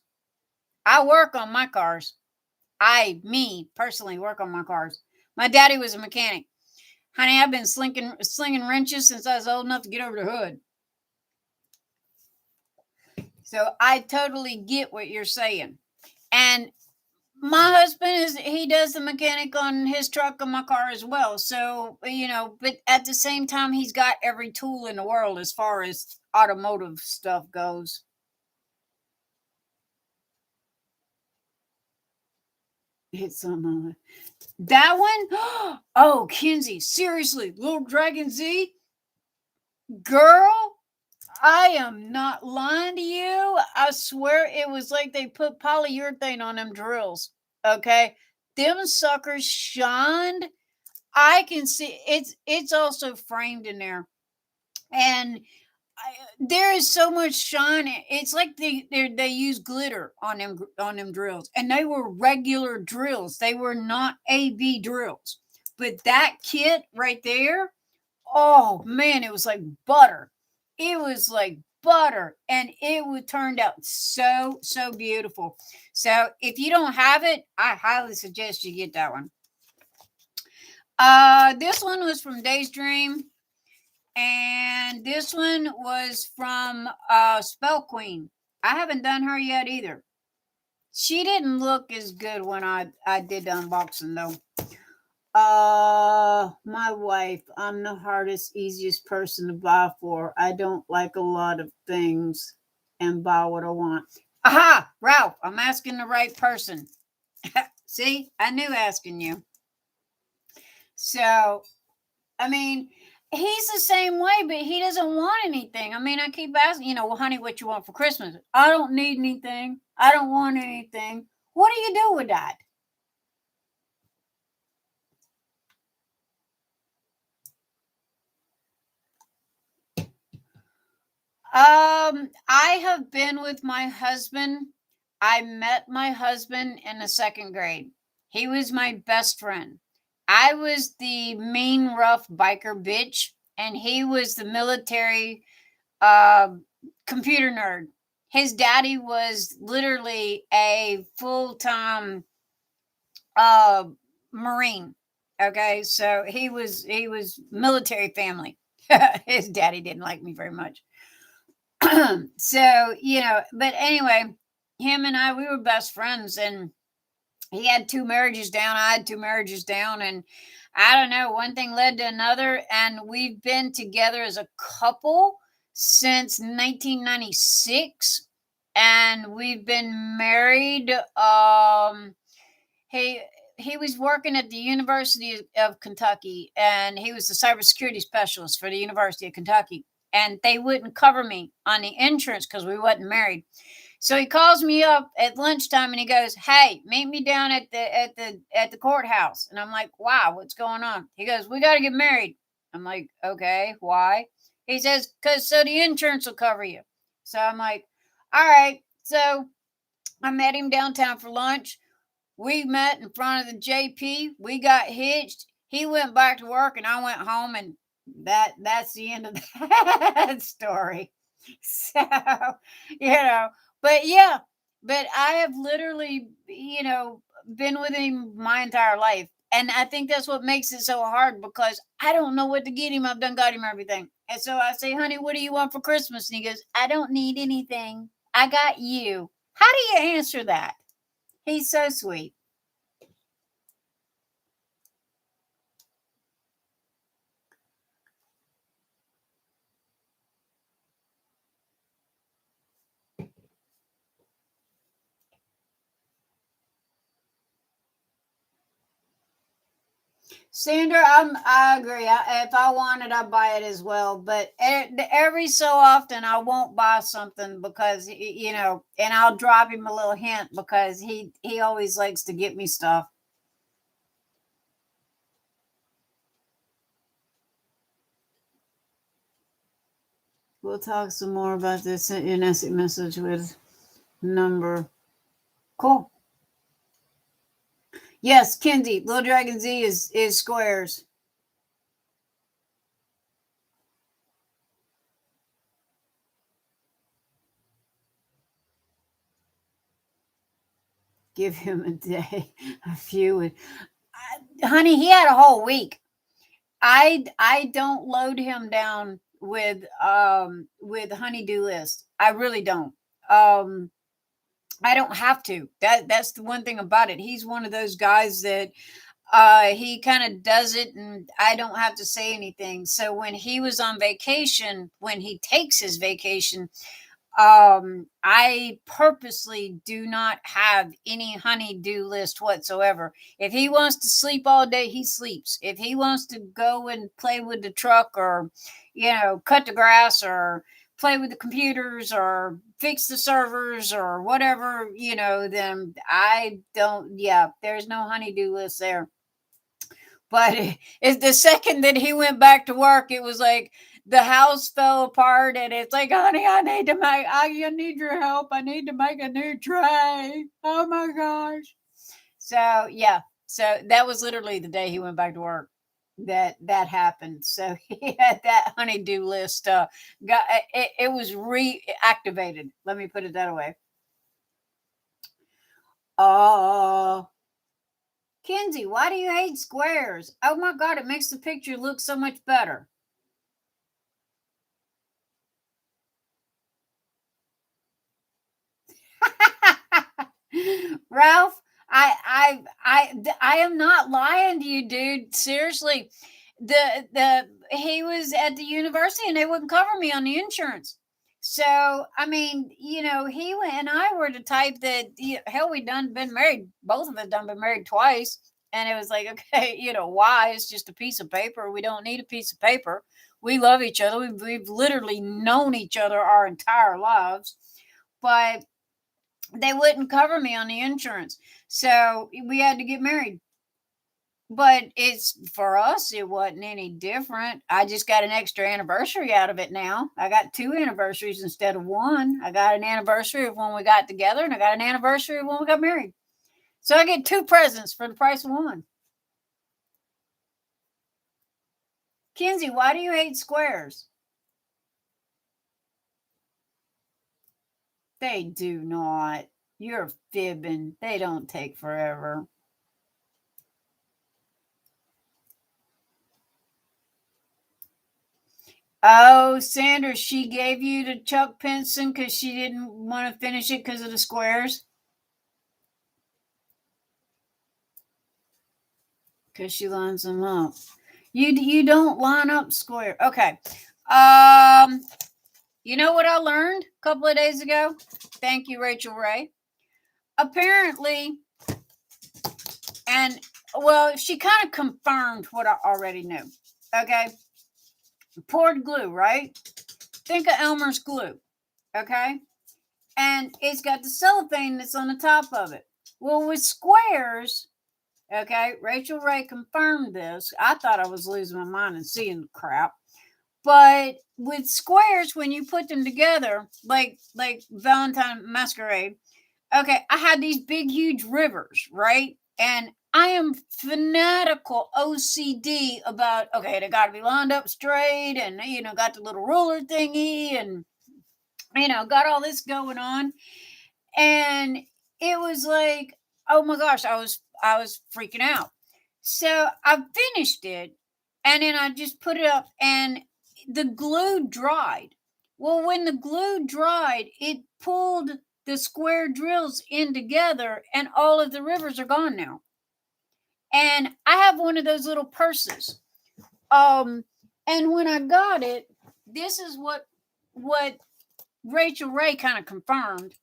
I work on my cars. Me personally, work on my cars. My daddy was a mechanic. Honey, I've been slinging wrenches since I was old enough to get over the hood. So I totally get what you're saying. And my husband he does the mechanic on his truck and my car as well. So, but at the same time, he's got every tool in the world as far as automotive stuff goes. It's on that one. Oh, Kinsey, seriously, Little Dragon Z, girl, I am not lying to you. I swear it was like they put polyurethane on them drills. Okay. Them suckers shined. I can see it's also framed in there. And there is so much shine. It's like they use glitter on them drills. And they were regular drills. They were not AB drills. But that kit right there, oh man, it was like butter. It was like butter, and turned out so beautiful. So if you don't have it, I highly suggest you get that one. This one was from Day's Dream, and this one was from Spell Queen. I haven't done her yet either. She didn't look as good when I did the unboxing though. My wife, I'm the hardest, easiest person to buy for. I don't like a lot of things and buy what I want. Aha, Ralph, I'm asking the right person. See, I knew asking you. So, I mean, he's the same way, but he doesn't want anything. I mean, I keep asking, well, honey, what you want for Christmas? I don't need anything. I don't want anything. What do you do with that? I have been with my husband. I met my husband in the second grade. He was my best friend. I was the mean, rough biker bitch, and he was the military uh, computer nerd. His daddy was literally a full-time uh, Marine. Okay, so he was military family. His daddy didn't like me very much. So, but anyway, him and I, we were best friends, and he had two marriages down. I had two marriages down, and I don't know, one thing led to another, and we've been together as a couple since 1996, and we've been married. He he was working at the University of Kentucky, and he was the cybersecurity specialist for the University of Kentucky, and they wouldn't cover me on the insurance because we wasn't married. So he calls me up at lunchtime and he goes, "Hey, meet me down at the courthouse." And I'm like, "Wow, what's going on?" He goes, "We got to get married." I'm like, "Okay, why?" He says, "Cause so the insurance will cover you." So I'm like, "All right." So I met him downtown for lunch. We met in front of the JP. We got hitched. He went back to work and I went home, and that's the end of that story. So, you know, but yeah, but I have literally, been with him my entire life. And I think that's what makes it so hard because I don't know what to get him. I've done got him everything. And so I say, "Honey, what do you want for Christmas?" And he goes, "I don't need anything. I got you." How do you answer that? He's so sweet. Sandra, I agree. If I want it, I buy it as well. But every so often, I won't buy something because and I'll drop him a little hint because he always likes to get me stuff. We'll talk some more about this in your next message with number. Cool. Yes, Kendi, Little Dragon Z is squares. Give him a day, a few. Honey, he had a whole week. I don't load him down with honeydew list. I really don't. Um I don't have to. That's the one thing about it. He's one of those guys that he kind of does it and I don't have to say anything. So when he was on vacation, when he takes his vacation, I purposely do not have any honeydew list whatsoever. If he wants to sleep all day, he sleeps. If he wants to go and play with the truck or cut the grass or play with the computers or fix the servers or whatever, then I don't. Yeah, there's no honeydew list there. But it's the second that he went back to work, it was like the house fell apart, and it's like, "Honey, I need your help. I need to make a new tray." Oh my gosh! So yeah, so that was literally the day he went back to work that happened. So he had that honeydew list. Got it was reactivated. Let me put it that way. Oh. Kenzie, why do you hate squares? Oh my God, it makes the picture look so much better. Ralph, I am not lying to you, dude. Seriously, the he was at the university and they wouldn't cover me on the insurance. So I mean, he and I were the type that hell, we done been married. Both of us done been married twice, and it was like, okay, why? It's just a piece of paper. We don't need a piece of paper. We love each other. We've literally known each other our entire lives, but they wouldn't cover me on the insurance. So we had to get married. But it's for us, it wasn't any different. I just got an extra anniversary out of it now. I got two anniversaries instead of one. I got an anniversary of when we got together, and I got an anniversary of when we got married. So I get two presents for the price of one. Kenzie, why do you hate squares? They do not. You're fibbing. They don't take forever. Oh, Sandra, she gave you to Chuck Pinson because she didn't want to finish it because of the squares? Because she lines them up. You don't line up square. Okay. You know what I learned a couple of days ago? Thank you, Rachel Ray. Apparently, and well, she kind of confirmed what I already knew. Okay. Poured glue, right? Think of Elmer's glue. Okay. And it's got the cellophane that's on the top of it. Well, with squares, okay, Rachel Ray confirmed this. I thought I was losing my mind and seeing crap. But with squares, when you put them together, like Valentine Masquerade, okay, I had these big, huge rivers, right? And I am fanatical OCD about, okay, they got to be lined up straight and, got the little ruler thingy and, got all this going on. And it was like, oh my gosh, I was freaking out. So I finished it and then I just put it up and the glue dried. Well, when the glue dried, it pulled the square drills in together and all of the rivers are gone now. And I have one of those little purses. And when I got it, this is what Rachel Ray kind of confirmed.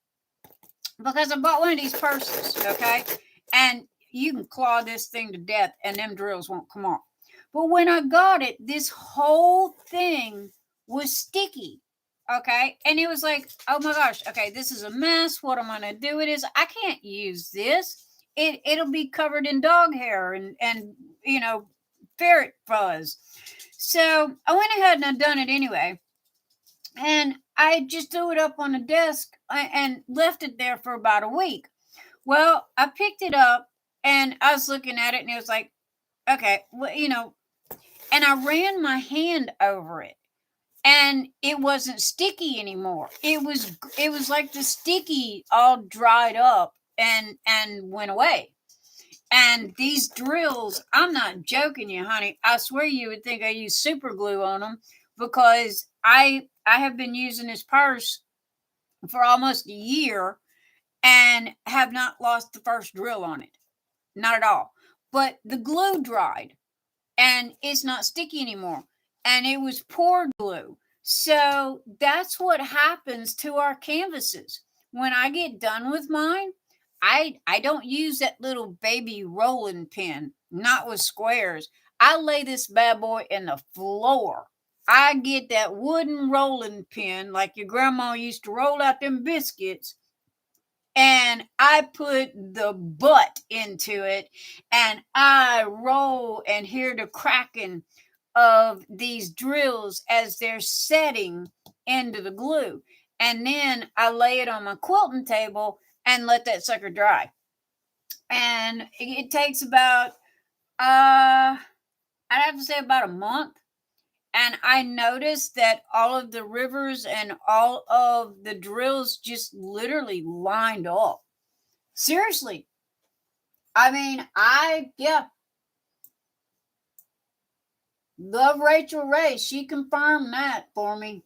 Because I bought one of these purses, okay? And you can claw this thing to death and them drills won't come off. But when I got it, this whole thing was sticky, okay? And it was like, oh my gosh, okay, this is a mess. What am I going to do with this? I can't use this. It'll be covered in dog hair and ferret fuzz. So I went ahead and I done it anyway. And I just threw it up on the desk and left it there for about a week. Well, I picked it up and I was looking at it and it was like, okay, well, and I ran my hand over it and it wasn't sticky anymore. It was like the sticky all dried up and went away. And these drills, I'm not joking you, honey. I swear you would think I used super glue on them because I have been using this purse for almost a year and have not lost the first drill on it. Not at all. But the glue dried and it's not sticky anymore. And it was poured glue. So that's what happens to our canvases. When I get done with mine, I don't use that little baby rolling pin, not with squares. I lay this bad boy in the floor. I get that wooden rolling pin like your grandma used to roll out them biscuits. And I put the butt into it and I roll and hear the cracking of these drills as they're setting into the glue. And then I lay it on my quilting table and let that sucker dry. And it takes about, I'd have to say about a month. And I noticed that all of the rivers and all of the drills just literally lined up. Seriously. I mean, love Rachel Ray. She confirmed that for me.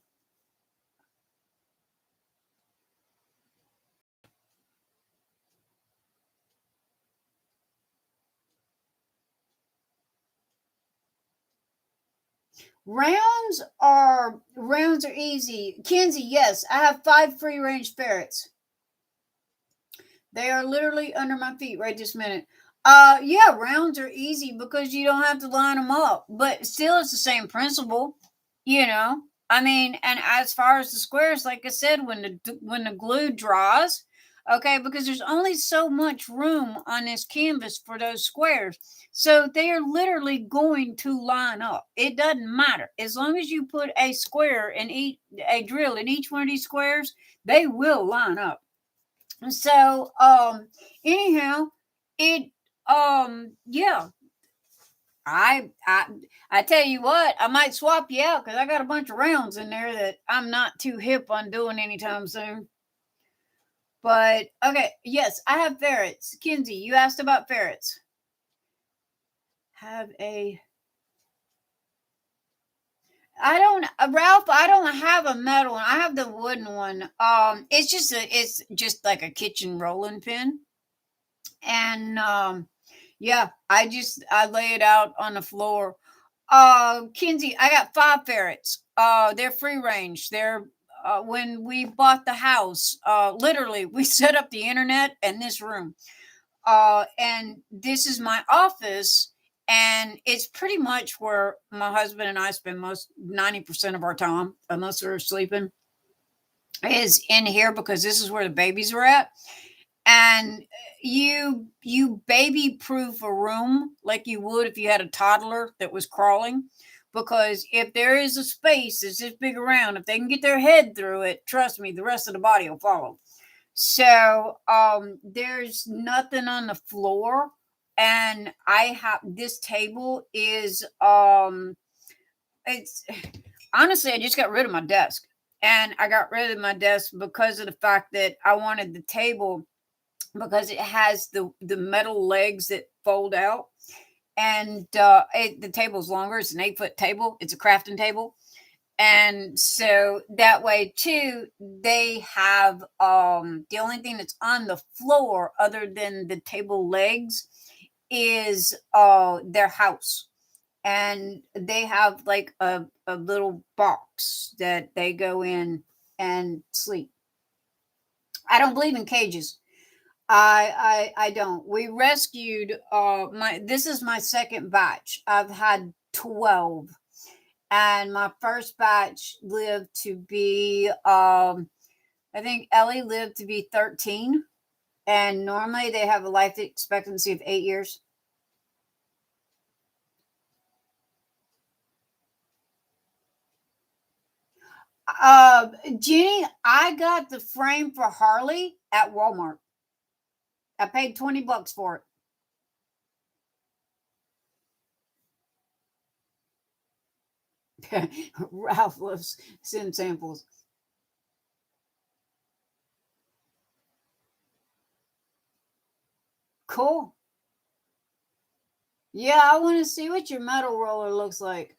Rounds are easy. Kenzie, yes, I have 5 free range ferrets. They are literally under my feet right this minute. Yeah, rounds are easy because you don't have to line them up, but still it's the same principle, I mean, and as far as the squares, like I said, when the glue dries, okay, because there's only so much room on this canvas for those squares. So they are literally going to line up. It doesn't matter. As long as you put a square in a drill in each one of these squares, they will line up. So, anyhow, yeah, I tell you what, I might swap you out because I got a bunch of rounds in there that I'm not too hip on doing anytime soon. But okay, yes, I have ferrets. Kinsey, you asked about ferrets. Have a I don't Ralph, I don't have a metal one. I have the wooden one. It's just like a kitchen rolling pin. And yeah, I lay it out on the floor. Kinsey, I got 5 ferrets. They're free range. They're when we bought the house, literally we set up the internet in this room. And this is my office, and it's pretty much where my husband and I spend most 90% of our time, unless we're sleeping, is in here because this is where the babies are at. And you baby proof a room like you would if you had a toddler that was crawling, because if there is a space that's this big around, if they can get their head through it, trust me, the rest of the body will follow. So there's nothing on the floor, and I have this table is it's honestly, I just got rid of my desk, and I got rid of my desk because of the fact that I wanted the table because it has the metal legs that fold out, and the table's longer. It's an 8-foot table. It's a crafting table, and so that way too they have the only thing that's on the floor other than the table legs is their house, and they have like a little box that they go in and sleep. I don't believe in cages. I don't. We rescued my this is my second batch. I've had 12, and my first batch lived to be I think Ellie lived to be 13, and normally they have a life expectancy of 8 years. Jenny, I got the frame for Harley at Walmart. I paid $20 for it. Ralph loves send samples. Cool. Yeah, I want to see what your metal roller looks like.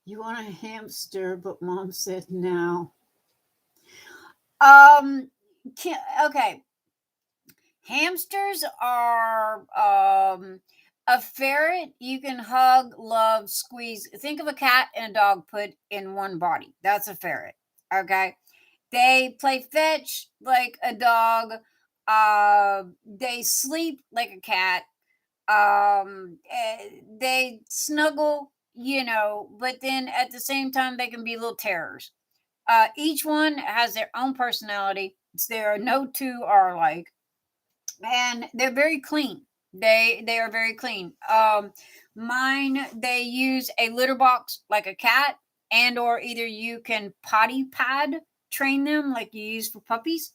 You want a hamster, but mom said no. Um, okay. Hamsters are a ferret you can hug, love, squeeze. Think of a cat and a dog put in one body. That's a ferret. Okay. They play fetch like a dog. They sleep like a cat. They snuggle, but then at the same time they can be little terrors. Each one has their own personality. There are no two are alike, and they're very clean. They are very clean. Mine, they use a litter box like a cat, and or either you can potty pad train them like you use for puppies.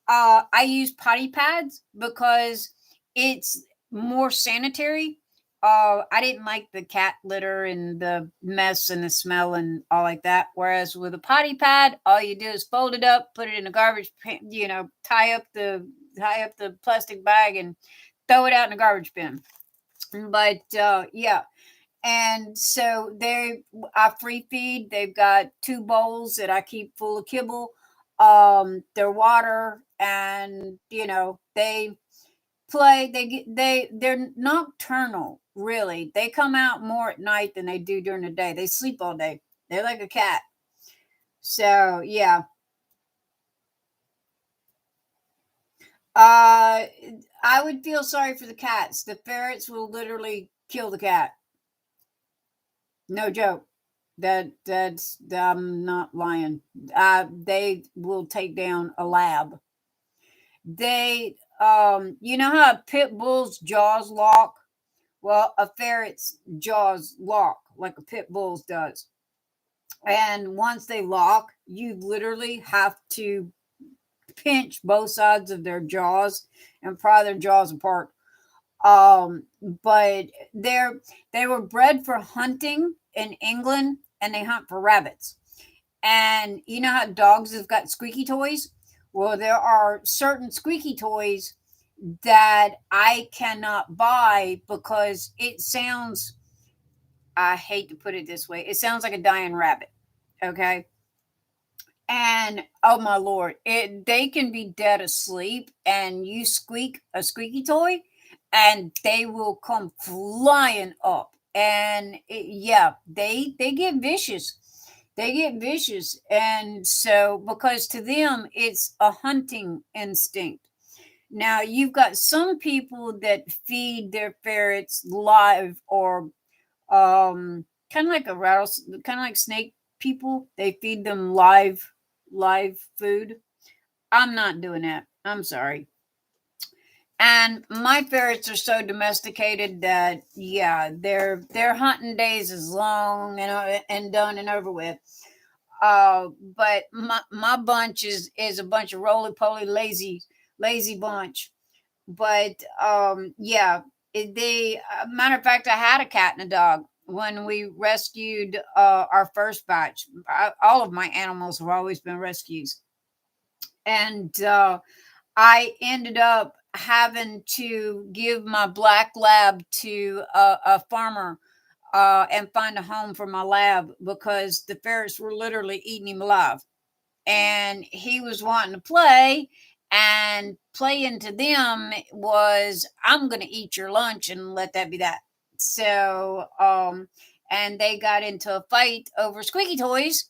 I use potty pads because it's more sanitary. I didn't like the cat litter and the mess and the smell and all like that. Whereas with a potty pad, all you do is fold it up, put it in a garbage, tie up the plastic bag and throw it out in a garbage bin. But yeah, and so I free feed. They've got 2 bowls that I keep full of kibble, their water, and they play. They're nocturnal. Really, they come out more at night than they do during the day. They sleep all day. They're like a cat. So yeah, uh, I would feel sorry for the cats. The ferrets will literally kill the cat. No joke. That's I'm not lying. They will take down a lab. They, you know how a pit bull's jaws lock? Well, a ferret's jaws lock like a pit bull's does. And once they lock, you literally have to pinch both sides of their jaws and pry their jaws apart. But they were bred for hunting in England, and they hunt for rabbits. And you know how dogs have got squeaky toys? Well, there are certain squeaky toys that I cannot buy because it sounds, I hate to put it this way, it sounds like a dying rabbit. Okay. And oh my lord, they can be dead asleep and you squeak a squeaky toy and they will come flying up. And yeah, they get vicious. They get vicious. And so because to them it's a hunting instinct. Now you've got some people that feed their ferrets live or kind of like a kind of like snake people. They feed them live food. I'm not doing that. I'm sorry. And my ferrets are so domesticated that yeah, their hunting days is long and done and over with. But my bunch is a bunch of roly poly lazy bunch. But yeah, they matter of fact, I had a cat and a dog when we rescued our first batch. All of my animals have always been rescues, and I ended up having to give my black lab to a farmer and find a home for my lab because the ferrets were literally eating him alive. And he was wanting to play, and playing to them was, I'm going to eat your lunch and let that be that. So, and they got into a fight over squeaky toys.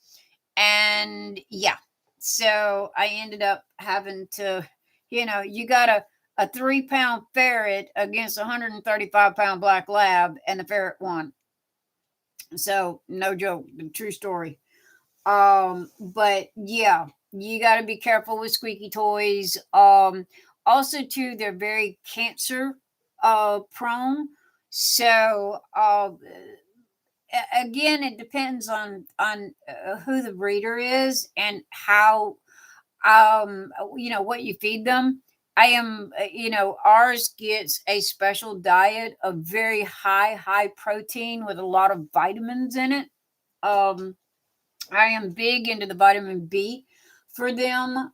And yeah, so I ended up having to, you got a 3 pound ferret against a 135 pound black lab, and the ferret won. So, no joke, true story. But yeah, you got to be careful with squeaky toys. Also too, they're very cancer prone. So again, it depends on who the breeder is and how what you feed them. I am ours gets a special diet of very high protein with a lot of vitamins in it. um I am big into the vitamin B for them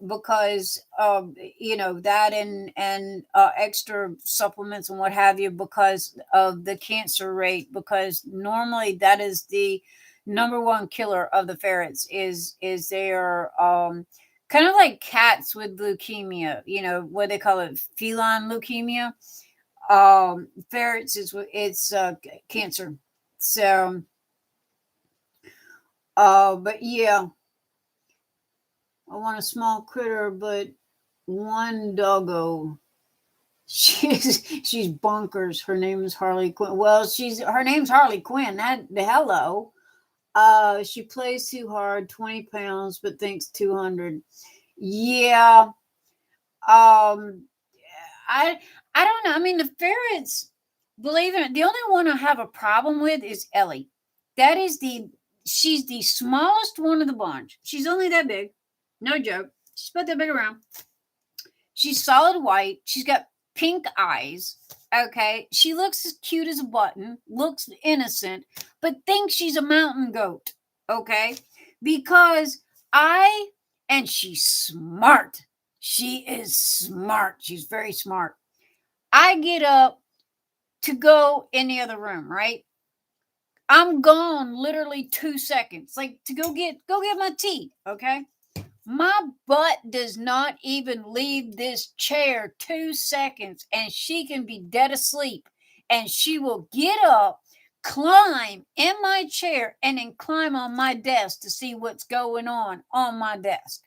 because that and extra supplements and what have you because of the cancer rate, because normally that is the number one killer of the ferrets is their kind of like cats with leukemia, what they call it, feline leukemia. Ferrets is it's cancer. So but yeah, I want a small critter, but one doggo. She's bonkers. Her name is Harley Quinn. Well, her name's Harley Quinn. That the hello. She plays too hard, 20 pounds, but thinks 200. Yeah. I I don't know. I mean, the ferrets. Believe it, the only one I have a problem with is Ellie. That is she's the smallest one of the bunch. She's only that big. No joke. She's about that big around. She's solid white. She's got pink eyes. Okay. She looks as cute as a button, looks innocent, but thinks she's a mountain goat. Okay. Because and she's smart. She is smart. She's very smart. I get up to go in the other room, right? I'm gone literally 2 seconds, like to go get my tea. Okay. My butt does not even leave this chair 2 seconds, and she can be dead asleep. And she will get up, climb in my chair, and then climb on my desk to see what's going on my desk.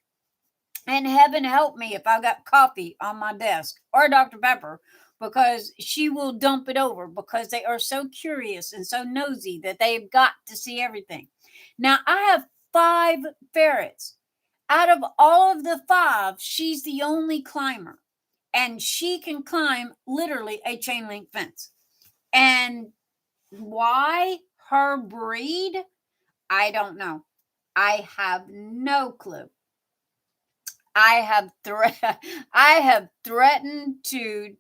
And heaven help me if I got coffee on my desk or Dr. Pepper, because she will dump it over because they are so curious and so nosy that they've got to see everything. Now, I have 5 ferrets. Out of all of the 5, she's the only climber. And she can climb literally a chain link fence. And why her breed? I don't know. I have no clue. I have threatened to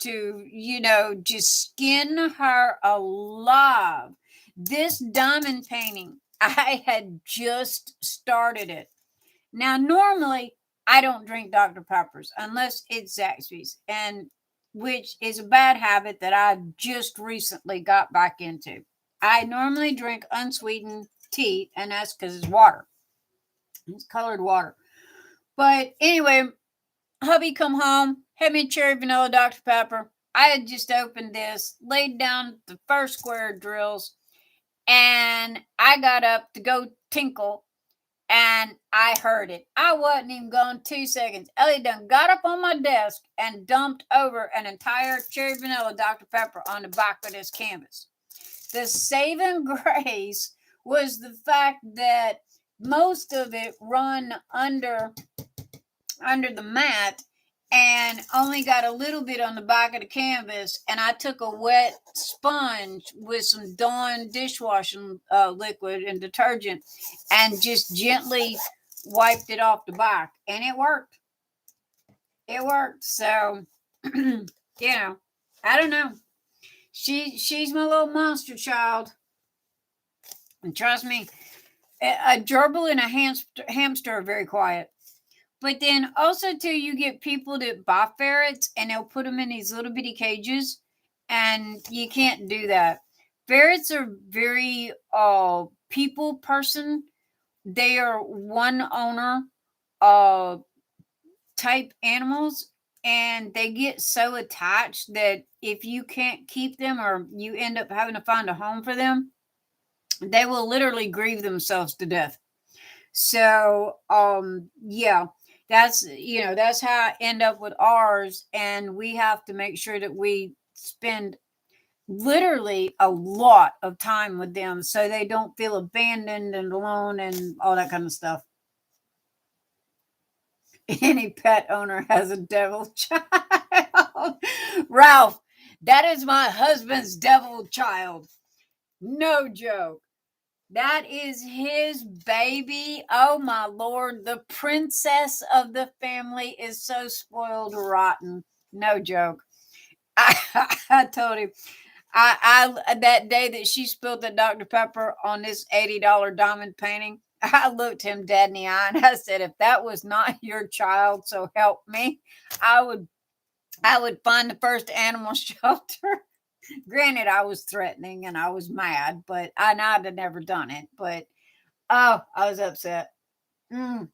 just skin her alive. This diamond painting, I had just started it. Now, normally I don't drink Dr. Peppers unless it's Zaxby's, and which is a bad habit that I just recently got back into. I normally drink unsweetened tea, and that's because it's water. It's colored water. But anyway, hubby come home, had me cherry vanilla Dr. Pepper. I had just opened this, laid down the first square of drills, and I got up to go tinkle, and I heard it. I wasn't even gone 2 seconds. Ellie done got up on my desk and dumped over an entire cherry vanilla Dr. Pepper on the back of this canvas. The saving grace was the fact that most of it run under the mat and only got a little bit on the back of the canvas. And I took a wet sponge with some Dawn dishwashing liquid and detergent and just gently wiped it off the back, and it worked. It worked. So, I don't know. She's my little monster child. And trust me, a gerbil and a hamster are very quiet. But then also, too, you get people that buy ferrets and they'll put them in these little bitty cages, and you can't do that. Ferrets are very people person. They are one owner type animals, and they get so attached that if you can't keep them or you end up having to find a home for them, they will literally grieve themselves to death. So, yeah. That's how I end up with ours. And we have to make sure that we spend literally a lot of time with them so they don't feel abandoned and alone and all that kind of stuff. Any pet owner has a devil child. Ralph, that is my husband's devil child. No joke. That is his baby. Oh my Lord. The princess of the family is so spoiled rotten. No joke. I told him I that day that she spilled the Dr. Pepper on this $80 diamond painting, I looked him dead in the eye and I said, if that was not your child, so help me, I would find the first animal shelter. Granted, I was threatening and I was mad, but I'd have never done it. But I was upset. I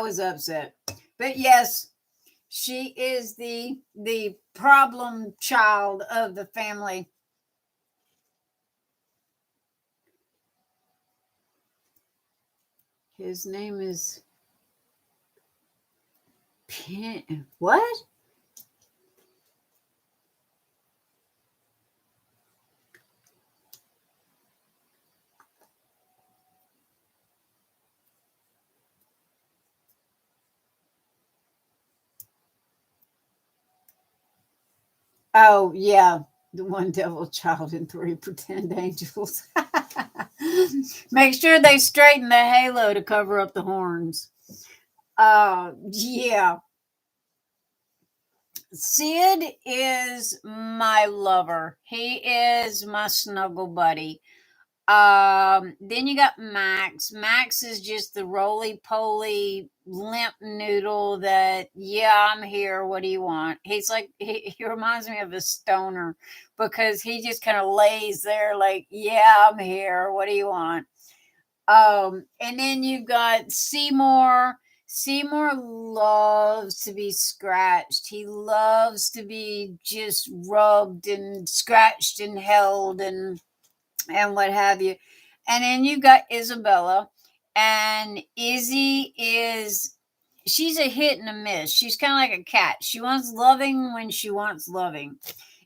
was upset. But yes, she is the problem child of the family. His name is what? Oh, yeah. The one devil child and 3 pretend angels. Make sure they straighten the halo to cover up the horns. Yeah. Sid is my lover. He is my snuggle buddy. Then you got Max. Max is just the roly poly limp noodle that, yeah, I'm here. What do you want? He's like, he reminds me of a stoner because he just kind of lays there like, yeah, I'm here. What do you want? And then you've got Seymour. Seymour loves to be scratched. He loves to be just rubbed and scratched and held and what have you. And then you've got Isabella. And Izzy she's a hit and a miss. She's kind of like a cat. She wants loving when she wants loving.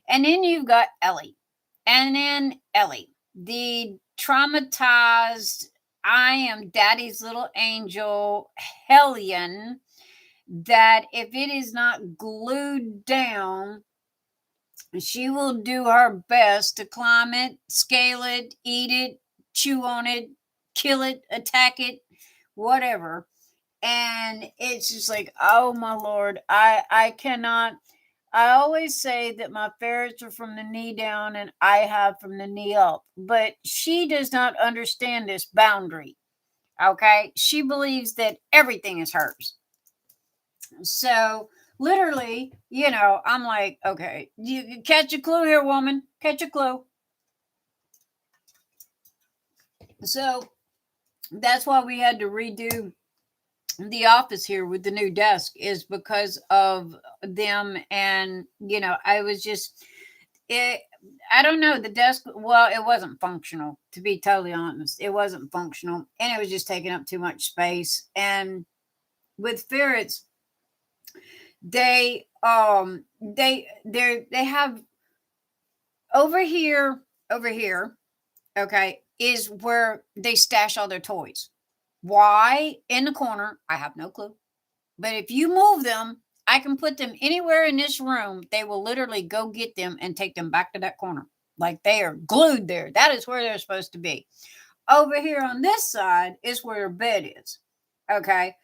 And then you've got Ellie. And then Ellie, the traumatized I am daddy's little angel hellion that if it is not glued down, she will do her best to climb it, scale it, eat it, chew on it, kill it, attack it, whatever. And it's just like, oh my lord, I cannot. I always say that my ferrets are from the knee down and I have from the knee up, but she does not understand this boundary. Okay, she believes that everything is hers. So literally, I'm like, okay, you catch a clue here, woman, catch a clue. So that's why we had to redo the office here with the new desk, is because of them. And I was just it I don't know, the desk, well, it wasn't functional, to be totally honest. It wasn't functional, and it was just taking up too much space. And with ferrets, they have over here, okay, is where they stash all their toys. Why in the corner, I have no clue. But if you move them, I can put them anywhere in this room. They will literally go get them and take them back to that corner. Like they are glued there. That is where they're supposed to be. Over here on this side is where your bed is. Okay.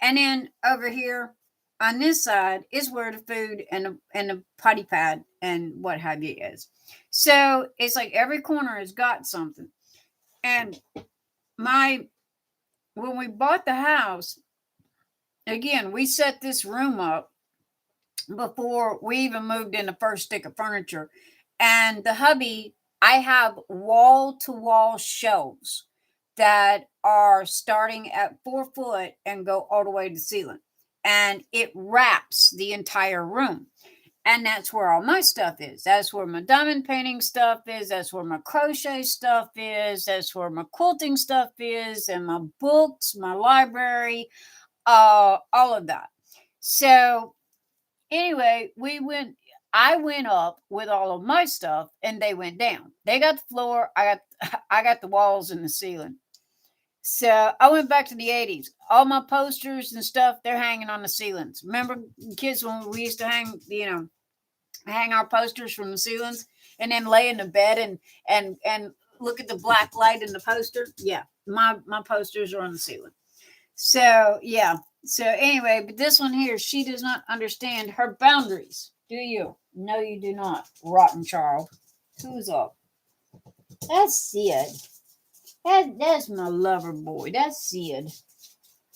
And then over here on this side is where the food and the potty pad and what have you is. So it's like every corner has got something. And when we bought the house, again, we set this room up before we even moved in the first stick of furniture. And the hubby, I have wall to wall shelves that are starting at 4 foot and go all the way to the ceiling. And it wraps the entire room. And that's where all my stuff is. That's where my diamond painting stuff is. That's where my crochet stuff is. That's where my quilting stuff is. And my books, my library, all of that. So anyway, I went up with all of my stuff and they went down. They got the floor, I got the walls and the ceiling. So I went back to the 80s. All my posters and stuff, they're hanging on the ceilings. Remember, kids, when we used to hang our posters from the ceilings and then lay in the bed and look at the black light in the poster? Yeah, my posters are on the ceiling. So yeah. So anyway, but this one here, she does not understand her boundaries. Do you? No, you do not. Rotten child. Who's up? That's Sid. That's my lover boy. That's Sid.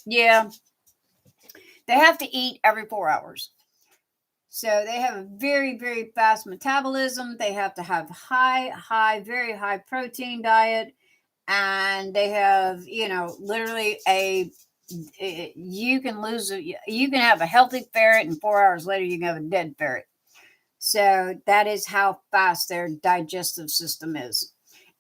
Yeah. They have to eat every 4 hours. So they have a very, very fast metabolism. They have to have very high protein diet. And they have, literally you can have a healthy ferret and 4 hours later you can have a dead ferret. So that is how fast their digestive system is.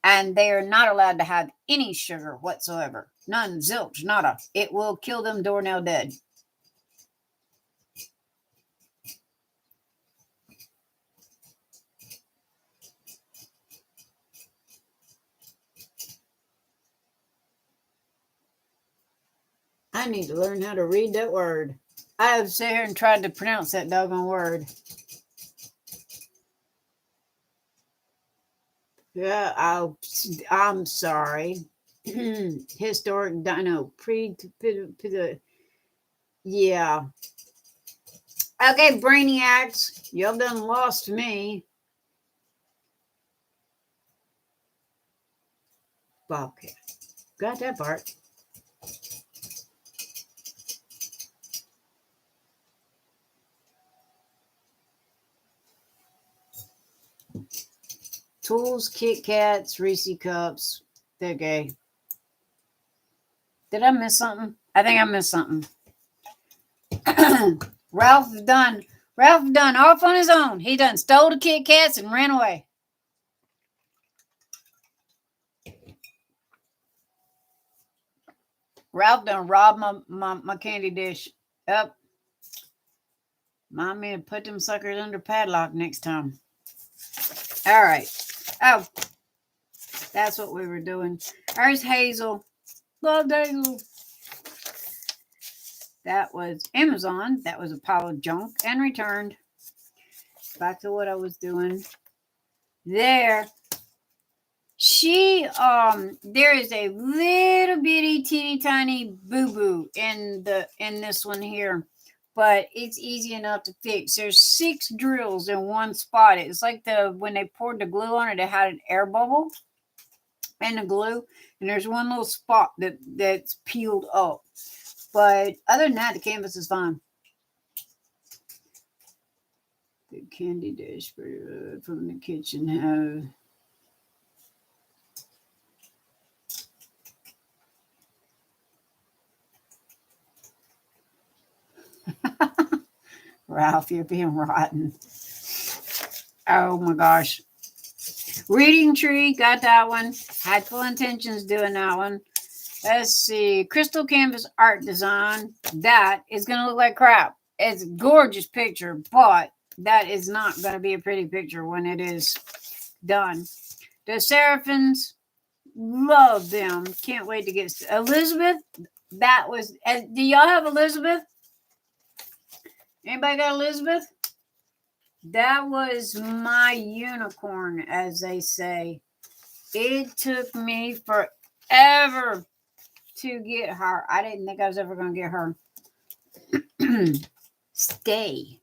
And they are not allowed to have any sugar whatsoever. None, zilch, nada. It will kill them doornail dead. I need to learn how to read that word. I have sat here and tried to pronounce that doggone word. Yeah, I'm sorry. Historic dino yeah. Okay, brainiacs, y'all done lost me. Bobcat. Got that part. Tools, Kit Kats, Reese Cups. They're gay. Did I miss something? I think I missed something. Ralph done off on his own. He done stole the Kit Kats and ran away. Ralph done robbed my candy dish. Up. Mind me to put them suckers under padlock next time. All right. Oh, that's what we were doing. There's Hazel. Love Daisy. That was Amazon. That was a pile of junk and returned. Back to what I was doing. There. There is a little bitty teeny tiny boo-boo in this one here, but it's easy enough to fix. There's 6 drills in one spot. It's like when they poured the glue on it, it had an air bubble in the glue, and there's one little spot that's peeled up. But other than that, the canvas is fine. The candy dish from the kitchen has. Ralph, you're being rotten. Oh my gosh. Reading tree, got that one. Had full intentions doing that one. Let's see. Crystal canvas art design. That is going to look like crap. It's a gorgeous picture, but that is not going to be a pretty picture when it is done. The Seraphins, love them. Can't wait to get Elizabeth. That was. Do y'all have Elizabeth? Anybody got Elizabeth? That was my unicorn, as they say. It took me forever to get her. I didn't think I was ever going to get her. Stay.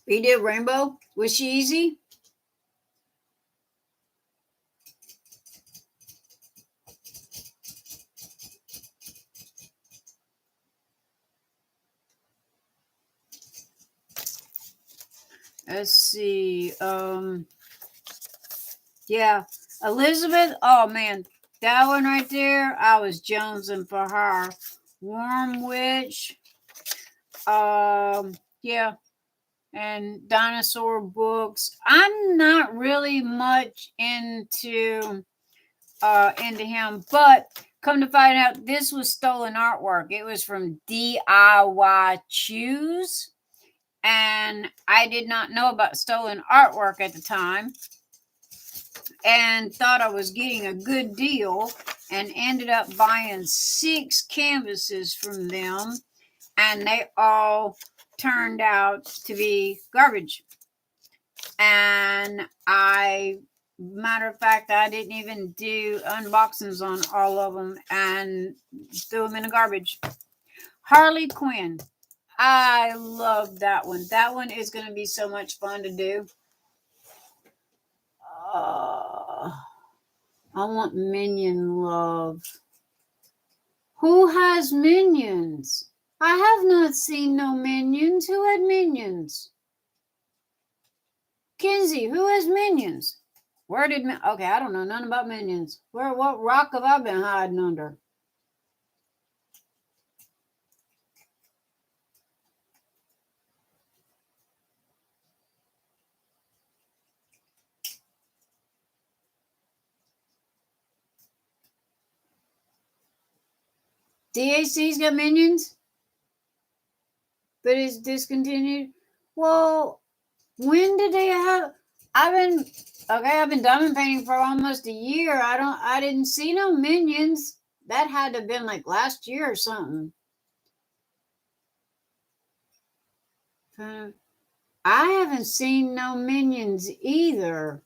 You did Rainbow? Was she easy? Let's see. Yeah. Elizabeth. Oh, man. That one right there, I was jonesing for her. Warm Witch. Yeah. And dinosaur books. I'm not really much into him, but come to find out, this was stolen artwork. It was from DIY Choose, and I did not know about stolen artwork at the time, and thought I was getting a good deal, and ended up buying 6 canvases from them, and they all turned out to be garbage. And matter of fact, I didn't even do unboxings on all of them and threw them in the garbage. Harley Quinn. I love that one. That one is going to be so much fun to do. I want Minion love. Who has Minions? I have not seen no Minions. Who had Minions? Kinsey, who has Minions? Where did okay? I don't know nothing about Minions. What rock have I been hiding under? DAC's got Minions, but it's discontinued. Well, when did they have? I've been diamond painting for almost a year. I didn't see no Minions. That had to have been like last year or something. I haven't seen no Minions either,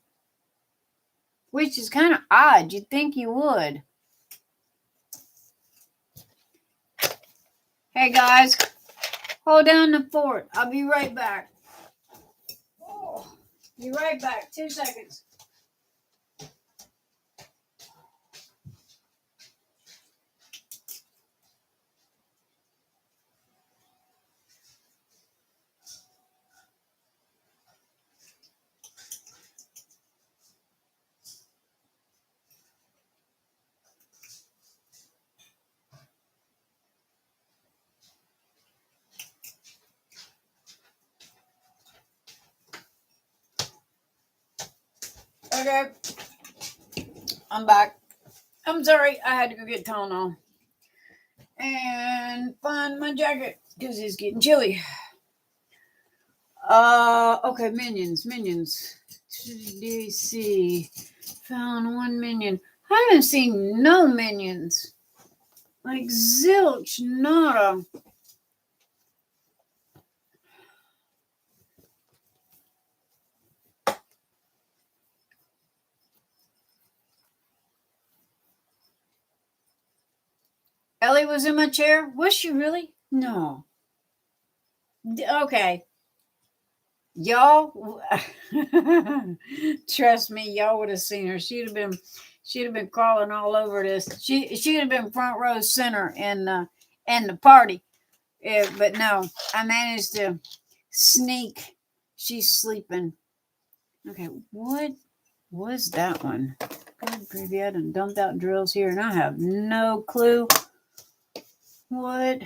which is kind of odd. You'd think you would. Hey guys, hold down the fort. I'll be right back. Be right back. 2 seconds. Okay, I'm back. I'm sorry, I had to go get Tylenol and find my jacket because it's getting chilly. Okay, minions. DC. Found 1 minion. I haven't seen no minions. Like zilch, nada. Ellie was in my chair. Was she really? No. Okay. Y'all, trust me, y'all would have seen her. She'd have been crawling all over this. She'd have been front row center in the party. But no, I managed to sneak. She's sleeping. Okay, what was that one? Good gravy, I done dumped out drills here, and I have no clue what.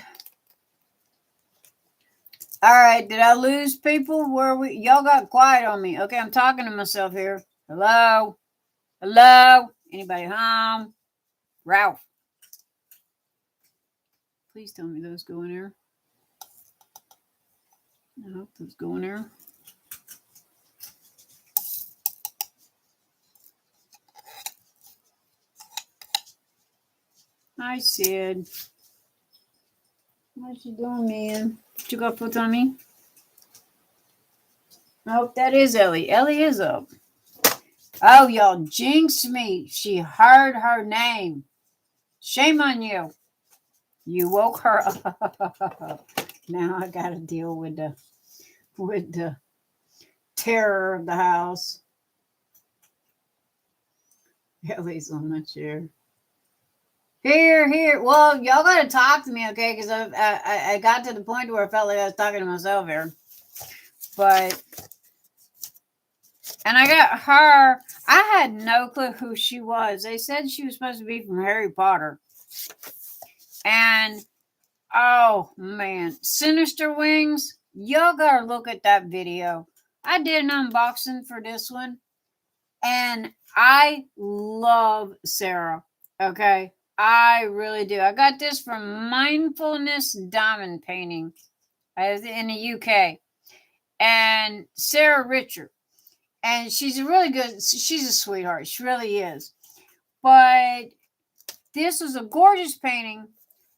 All right, did I lose people? Where we? Y'all got quiet on me. Okay, I'm talking to myself here. Hello? Anybody home? Ralph. Please tell me those go in there. I hope those go in there. Hi, Sid. What you doing, man? What you got put on me? Oh, that is Ellie. Ellie is up. Oh, y'all jinxed me. She heard her name. Shame on you. You woke her up. Now I got to deal with the terror of the house. Ellie's on my chair. Here. Well, y'all got to talk to me, okay? Because I got to the point where I felt like I was talking to myself here. But, and I got her. I had no clue who she was. They said she was supposed to be from Harry Potter. And, oh, man. Sinister Wings. Y'all got to look at that video. I did an unboxing for this one. And I love Sarah. Okay? I really do. I got this from Mindfulness Diamond Painting in the UK. And Sarah Richard. And she's she's a sweetheart. She really is. But this was a gorgeous painting.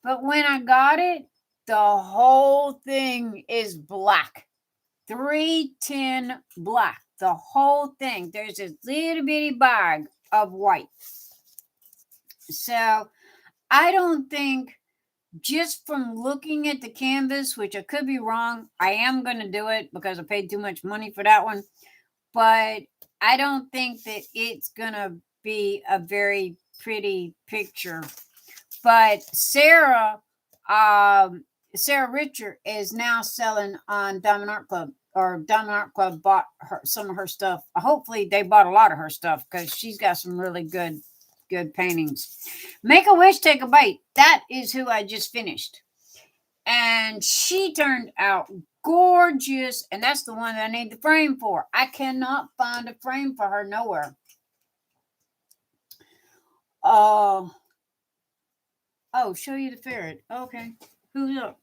But when I got it, the whole thing is black. 310 black. The whole thing. There's a little bitty bag of white. So I don't think, just from looking at the canvas, which I could be wrong, I am going to do it because I paid too much money for that one. But I don't think that it's going to be a very pretty picture. But Sarah Richard is now selling on Diamond Art Club, or Diamond Art Club bought some of her stuff. Hopefully they bought a lot of her stuff because she's got some really good paintings. Make a Wish, Take a Bite. That is who I just finished. And she turned out gorgeous. And that's the one that I need the frame for. I cannot find a frame for her nowhere. Oh, show you the ferret. Okay. Who's up?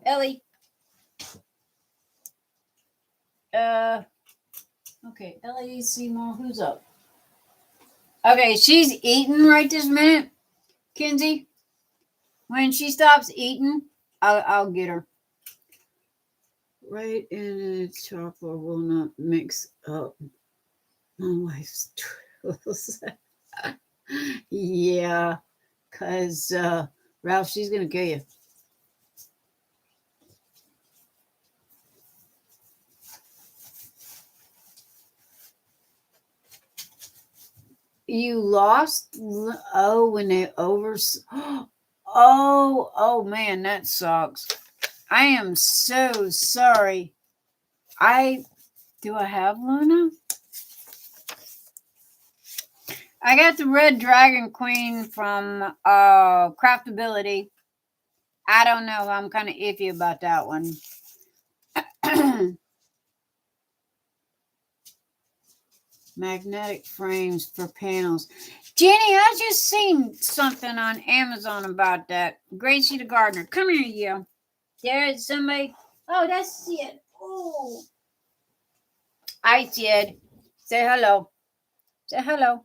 Ellie. Okay, Ellie Seymour. Who's up? Okay, she's eating right this minute. Kinsey, when she stops eating, I'll get her. Right in a chocolate will not mix up my wife's tools. Yeah, because Ralph, she's going to kill you. You lost? Oh, when they Oh, man, that sucks. I am so sorry. Do I have Luna? I got the Red Dragon Queen from Craftability. I don't know. I'm kind of iffy about that one. Magnetic frames for panels. Jenny, I just seen something on Amazon about that. Gracie the Gardener. Come here, you. There's somebody. Oh, that's it. Oh, I said, say hello. Say hello.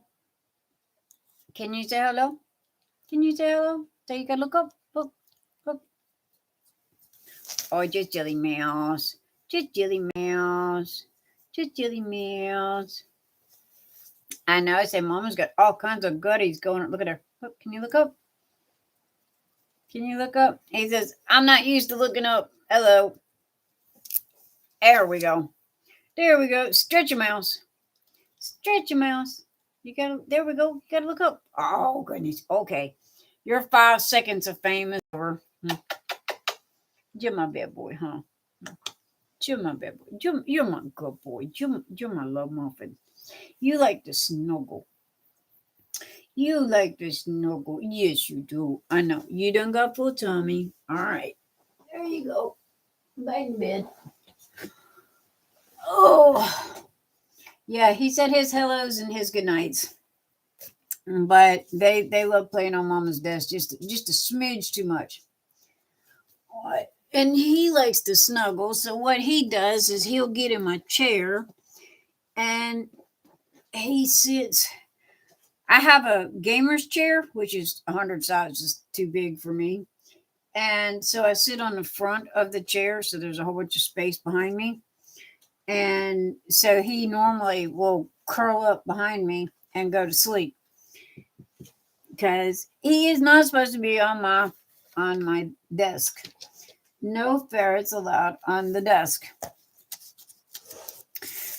Can you say hello? Can you say hello? So you can look up. Look, look. Oh, just jelly mouse. Just jelly mouse. Just jelly mouse. I know. I say Mama's got all kinds of goodies going. Look at her. Look, can you look up? Can you look up? He says, I'm not used to looking up. Hello. There we go. There we go. Stretch your mouse. Stretch your mouse. You gotta, there we go. You gotta look up. Oh, goodness. Okay. Your 5 seconds of fame is over. You're my bad boy, huh? You're my bad boy. You're my good boy. You're my love muffin. You like to snuggle. You like to snuggle. Yes, you do. I know. You done got full tummy. All right. There you go. Back in bed. Oh. Yeah, he said his hellos and his good nights. But they love playing on Mama's desk just a smidge too much. What? And he likes to snuggle. So what he does is he'll get in my chair and he sits. I have a gamer's chair, which is 100 sizes too big for me. And so I sit on the front of the chair. So there's a whole bunch of space behind me. And so he normally will curl up behind me and go to sleep. Because he is not supposed to be on my desk. No ferrets allowed on the desk.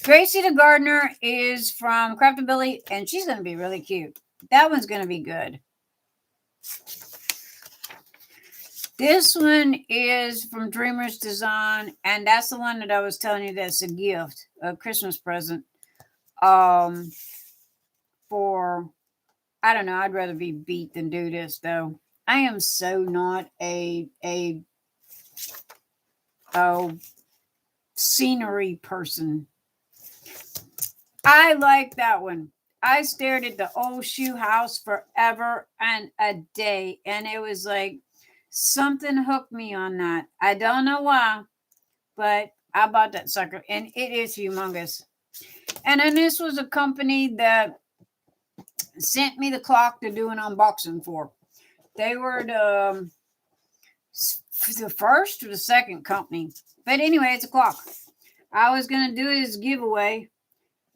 Gracie the gardener is from Craftability, and she's going to be really cute. That one's going to be good. This one is from Dreamer's Design, and that's the one that I was telling you that's a gift, a Christmas present. For, I don't know, I'd rather be beat than do this, though. I am so not a scenery person. I like that one. I stared at the old shoe house forever and a day, and it was like something hooked me on that. I don't know why, but I bought that sucker, and it is humongous. And then this was a company that sent me the clock to do an unboxing for. They were the first or the second company, but anyway, it's a clock. I was gonna do it as a giveaway.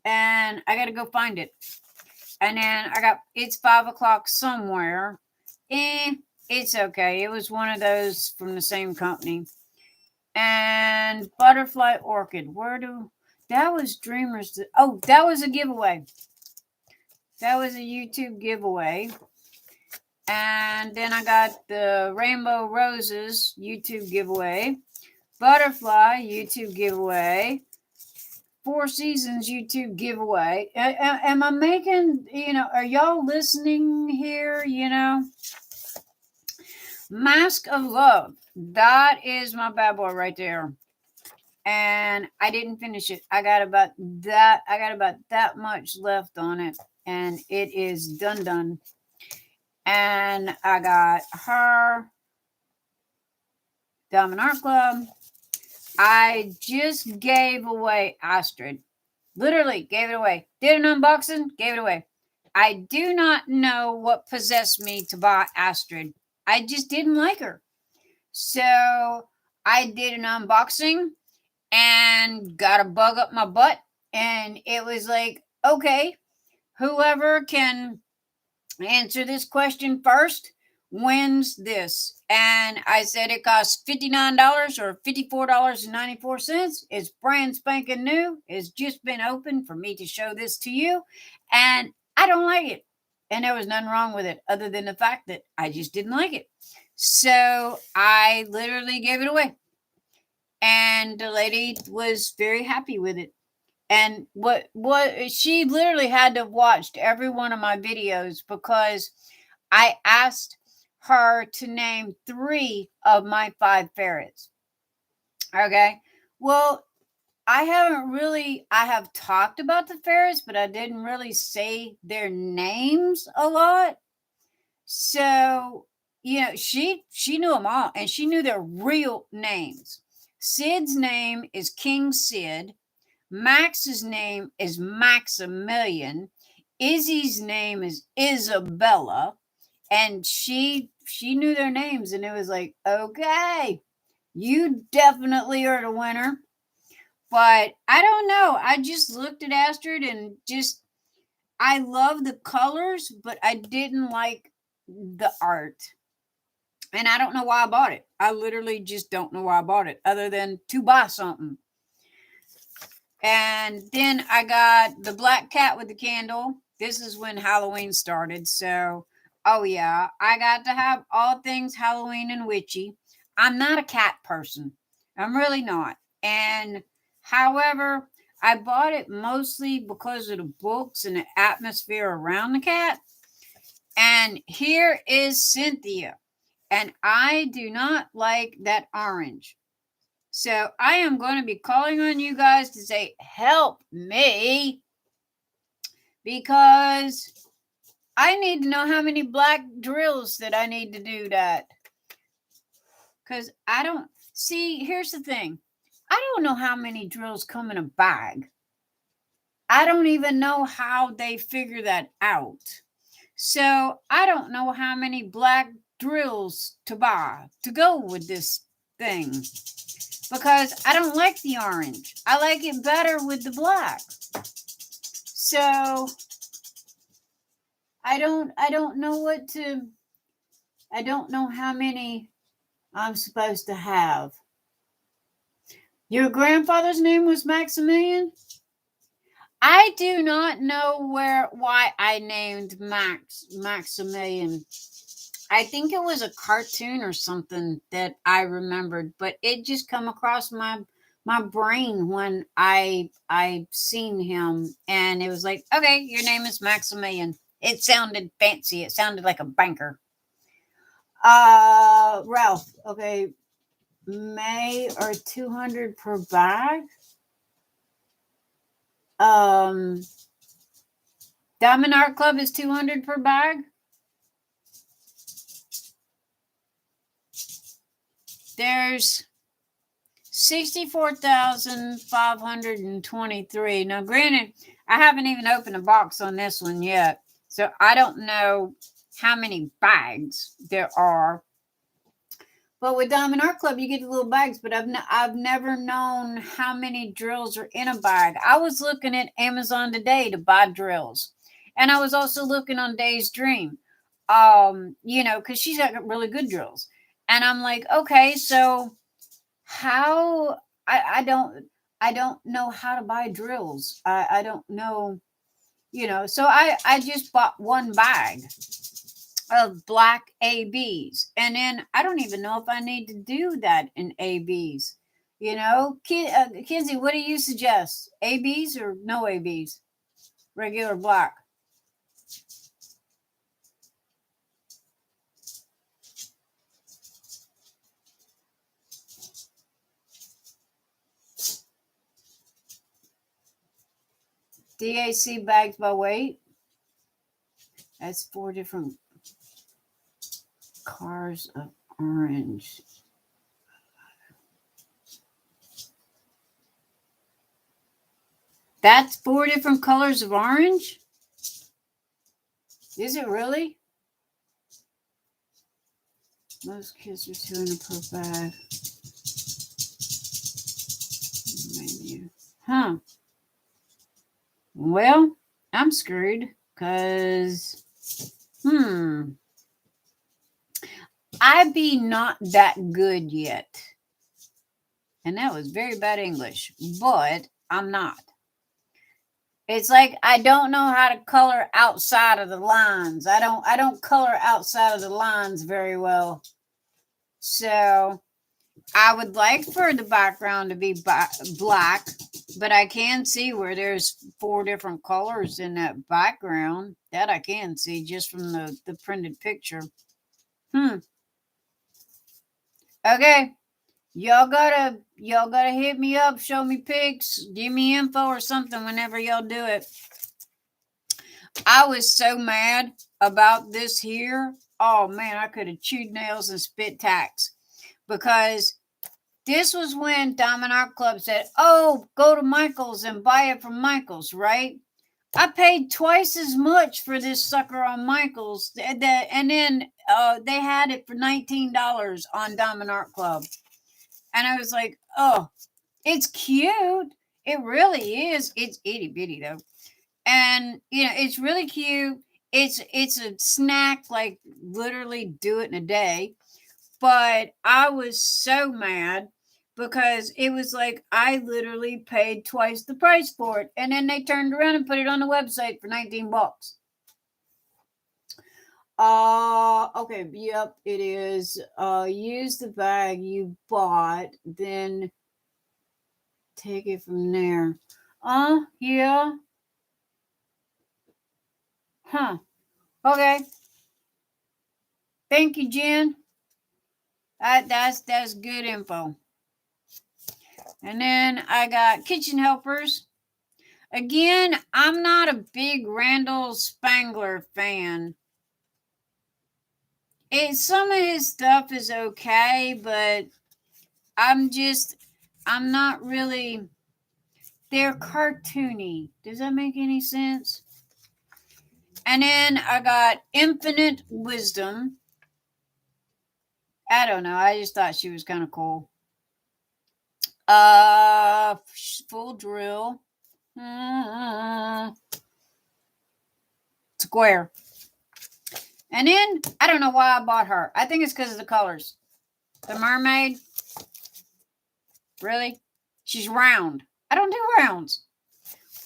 And I got to go find it. And then it's 5 o'clock somewhere. It's okay. It was one of those from the same company. And Butterfly Orchid. That was Dreamers. Oh, that was a giveaway. That was a YouTube giveaway. And then I got the Rainbow Roses YouTube giveaway. Butterfly YouTube giveaway. 4 Seasons YouTube giveaway. Am I making, are y'all listening here? Mask of Love. That is my bad boy right there. And I didn't finish it. I got about that much left on it. And it is done. And I got her Diamond Art Club. I just gave away Astrid. Literally gave it away. Did an unboxing, gave it away. I do not know what possessed me to buy Astrid. I just didn't like her. So I did an unboxing and got a bug up my butt. And it was like, okay, whoever can answer this question first wins this. And I said it costs $59 or $54.94. It's brand spanking new. It's just been open for me to show this to you. And I don't like it. And there was nothing wrong with it other than the fact that I just didn't like it. So I literally gave it away. And the lady was very happy with it. And what she literally had to have watched every one of my videos because I asked her to name 3 of my 5 ferrets. Okay. Well, I have talked about the ferrets, but I didn't really say their names a lot. So, she knew them all and she knew their real names. Sid's name is King Sid. Max's name is Maximilian. Izzy's name is Isabella. And she knew their names, and it was like, okay, you definitely are the winner. But I don't know. I just looked at Astrid and just, I love the colors, but I didn't like the art. And I don't know why I bought it. I literally just don't know why I bought it, other than to buy something. And then I got the black cat with the candle. This is when Halloween started. So, oh yeah, I got to have all things Halloween and witchy. I'm not a cat person. I'm really not. And however, I bought it mostly because of the books and the atmosphere around the cat. And here is Cynthia. And I do not like that orange. So I am going to be calling on you guys to say, help me, because I need to know how many black drills that I need to do that. Because I don't, see, here's the thing. I don't know how many drills come in a bag. I don't even know how they figure that out. So I don't know how many black drills to buy to go with this thing. Because I don't like the orange. I like it better with the black. So I don't know what to, I don't know how many I'm supposed to have. Your grandfather's name was Maximilian? I do not know why I named Maximilian. I think it was a cartoon or something that I remembered, but it just come across my brain when I seen him, and it was like, okay, your name is Maximilian. It sounded fancy. It sounded like a banker. Ralph. Okay, May or 200 per bag. Diamond Art Club is 200 per bag. There's 64,523. Now, granted, I haven't even opened a box on this one yet, so I don't know how many bags there are. But with Diamond Art Club, you get the little bags, but I've never known how many drills are in a bag. I was looking at Amazon today to buy drills, and I was also looking on Day's Dream, because she's got really good drills. And I'm like, okay, so how I don't know how to buy drills. I don't know, so I just bought one bag of black ABs, and then I don't even know if I need to do that in ABs. Kinsey, what do you suggest? ABs or no ABs? Regular black. DAC bags by weight. That's 4 different cars of orange. That's 4 different colors of orange? Is it really? Most kids are 200 per bag. Menu. Huh. Well, I'm screwed because, I be not that good yet. And that was very bad English, but I'm not. It's like I don't know how to color outside of the lines. I don't color outside of the lines very well. So I would like for the background to be black, but I can see where there's 4 different colors in that background. That I can see just from the printed picture. Okay. Y'all gotta hit me up, show me pics, give me info or something whenever y'all do it. I was so mad about this here. Oh man, I could have chewed nails and spit tacks, because This was when Diamond Art Club said, oh, go to Michael's and buy it from Michael's, right? I paid twice as much for this sucker on Michael's. And then they had it for $19 on Diamond Art Club. And I was like, oh, it's cute. It really is. It's itty bitty though. And it's really cute. It's a snack, like literally do it in a day. But I was so mad because it was like I literally paid twice the price for it. And then they turned around and put it on the website for $19. Okay, yep, it is. Use the bag you bought, then take it from there. Yeah. Huh. Okay. Thank you, Jen. That's good info. And then I got kitchen helpers. Again, I'm not a big Randall Spangler fan. Some of his stuff is okay, but I'm not really. They're cartoony. Does that make any sense? And then I got Infinite Wisdom. I don't know. I just thought she was kind of cool. Full Drill. Square. And then, I don't know why I bought her. I think it's because of the colors. The mermaid. Really? She's round. I don't do rounds.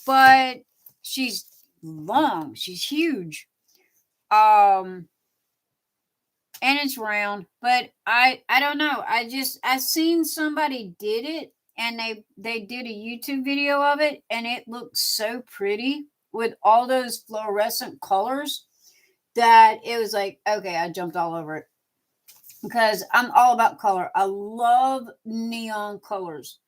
But she's long. She's huge. And it's round. But I don't know. I seen somebody did it. And they did a YouTube video of it. And it looks so pretty with all those fluorescent colors that it was like, okay, I jumped all over it. Because I'm all about color. I love neon colors.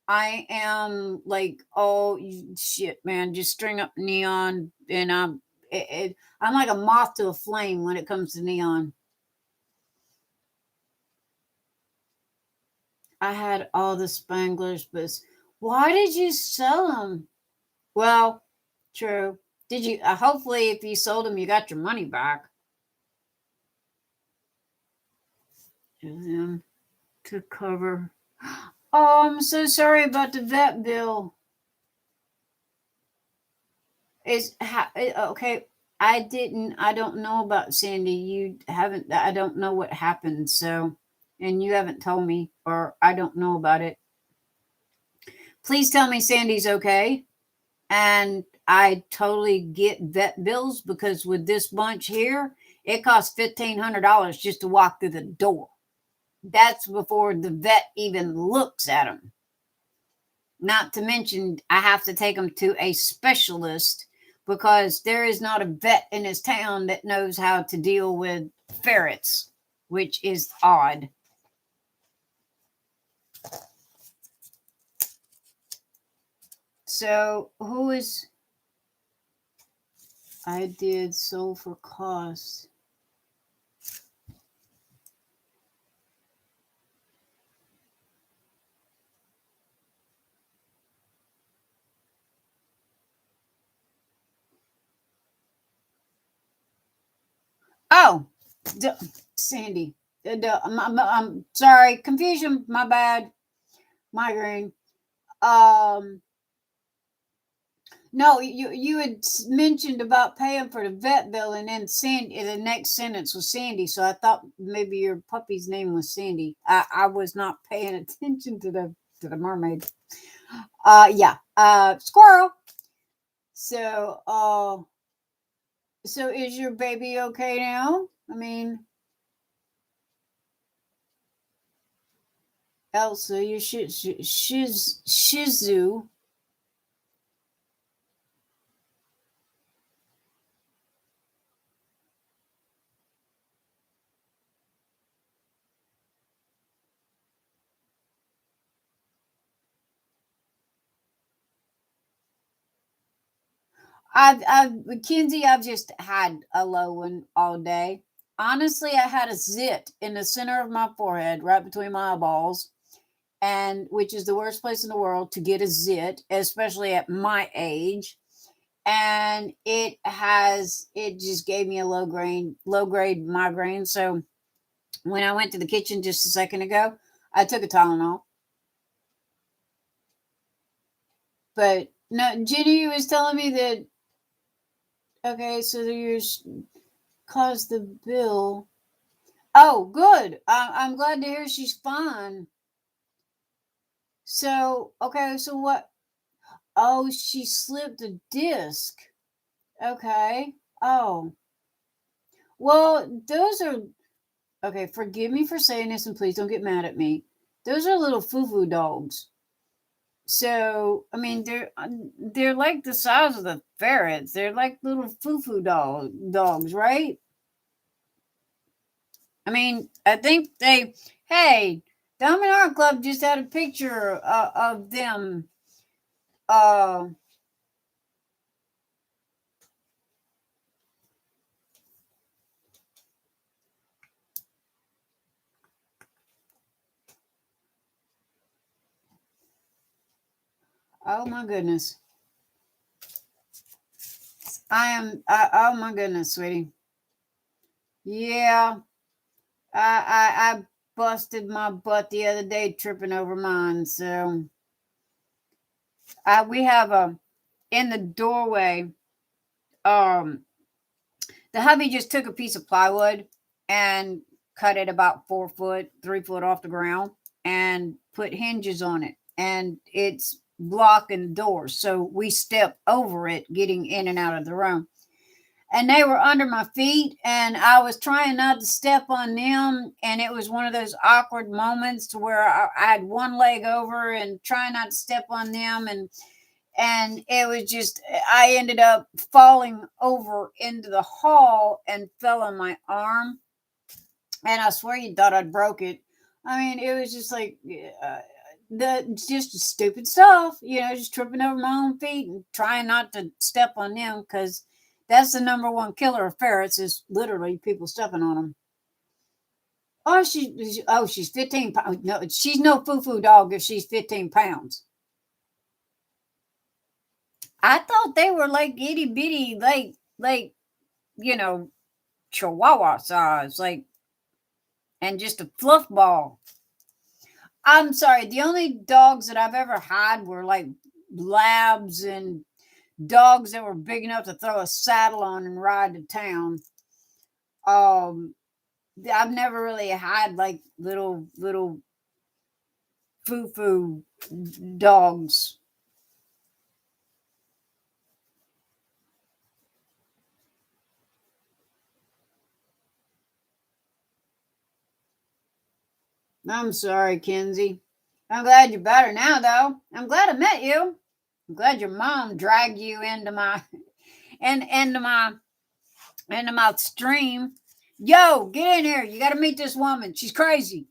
I am like, oh shit, man, just string up neon, and I'm like a moth to a flame when it comes to neon. I had all the Spanglers, but why did you sell them? Well, true. Did you? Hopefully, if you sold them, you got your money back. Them to cover. Oh, I'm so sorry about the vet bill. Okay? I don't know about Sandy. You haven't. I don't know what happened. So, and you haven't told me, or I don't know about it. Please tell me Sandy's okay. And I totally get vet bills because with this bunch here, it costs $1,500 just to walk through the door. That's before the vet even looks at them. Not to mention, I have to take them to a specialist because there is not a vet in this town that knows how to deal with ferrets, which is odd. So, who is... I did sold for cost. Oh, Sandy. I'm sorry. Confusion. My bad. Migraine. No, you had mentioned about paying for the vet bill, and then Sandy. The next sentence was Sandy, so I thought maybe your puppy's name was Sandy. I was not paying attention to the mermaid. Yeah. Squirrel. So so is your baby okay now? I mean, Elsa, your Shizu. Mackenzie, I've just had a low one all day. Honestly, I had a zit in the center of my forehead, right between my eyeballs. and which is the worst place in the world to get a zit, especially at my age. And it just gave me a low grade migraine. So when I went to the kitchen just a second ago, I took a Tylenol. But no, Jenny was telling me that, okay, so you caused the bill. Oh, good. I'm glad to hear she's fine. So, okay, so what? Oh, she slipped a disc. Okay. Oh. Well, those are, okay, forgive me for saying this and please don't get mad at me. Those are little foo-foo dogs. So, I mean, they're like the size of the ferrets. They're like little foo-foo dogs, right? I mean, I think hey, Diamond Art Club just had a picture of them. Uh, oh my goodness. Oh my goodness, sweetie. Yeah, I busted my butt the other day tripping over mine. So, we have in the doorway. The hubby just took a piece of plywood and cut it about 3 foot off the ground and put hinges on it, and it's blocking the doors. So we step over it, getting in and out of the room. And they were under my feet, and I was trying not to step on them, and it was one of those awkward moments to where I had one leg over and trying not to step on them, and it was just, I ended up falling over into the hall and fell on my arm, and I swear you thought I'd broke it. I mean, it was just like just stupid stuff, just tripping over my own feet and trying not to step on them, because that's the number one killer of ferrets, is literally people stepping on them. Oh, she's 15 pounds. No, she's no foo-foo dog if she's 15 pounds. I thought they were like itty bitty, like Chihuahua size, and just a fluff ball. I'm sorry, the only dogs that I've ever had were like labs and dogs that were big enough to throw a saddle on and ride to town. I've never really had like little foo-foo dogs. I'm sorry, Kenzie. I'm glad you're better now, though. I'm glad I met you. I'm glad your mom dragged you into my into my stream. Yo, get in here. You got to meet this woman. She's crazy.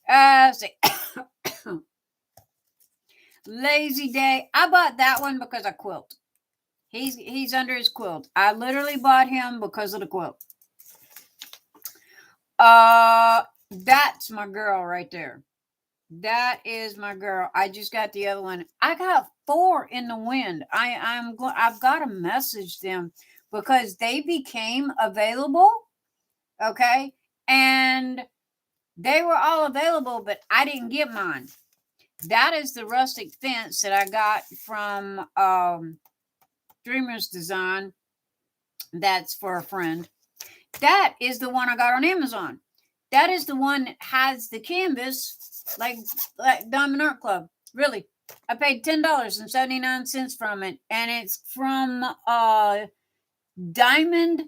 See. Lazy Day. I bought that one because I quilt. He's under his quilt. I literally bought him because of the quilt. That's my girl right there. That is my girl. I just got the other one. I got 4 in the wind. I've got to message them because they became available. Okay. And they were all available, but I didn't get mine. That is the rustic fence that I got from Dreamer's Design. That's for a friend. That is the one I got on Amazon. That is the one that has the canvas like Diamond Art Club. Really. I paid $10.79 from it. And it's from Diamond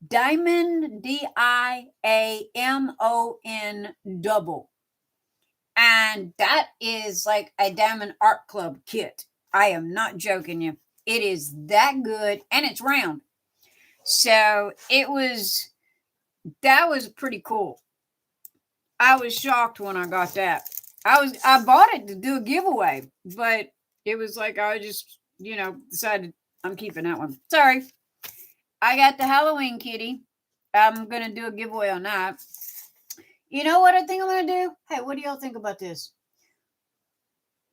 DIAMON double. And that is like a Diamond Art Club kit. I am not joking you. It is that good, and it's round. So that was pretty cool. I was shocked when I got that. I bought it to do a giveaway, but it was like I just, decided I'm keeping that one. Sorry. I got the Halloween kitty. I'm going to do a giveaway on that. You know what I think I'm going to do? Hey, what do y'all think about this?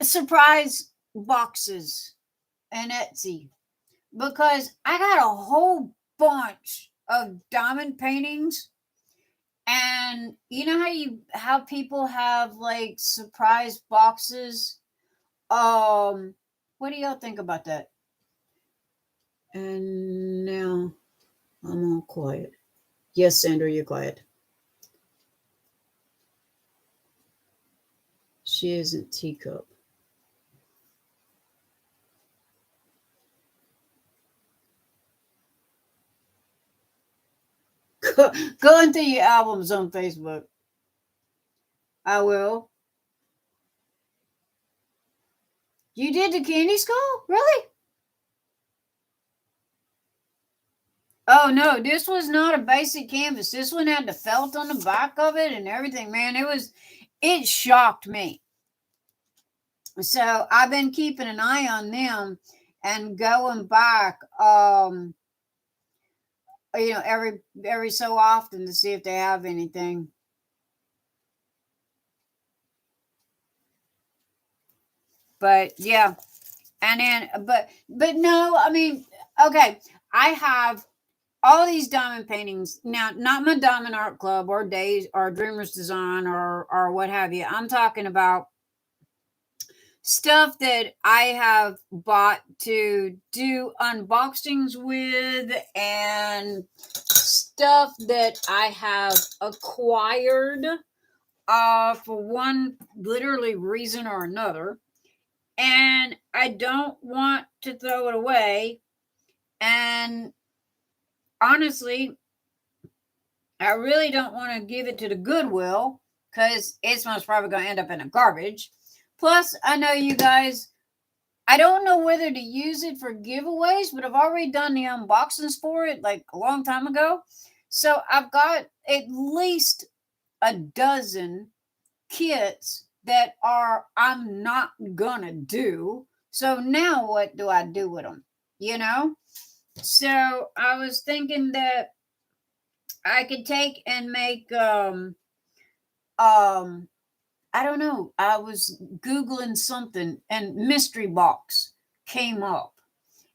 Surprise boxes and Etsy. Because I got a whole bunch of diamond paintings. And you know how people have like surprise boxes? What do y'all think about that? And now I'm all quiet. Yes, Sandra, you're quiet. She isn't teacup. Go into your albums on Facebook. I will. You did the candy skull? Really? Oh no, this was not a basic canvas. This one had the felt on the back of it and everything, man. It shocked me. So I've been keeping an eye on them and going back every so often to see if they have anything. But yeah. And then but no, I mean, okay, I have all these diamond paintings now, not my diamond art club or days or dreamers design or what have you. I'm talking about stuff that I have bought to do unboxings with and stuff that I have acquired for one literally reason or another, and I don't want to throw it away. And honestly, I really don't want to give it to the Goodwill because it's most probably going to end up in a garbage. Plus, I know you guys, I don't know whether to use it for giveaways, but I've already done the unboxings for it like a long time ago. So I've got at least a dozen kits that I'm not gonna do. So now what do I do with them? You know? So I was thinking that I could take and make I don't know. I was Googling something and mystery box came up.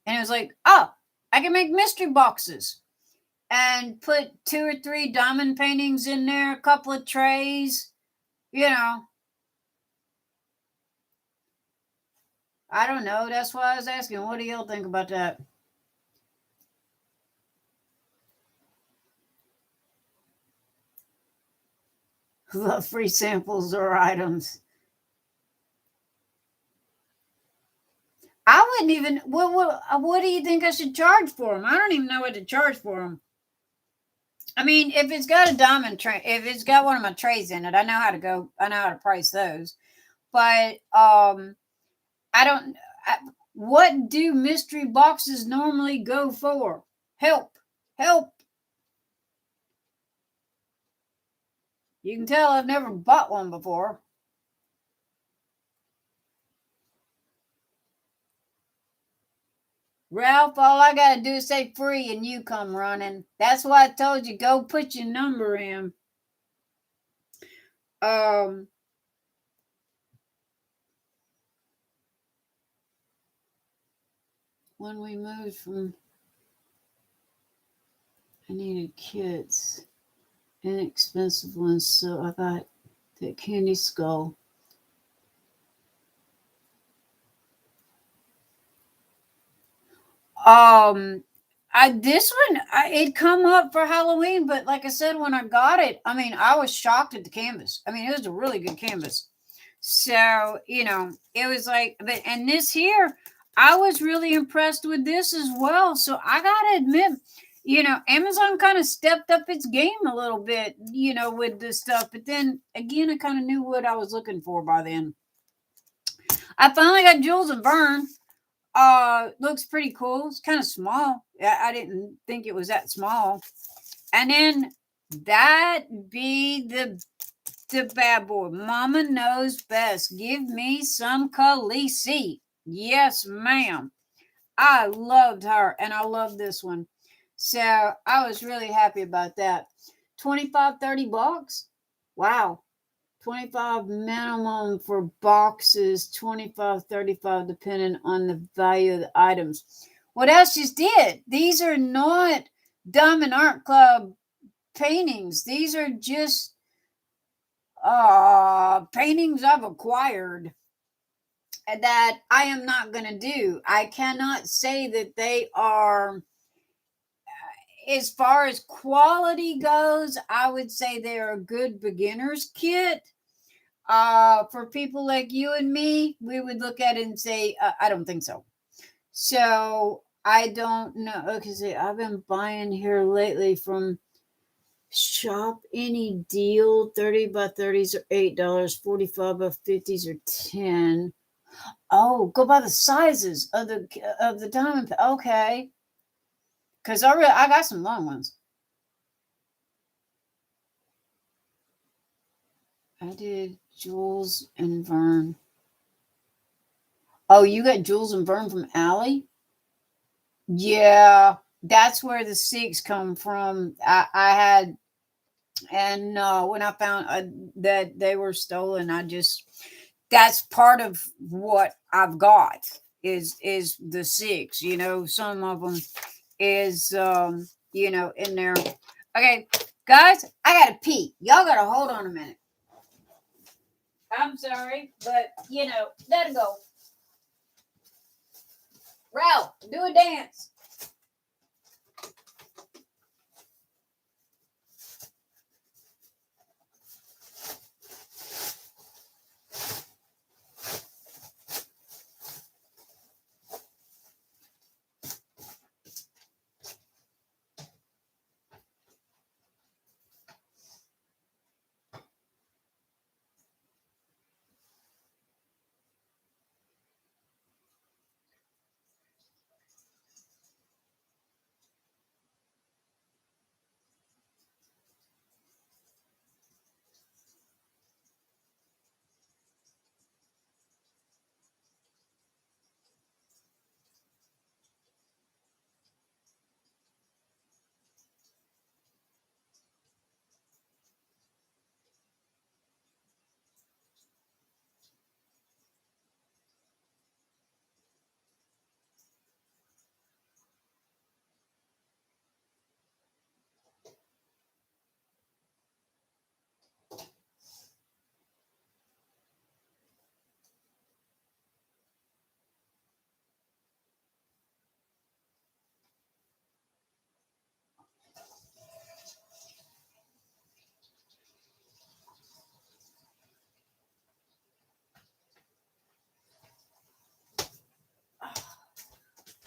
And it was like, oh, I can make mystery boxes and put 2 or 3 diamond paintings in there, a couple of trays, you know. I don't know. That's why I was asking. What do y'all think about that? Love free samples or items. I wouldn't even. What do you think I should charge for them? I don't even know what to charge for them. I mean, if it's got a diamond tray, if it's got one of my trays in it, I know how to go. I know how to price those. But I don't. What do mystery boxes normally go for? Help! Help! You can tell I've never bought one before. Ralph, all I gotta do is say free and you come running. That's why I told you go put your number in. When we moved from, I needed kits, inexpensive ones, so I got the candy skull. This one it come up for Halloween, but like I said, when I got it, I mean, I was shocked at the canvas. I mean, it was a really good canvas. So, it was like, but and this here, I was really impressed with this as well. So I gotta admit, Amazon kind of stepped up its game a little bit, with this stuff. But then again, I kind of knew what I was looking for by then. I finally got Jules and Vern. Looks pretty cool. It's kind of small. I didn't think it was that small. And then that be the bad boy. Mama knows best. Give me some Khaleesi. Yes, ma'am. I loved her, and I love this one. So I was really happy about that. $25, $30. Wow. 25 minimum for boxes, 25, 35 depending on the value of the items. What else just did? These are not Diamond Art Club paintings. These are just paintings I've acquired that I am not going to do. I cannot say that they are, as far as quality goes, I would say they are a good beginner's kit. For people like you and me, we would look at it and say, I don't think so. So I don't know. Okay, see, I've been buying here lately from Shop Any Deal. 30 by 30s are $8. 45 by 50s are 10. Oh, go by the sizes of the diamond. Okay, because I got some long ones. I did Jules and Vern. Oh, you got Jules and Vern from Allie? Yeah, that's where the 6 come from. I had, and when I found that they were stolen, that's part of what I've got is the 6. You know, some of them is in there. Okay, guys, I gotta pee. Y'all gotta hold on a minute. I'm sorry, but let it go. Ralph, do a dance.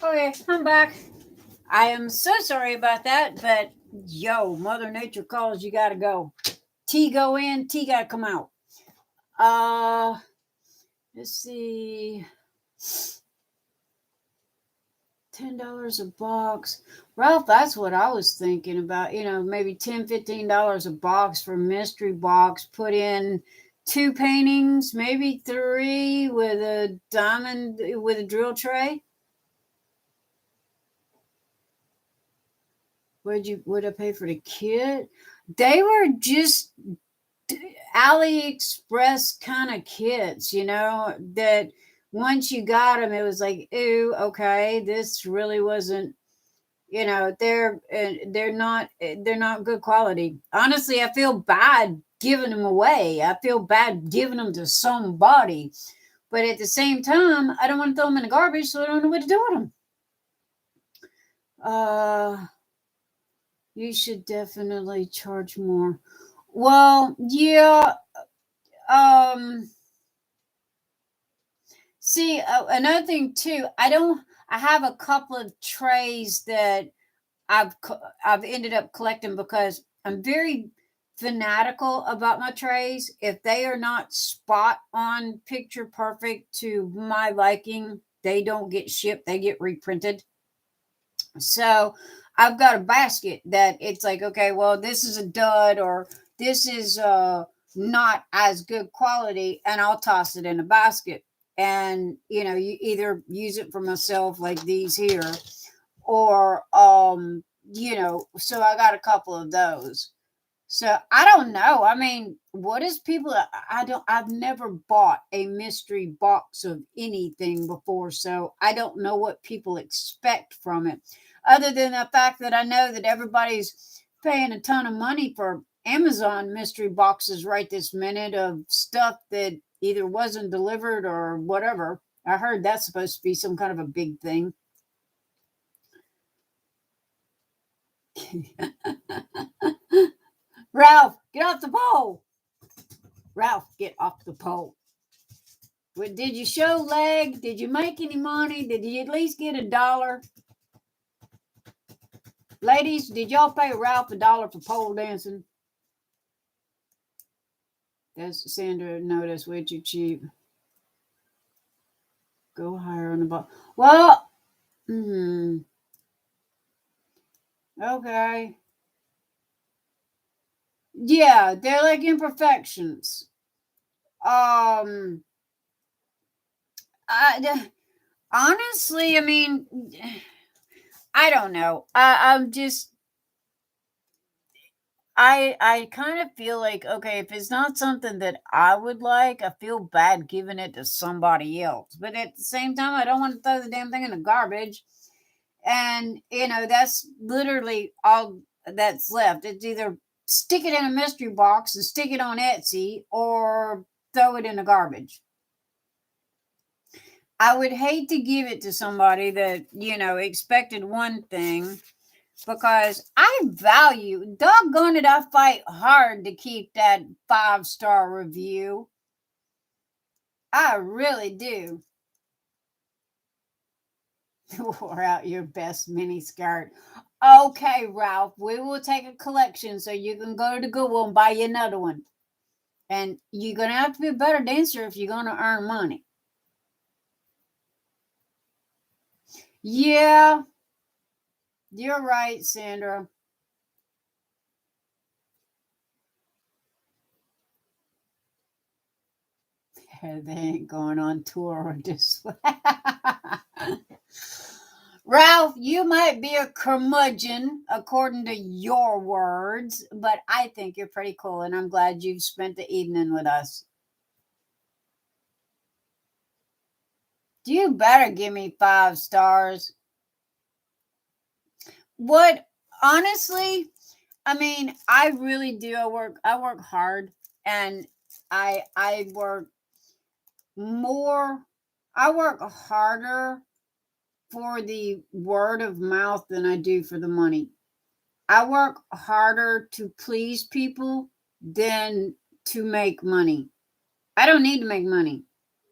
Okay, I'm back. I am so sorry about that, but Mother Nature calls, you gotta go. Tea go in, tea gotta come out. Let's see. $10 a box. Ralph, that's what I was thinking about. Maybe $10, $15 a box for mystery box. Put in 2 paintings, maybe 3 with a diamond with a drill tray. Would I pay for the kit? They were just AliExpress kind of kits, that once you got them, it was like, ooh, okay, this really wasn't, they're not good quality. Honestly, I feel bad giving them away. I feel bad giving them to somebody, but at the same time, I don't want to throw them in the garbage, so I don't know what to do with them. You should definitely charge more. Well, yeah. See, another thing too. I have a couple of trays that I've ended up collecting because I'm very fanatical about my trays. If they are not spot on picture perfect to my liking, they don't get shipped. They get reprinted. So I've got a basket that it's like, okay, well, this is a dud or this is not as good quality, and I'll toss it in a basket. And you either use it for myself like these here, or so I got a couple of those. So I don't know. I mean, what is people? I've never bought a mystery box of anything before, so I don't know what people expect from it, other than the fact that I know that everybody's paying a ton of money for Amazon mystery boxes right this minute of stuff that either wasn't delivered or whatever. I heard that's supposed to be some kind of a big thing. Ralph, get off the pole. Ralph, get off the pole. Did you show leg? Did you make any money? Did you at least get $1? Ladies, did y'all pay Ralph $1 for pole dancing? That's Sandra. No, that's way too cheap. Go higher on the ball. Well, okay. Yeah, they're like imperfections. I honestly, I mean, I don't know. I'm just I kind of feel like, okay, if it's not something that I would like, I feel bad giving it to somebody else. But at the same time, I don't want to throw the damn thing in the garbage. And that's literally all that's left. It's either stick it in a mystery box and stick it on Etsy, or throw it in the garbage. I would hate to give it to somebody that, expected one thing, because I value, doggone it, I fight hard to keep that 5-star review. I really do. Wore out your best mini skirt. Okay, Ralph, we will take a collection so you can go to Goodwill and buy you another one. And you're going to have to be a better dancer if you're going to earn money. Yeah, you're right, Sandra. They ain't going on tour with this. Ralph, you might be a curmudgeon according to your words, but I think you're pretty cool, and I'm glad you've spent the evening with us. You better give me 5 stars. What, honestly, I mean, I really do. I work hard, and I work more. I work harder for the word of mouth than I do for the money. I work harder to please people than to make money. I don't need to make money.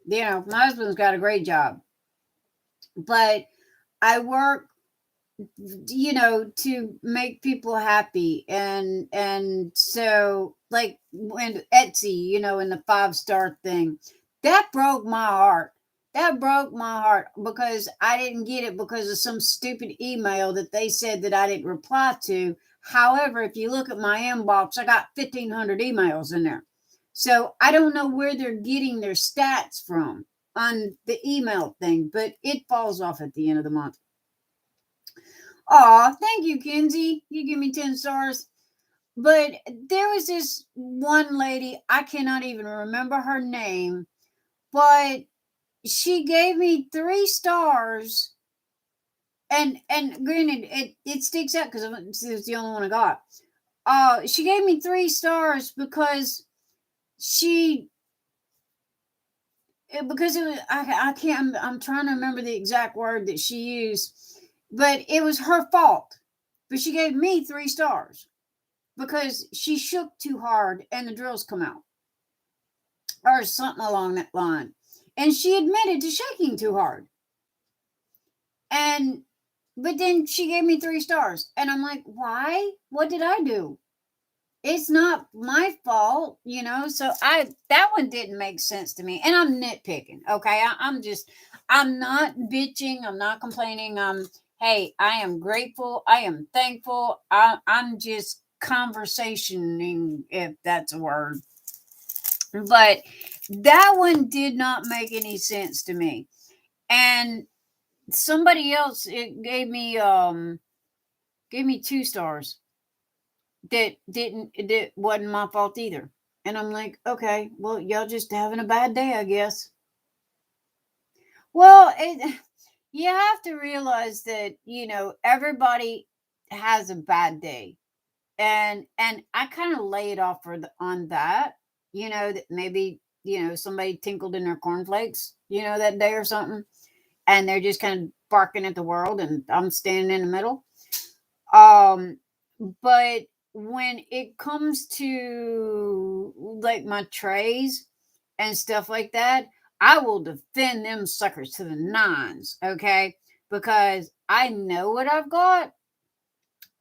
My husband's got a great job, but I work, to make people happy. And so, like, when Etsy, in the 5-star thing, that broke my heart. That broke my heart because I didn't get it because of some stupid email that they said that I didn't reply to. However, if you look at my inbox, I got 1,500 emails in there. So I don't know where they're getting their stats from on the email thing, but it falls off at the end of the month. Aw, thank you, Kenzie. You give me 10 stars. But there was this one lady, I cannot even remember her name, but she gave me 3 stars. And granted, it sticks out because it's the only one I got. She gave me 3 stars because because it was, I can't, I'm trying to remember the exact word that she used, but it was her fault. But she gave me 3 stars because she shook too hard and the drills come out, or something along that line. And she admitted to shaking too hard. But then she gave me 3 stars. And I'm like, why? What did I do? It's not my fault, So that one didn't make sense to me. And I'm nitpicking. Okay. I'm not bitching. I'm not complaining. Hey, I am grateful. I am thankful. I'm just conversationing, if that's a word. But that one did not make any sense to me. And somebody else, it gave me 2 stars. that wasn't my fault either. And I'm like, okay, well, y'all just having a bad day, I guess. Well, you have to realize that, everybody has a bad day. And I kind of lay it off on that, that maybe, somebody tinkled in their cornflakes, that day or something, and they're just kind of barking at the world and I'm standing in the middle. Um, but when it comes to like my trays and stuff like that, I will defend them suckers to the nines, okay? Because I know what I've got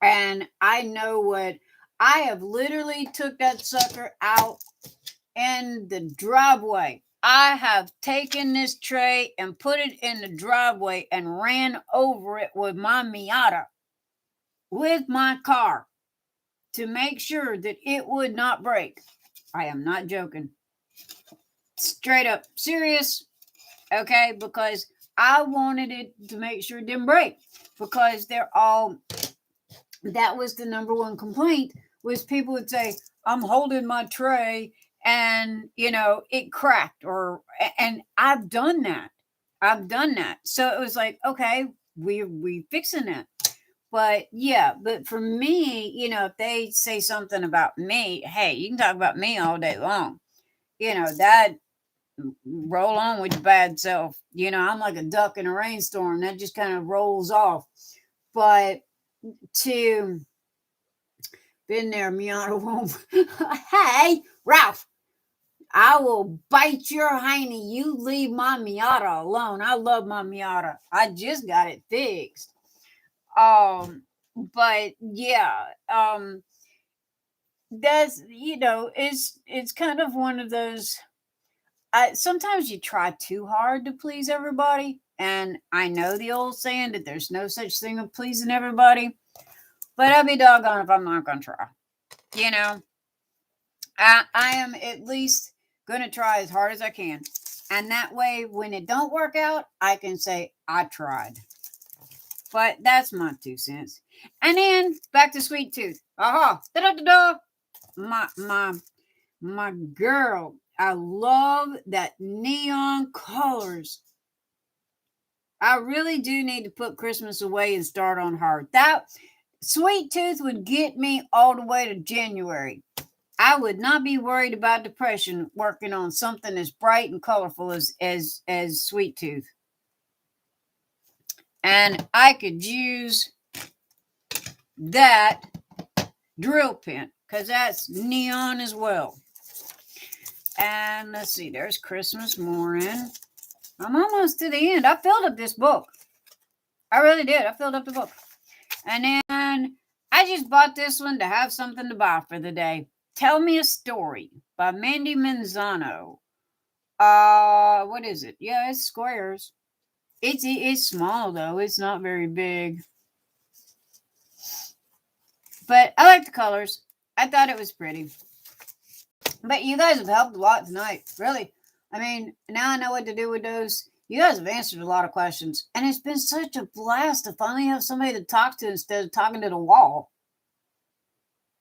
and I know what I have literally took that sucker out in the driveway. I have taken this tray and put it in the driveway and ran over it with my Miata with my car to make sure that it would not break. I am not joking. Straight up serious, okay? Because I wanted it to make sure it didn't break. Because that was the number one complaint, was people would say, I'm holding my tray and, it cracked, and I've done that. So it was like, okay, we fixing that. But yeah, but for me, if they say something about me, hey, you can talk about me all day long. That roll on with your bad self. I'm like a duck in a rainstorm that just kind of rolls off. But to been there, Miata won't. Hey, Ralph, I will bite your hiney. You leave my Miata alone. I love my Miata. I just got it fixed. But yeah, that's it's kind of one of those. Sometimes you try too hard to please everybody, and I know the old saying that there's no such thing as pleasing everybody, but I'd be doggone if I'm not gonna try. I am at least gonna try as hard as I can, and that way, when it don't work out, I can say I tried. But that's my 2 cents. And then back to Sweet Tooth. Aha! Da da da da. My girl. I love that neon colors. I really do need to put Christmas away and start on her. That Sweet Tooth would get me all the way to January. I would not be worried about depression working on something as bright and colorful as Sweet Tooth. And I could use that drill pin because that's neon as well. And let's see, there's Christmas morning. I'm almost to the end. I filled up this book. I really did. I filled up the book. And then I just bought this one to have something to buy for the day. Tell Me a Story by Mandy Manzano. What is it? Yeah, it's squares. It's small though. It's not very big. But I like the colors. I thought it was pretty. But you guys have helped a lot tonight. Really. I mean, now I know what to do with those. You guys have answered a lot of questions. And it's been such a blast to finally have somebody to talk to instead of talking to the wall.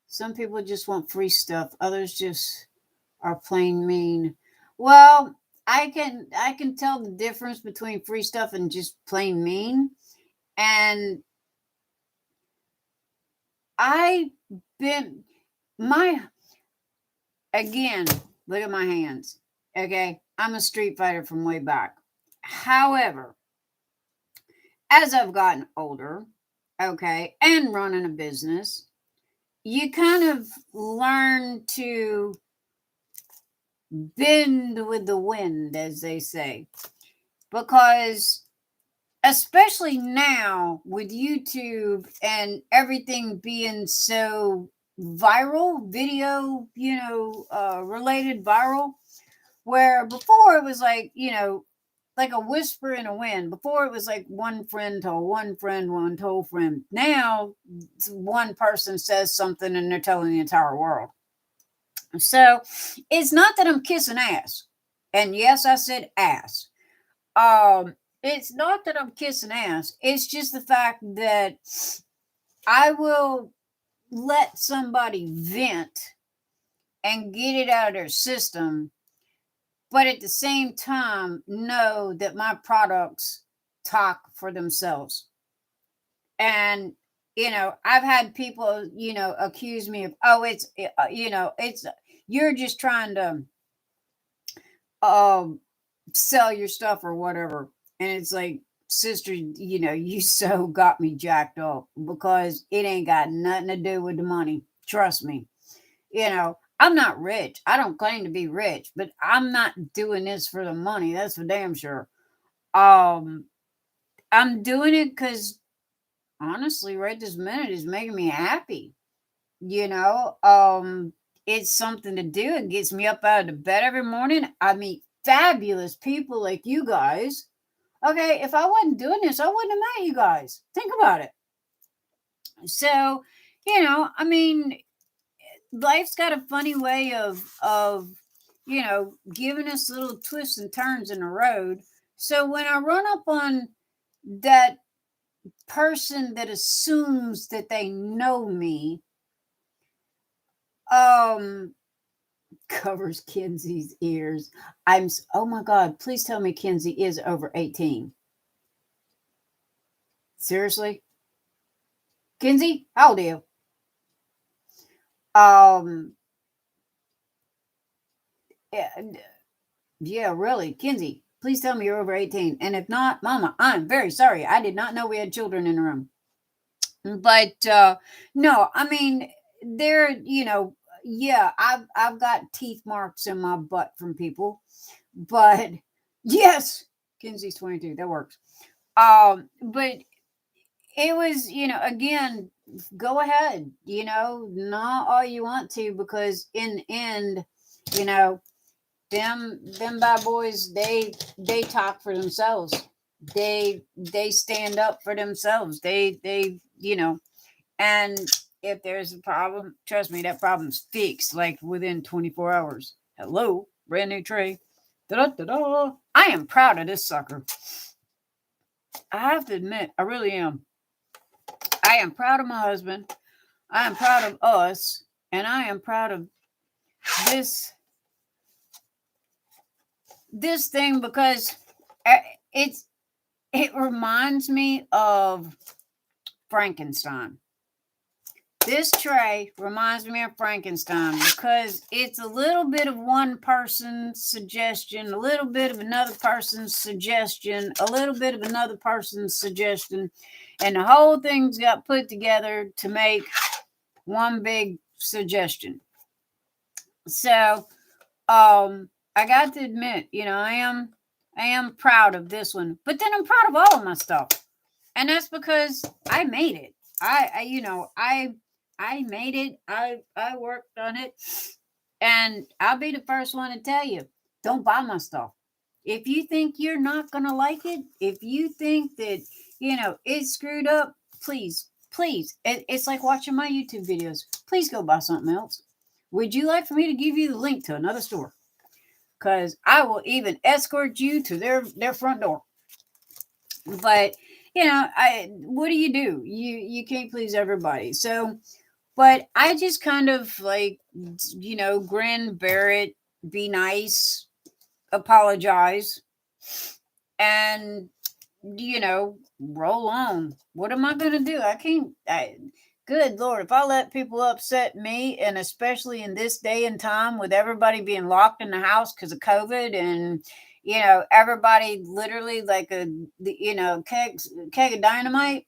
Some people just want free stuff. Others just are plain mean. Well, I can tell the difference between free stuff and just plain mean. And again, look at my hands. Okay. I'm a Street Fighter from way back. However, as I've gotten older, okay, and running a business, you kind of learn to bend with the wind, as they say. Because especially now with YouTube and everything being so viral, video, related viral, where before it was like, like a whisper in a wind. Before it was like one friend told one friend, one told friend. Now one person says something and they're telling the entire world. So it's not that I'm kissing ass. And yes, I said ass. It's not that I'm kissing ass. It's just the fact that I will let somebody vent and get it out of their system, but at the same time know that my products talk for themselves. And I've had people accuse me of, oh, it's it's you're just trying to sell your stuff or whatever. And it's like, sister, you so got me jacked up, because it ain't got nothing to do with the money. Trust me. I'm not rich. I don't claim to be rich, but I'm not doing this for the money. That's for damn sure. I'm doing it because, honestly, right this minute is making me happy. It's something to do. It gets me up out of the bed every morning. I meet fabulous people like you guys. Okay, if I wasn't doing this, I wouldn't have met you guys. Think about it. So, I mean, life's got a funny way of giving us little twists and turns in the road. So when I run up on that person that assumes that they know me, covers Kenzie's ears. Oh my God, please tell me Kenzie is over 18. Seriously? Kenzie, how old are you? Yeah, really. Kenzie, please tell me you're over 18. And if not, Mama, I'm very sorry. I did not know we had children in the room. But no, I mean, they're, yeah, I've got teeth marks in my butt from people. But yes, Kenzie's 22. That works. But it was, again, go ahead, not all you want to, because in the end, them bad boys, they talk for themselves. They stand up for themselves. They and if there's a problem, trust me, that problem's fixed like within 24 hours. Hello, brand new tray. Da-da-da-da. I am proud of this sucker. I have to admit, I really am. I am proud of my husband. I am proud of us. And I am proud of this thing, because it reminds me of Frankenstein. This tray reminds me of Frankenstein, because it's a little bit of one person's suggestion, a little bit of another person's suggestion, a little bit of another person's suggestion, and the whole thing's got put together to make one big suggestion. So, I got to admit, I am proud of this one, but then I'm proud of all of my stuff, and that's because I made it. I made it. I worked on it, and I'll be the first one to tell you, don't buy my stuff. If you think you're not gonna like it, if you think that it's screwed up, please. It's like watching my YouTube videos. Please go buy something else. Would you like for me to give you the link to another store? Because I will even escort you to their front door. But what do? You can't please everybody. So, but I just kind of like, grin, bear it, be nice, apologize, and roll on. What am I gonna do? I can't. Good Lord, if I let people upset me, and especially in this day and time with everybody being locked in the house because of COVID, and everybody literally like a keg of dynamite.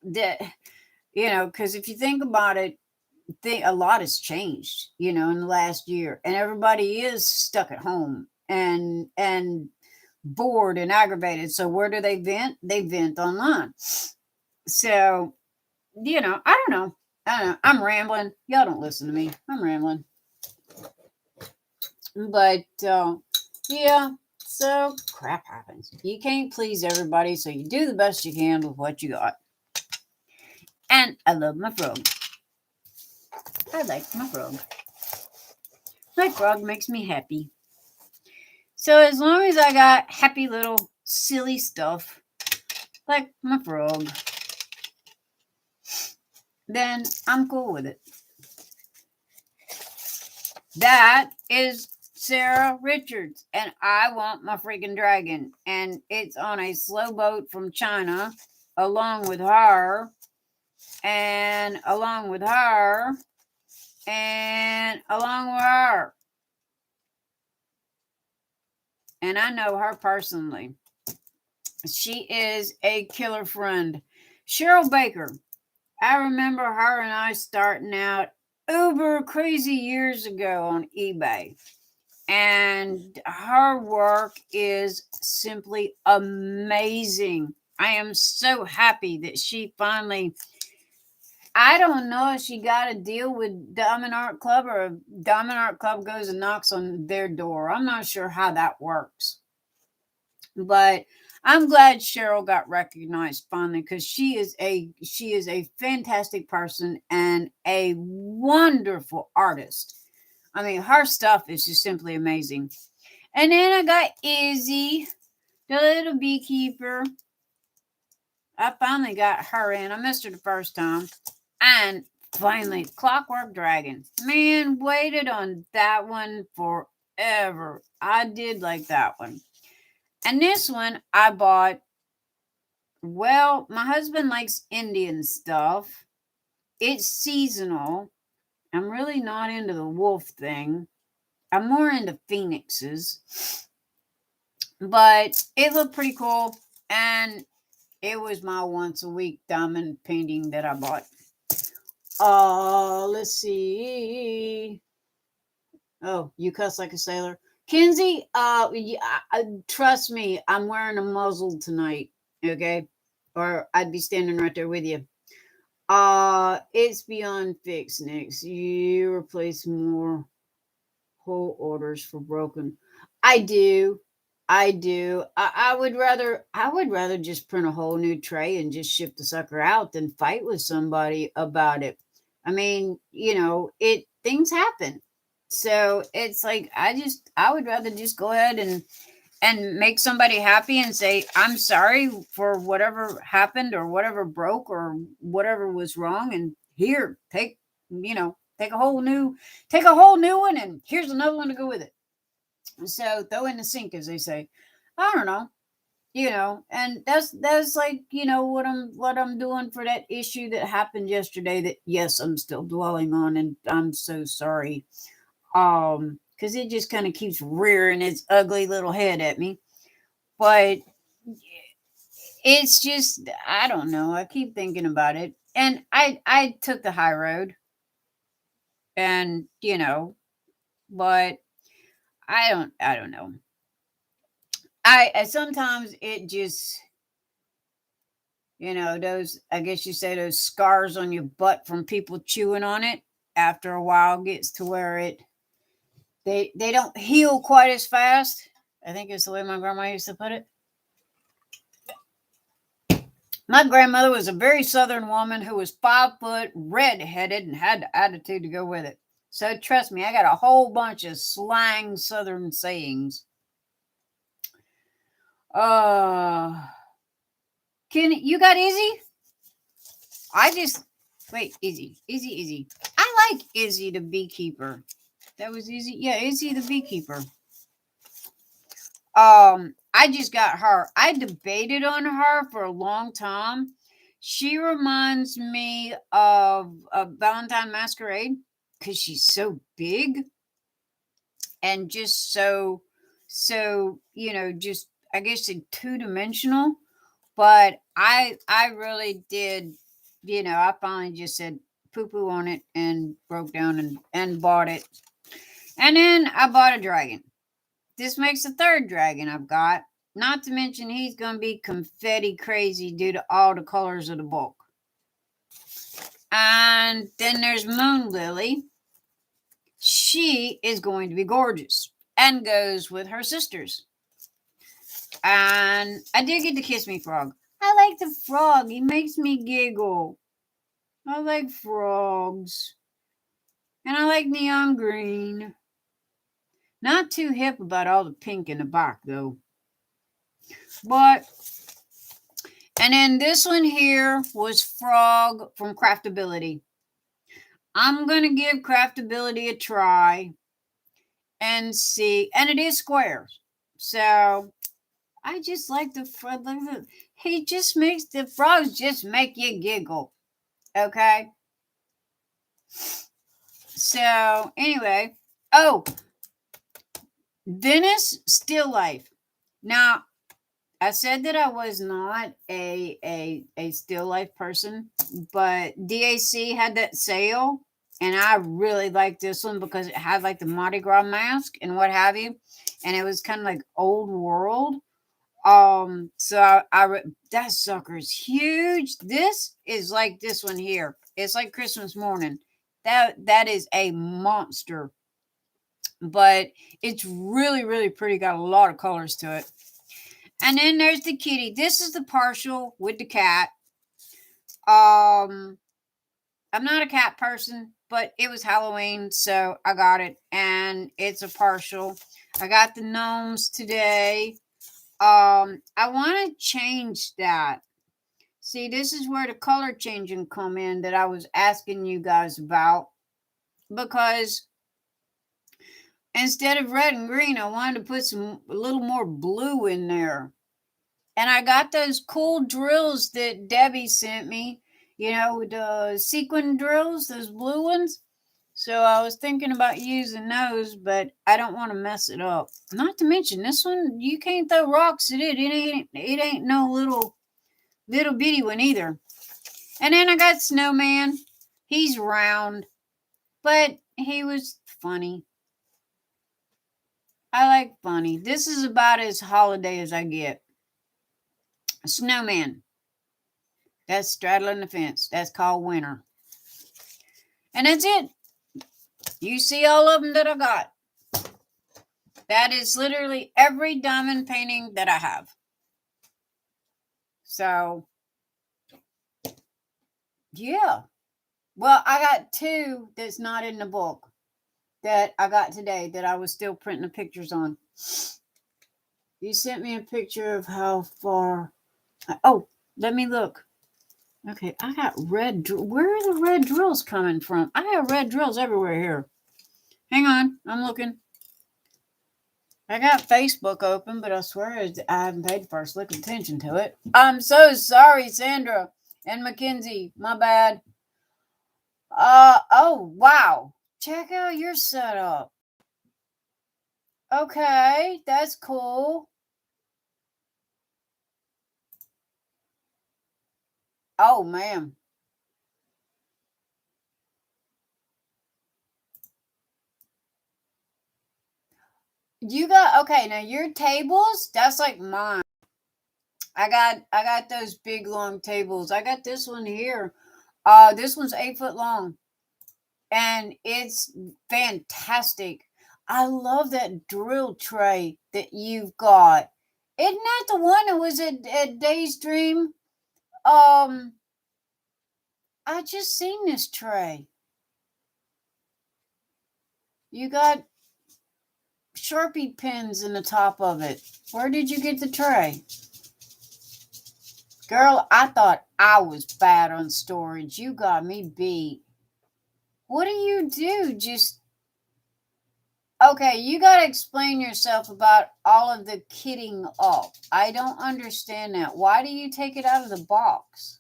That because if you think about it, a lot has changed, in the last year, and everybody is stuck at home and bored and aggravated. So where do they vent? They vent online. So I don't know. I'm rambling. Y'all don't listen to me. I'm rambling. But yeah, so crap happens. You can't please everybody, so you do the best you can with what you got. And I love my frog. I like my frog. My frog makes me happy. So as long as I got happy little silly stuff like my frog, then I'm cool with it. That is Sarah Richards, and I want my freaking dragon. And it's on a slow boat from China, along with her, and along with her, and along with her. And I know her personally. She is a killer friend. Cheryl Baker. I remember her and I starting out uber crazy years ago on eBay. And her work is simply amazing. I am so happy that she finally, I don't know if she got a deal with Diamond Art Club or if Diamond Art Club goes and knocks on their door. I'm not sure how that works. But I'm glad Cheryl got recognized finally because she is a fantastic person and a wonderful artist. I mean, her stuff is just simply amazing. And then I got Izzy, the little beekeeper. I finally got her in. I missed her the first time. And finally, Clockwork Dragon. Man, waited on that one forever. I did like that one. And this one I bought. Well, my husband likes Indian stuff. It's seasonal. I'm really not into the wolf thing. I'm more into phoenixes. But it looked pretty cool. And it was my once a week diamond painting that I bought. Let's see. Oh, you cuss like a sailor. Kinsey, trust me, I'm wearing a muzzle tonight. Okay? Or I'd be standing right there with you. It's beyond fixed, Nyx. You replace more whole orders for broken. I do. I would rather just print a whole new tray and just ship the sucker out than fight with somebody about it. I mean, things happen. So it's like I would rather just go ahead and make somebody happy and say, I'm sorry for whatever happened or whatever broke or whatever was wrong. And here, take a whole new one and here's another one to go with it. So throw in the sink, as they say. I don't know. And that's like, what I'm doing for that issue that happened yesterday that yes, I'm still dwelling on, and I'm so sorry. Because it just kind of keeps rearing its ugly little head at me. But it's just, I don't know. I keep thinking about it. And I took the high road. And, but I don't know. I sometimes it just, those, I guess you say, those scars on your butt from people chewing on it after a while gets to where they don't heal quite as fast. I think it's the way my grandma used to put it. My grandmother was a very southern woman who was 5 foot, red-headed, and had the attitude to go with it. So trust me, I got a whole bunch of slang southern sayings. You got Izzy? Izzy. I like Izzy the beekeeper. That was Izzy. Yeah, Izzy the beekeeper. I just got her. I debated on her for a long time. She reminds me of Valentine Masquerade because she's so big and just so just I guess two-dimensional. But I really did, I finally just said poo-poo on it and broke down and bought it. And then I bought a dragon. This makes the third dragon I've got. Not to mention he's going to be confetti crazy due to all the colors of the book. And then there's Moon Lily. She is going to be gorgeous and goes with her sisters. And I did get the Kiss Me Frog. I like the frog. He makes me giggle. I like frogs. And I like neon green. Not too hip about all the pink in the back, though. But And then this one here was Frog from Craftability. I'm going to give Craftability a try and see. And it is squares. So I just like the frog. He just makes the frogs just make you giggle. Okay. So anyway. Oh, Venice Still Life. Now, I said that I was not a still life person, but DAC had that sale, and I really liked this one because it had like the Mardi Gras mask and what have you, and it was kind of like old world. So that sucker's huge. This is like this one here. It's like Christmas morning. That is a monster, but it's really pretty. Got a lot of colors to it. And then there's the kitty. This is the partial with the cat. I'm not a cat person, but it was Halloween, so I got it. And it's a partial. I got the gnomes today. I want to change that. See, this is where the color changing come in that I was asking you guys about. Because instead of red and green, I wanted to put a little more blue in there. And I got those cool drills that Debbie sent me, the sequin drills, those blue ones. So I was thinking about using those, but I don't want to mess it up. Not to mention this one, you can't throw rocks at it. It ain't no little bitty one either. And then I got Snowman. He's round, but he was funny. I like funny. This is about as holiday as I get. Snowman. That's straddling the fence. That's called winter. And that's it. You see all of them that I got. That is literally every diamond painting that I have. So, yeah. Well, I got two that's not in the book that I got today that I was still printing the pictures on. You sent me a picture of how far. Oh, let me look. Okay, I got red. Where are the red drills coming from? I have red drills everywhere here. Hang on, I'm looking. I got Facebook open, but I swear I haven't paid first look attention to it. I'm so sorry, Sandra and Mackenzie. My bad. Oh, wow. Check out your setup. Okay, that's cool. Oh, man. You got, okay, now your tables, that's like mine. I got those big long tables. I got this one here. This one's 8 foot long. And it's fantastic. I love that drill tray that you've got. Isn't that the one that was at Day's Dream? I just seen this tray. You got Sharpie pins in the top of it. Where did you get the tray? Girl, I thought I was bad on storage. You got me beat. What do you do? Just okay, you got to explain yourself about all of the kitting up. I don't understand that. Why do you take it out of the box?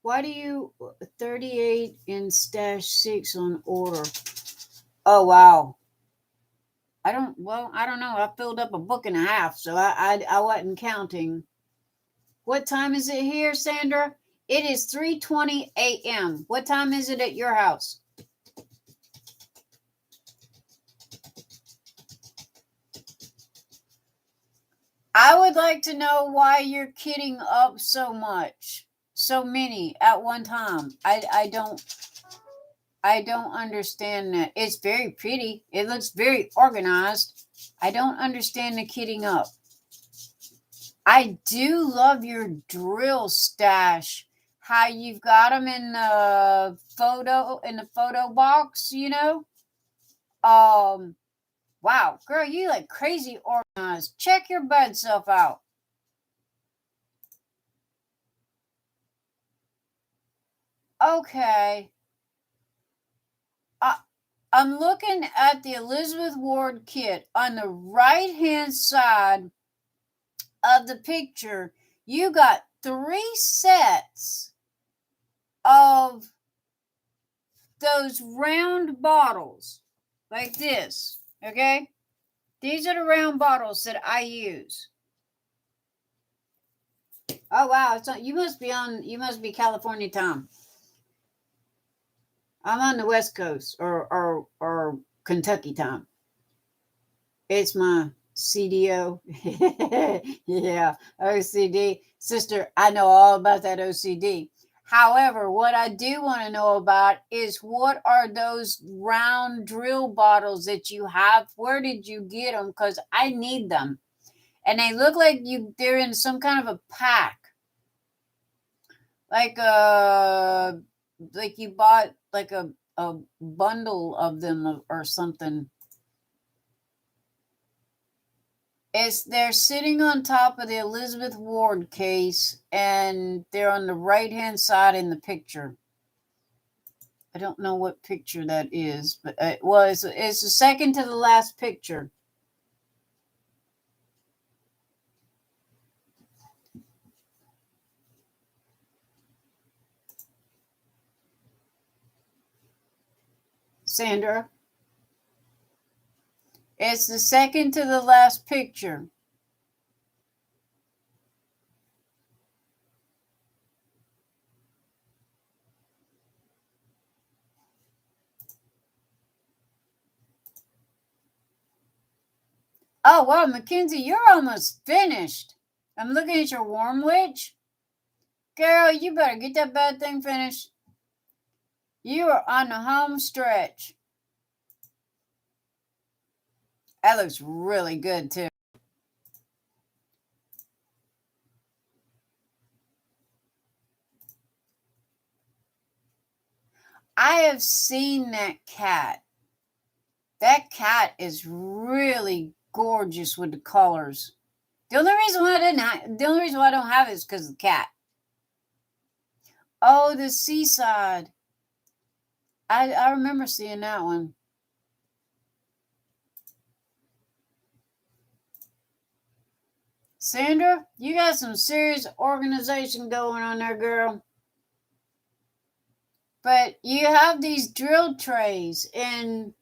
Why do you 38 in stash 6 on order? Oh, wow. I don't know. I filled up a book and a half, so I wasn't counting. What time is it here, Sandra? It is 3:20 a.m. What time is it at your house? I would like to know why you're kidding up so much. So many at one time. I don't understand that. It's very pretty. It looks very organized. I don't understand the kidding up. I do love your drill stash. How you've got them in the photo box, Wow, girl, you like crazy organized. Check your bud self out. Okay. I'm looking at the Elizabeth Ward kit. On the right-hand side of the picture, you got 3 sets of those round bottles like this. Okay? These are the round bottles that I use. Oh wow, you must be California time. I'm on the West Coast or Kentucky time. It's my CDO. Yeah, OCD. Sister, I know all about that OCD. However, what I do want to know about is what are those round drill bottles that you have? Where did you get them? Because I need them. And they look like they're in some kind of a pack. Like you bought like a bundle of them or something. They're sitting on top of the Elizabeth Ward case, and they're on the right-hand side in the picture. I don't know what picture that is, but it's the second to the last picture. Sandra? It's the second to the last picture. Oh, wow, Mackenzie, you're almost finished. I'm looking at your warm witch. Girl, you better get that bad thing finished. You are on the home stretch. That looks really good, too. I have seen that cat. That cat is really gorgeous with the colors. The only reason why I don't have it is because of the cat. Oh, the seaside. I remember seeing that one. Sandra, you got some serious organization going on there, girl. But you have these drill trays and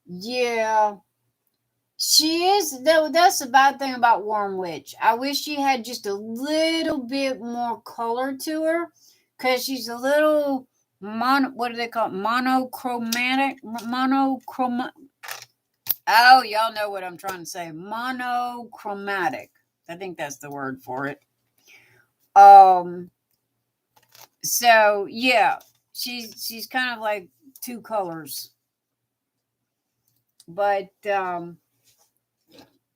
yeah. She is. That's the bad thing about Warm Witch. I wish she had just a little bit more color to her, because she's a little what do they call it? Monochromatic. Oh, y'all know what I'm trying to say. Monochromatic. I think that's the word for it. So yeah, she's kind of like 2 colors, but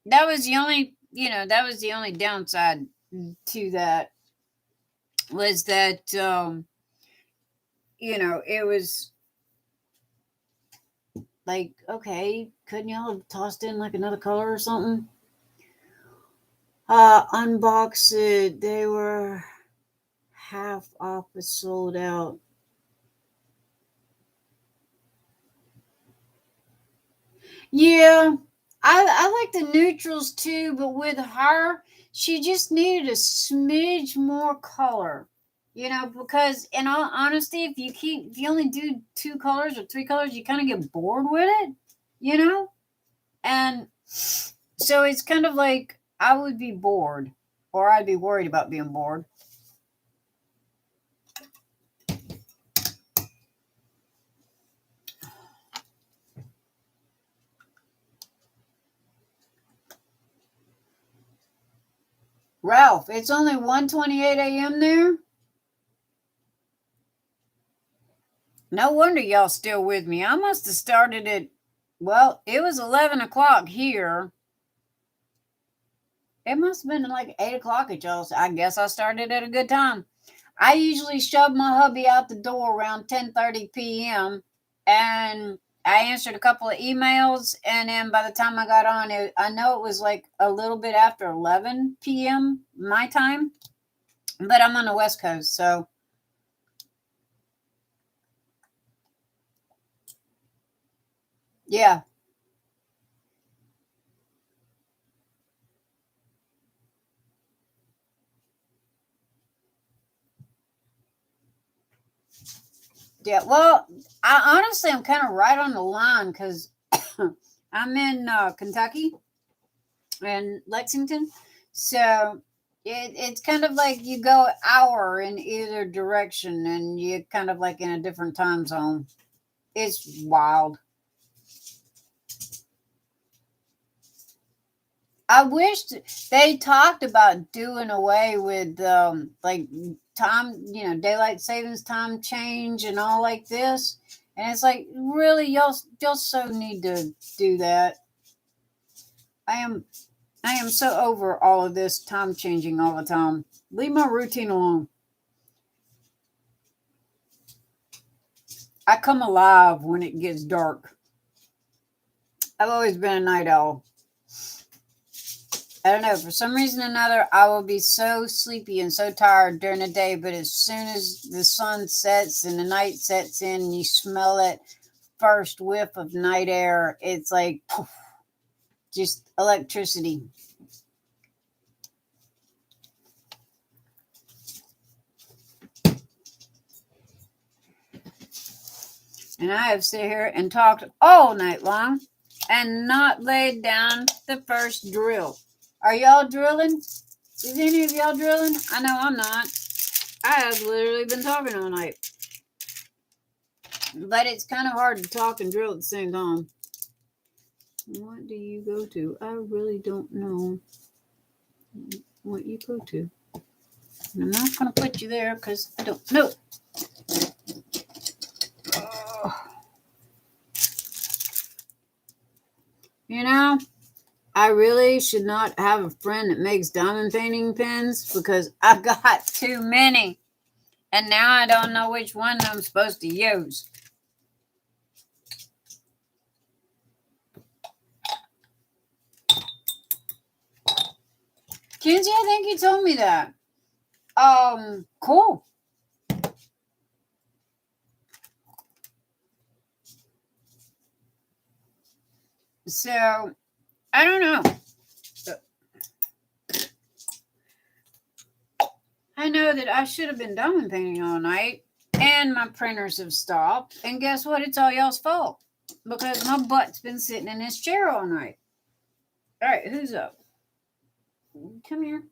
that was the only downside to that, was that it was like, okay, couldn't y'all have tossed in like another color or something? Unbox it. They were half off, but sold out. Yeah, I like the neutrals too, but with her, she just needed a smidge more color, because in all honesty, if you only do 2 colors or 3 colors, you kind of get bored with it, and so it's kind of like I would be bored, or I'd be worried about being bored. Ralph, it's only 1:28 a.m. there. No wonder y'all still with me. I must have started at, well, it was 11 o'clock here. It must have been like 8 o'clock at y'all's. I guess I started at a good time. I usually shove my hubby out the door around 10:30 p.m. And I answered a couple of emails, and then by the time I got on, I know it was like a little bit after 11 p.m. my time, but I'm on the West Coast, so yeah. Yeah, well, I'm kind of right on the line because I'm in Kentucky and Lexington, so it's kind of like you go an hour in either direction, and you're kind of like in a different time zone. It's wild. I wished they talked about doing away with like time, daylight savings time change and all like this. And it's like, really, y'all so need to do that. I am I am so over all of this time changing all the time. Leave my routine alone. I come alive when it gets dark. I've always been a night owl. I don't know. For some reason or another, I will be so sleepy and so tired during the day. But as soon as the sun sets and the night sets in, and you smell that first whiff of night air, it's like poof, just electricity. And I have sit here and talked all night long and not laid down the first drill. Are y'all drilling? Is any of y'all drilling? I know I'm not. I have literally been talking all night. But it's kind of hard to talk and drill at the same time. What do you go to? I really don't know what you go to. And I'm not going to put you there because I don't know. You know, I really should not have a friend that makes diamond painting pens because I've got too many. And now I don't know which one I'm supposed to use. Kenzie, I think you told me that. Cool. So, I don't know. I know that I should have been diamond painting all night, and my printers have stopped. And guess what? It's all y'all's fault because my butt's been sitting in this chair all night. All right, who's up? Come here.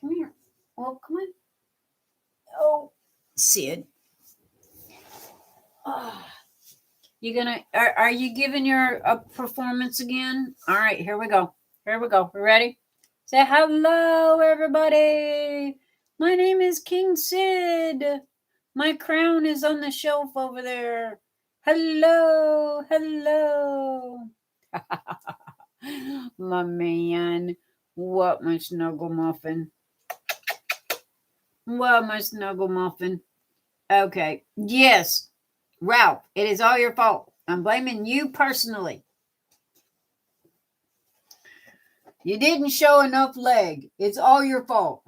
Come here. Well, come on. Oh, Sid. Oh, are you giving your performance again? All right, here we go. Here we go. We ready? Say hello, everybody. My name is King Sid. My crown is on the shelf over there. Hello, hello. My man. What, my snuggle muffin? What, my snuggle muffin? Okay. Yes, Ralph, it is all your fault. I'm blaming you personally. You didn't show enough leg. It's all your fault.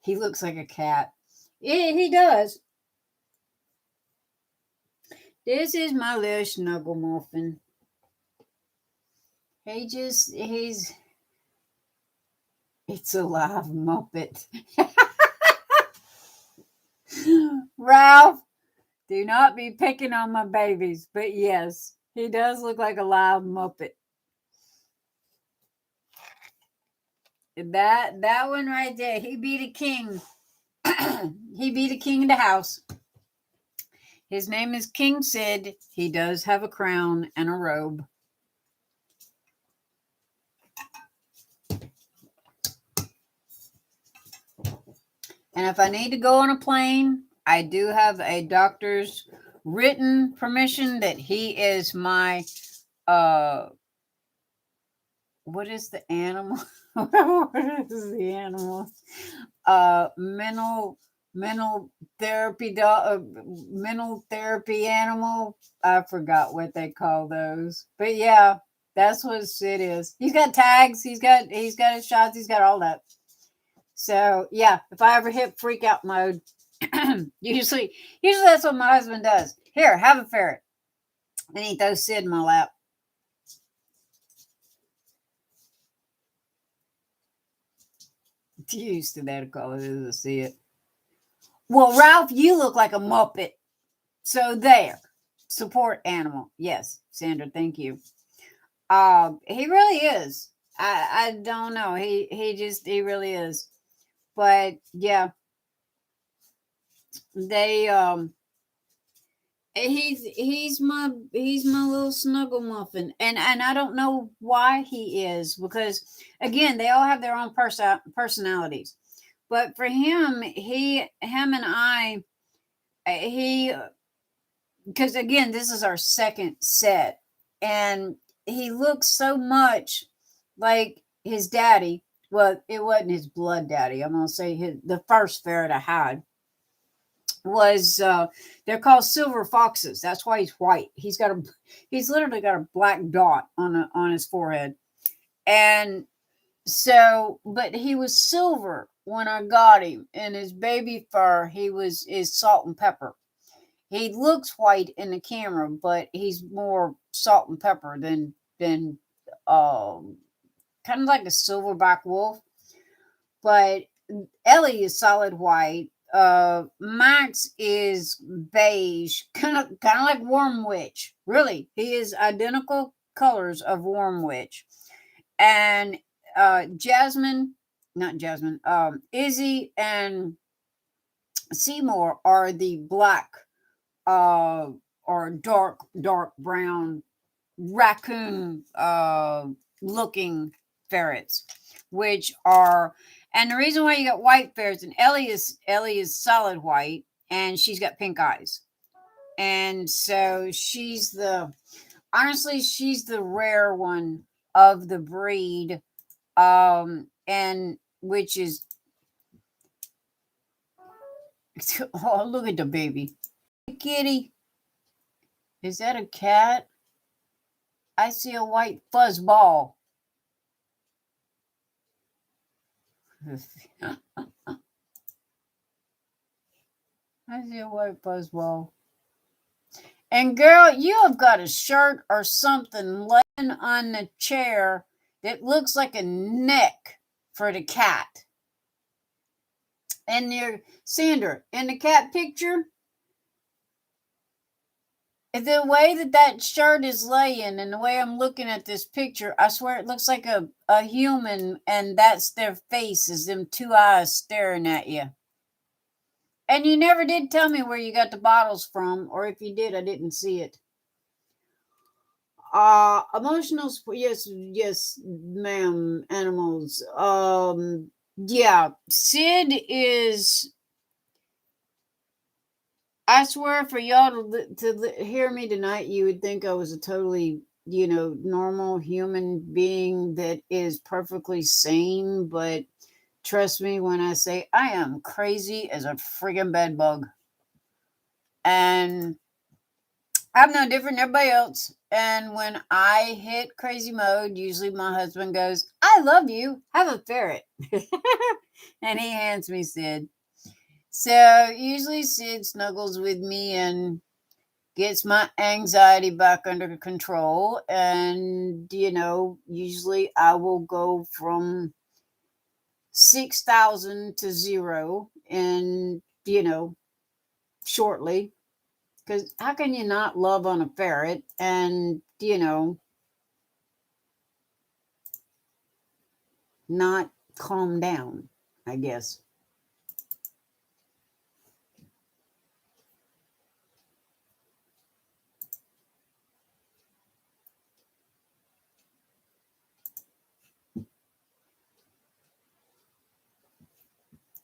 He looks like a cat. He does. This is my little snuggle muffin. It's a live Muppet. Ralph, do not be picking on my babies, but yes, he does look like a live Muppet. That one right there, he be the king. He be the king of the house. His name is King Sid. He does have a crown and a robe. And if I need to go on a plane, I do have a doctor's written permission that he is my what is the animal? What is the animal? Mental mental therapy mental therapy animal. I forgot what they call those, but yeah, that's what Sid is. He's got tags. He's got his shots. He's got all that. So yeah, if I ever hit freak out mode, usually that's what my husband does. Here, have a ferret. And he throws Sid in my lap. Used to that call it as I see it. Well, Ralph, you look like a Muppet. So there. Support animal. Yes, Sandra, thank you. He really is. I don't know. He really is. But yeah. They he's my little snuggle muffin, and I don't know why he is, because again they all have their own personalities, but for him and I he because again this is our second set, and he looks so much like his daddy. Well, it wasn't his blood daddy. I'm gonna say the first ferret I had was they're called silver foxes. That's why he's white. He's literally got a black dot on his forehead. And so, but he was silver when I got him, and his baby fur is salt and pepper. He looks white in the camera, but he's more salt and pepper than kind of like a silverback wolf. But Ellie is solid white. Max is beige, kind of like Worm Witch. Really, he is identical colors of Worm Witch. And Izzy and Seymour are the black or dark brown raccoon looking ferrets, which are, and the reason why you got white ferrets, and Ellie is solid white, and she's got pink eyes, and so she's the rare one of the breed, and which is oh, look at the baby kitty. Is that a cat? I see a white fuzz ball. I see a white fuzz ball. And girl, you have got a shirt or something laying on the chair that looks like a neck for the cat. And there, Sandra, in the cat picture, the way that shirt is laying and the way I'm looking at this picture, I swear it looks like a human, and that's their face, is them two eyes staring at you. And you never did tell me where you got the bottles from, or if you did, I didn't see it. Emotional support, yes, ma'am. Animals. Yeah, Sid is. I swear, for y'all to hear me tonight, you would think I was a totally, normal human being that is perfectly sane. But trust me when I say I am crazy as a friggin' bed bug. And I'm no different than everybody else. And when I hit crazy mode, usually my husband goes, "I love you. Have a ferret." And he hands me Sid. So usually Sid snuggles with me and gets my anxiety back under control. And, usually I will go from 6,000 to 0 and, shortly. Because how can you not love on a ferret and, not calm down, I guess.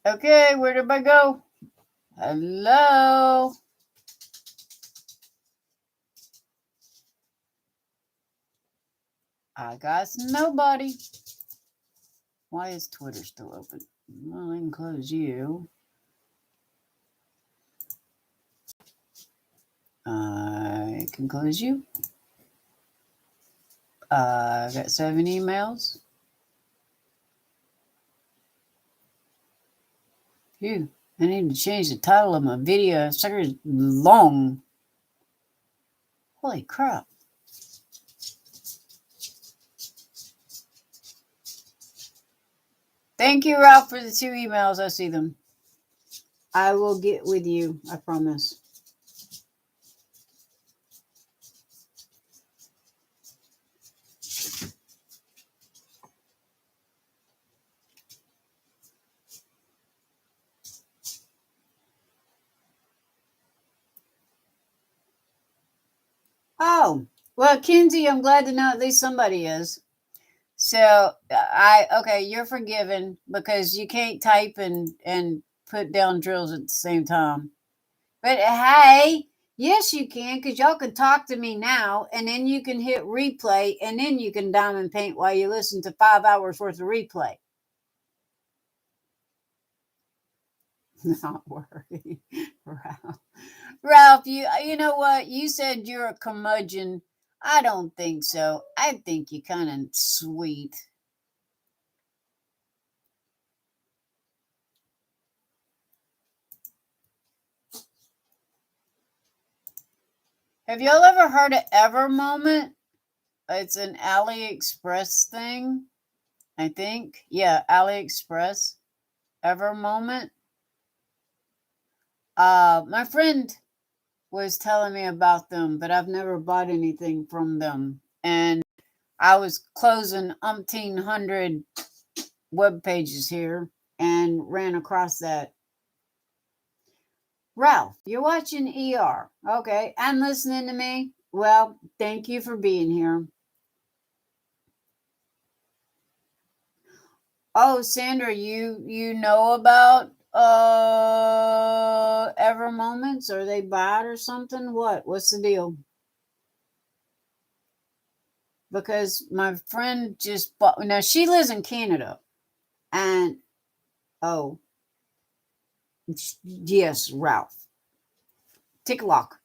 Okay, where did I go? Hello? I got nobody. Why is Twitter still open? Well, I can close you. I can close you. I got 7 emails. Phew. I need to change the title of my video. Sucker's long. Holy crap. Thank you, Ralph, for the 2 emails. I see them. I will get with you. I promise. Oh, well, Kinsey, I'm glad to know at least somebody is. So okay, you're forgiven because you can't type and put down drills at the same time. But hey, yes, you can, because y'all can talk to me now, and then you can hit replay, and then you can diamond paint while you listen to 5 hours worth of replay. Not worry, Ralph. Ralph, you know what? You said you're a curmudgeon. I don't think so. I think you're kind of sweet. Have y'all ever heard of Ever Moment? It's an AliExpress thing, I think. Yeah, AliExpress. Ever Moment. My friend was telling me about them, but I've never bought anything from them. And I was closing umpteen hundred web pages here and ran across that. Ralph, you're watching ER. Okay, and listening to me. Well, thank you for being here. Oh, Sandra, you know about Ever Moments? Are they bad or something? What's the deal? Because my friend just bought. Now she lives in Canada, and oh, yes, Ralph. Tick a lock.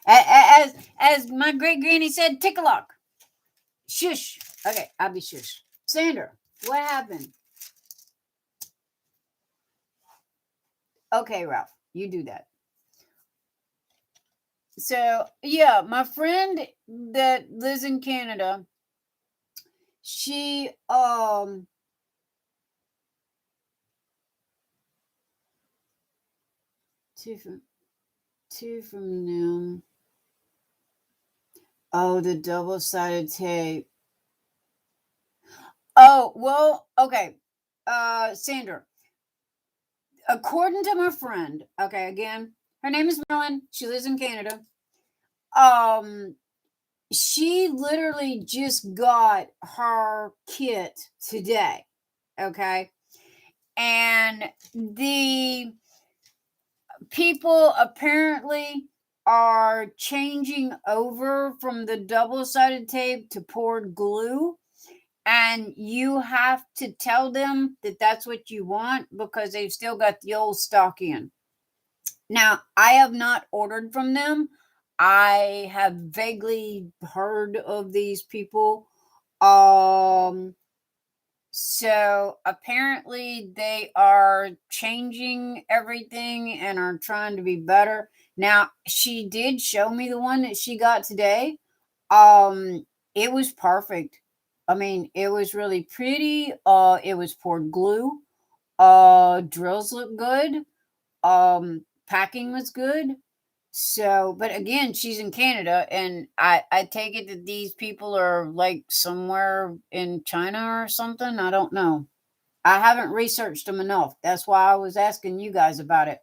As my great granny said, tick a lock. Shush. Okay, I'll be shush. Sandra, what happened? Okay, Ralph, you do that. So yeah, my friend that lives in Canada, she two from noon. Oh, the double-sided tape. Oh, well, okay. Sandra, according to my friend, okay, again, her name is Marilyn. She lives in Canada. She literally just got her kit today. Okay. And the people apparently are changing over from the double-sided tape to poured glue, and you have to tell them that that's what you want because they've still got the old stock in. Now, I have not ordered from them. I have vaguely heard of these people. So apparently they are changing everything and are trying to be better. Now, she did show me the one that she got today. It was perfect. I mean, it was really pretty. It was poured glue. Drills look good. Packing was good. So, but again, she's in Canada, and I take it that these people are like somewhere in China or something. I don't know. I haven't researched them enough. That's why I was asking you guys about it.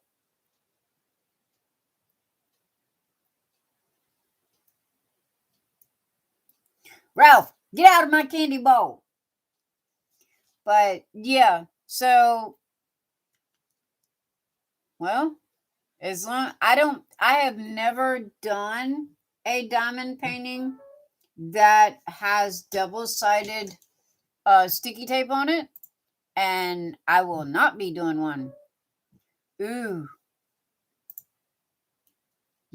Ralph, get out of my candy bowl. But yeah, so well, as long I have never done a diamond painting that has double-sided sticky tape on it, and I will not be doing one. Ooh.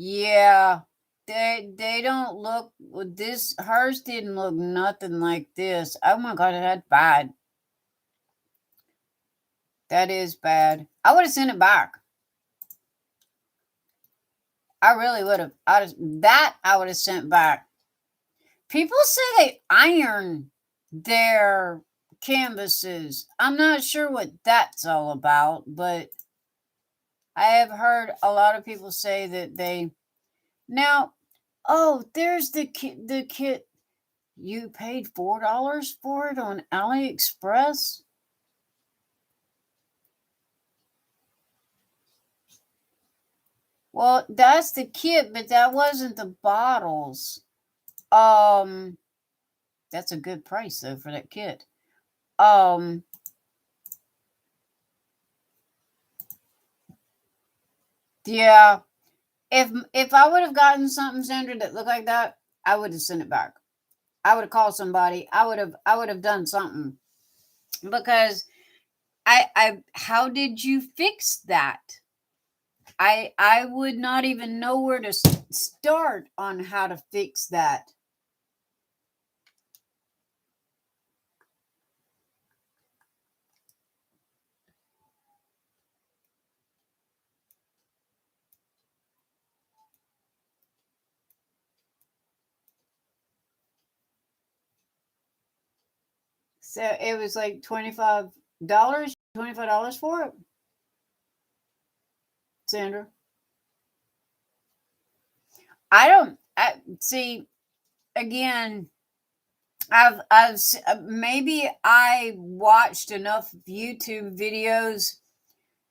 Yeah, they don't look. This hers didn't look nothing like this. Oh my god, that's bad. That is bad. I would have sent it back. I really would have. I would have sent back. People say they iron their canvases. I'm not sure what that's all about, but I have heard a lot of people say that they now. Oh, there's the kit. The kit. You paid $4 for it on AliExpress. Well, that's the kit, but that wasn't the bottles. Um, that's a good price though for that kit. Um, yeah. If I would have gotten something, Sandra, that looked like that, I would have sent it back. I would have called somebody. I would have done something because I how did you fix that? I would not even know where to start on how to fix that. So it was like $25 for it, Sandra. I don't. I see. Again, maybe I watched enough YouTube videos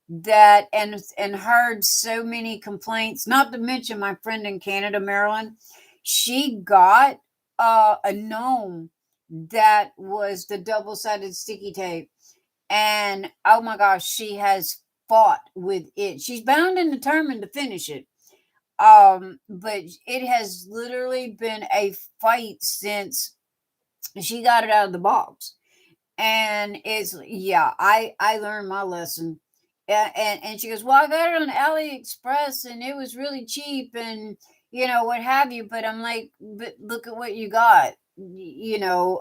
that and heard so many complaints. Not to mention my friend in Canada, Maryland, she got a gnome that was the double-sided sticky tape, and oh my gosh, she has fought with it. She's bound and determined to finish it. But it has literally been a fight since she got it out of the box. And it's yeah, I learned my lesson. And she goes, well, I got it on AliExpress and it was really cheap and what have you. But I'm like, but look at what you got. You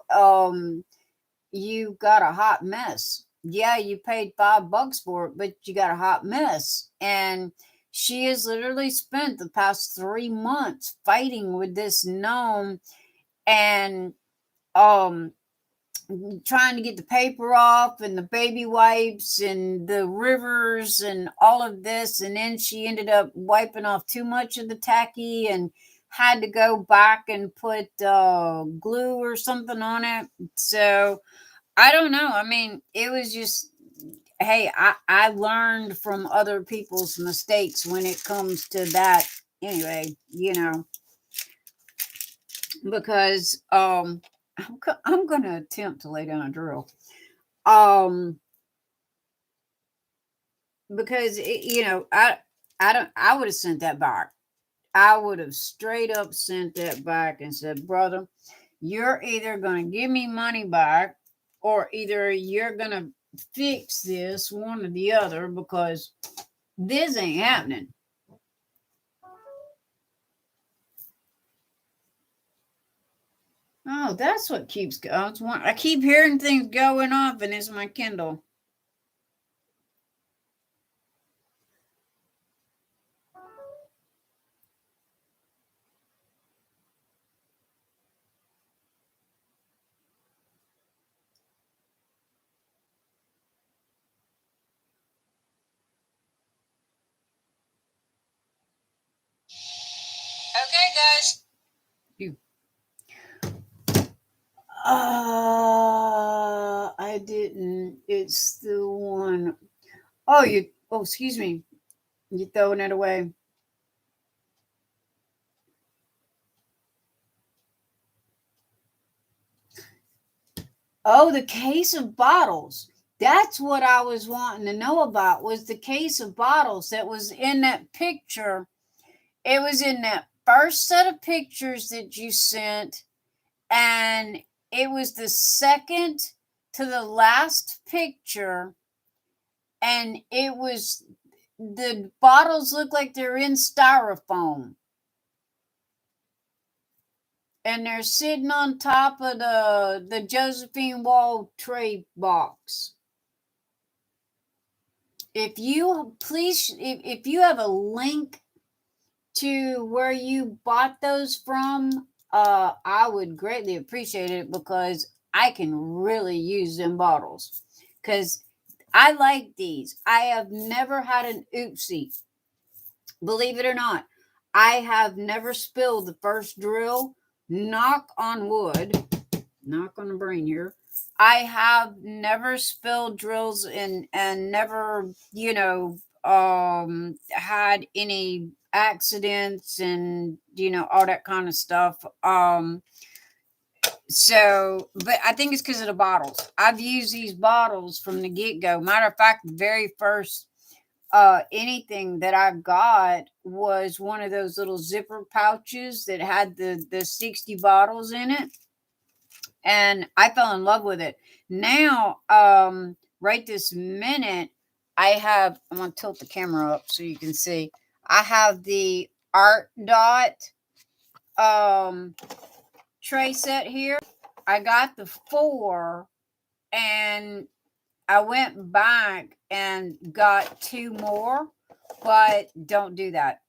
got a hot mess. Yeah, you paid $5 for it, but you got a hot mess. And she has literally spent the past 3 months fighting with this gnome and um trying to get the paper off and the baby wipes and the rivers and all of this. And then she ended up wiping off too much of the tacky and had to go back and put glue or something on it. So I don't know. I mean, it was just, hey, I learned from other people's mistakes when it comes to that. Anyway, because I'm going to attempt to lay down a drill. Um, because I would have sent that back. I would have straight up sent that back and said, brother, you're either going to give me money back or either you're going to fix this, one or the other, because this ain't happening. Oh, that's what keeps going. I keep hearing things going off, and it's my Kindle. Okay, guys. You. I didn't. It's the one. Oh, you. Oh, excuse me. You throwing it away. Oh, the case of bottles. That's what I was wanting to know about, was the case of bottles that was in that picture. It was in that first set of pictures that you sent, and it was the second to the last picture, and it was the bottles look like they're in styrofoam. and they're sitting on top of the Josephine Wall tray box. If you please, if you have a link to where you bought those from, I would greatly appreciate it, because I can really use them bottles, because I like these. I have never had an oopsie. Believe it or not, I have never spilled the first drill. Knock on wood. Knock on the brain here. I have never spilled drills and never, had any accidents and all that kind of stuff. So, but I think it's because of the bottles. I've used these bottles from the get-go. Matter of fact, the very first anything that I got was one of those little zipper pouches that had the 60 bottles in it, and I fell in love with it. Now, right this minute, I'm gonna tilt the camera up so you can see. I have the Art Dot tray set here. I got the 4, and I went back and got 2 more, but don't do that.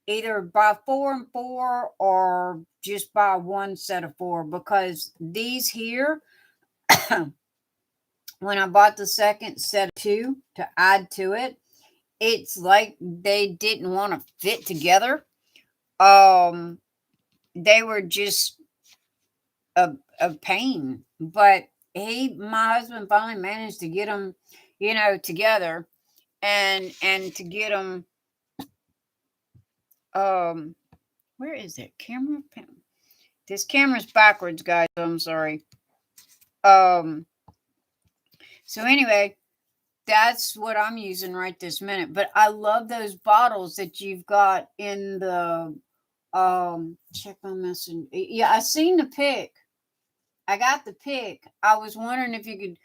Either buy 4 and 4, or just buy one set of 4, because these here, when I bought the second set of 2 to add to it, it's like they didn't want to fit together. They were just a pain, but my husband finally managed to get them, together, and to get them. Where is it? Camera? This camera's backwards, guys. I'm sorry. So anyway, that's what I'm using right this minute. But I love those bottles that you've got in the check my message. Yeah, I seen the pic. I got the pic. I was wondering if you could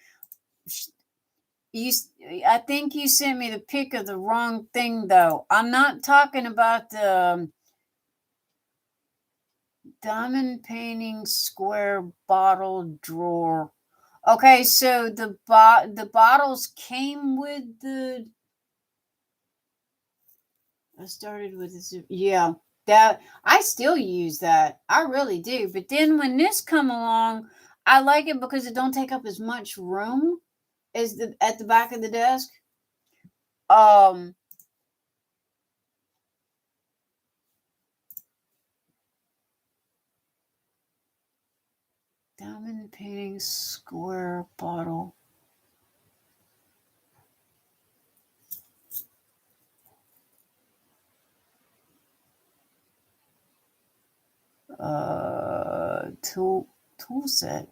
I think you sent me the pic of the wrong thing, though. I'm not talking about the diamond painting square bottle drawer. Okay, so the bottles came with the. I started with this. Yeah, that I still use that. I really do. But then when this come along, I like it because it don't take up as much room as at the back of the desk. Diamond painting square bottle. Tool set.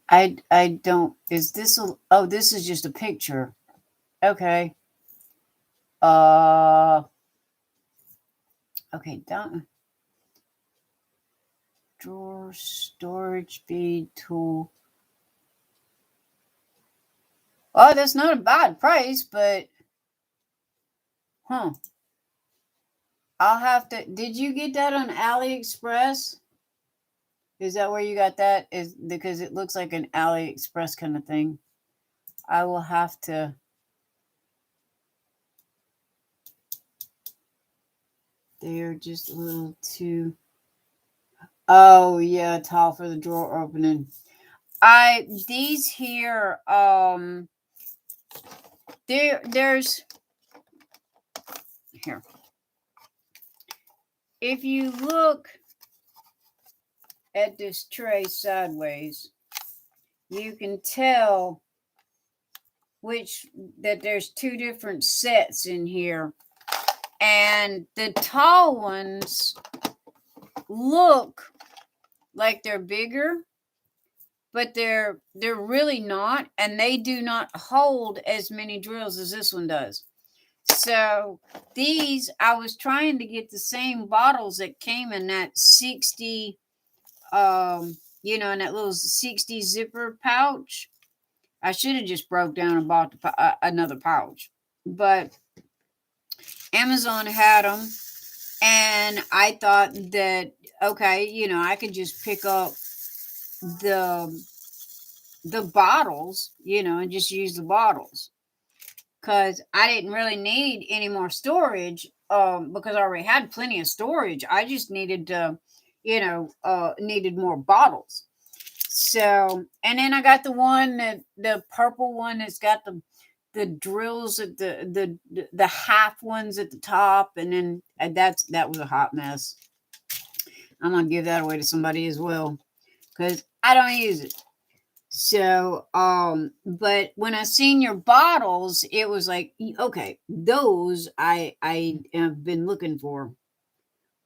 I don't. Is this a? Oh, this is just a picture. Okay. Okay. Down. Drawer storage bead tool. Oh, that's not a bad price, but I'll have to. Did you get that on AliExpress? Is that where you got that? Is because it looks like an AliExpress kind of thing. I will have to. They're just a little too. Oh yeah, tall for the drawer opening. These here there's here. If you look at this tray sideways, you can tell that there's 2 different sets in here, and the tall ones look like they're bigger, but they're really not, and they do not hold as many drills as this one does. So these, I was trying to get the same bottles that came in that 60 in that little 60 zipper pouch. I should have just broke down and bought another pouch, but Amazon had them. And I thought that, okay, you know, I could just pick up the bottles, you know, and just use the bottles, because I didn't really need any more storage, because I already had plenty of storage. I just needed to, you know, needed more bottles. So, and then I got the purple one that's got the drills at the half ones at the top, and then that was a hot mess. I'm gonna give that away to somebody as well, because I don't use it. So, but when I seen your bottles, it was like, okay, those I have been looking for.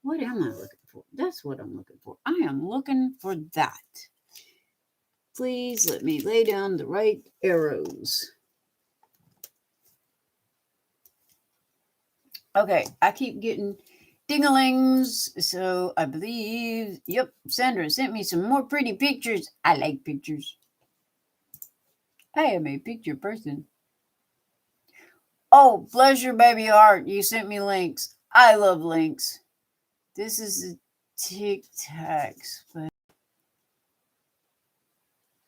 What am I looking for? That's what I'm looking for. I am looking for that. Please let me lay down the right arrows. Okay, I keep getting dingalings, so I believe, yep, Sandra sent me some more pretty pictures. I like pictures. I am a picture person. Oh, bless your baby heart. You sent me links. I love links. This is a Tic Tacs, but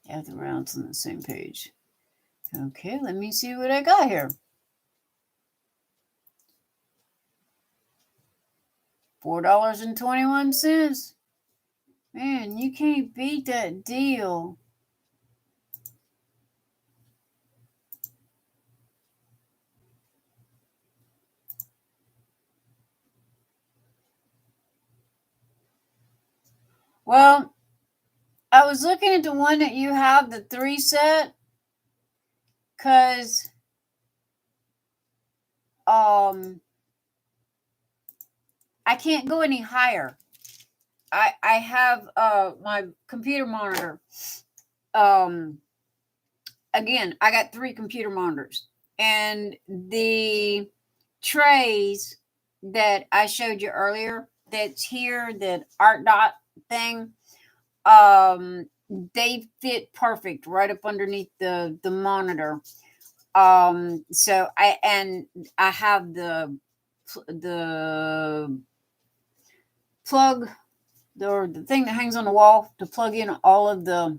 yeah, the rounds on the same page. Okay, let me see what I got here. $4.21. Man, you can't beat that deal. Well, I was looking at the one that you have, the 3 set, because I can't go any higher. I have my computer monitor. Again, I got 3 computer monitors, and the trays that I showed you earlier, that's here, that art dot thing, they fit perfect right up underneath the monitor. So I have the plug, or the thing that hangs on the wall to plug in all of the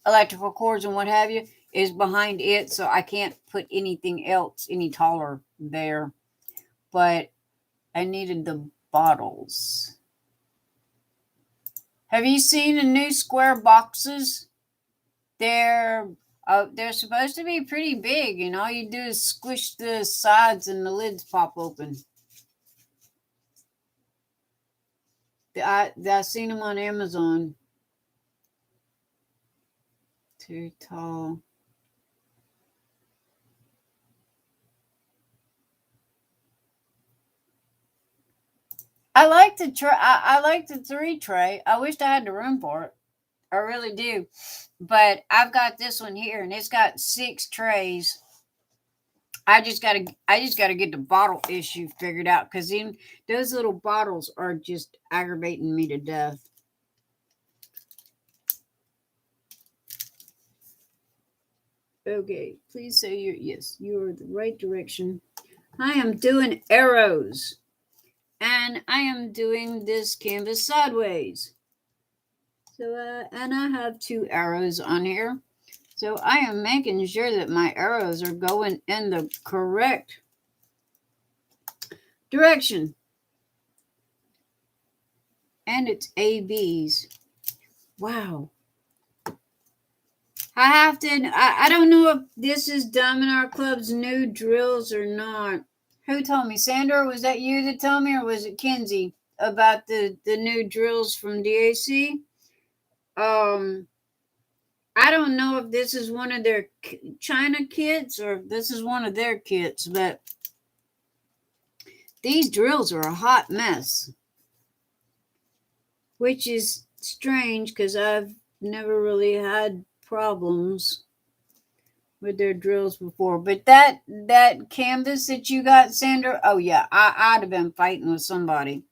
electrical cords and what have you, is behind it, so I can't put anything else any taller there. But I needed the bottles. Have you seen the new square boxes? They're supposed to be pretty big, and all you do is squish the sides and the lids pop open. I seen them on Amazon. Too tall. I like the tray. I like the 3 tray. I wished I had the room for it. I really do. But I've got this one here, and it's got 6 trays. I just gotta get the bottle issue figured out, because those little bottles are just aggravating me to death. Okay, please say you are the right direction. I am doing arrows, and I am doing this canvas sideways. So, and I have 2 arrows on here. So I am making sure that my arrows are going in the correct direction. And it's ABs. Wow. I don't know if this is Dominar Club's new drills or not. Who told me? Sandra, was that you that told me, or was it Kenzie about the new drills from DAC? I don't know if this is one of their China kits or if this is one of their kits, but these drills are a hot mess, which is strange because I've never really had problems with their drills before. But that canvas that you got, Sandra, oh yeah, I'd have been fighting with somebody.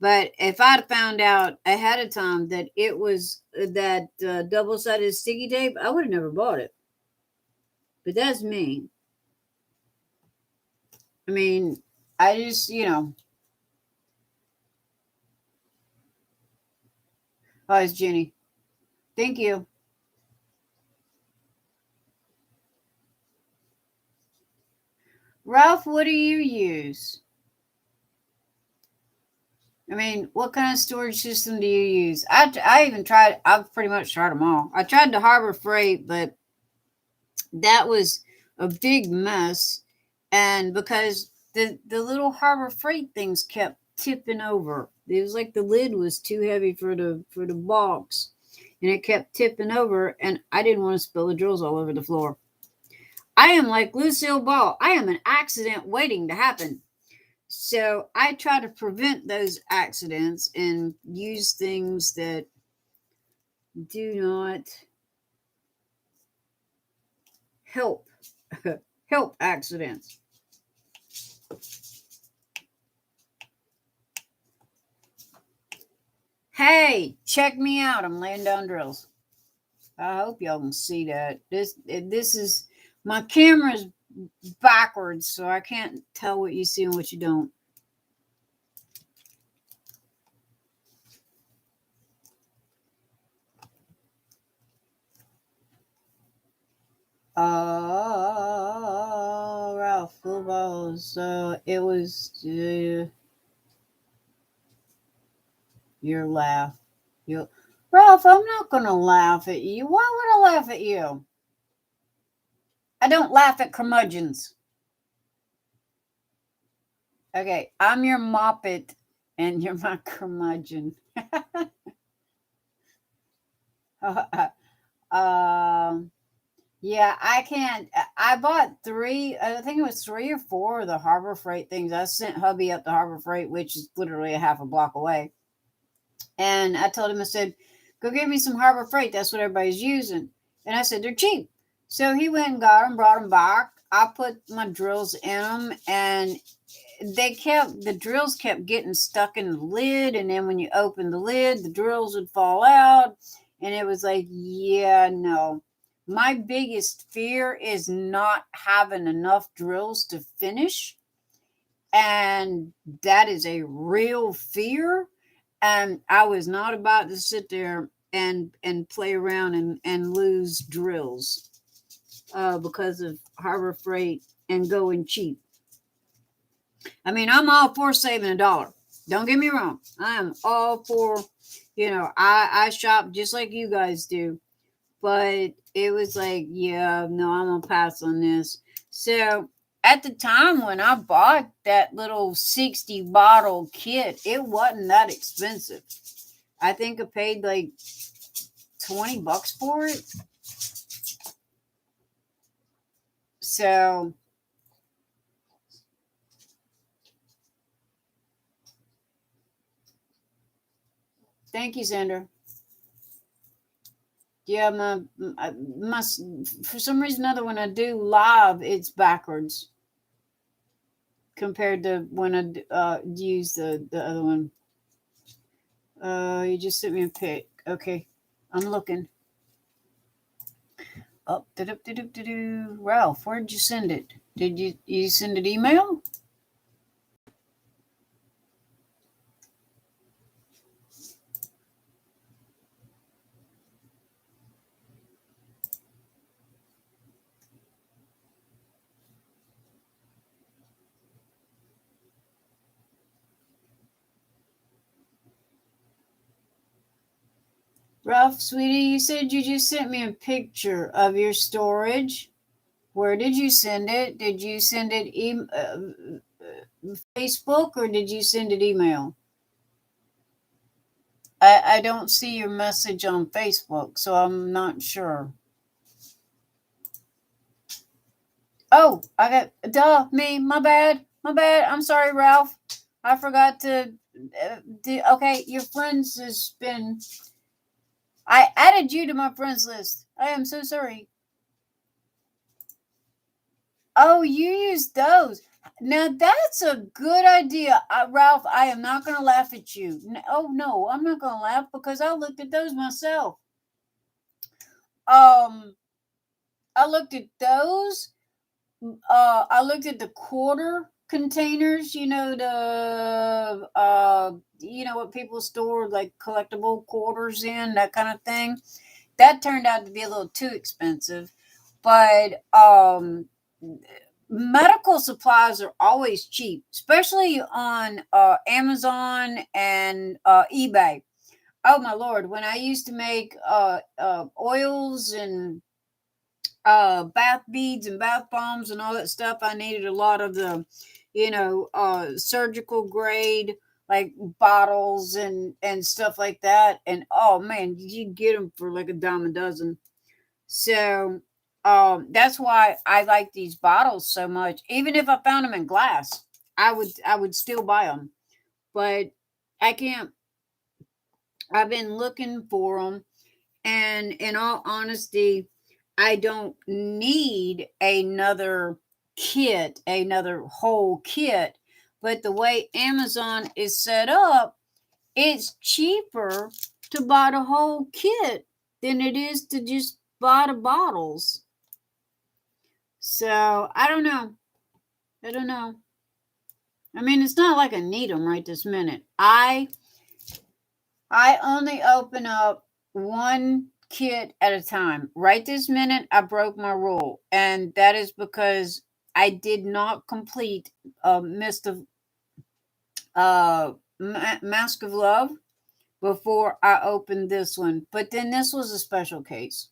But if I'd found out ahead of time that it was that double-sided sticky tape, I would have never bought it. But that's me. I mean, I just, Oh, it's Jenny. Thank you. Ralph, what do you use? I mean, what kind of storage system do you use? I even tried, I've pretty much tried them all. I tried the Harbor Freight, but that was a big mess. And because the little Harbor Freight things kept tipping over. It was like the lid was too heavy for the box. And it kept tipping over, and I didn't want to spill the drills all over the floor. I am like Lucille Ball. I am an accident waiting to happen. So I try to prevent those accidents and use things that do not help help accidents. Hey, check me out. I'm laying down drills. I hope y'all can see that. This is my camera's backwards, so I can't tell what you see and what you don't. Oh, Ralph, full balls. So it was your laugh. You, Ralph, I'm not gonna laugh at you. Why would I laugh at you? I don't laugh at curmudgeons. Okay, I'm your moppet, and you're my curmudgeon. Yeah, I can't. I bought three. I think it was 3 or 4 of the Harbor Freight things. I sent hubby up to Harbor Freight, which is literally a half a block away. And I told him, I said, go get me some Harbor Freight. That's what everybody's using. And I said, they're cheap. So he went and got them, brought them back. I put my drills in them, and the drills kept getting stuck in the lid. And then when you open the lid, the drills would fall out. And it was like, yeah, no. My biggest fear is not having enough drills to finish. And that is a real fear. And I was not about to sit there and play around and lose drills because of Harbor Freight and going cheap. I mean, I'm all for saving $1. Don't get me wrong. I am all for, I shop just like you guys do. But it was like, yeah, no, I'm going to pass on this. So at the time when I bought that little 60 bottle kit, it wasn't that expensive. I think I paid like $20 for it. So thank you, Xander. Yeah, my for some reason or other, when I do live, it's backwards compared to when I use the other one. You just sent me a pic. Okay, I'm looking. Oh, Ralph, where did you send it? Did you send it email? Ralph, sweetie, you said you just sent me a picture of your storage. Where did you send it? Did you send it Facebook or did you send it email? I don't see your message on Facebook, so I'm not sure. Oh, I got, my bad. I'm sorry, Ralph. I forgot to, okay, your friends has been, I added you to my friends list. I am so sorry. Oh, you use those. Now that's a good idea, Ralph. I am not going to laugh at you. No, I'm not going to laugh because I looked at those myself. I looked at those. I looked at the quarter containers, what people store like collectible quarters in, that kind of thing. That turned out to be a little too expensive. But medical supplies are always cheap, especially on Amazon and eBay. Oh my Lord, when I used to make oils and bath beads and bath bombs and all that stuff, I needed a lot of the, surgical grade, like bottles and stuff like that. And oh man, you get them for like a dime a dozen. So that's why I like these bottles so much. Even if I found them in glass, I would still buy them. But I can't. I've been looking for them, and in all honesty, I don't need another whole kit. But the way Amazon is set up, it's cheaper to buy the whole kit than it is to just buy the bottles. So I don't know. I mean, it's not like I need them right this minute. I only open up one kit at a time. Right this minute, I broke my rule, and that is because I did not complete Mask of Love before I opened this one. But then this was a special case.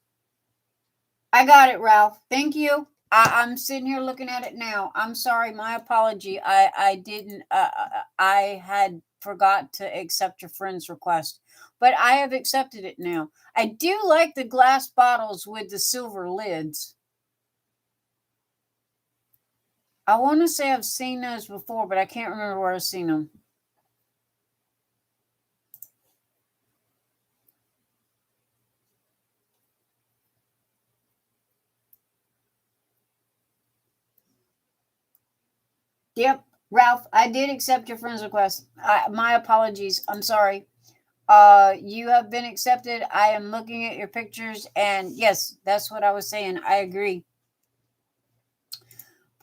I got it, Ralph. Thank you. I'm sitting here looking at it now. I'm sorry. My apology. I didn't. I had forgot to accept your friend's request, but I have accepted it now. I do like the glass bottles with the silver lids. I want to say I've seen those before, but I can't remember where I've seen them. Yep, Ralph, I did accept your friend's request. My apologies. I'm sorry. You have been accepted. I am looking at your pictures, and yes, that's what I was saying. I agree.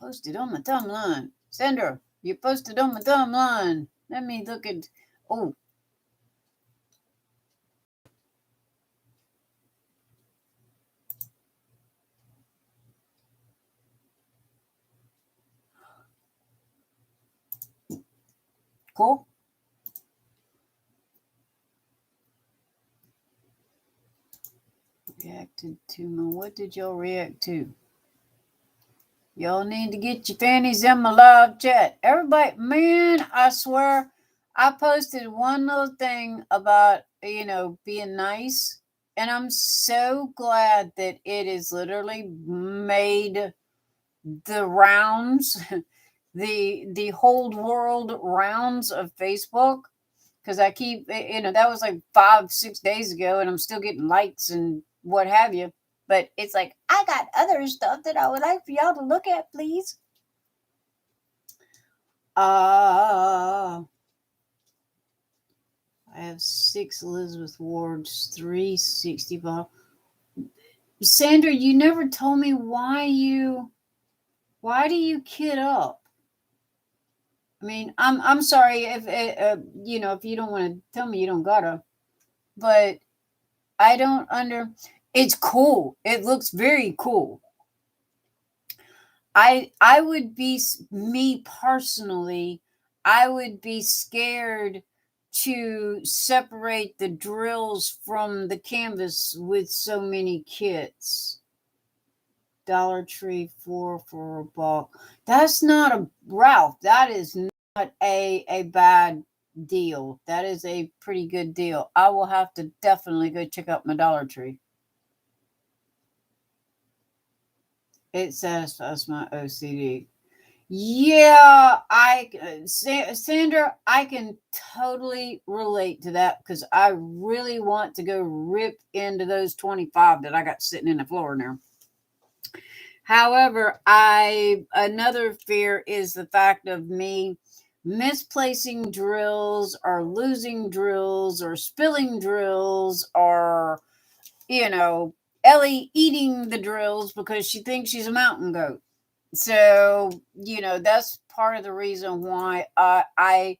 Posted on my timeline. Sandra, you posted on my timeline. Let me look at. Oh. Cool. Reacted to my. What did y'all react to? Y'all need to get your fannies in my live chat. Everybody, man, I swear, I posted one little thing about, being nice. And I'm so glad that it is literally made the rounds, the whole world rounds of Facebook. Because I keep, that was like 5-6 days ago, and I'm still getting likes and what have you. But it's like, I got other stuff that I would like for y'all to look at, please. I have 6 Elizabeth Wards, 365. Sandra, you never told me why do you kit up? I mean, I'm sorry if if you don't want to tell me, you don't gotta. But I don't it's cool. It looks very cool. I would be, me personally, I would be scared to separate the drills from the canvas with so many kits. Dollar Tree 4 for a bulk. That's not a, Ralph. That is not a bad deal. That is a pretty good deal. I will have to definitely go check out my Dollar Tree. It satisfies my OCD. Yeah, Sandra, I can totally relate to that because I really want to go rip into those 25 that I got sitting in the floor now. However, another fear is the fact of me misplacing drills or losing drills or spilling drills or, Ellie eating the drills because she thinks she's a mountain goat. So, that's part of the reason why I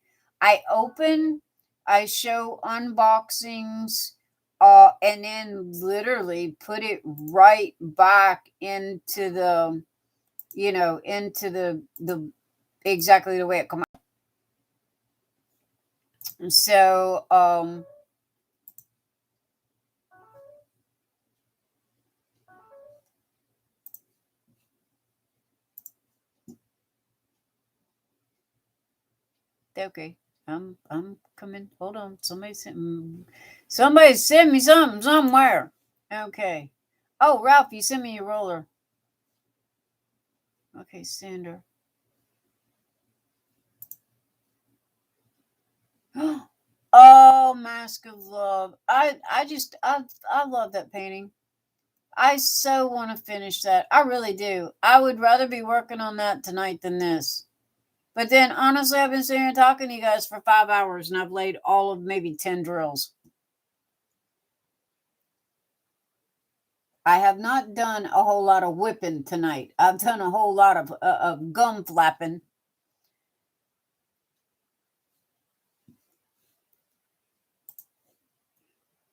open, I show unboxings, and then literally put it right back into the, into the exactly the way it comes out. So, okay. I'm coming. Hold on. Somebody sent me something somewhere. Okay. Oh, Ralph, you sent me a roller. Okay, Sandra. Oh, Mask of Love. I love that painting. I so want to finish that. I really do. I would rather be working on that tonight than this. But then honestly, I've been sitting here talking to you guys for 5 hours and I've laid all of maybe 10 drills. I have not done a whole lot of whipping tonight. I've done a whole lot of gum flapping.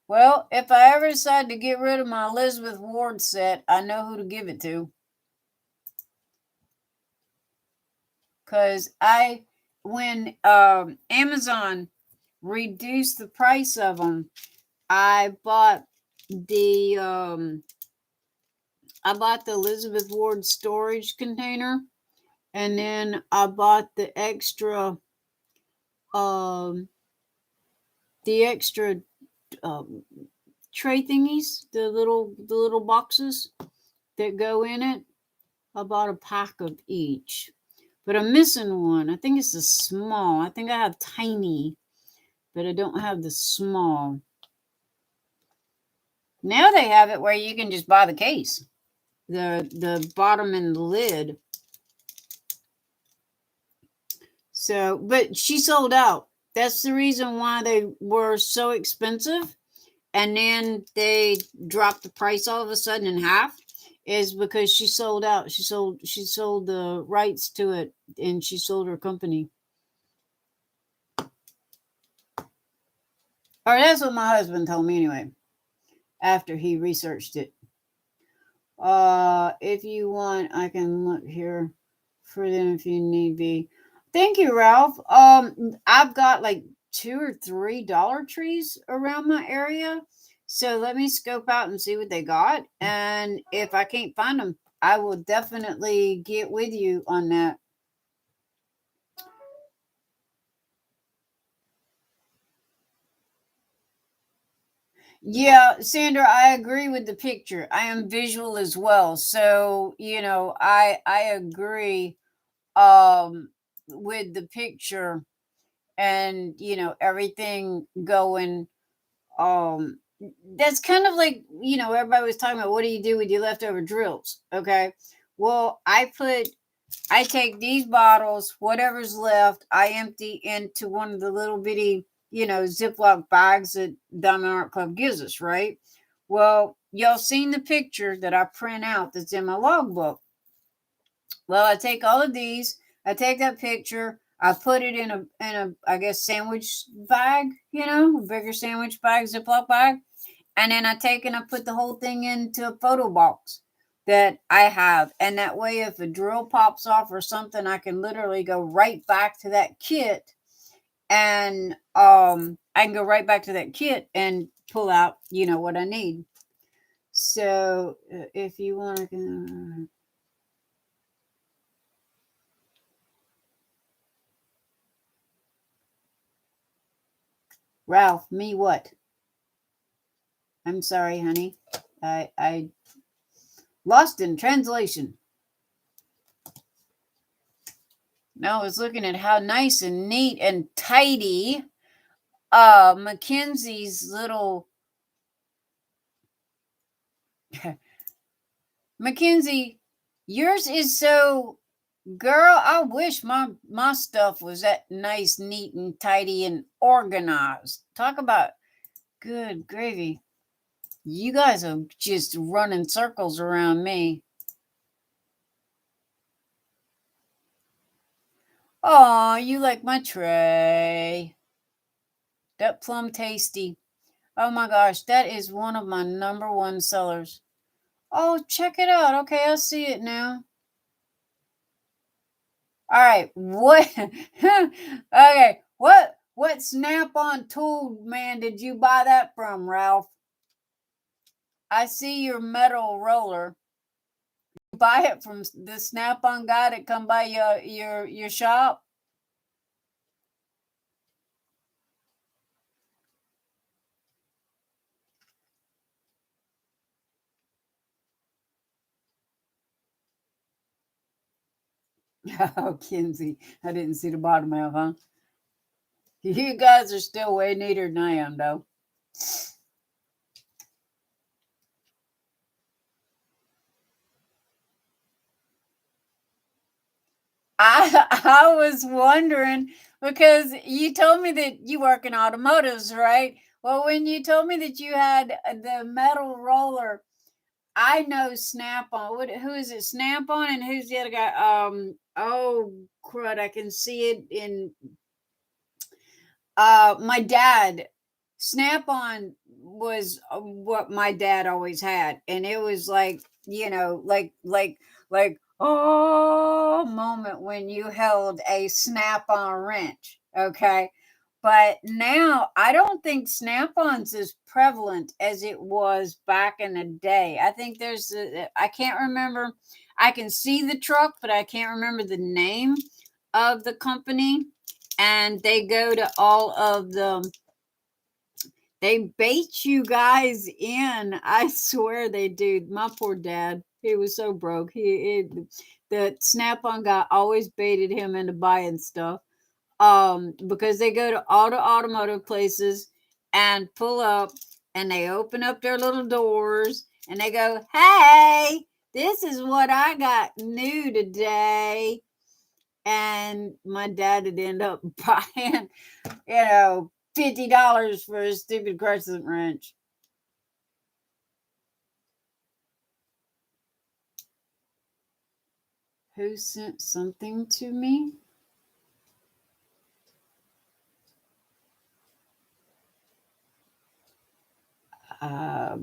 Well, if I ever decide to get rid of my Elizabeth Ward set, I know who to give it to. Because when Amazon reduced the price of them, I bought the Elizabeth Ward storage container, and then I bought the extra um, um, tray thingies, the little boxes that go in it. I bought a pack of each, but I'm missing one. I think it's the small. I think I have tiny, but I don't have the small. Now they have it where you can just buy the case, the bottom and the lid. So, but she sold out. That's the reason why they were so expensive. And then they dropped the price all of a sudden in half, is because she sold out. She sold the rights to it, and she sold her company. Or that's what my husband told me anyway, after he researched it. If you want, I can look here for them if you need be. Thank you, Ralph. I've got like 2 or 3 Dollar Trees around my area. So let me scope out and see what they got. And if I can't find them, I will definitely get with you on that. Yeah, Sandra, I agree with the picture. I am visual as well. So, I agree with the picture, and everything going. That's kind of like, everybody was talking about, what do you do with your leftover drills? Okay. Well, I take these bottles, whatever's left, I empty into one of the little bitty, Ziploc bags that Diamond Art Club gives us, right? Well, y'all seen the picture that I print out that's in my logbook. Well, I take all of these, I take that picture, I put it in a I guess sandwich bag, a bigger sandwich bag, Ziploc bag, and then I take and I put the whole thing into a photo box that I have. And that way, if a drill pops off or something, I can literally go right back to that kit, and I can go right back to that kit and pull out, what I need. So if you want to, Ralph, me what? I'm sorry, honey. I lost in translation. No, I was looking at how nice and neat and tidy Mackenzie's little Mackenzie, yours is so, girl, I wish my stuff was that nice, neat and tidy and organized. Talk about good gravy. You guys are just running circles around me. Oh, you like my tray. That plum tasty. Oh my gosh, that is one of my number one sellers. Oh, check it out. Okay, I see it now. All right, what? Okay, what Snap-on tool man did you buy that from, Ralph? I see your metal roller. You buy it from the Snap-on guy that come by your shop. Oh, Kinsey, I didn't see the bottom of, huh? You guys are still way neater than I am, though. I was wondering because you told me that you work in automotives, right? Well, when you told me that you had the metal roller, I know Snap-on. Who is it? Snap-on, and who's the other guy? Oh crud! I can see it in my dad. Snap-on was what my dad always had, and it was like, like oh moment when you held a Snap-on wrench. Okay, but now I don't think Snap-ons as prevalent as it was back in the day. I think I can't remember. I can see the truck, but I can't remember the name of the company. And they go to all of the, they bait you guys in. I swear they do. My poor dad, he was so broke. The Snap-on guy always baited him into buying stuff. Because they go to all the automotive places and pull up, and they open up their little doors and they go, "Hey, this is what I got new today." And my dad would end up buying, $50 for a stupid crescent wrench. Who sent something to me? Uh,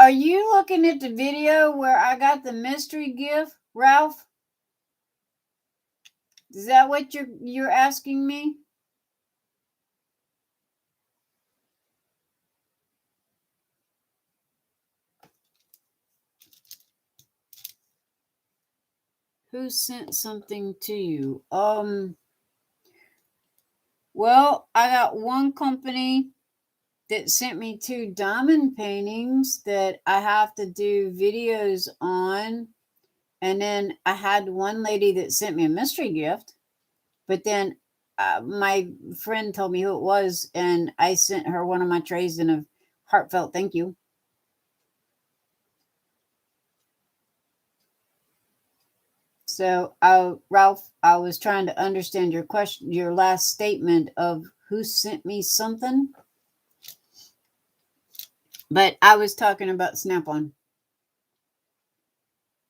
are you looking at the video where I got the mystery gift, Ralph? Is that what you're asking me? Who sent something to you? Well, I got one company that sent me 2 diamond paintings that I have to do videos on. And then I had one lady that sent me a mystery gift, but then my friend told me who it was, and I sent her one of my trays and a heartfelt thank you. So, Ralph, I was trying to understand your question, your last statement of who sent me something, but I was talking about Snap-on.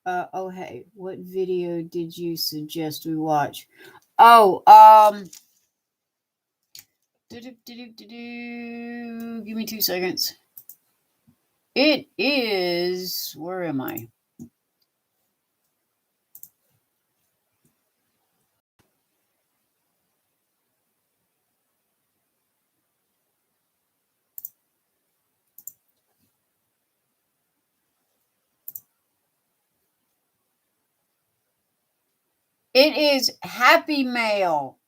Oh, hey, what video did you suggest we watch? Oh, give me 2 seconds. It is, where am I? It is Happy Mail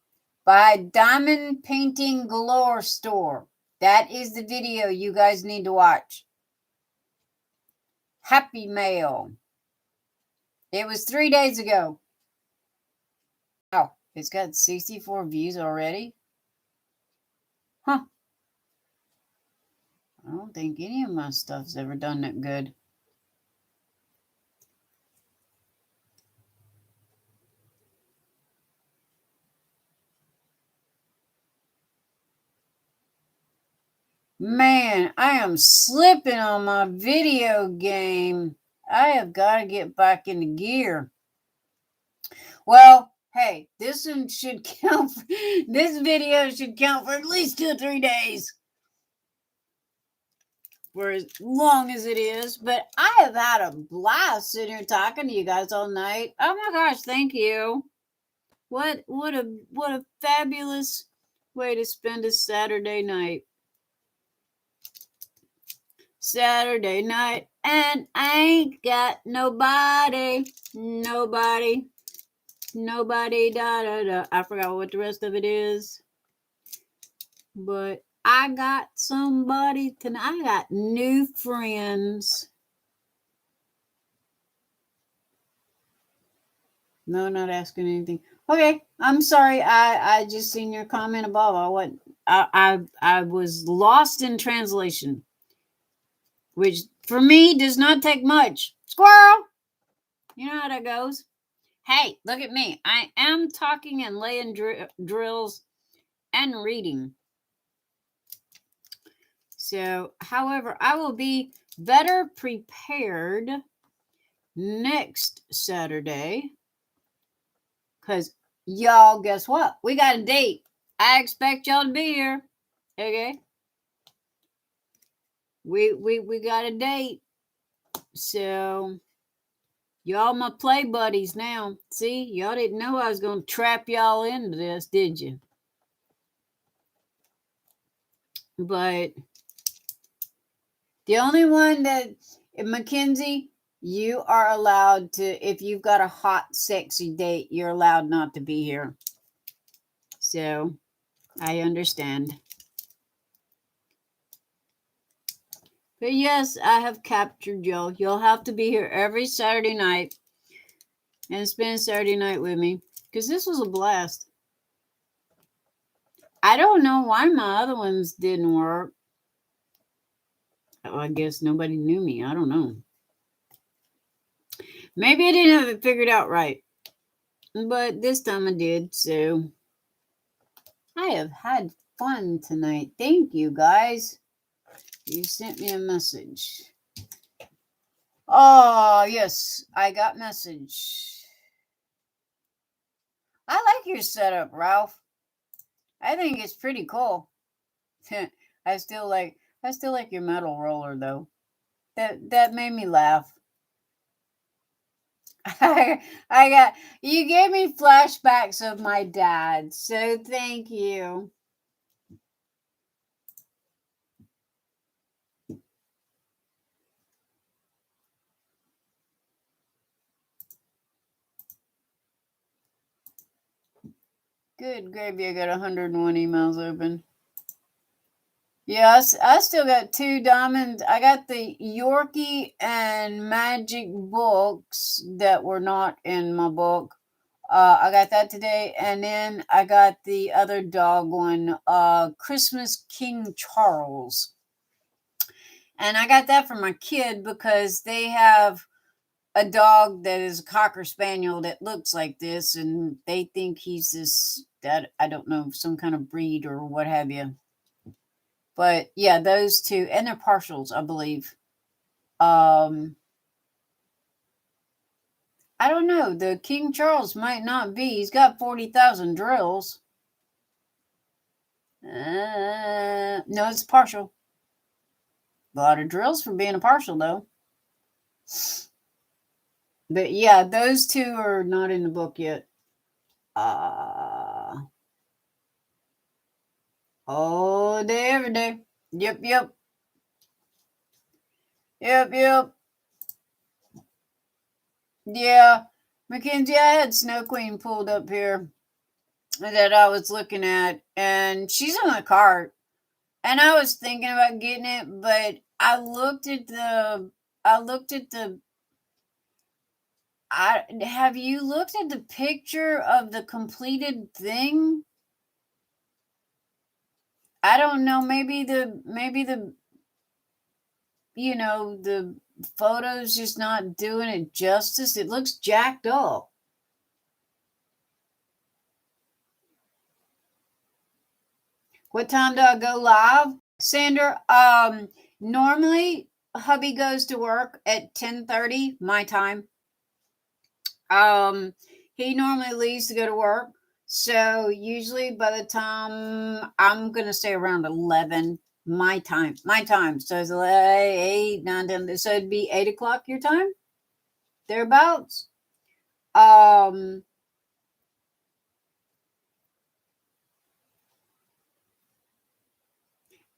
by Diamond Painting Galore Store. That is the video you guys need to watch. Happy Mail. It was 3 days ago. Oh, it's got 64 views already? Huh. I don't think any of my stuff's ever done that good. Man, I am slipping on my video game. I have got to get back into gear. Well, hey, this one should count. This video should count for at least 2 or 3 days. For as long as it is. But I have had a blast sitting here talking to you guys all night. Oh my gosh, thank you. What a fabulous way to spend a Saturday night. Saturday night, and I ain't got nobody, da da da. I forgot what the rest of it is, but I got somebody tonight. I got new friends. No, not asking anything. Okay, I'm sorry. I just seen your comment above. I was lost in translation, which for me does not take much. Squirrel, you know how that goes. Hey, look at me. I am talking and laying drills and reading. So, however, I will be better prepared next Saturday. Because, y'all, guess what? We got a date. I expect y'all to be here. Okay? We got a date. So, y'all my play buddies now. See, y'all didn't know I was going to trap y'all into this, did you? But the only one that, Mackenzie, you are allowed to, if you've got a hot, sexy date, you're allowed not to be here. So, I understand. But yes, I have captured y'all. You'll have to be here every Saturday night and spend Saturday night with me. Because this was a blast. I don't know why my other ones didn't work. Oh, I guess nobody knew me. I don't know. Maybe I didn't have it figured out right. But this time I did, so I have had fun tonight. Thank you, guys. You sent me a message. Oh, yes, I got message. I like your setup, Ralph. I think it's pretty cool. I still like your metal roller though. That made me laugh. I got, you gave me flashbacks of my dad, so thank you. Good gravy, I got 101 emails open. Yes, I still got 2 diamonds. I got the Yorkie and Magic books that were not in my book. I got that today, and then I got the other dog one, Christmas King Charles. And I got that for my kid because they have a dog that is a Cocker Spaniel that looks like this, and they think he's this, that I don't know, some kind of breed or what have you. But yeah, those 2, and they're partials, I believe. I don't know. The King Charles might not be. He's got 40,000 drills. No, it's partial. A lot of drills for being a partial, though. But yeah, those 2 are not in the book yet. All day, every day. Yep. Yeah. Mackenzie, I had Snow Queen pulled up here that I was looking at, and she's in my cart. And I was thinking about getting it, but have you looked at the picture of the completed thing? I don't know, maybe the the photo's just not doing it justice. It looks jacked up. What time do I go live? Sandra, normally hubby goes to work at 10:30 my time. Um, he normally leaves to go to work. So usually by the time I'm gonna say around 11 my time. My time. So it's like 8, 9, 10. So it'd be 8 o'clock your time? Thereabouts. Um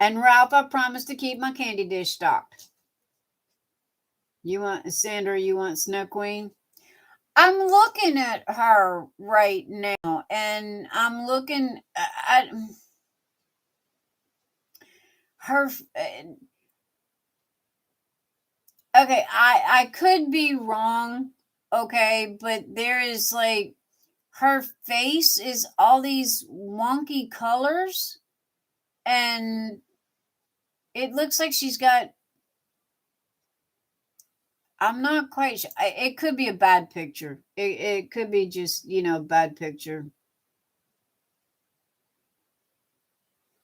and Ralph, I promise to keep my candy dish stocked. You want Sandra, you want Snow Queen? I'm looking at her right now, and I'm looking at her. Okay, I could be wrong. Okay, but there is like her face is all these wonky colors, and it looks like she's got. I'm not quite sure. It could be a bad picture. It could be just a bad picture.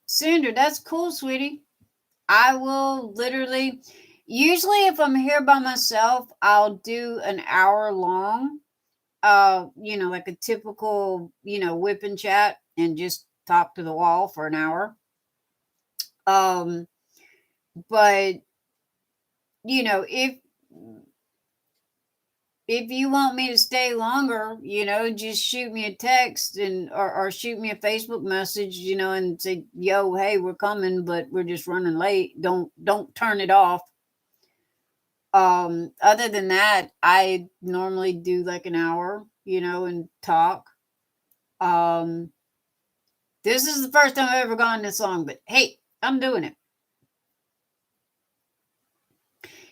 Sandra, that's cool, sweetie. I will literally, usually if I'm here by myself, I'll do an hour long, like a typical, whip and chat and just talk to the wall for an hour. Um, but if you want me to stay longer, just shoot me a text or shoot me a Facebook message, and say, yo, hey, we're coming, but we're just running late. Don't turn it off. Other than that, I normally do like an hour, and talk. Um, this is the first time I've ever gone this long, but hey, I'm doing it.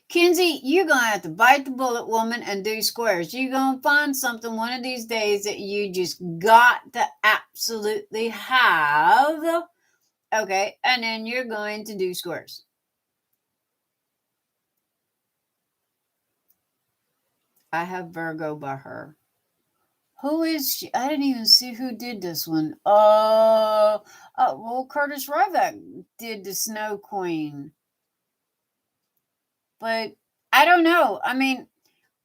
Kenzie, you're gonna have to bite the bullet, woman, and do squares. You're gonna find something one of these days that you just got to absolutely have. Okay, and then you're going to do squares. I have Virgo by her. Who is she? I didn't even see who did this one. Well, Curtis Ryback did the Snow Queen, but I don't know. I mean,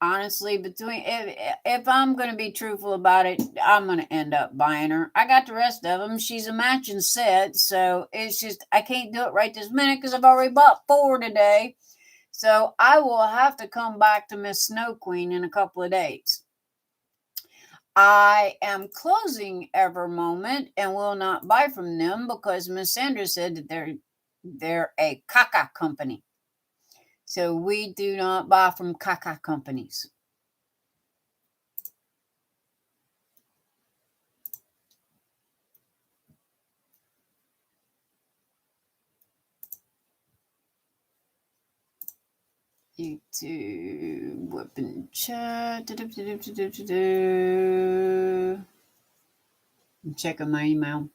honestly, between if I'm going to be truthful about it, I'm going to end up buying her. I got the rest of them. She's a matching set, so it's just I can't do it right this minute because I've already bought 4 today. So I will have to come back to Miss Snow Queen in a couple of days. I am closing Ever Moment and will not buy from them because Miss Sanders said that they're a caca company. So we do not buy from caca companies. YouTube weapon chat. I'm checking my email.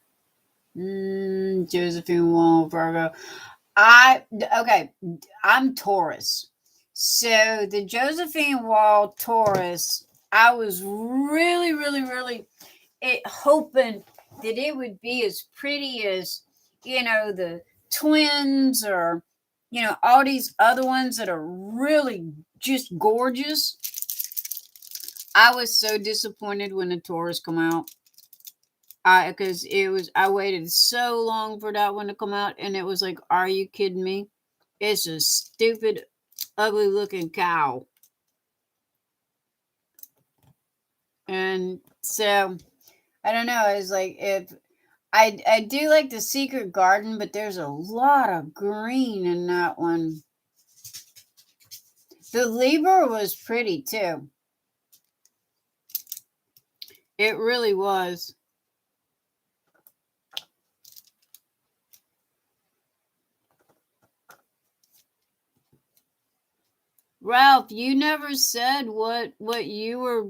Josephine Wall, Virgo. Okay, I'm Taurus. So the Josephine Wall Taurus, I was really, really, really hoping that it would be as pretty as, the twins or, all these other ones that are really just gorgeous. I was so disappointed when the Taurus come out. Because I waited so long for that one to come out, and it was like, are you kidding me? It's a stupid, ugly looking cow. And so I don't know. It's like if I do like the Secret Garden, but there's a lot of green in that one. The Libra was pretty too. It really was. Ralph, you never said what you were.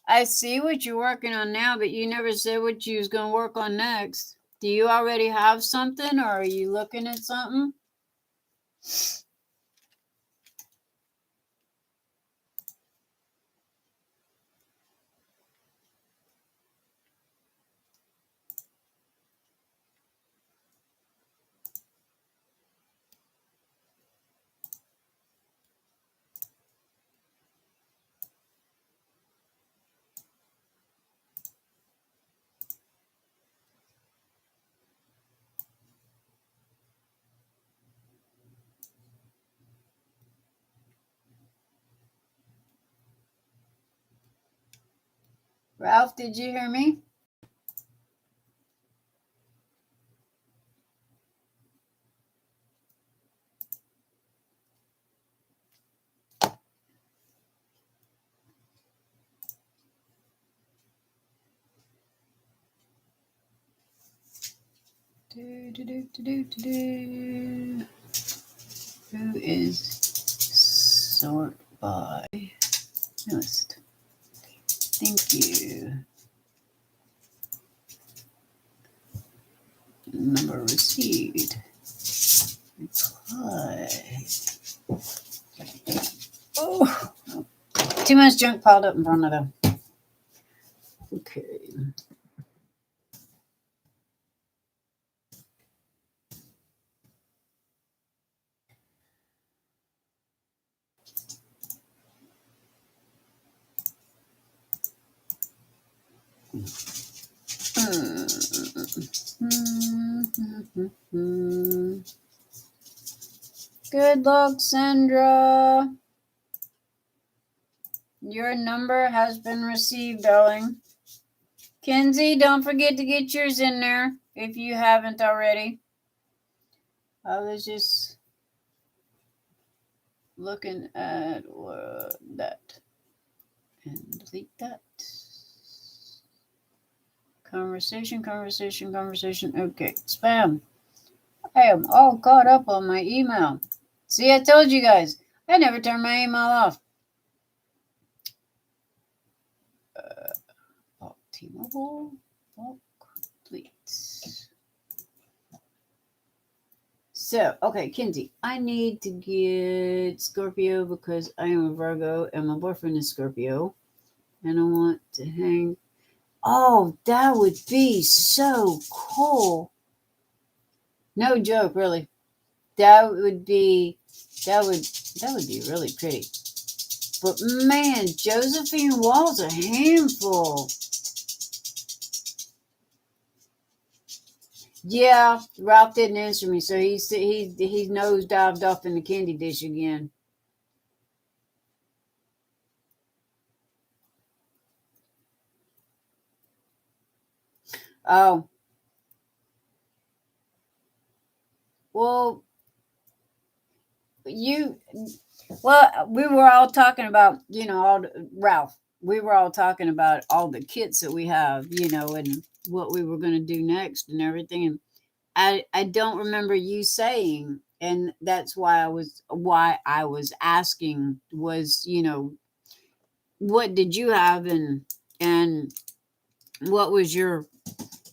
I see what you're working on now, but you never said what you was gonna work on next. Do you already have something, or are you looking at something? Ralph, did you hear me? Who is sort by list? Thank you. Number received. Reply. Oh, too much junk piled up in front of them. Okay. Good luck, Sandra. Your number has been received, darling. Kenzie, don't forget to get yours in there if you haven't already. I was just looking at that and delete that. Conversation. Okay, spam. I am all caught up on my email. See, I told you guys. I never turn my email off. T-Mobile. Complete. So, okay, Kinsey, I need to get Scorpio because I am a Virgo and my boyfriend is Scorpio. And I want to hang. Oh, that would be so cool. No joke, really. That would be really pretty. But man, Josephine Wall's a handful. Yeah, Ralph didn't answer me, so he's nose dived off in the candy dish again. Oh. Well, we were all talking about, Ralph. We were all talking about all the kits that we have, and what we were going to do next and everything. And I don't remember you saying, and that's why I was asking was, what did you have and what was your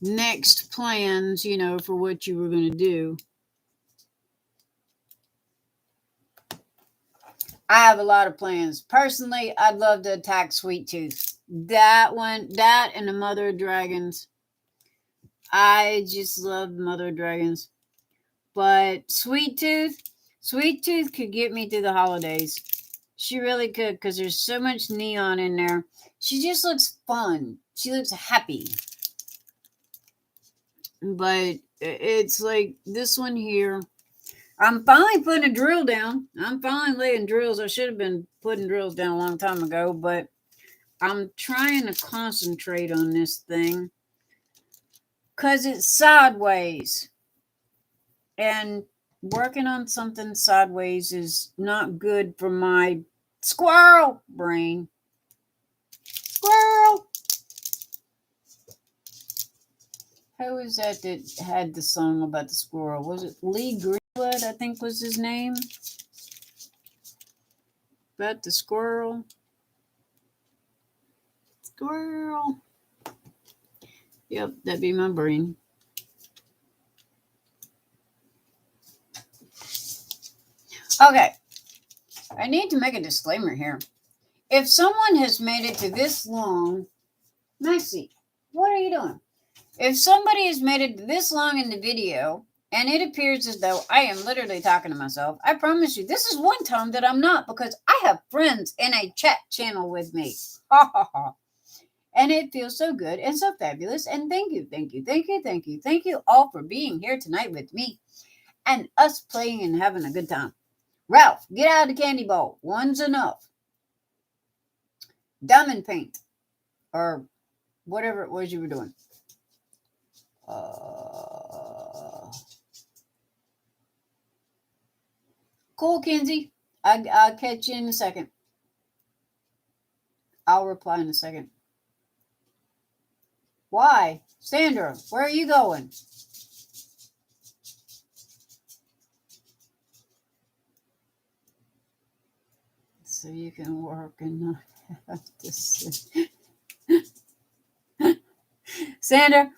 next plans, for what you were going to do. I have a lot of plans. Personally, I'd love to attack Sweet Tooth. That and the Mother of Dragons. I just love Mother of Dragons. But Sweet Tooth could get me through the holidays. She really could, because there's so much neon in there. She just looks fun. She looks happy. But it's like this one here. I'm finally putting a drill down. I'm finally laying drills. I should have been putting drills down a long time ago, but I'm trying to concentrate on this thing because it's sideways. And working on something sideways is not good for my squirrel brain. Squirrel! Who was that had the song about the squirrel? Was it Lee Greenwood, I think was his name? About the squirrel. Squirrel. Yep, that'd be my brain. Okay. I need to make a disclaimer here. If someone has made it to this long, Maxie, what are you doing? If somebody has made it this long in the video, and it appears as though I am literally talking to myself, I promise you, this is one time that I'm not, because I have friends in a chat channel with me. Ha ha ha. And it feels so good and so fabulous. And thank you all for being here tonight with me and us playing and having a good time. Ralph, get out of the candy bowl. One's enough. Diamond paint. Or whatever it was you were doing. Cool, Kenzie. I'll catch you in a second. I'll reply in a second. Why? Sandra, where are you going? So you can work and not have to sit. Sandra,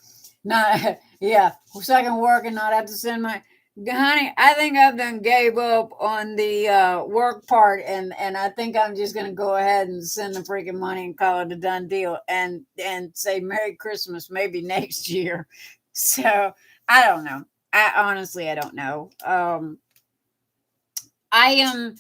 not yeah, so I can work and not have to send my honey. I think I've done gave up on the work part, and I think I'm just gonna go ahead and send the freaking money and call it a done deal, and say Merry Christmas maybe next year. So I don't know. I honestly I don't know. I am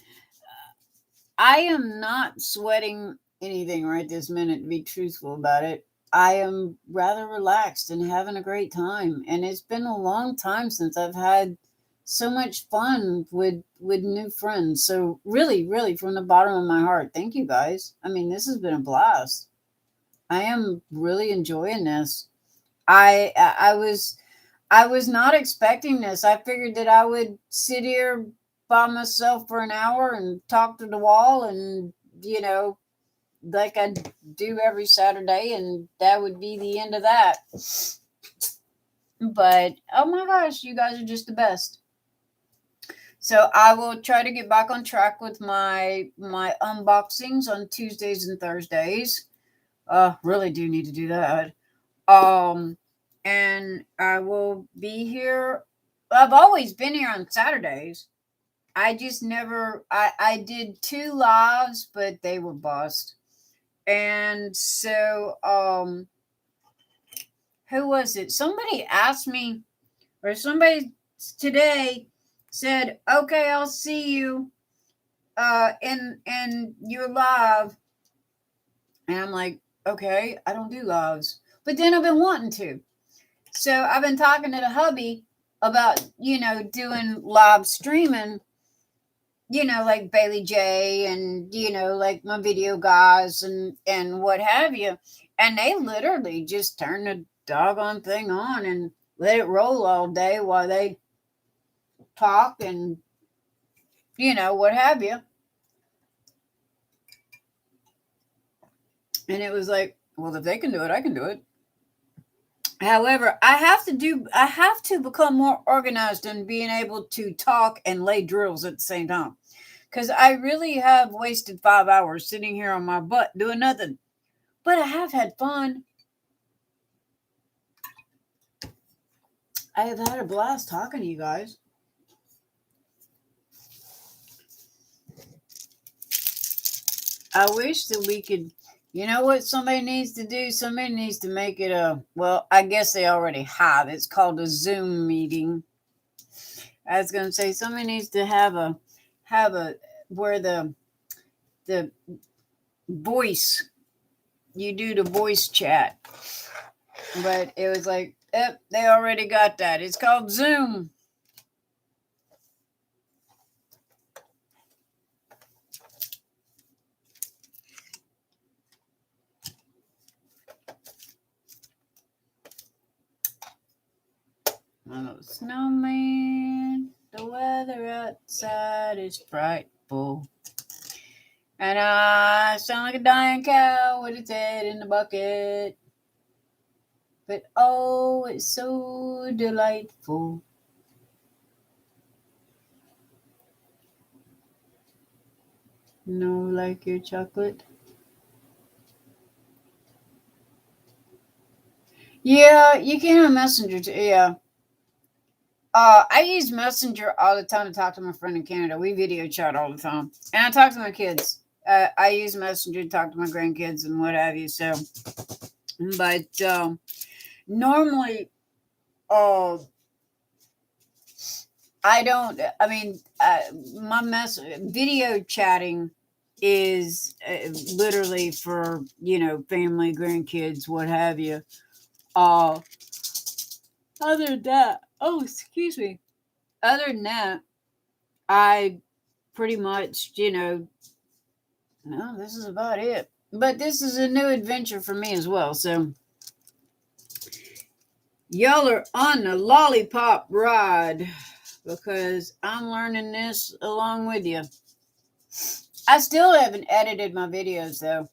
I am not sweating anything right this minute, to be truthful about it. I am rather relaxed and having a great time. And it's been a long time since I've had so much fun with new friends. So really, really from the bottom of my heart, thank you guys. I mean, this has been a blast. I am really enjoying this. I was not expecting this. I figured that I would sit here by myself for an hour and talk to the wall and, like I do every Saturday, and that would be the end of that. But oh my gosh, you guys are just the best. So I will try to get back on track with my unboxings on Tuesdays and Thursdays. Really do need to do that. And I will be here. I've always been here on Saturdays. I just never I did 2 lives, but they were bust. And so who was it? Somebody asked me, or somebody today said, "Okay, I'll see you in your live." And I'm like, "Okay, I don't do lives." But then I've been wanting to. So I've been talking to the hubby about, doing live streaming, like Bailey J and, like my video guys and what have you. And they literally just turn the doggone thing on and let it roll all day while they talk and, what have you. And it was like, well, if they can do it, I can do it. However, I have to become more organized in being able to talk and lay drills at the same time. Because I really have wasted 5 hours sitting here on my butt doing nothing. But I have had fun. I have had a blast talking to you guys. I wish that we could, you know what somebody needs to do? Somebody needs to make it well, I guess they already have. It's called a Zoom meeting. I was going to say somebody needs to have a where the voice, you do the voice chat. But it was like, yep, they already got that. It's called Zoom. Oh, snowman, the weather outside is frightful. And I sound like a dying cow with its head in the bucket. But oh, it's so delightful. No, like your chocolate? Yeah, you can have Messenger too. Yeah. I use Messenger all the time to talk to my friend in Canada. We video chat all the time. And I talk to my kids. I use Messenger to talk to my grandkids and what have you. So, but normally, I don't, I mean, my video chatting is literally for, family, grandkids, what have you. Other than that, excuse me. Other than that, I pretty much, no, this is about it. But this is a new adventure for me as well. So Y'all are on the lollipop ride because I'm learning this along with you. I still haven't edited my videos though.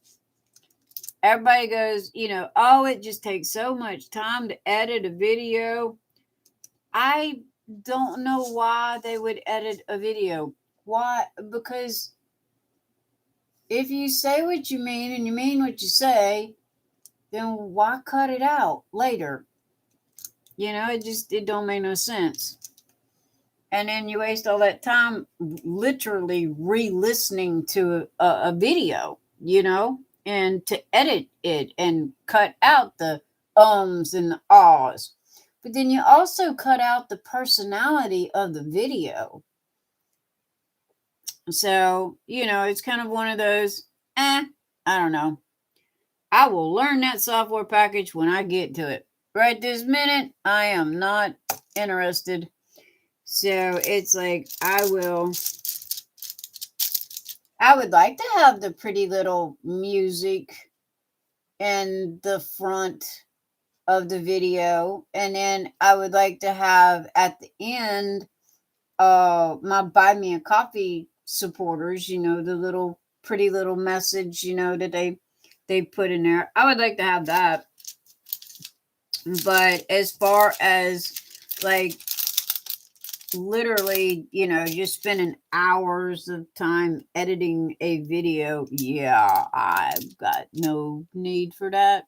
Everybody goes, oh, it just takes so much time to edit a video. I don't know why they would edit a video. Why? Because if you say what you mean and you mean what you say, then why cut it out later? It don't make no sense. And then you waste all that time literally re-listening to a video, and to edit it and cut out the ums and the ahs. But then you also cut out the personality of the video. So, it's kind of one of those, I don't know. I will learn that software package when I get to it. Right this minute, I am not interested. So it's like I would like to have the pretty little music in the front of the video. And then I would like to have at the end my buy me a coffee supporters, the little pretty little message, that they put in there. I would like to have that. But as far as like literally, just spending hours of time editing a video, yeah, I've got no need for that.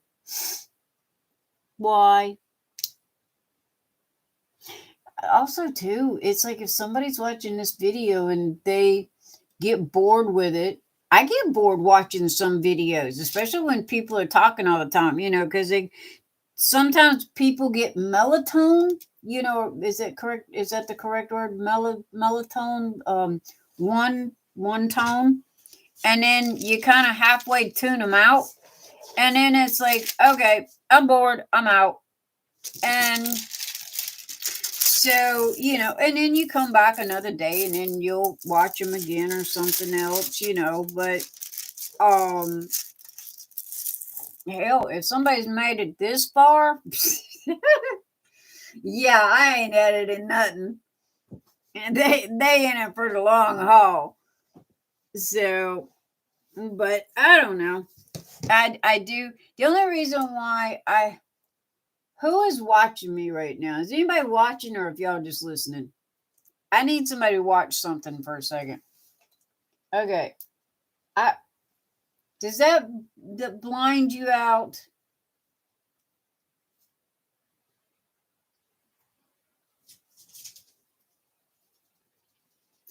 Why? Also, too, it's like if somebody's watching this video and they get bored with it, I get bored watching some videos, especially when people are talking all the time, because sometimes people get melatonin. Is that correct? Is that the correct word? Melatonin, one tone, and then you kind of halfway tune them out, and then it's like, okay, I'm bored, I'm out, and so and then you come back another day, and then you'll watch them again or something else, but hell, if somebody's made it this far. Yeah, I ain't editing nothing. And they in it for the long haul. So, but I don't know. I do. The only reason why who is watching me right now? Is anybody watching, or if y'all just listening? I need somebody to watch something for a second. Okay. Does that blind you out?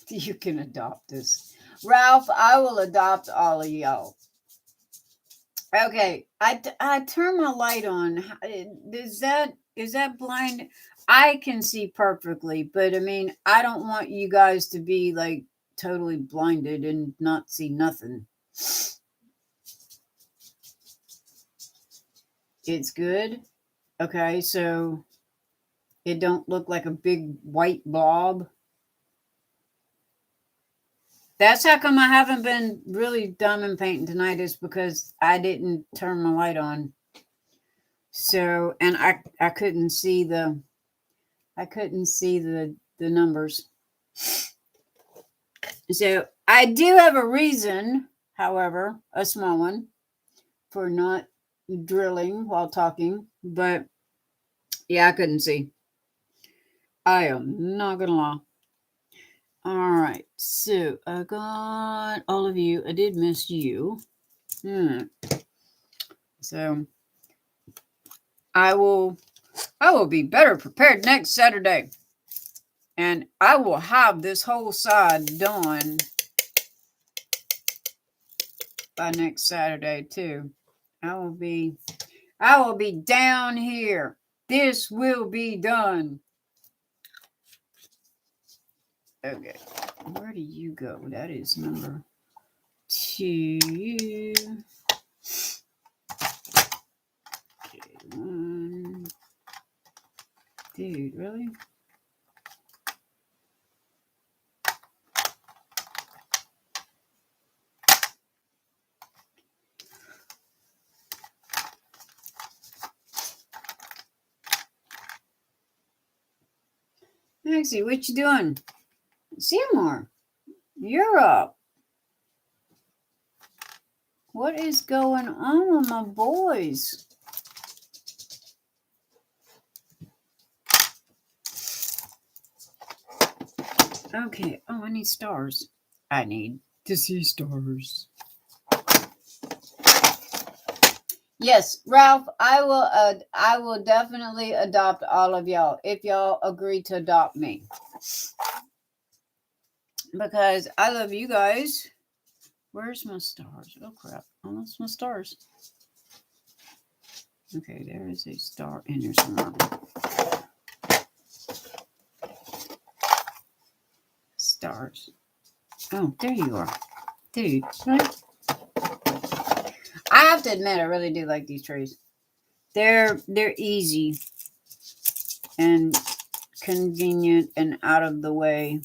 You can adopt this. Ralph, I will adopt all of y'all. Okay, I turn my light on. Is that blind? I can see perfectly, but I mean, I don't want you guys to be like totally blinded and not see nothing. It's good. Okay, so it don't look like a big white blob. That's how come I haven't been really diamond painting tonight, is because I didn't turn my light on. So, and I couldn't see the numbers. So I do have a reason, however, a small one, for not drilling while talking. But yeah, I couldn't see. I am not gonna lie. All right, so I got all of you. I did miss you. So I will be better prepared next Saturday. And I will have this whole side done by next Saturday too. I will be down here. This will be done. Okay. Where do you go? That is number 2. Okay, 1. Dude, really? Maxie, what you doing? Seymour, you're up. What is going on with my boys? Okay. Oh, I need stars. I need to see stars. Yes, Ralph, I will definitely adopt all of y'all if y'all agree to adopt me. Because I love you guys. Where's my stars? Oh crap. I lost my stars. Okay, there is a star in there somewhere. Stars. Oh, there you are. Dude, right? I have to admit, I really do like these trees. They're easy and convenient and out of the way.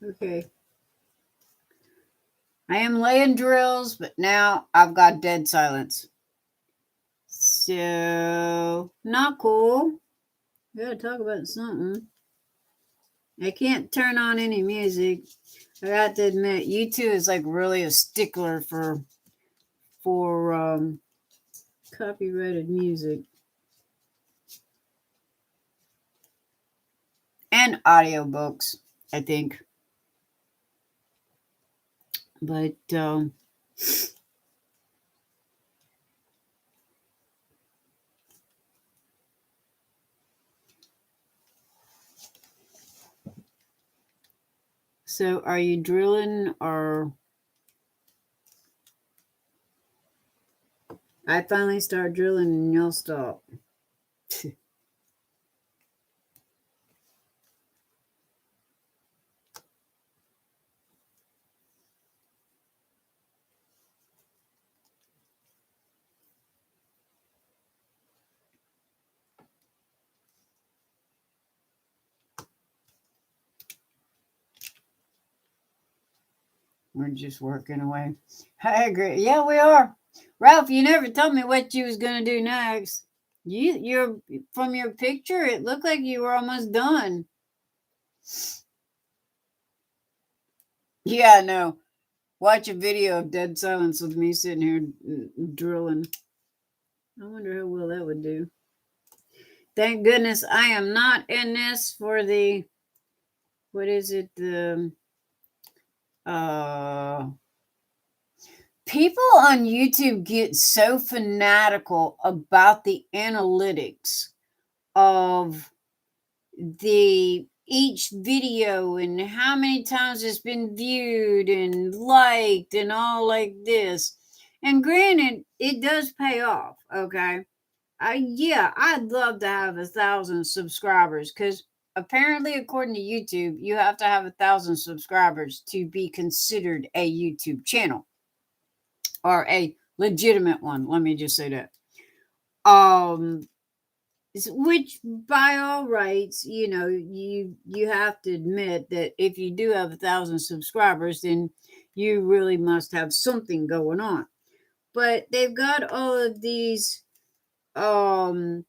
Okay. I am laying drills, but now I've got dead silence. So, not cool. We gotta talk about something. I can't turn on any music. I got to admit, YouTube is like really a stickler for copyrighted music. And audiobooks, I think. But so are you drilling or I finally start drilling and y'all stop? We're just working away. I agree. Yeah, we are. Ralph, you never told me what you was gonna do next. You're from your picture, it looked like you were almost done. Yeah, no. Watch a video of dead silence with me sitting here drilling. I wonder how well that would do. Thank goodness I am not in this for the what is it? The people on YouTube get so fanatical about the analytics of each video and how many times it's been viewed and liked and all like this. And granted, it does pay off, okay? I'd love to have 1,000 subscribers because apparently, according to YouTube, you have to have 1,000 subscribers to be considered a YouTube channel or a legitimate one. Let me just say that. Which by all rights, you have to admit that if you do have 1,000 subscribers, then you really must have something going on. But they've got all of these algorithms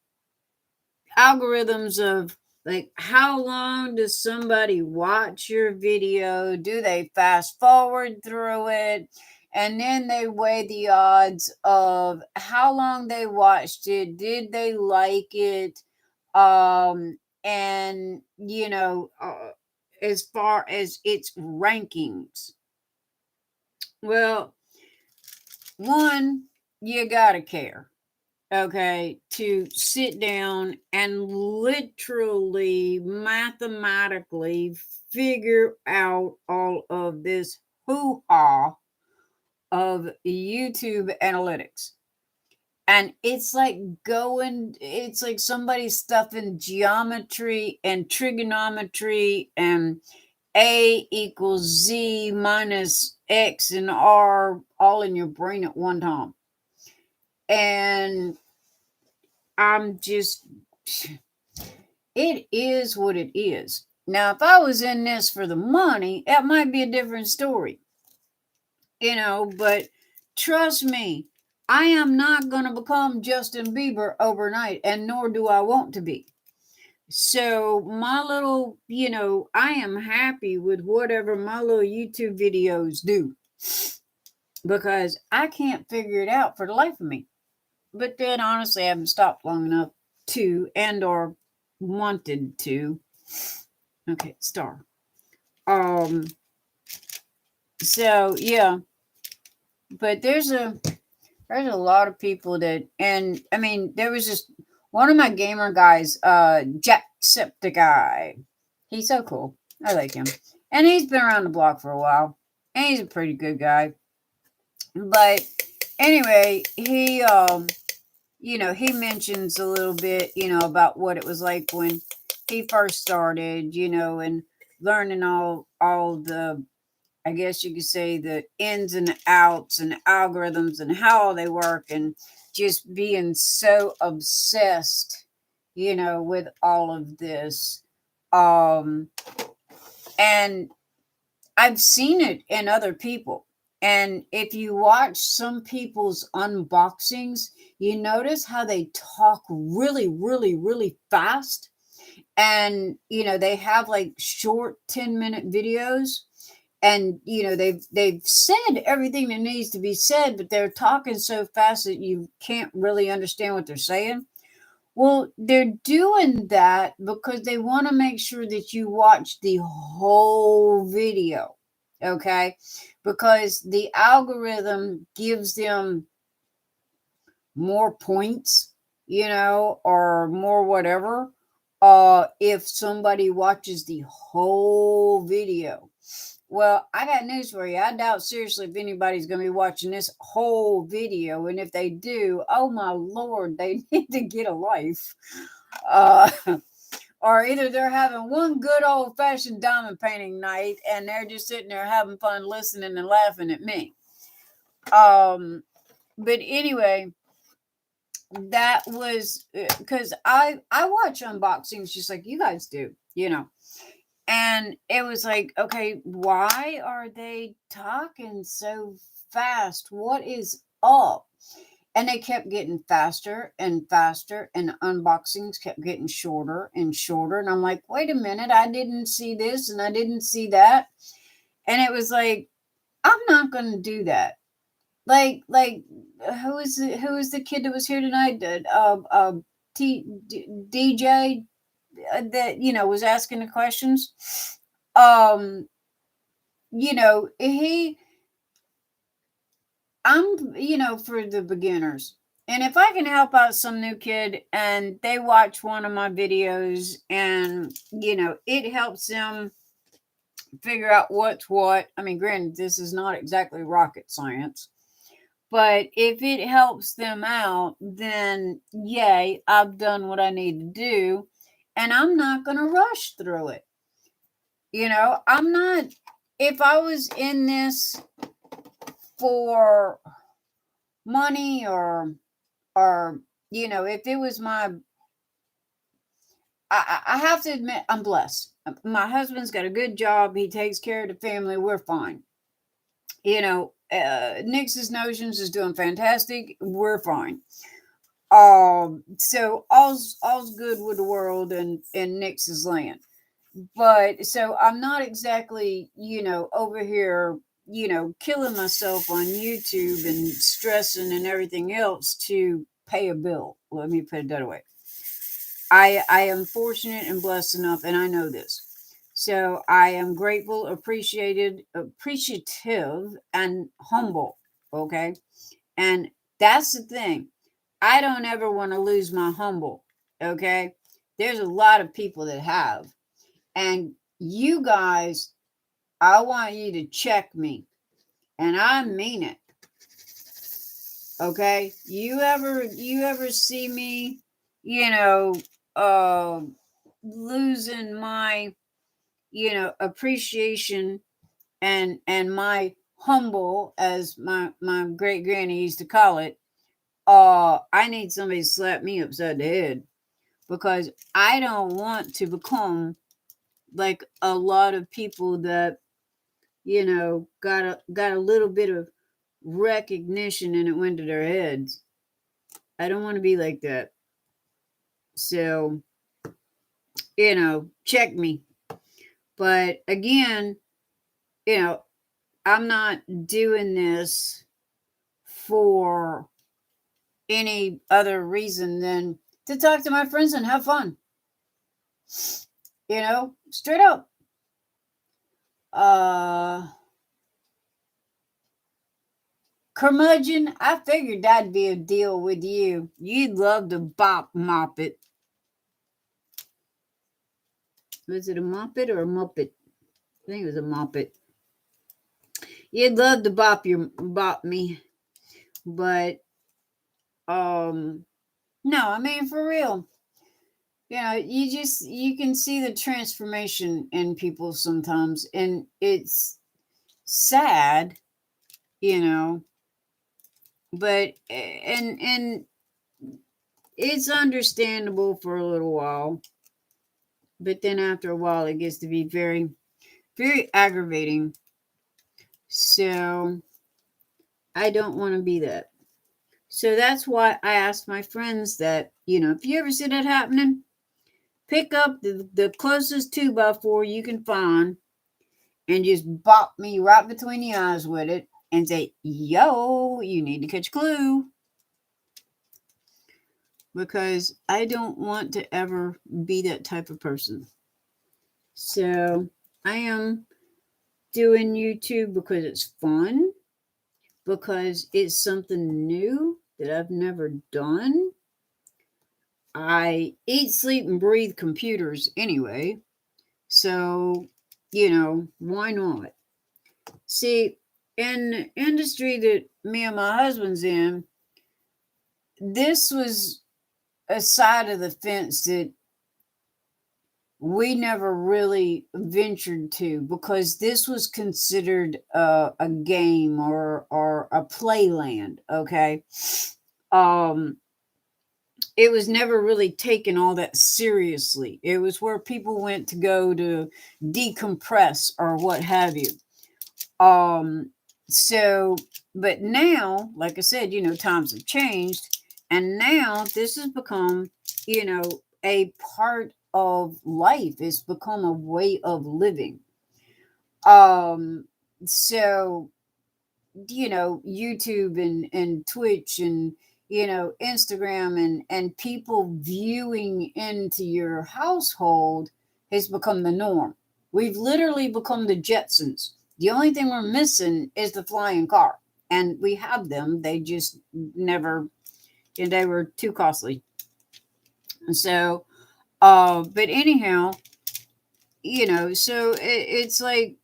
of like how long does somebody watch your video? Do they fast forward through it? And then they weigh the odds of how long they watched it. Did they like it? And as far as its rankings, well, one, you gotta care. okay, to sit down and literally mathematically figure out all of this hoo-ha of YouTube analytics. And it's like it's like somebody stuffing geometry and trigonometry and A equals Z minus X and R all in your brain at one time. And I'm just, it is what it is. Now, if I was in this for the money, that might be a different story, but trust me, I am not going to become Justin Bieber overnight, and nor do I want to be. So my little, I am happy with whatever my little YouTube videos do, because I can't figure it out for the life of me. But then honestly, I haven't stopped long enough to, and or wanted to. Okay, star. So yeah, but there's a lot of people and I mean, there was just one of my gamer guys, Jacksepticeye. He's so cool. I like him. And he's been around the block for a while. And he's a pretty good guy. But anyway, he he mentions a little bit, about what it was like when he first started, and learning all the, I guess you could say, the ins and outs and algorithms and how they work, and just being so obsessed, with all of this. And I've seen it in other people. And if you watch some people's unboxings, you notice how they talk really, really, really fast. And, they have like short 10-minute videos. And, they've said everything that needs to be said, but they're talking so fast that you can't really understand what they're saying. Well, they're doing that because they want to make sure that you watch the whole video, okay? Because the algorithm gives them more points, or more whatever, if somebody watches the whole video. Well, I got news for you. I doubt seriously if anybody's going to be watching this whole video. And if they do, oh my Lord, they need to get a life. Or either they're having one good old fashioned diamond painting night and they're just sitting there having fun listening and laughing at me. But anyway, that was because I watch unboxings just like you guys do, And it was like, okay, why are they talking so fast? What is up? And they kept getting faster and faster, and unboxings kept getting shorter and shorter. And I'm like, wait a minute, I didn't see this and I didn't see that. And it was like, I'm not going to do that. Like, who is the kid that was here tonight? DJ that was asking the questions. I'm for the beginners, and if I can help out some new kid and they watch one of my videos and it helps them figure out what's what. I mean, granted, this is not exactly rocket science, but if it helps them out, then yay, I've done what I need to do. And I'm not going to rush through it. I'm not, if I was in this for money or, if it was I have to admit, I'm blessed. My husband's got a good job. He takes care of the family. We're fine. Nyx's Notions is doing fantastic. We're fine. So all's good with the world and Nyx's land. But so I'm not exactly, over here, killing myself on YouTube and stressing and everything else to pay a bill. Let me put it that way. I am fortunate and blessed enough, and I know this. So I am grateful, appreciative, and humble. Okay. And that's the thing. I don't ever want to lose my humble. Okay. There's a lot of people that have. And you guys, I want you to check me. And I mean it. Okay. You ever see me, uh losing my, appreciation and my humble, as my great granny used to call it. I need somebody to slap me upside the head, because I don't want to become like a lot of people that, got a little bit of recognition and it went to their heads. I don't want to be like that. So, check me. But again, I'm not doing this for any other reason than to talk to my friends and have fun. Straight up. Curmudgeon, I figured that'd be a deal with you. You'd love to mop it. Was it a moppet or a muppet? I think it was a moppet. You'd love to bop me. But no, I mean, for real. You can see the transformation in people sometimes, and it's sad, but and it's understandable for a little while, but then after a while it gets to be very, very aggravating. So I don't want to be that. So that's why I asked my friends that, if you ever see that happening, pick up the closest 2x4 you can find and just bop me right between the eyes with it and say, yo, you need to catch a clue. Because I don't want to ever be that type of person. So I am doing YouTube because it's fun, because it's something new that I've never done. I eat, sleep, and breathe computers anyway. So, why not? See, in the industry that me and my husband's in, this was a side of the fence that we never really ventured to, because this was considered a game or a playland. Okay. It was never really taken all that seriously. It was where people went to go to decompress or what have you. So, but now, like I said, times have changed, and now this has become, a part of life. It's become a way of living. So, YouTube and Twitch and, Instagram and people viewing into your household has become the norm. We've literally become the Jetsons. The only thing we're missing is the flying car. And we have them. They just never, they were too costly. So, but anyhow, so it's like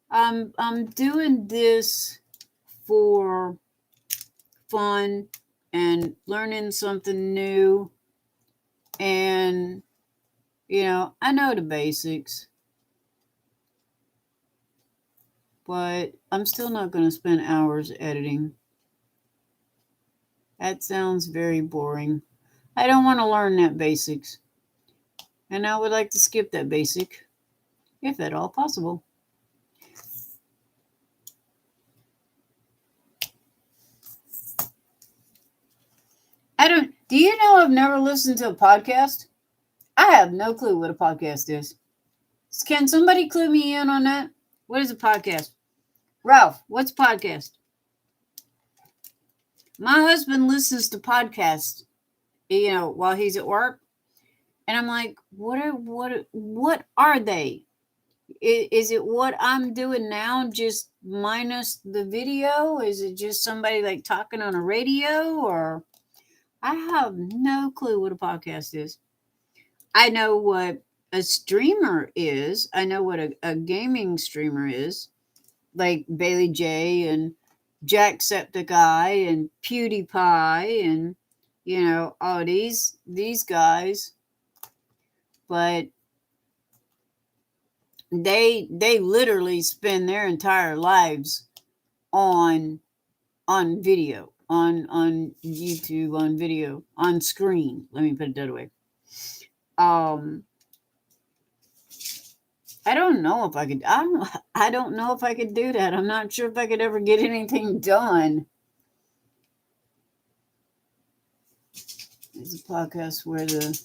I'm doing this for fun and learning something new. And, I know the basics, but I'm still not going to spend hours editing. That sounds very boring. I don't want to learn that basics. And I would like to skip that basic, if at all possible. Do you know I've never listened to a podcast? I have no clue what a podcast is. Can somebody clue me in on that? What is a podcast? Ralph, what's a podcast? My husband listens to podcasts, while he's at work. And I'm like, what are they? Is it what I'm doing now, just minus the video? Is it just somebody like talking on a radio? Or I have no clue what a podcast is. I know what a streamer is. I know what a gaming streamer is, like Bailey J and Jacksepticeye and PewDiePie and all these guys. But they literally spend their entire lives on video, on YouTube, on video, on screen. Let me put it that way. I don't know if I could. I don't know if I could do that. I'm not sure if I could ever get anything done. It's a podcast where the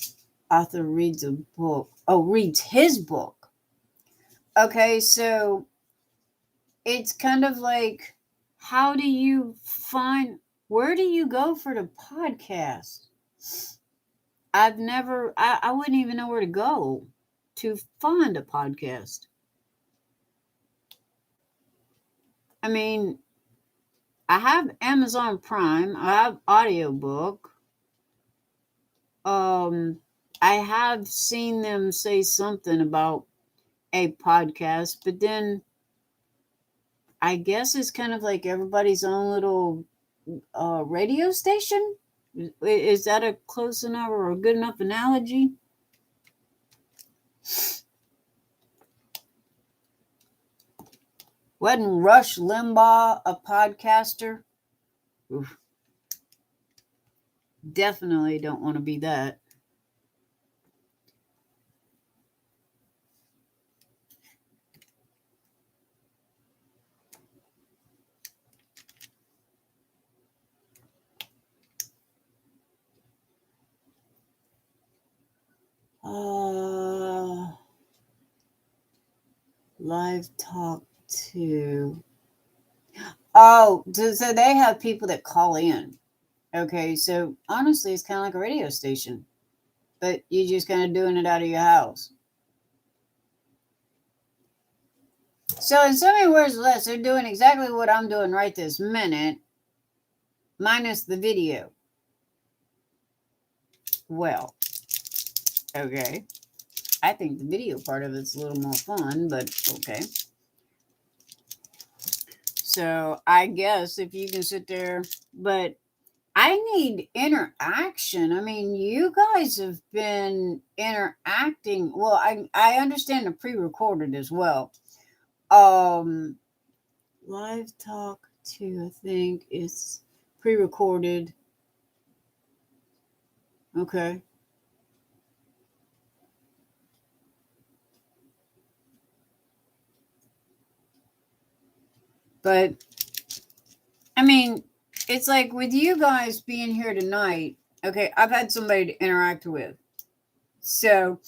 author reads a book. Oh, reads his book. Okay, so it's kind of like, how do you find? Where do you go for the podcast? I've never. I wouldn't even know where to go to find a podcast. I mean, I have Amazon Prime. I have audiobook. I have seen them say something about a podcast, but then I guess it's kind of like everybody's own little radio station. Is that a close enough or a good enough analogy? Wasn't Rush Limbaugh a podcaster? Oof. Definitely don't want to be that. Live talk to. Oh, so they have people that call in. Okay, so honestly, it's kind of like a radio station, but you're just kind of doing it out of your house. So in so many words or less, they're doing exactly what I'm doing right this minute, minus the video. Well, okay. I think the video part of it's a little more fun, but okay. So I guess if you can sit there, but I need interaction. I mean, you guys have been interacting. Well, I understand the pre-recorded as well. Live talk to, I think it's pre-recorded. Okay. But I mean, it's like with you guys being here tonight, okay, I've had somebody to interact with. So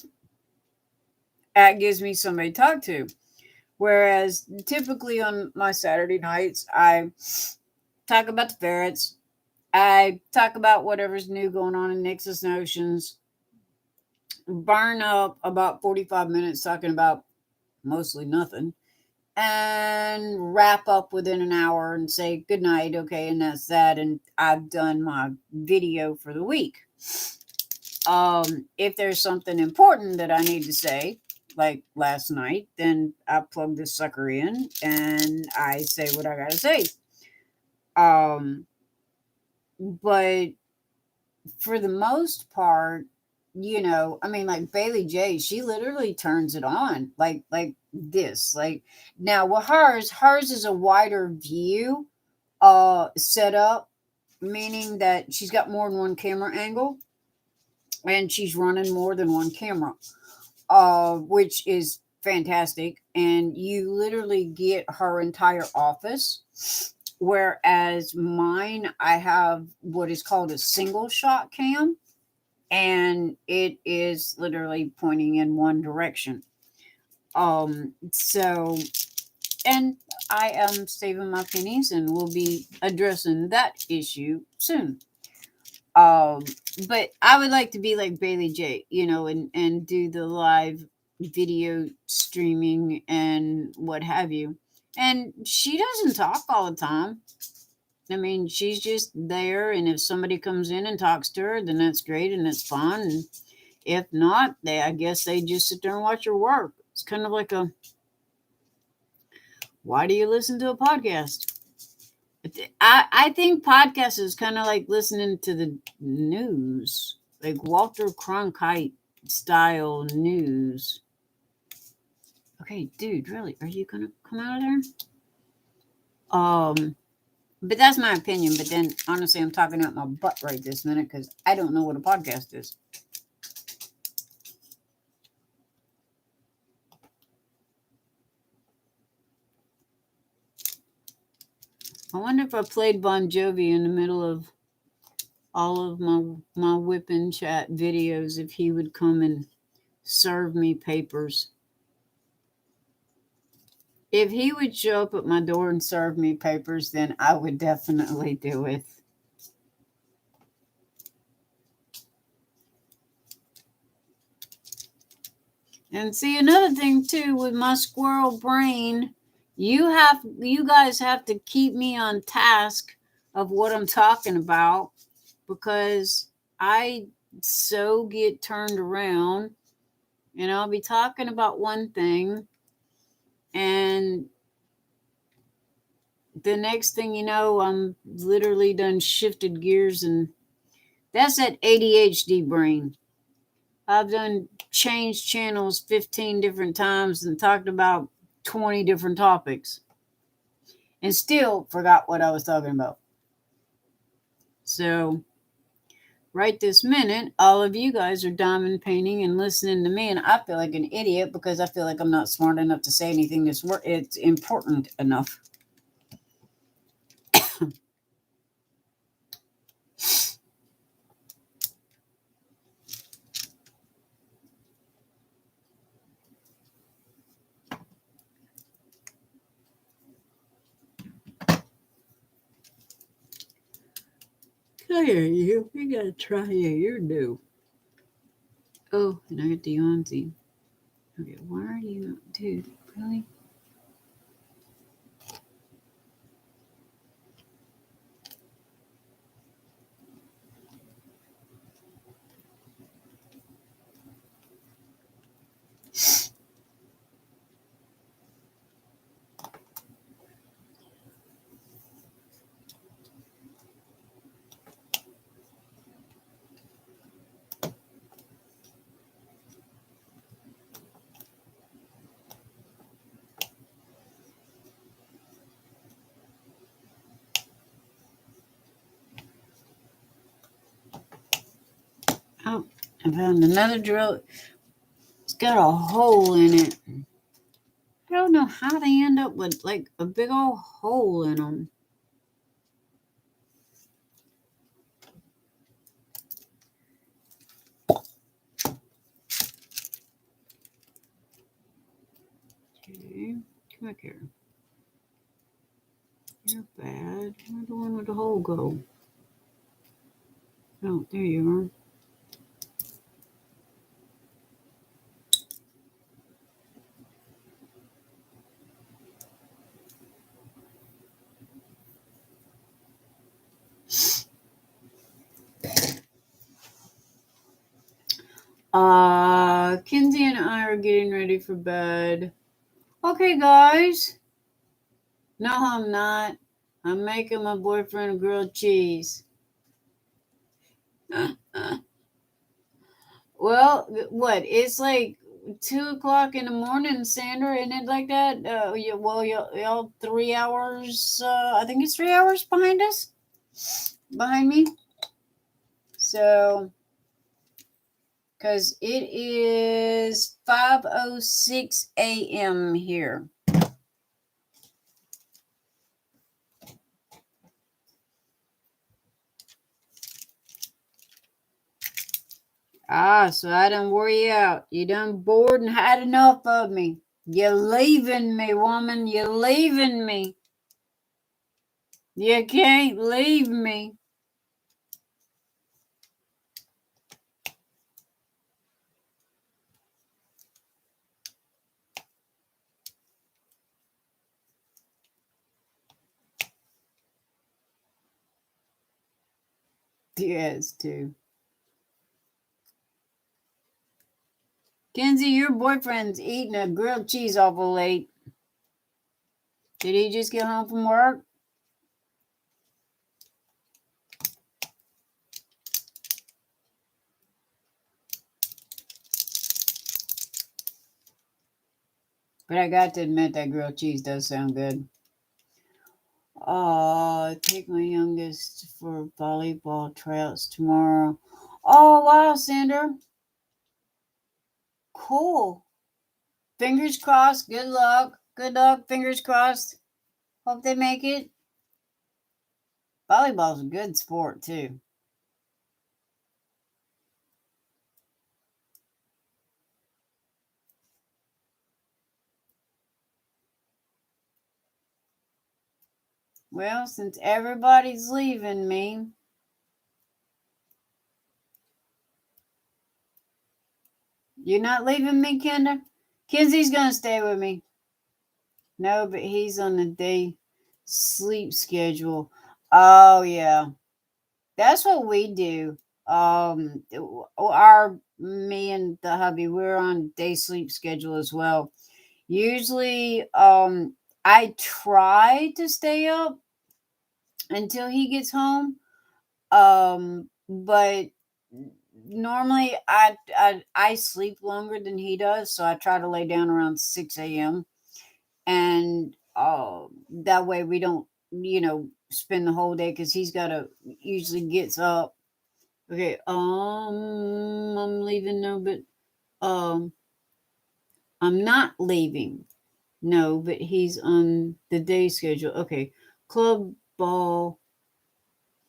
that gives me somebody to talk to. Whereas typically on my Saturday nights, I talk about the ferrets. I talk about whatever's new going on in Nix's Notions. Burn up about 45 minutes talking about mostly nothing. And wrap up within an hour and say good night. Okay, and that's that. And I've done my video for the week. If there's something important that I need to say, like last night, then I plug this sucker in and I say what I gotta say. But for the most part, I mean, like Bailey J, she literally turns it on like this. Like now with hers is a wider view setup, meaning that she's got more than one camera angle and she's running more than one camera, which is fantastic. And you literally get her entire office. Whereas mine, I have what is called a single shot cam, and it is literally pointing in one direction. So, and I am saving my pennies, and we'll be addressing that issue soon. But I would like to be like Bailey J, and do the live video streaming and what have you. And she doesn't talk all the time. I mean, she's just there, and if somebody comes in and talks to her, then that's great and it's fun. And if not, I guess they just sit there and watch her work. It's kind of like why do you listen to a podcast? I think podcast is kind of like listening to the news, like Walter Cronkite style news. Okay, dude, really? Are you gonna come out of there? But that's my opinion. But then, honestly, I'm talking out my butt right this minute because I don't know what a podcast is. I wonder if I played Bon Jovi in the middle of all of my WIP and chat videos, if he would come and serve me papers. If he would show up at my door and serve me papers, then I would definitely do it. And see, another thing too with my squirrel brain, you guys have to keep me on task of what I'm talking about, because I so get turned around, and I'll be talking about one thing, and the next thing you know, I'm literally done shifted gears, and that's that ADHD brain. I've done changed channels 15 different times and talked about 20 different topics and still forgot what I was talking about. So right this minute, all of you guys are diamond painting and listening to me, and I feel like an idiot because I feel like I'm not smart enough to say anything that's it's important enough. I hear you. You gotta try your new. Oh, and I got the Yonsey. Okay, why are you not, dude? Really? Oh, I found another drill. It's got a hole in it. I don't know how they end up with like a big old hole in them. Okay, come back here. You're bad. Where'd the one with the hole go? Oh, there you are. Kinsey and I are getting ready for bed. Okay, guys. No, I'm not. I'm making my boyfriend a grilled cheese. Well, what? It's like 2:00 in the morning, Sandra, isn't it like that? Y'all 3 hours. I think it's 3 hours behind us, behind me. So, because it is 5:06 a.m. here. So I done wore you out. You done bored and had enough of me. You're leaving me, woman. You're leaving me. You can't leave me. Yes, too. Kenzie, your boyfriend's eating a grilled cheese awful late. Did he just get home from work? But I got to admit that grilled cheese does sound good. Take my youngest for volleyball tryouts tomorrow. Oh, wow, Sandra. Cool. Fingers crossed. Good luck. Good luck. Fingers crossed. Hope they make it. Volleyball's a good sport, too. Well, since everybody's leaving me, you're not leaving me, Kendra? Kenzie's going to stay with me. No, but he's on the day sleep schedule. Oh, yeah. That's what we do. Me and the hubby, we're on day sleep schedule as well. Usually, I try to stay up until he gets home. But normally I sleep longer than he does, so I try to lay down around 6 a.m. and that way we don't spend the whole day because he's got to usually gets up. Okay, I'm leaving. No, but I'm not leaving. No, but he's on the day schedule. Okay, club ball,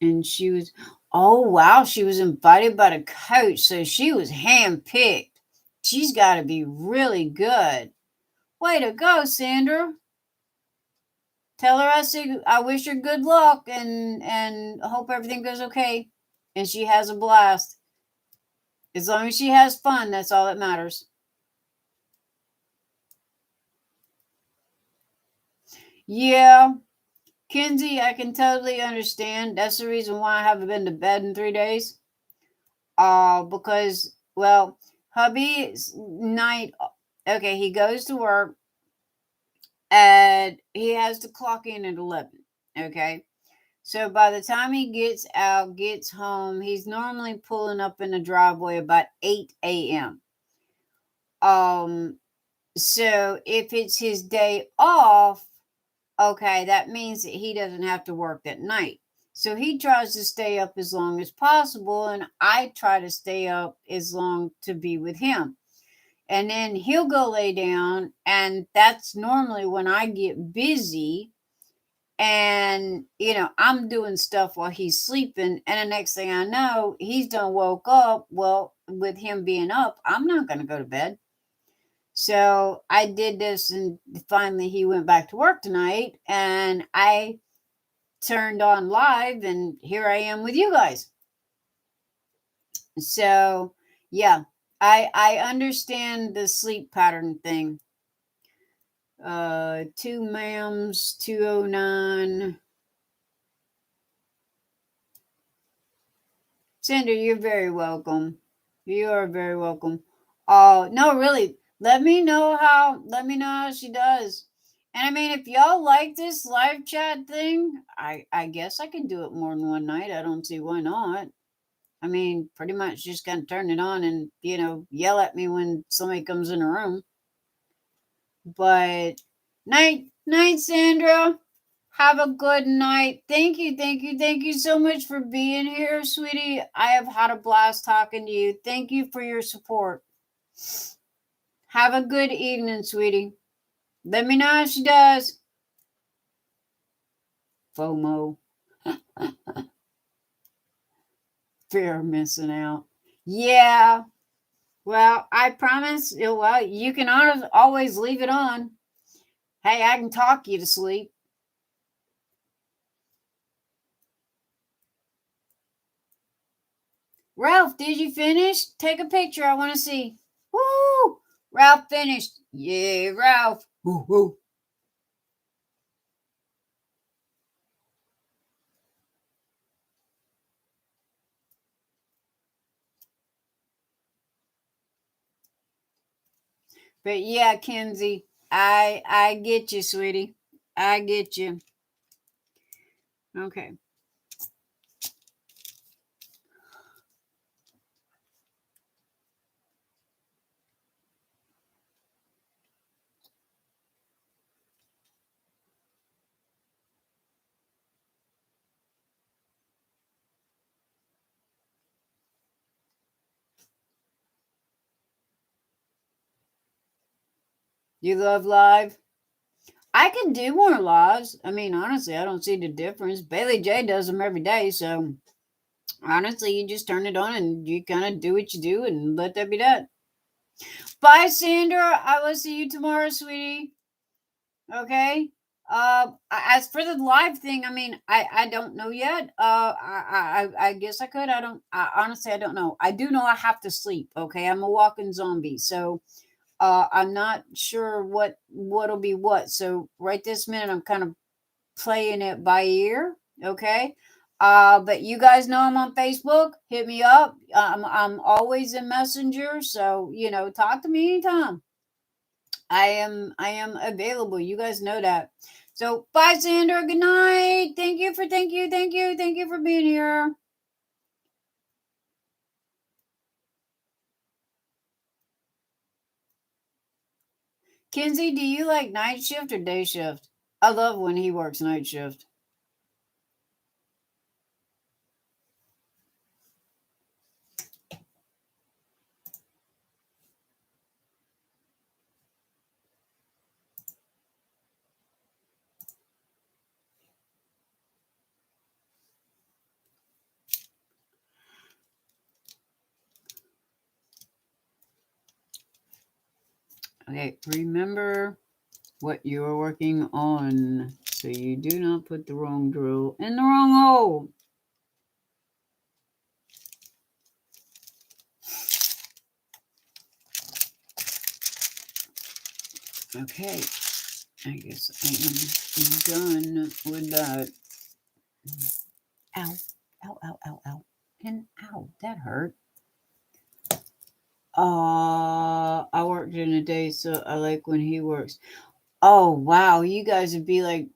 and she was. Oh wow, she was invited by the coach, so she was handpicked. She's got to be really good. Way to go, Sandra. Tell her I wish her good luck and hope everything goes okay, and she has a blast. As long as she has fun, that's all that matters. Yeah, Kenzie, I can totally understand. That's the reason why I haven't been to bed in 3 days. Because well, hubby's night. Okay, he goes to work and he has to clock in at 11. Okay, so by the time he gets out, gets home, he's normally pulling up in the driveway about 8 a.m. Um, so if it's his day off, okay, that means that he doesn't have to work at night. So he tries to stay up as long as possible, and I try to stay up as long to be with him. And then he'll go lay down, and that's normally when I get busy. And, I'm doing stuff while he's sleeping. And the next thing I know, he's done woke up. Well, with him being up, I'm not going to go to bed. So I did this, and finally he went back to work tonight, and I turned on live, and here I am with you guys. So yeah, I understand the sleep pattern thing. 2 ma'ams 209. Cinder, you're very welcome. You are very welcome. Oh no, really. Let me know how she does. And I mean, if y'all like this live chat thing, I guess I can do it more than one night. I don't see why not. I mean, pretty much just kind of turn it on and, yell at me when somebody comes in the room. But night, Sandra. Have a good night. Thank you so much for being here, sweetie. I have had a blast talking to you. Thank you for your support. Have a good evening, sweetie. Let me know how she does. FOMO. Fear of missing out. Yeah. Well, I promise. Well, you can always leave it on. Hey, I can talk you to sleep. Ralph, did you finish? Take a picture. I want to see. Woo! Ralph finished. Yeah, Ralph. Woo, woo. But yeah, Kenzie, I get you, sweetie. I get you. Okay. You love live? I can do more lives. I mean, honestly, I don't see the difference. Bailey J does them every day, so honestly, you just turn it on and you kind of do what you do and let that be that. Bye, Sandra. I will see you tomorrow, sweetie. Okay. As for the live thing, I mean, I don't know yet. I guess I could. Honestly, I don't know. I do know I have to sleep. Okay, I'm a walking zombie, so I'm not sure what'll be what. So right this minute, I'm kind of playing it by ear. Okay. But you guys know I'm on Facebook. Hit me up. I'm always in Messenger, so talk to me anytime. I am available. You guys know that. So bye, Sandra. Good night. Thank you for being here. Kenzie, do you like night shift or day shift? I love when he works night shift. Okay, remember what you are working on so you do not put the wrong drill in the wrong hole. Okay, I guess I am done with that. Ow, ow, ow, ow, ow. And ow, that hurt. I worked in a day, so I like when he works. Oh, wow, you guys would be like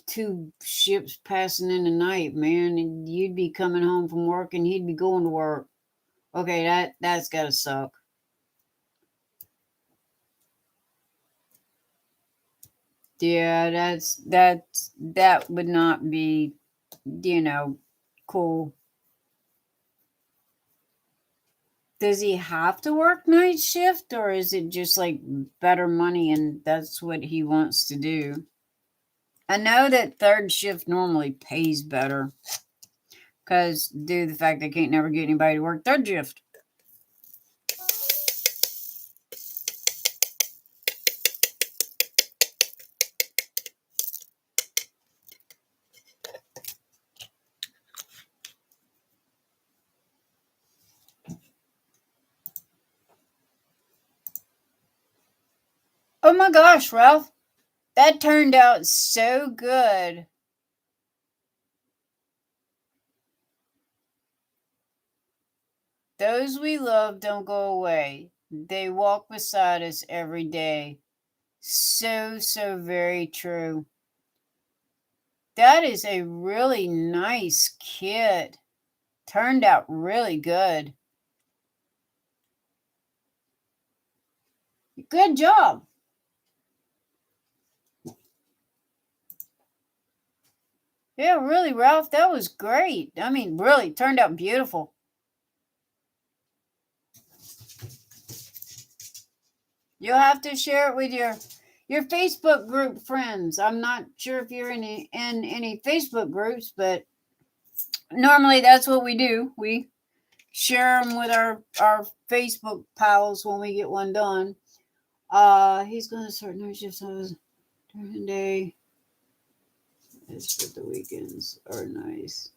two ships passing in the night, man. And you'd be coming home from work and he'd be going to work. Okay, that's gotta suck. Yeah, that would not be, cool. Does he have to work night shift or is it just like better money and that's what he wants to do? I know that third shift normally pays better because due to the fact they can't never get anybody to work third shift. Oh my gosh, Ralph, that turned out so good. Those we love don't go away. They walk beside us every day. So, so very true. That is a really nice kit. Turned out really good. Good job. Yeah, really, Ralph, that was great. I mean, really, turned out beautiful. You'll have to share it with your Facebook group friends. I'm not sure if you're in any Facebook groups, but normally that's what we do. We share them with our Facebook pals when we get one done. He's going to start night shifts during the day. As for the weekends are nice.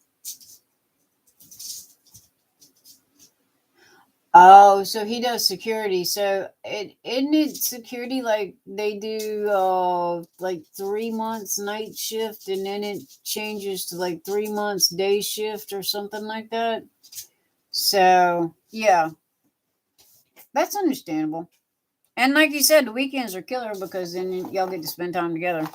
Oh, so he does security. So isn't it security like they do like 3 months night shift and then it changes to like 3 months day shift or something like that? So yeah, that's understandable. And like you said, the weekends are killer because then y'all get to spend time together.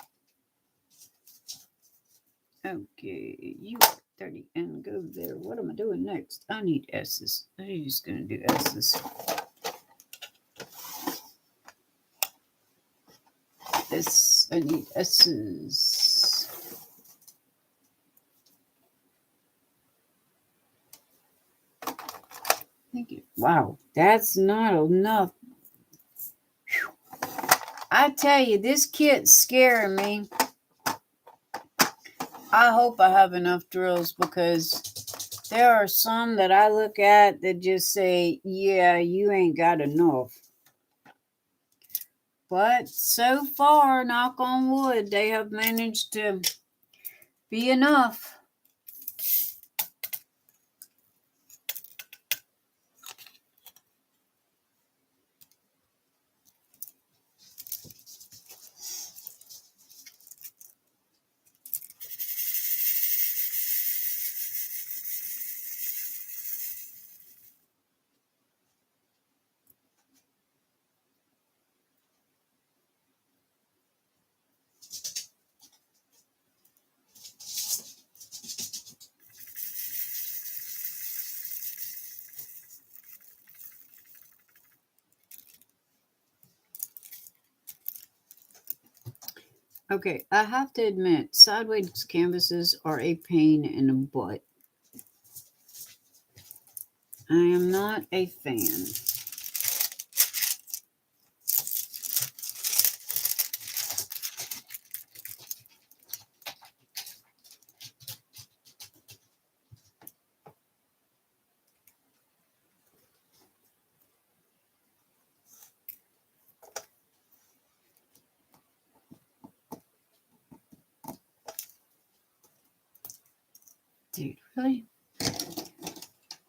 Okay, you are 30 and go there. What am I doing next? I need S's. I'm just going to do S's. I need S's. Thank you. Wow, that's not enough. Whew. I tell you, this kit's scaring me. I hope I have enough drills because there are some that I look at that just say, yeah, you ain't got enough. But so far, knock on wood, they have managed to be enough. Okay, I have to admit, sideways canvases are a pain in the butt. I am not a fan. Dude, really?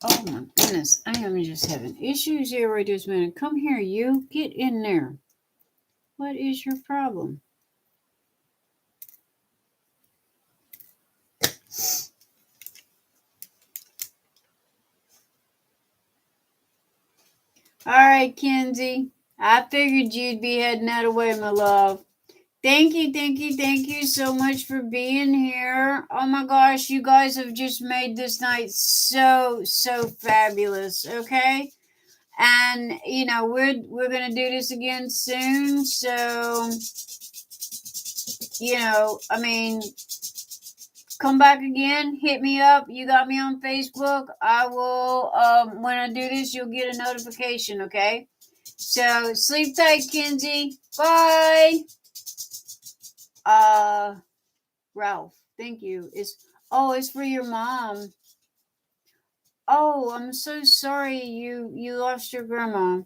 Oh my goodness, I am just having issues here right this minute. Come here, you. Get in there. What is your problem? All right, Kenzie. I figured you'd be heading that way, my love. Thank you so much for being here. Oh my gosh, you guys have just made this night so fabulous, okay? And you know, we're gonna do this again soon. So, you know, I mean, come back again, hit me up. You got me on Facebook. I will when I do this, you'll get a notification, okay? So sleep tight, Kenzie. Bye. Ralph, thank you. It's for your mom. Oh, I'm so sorry you lost your grandma.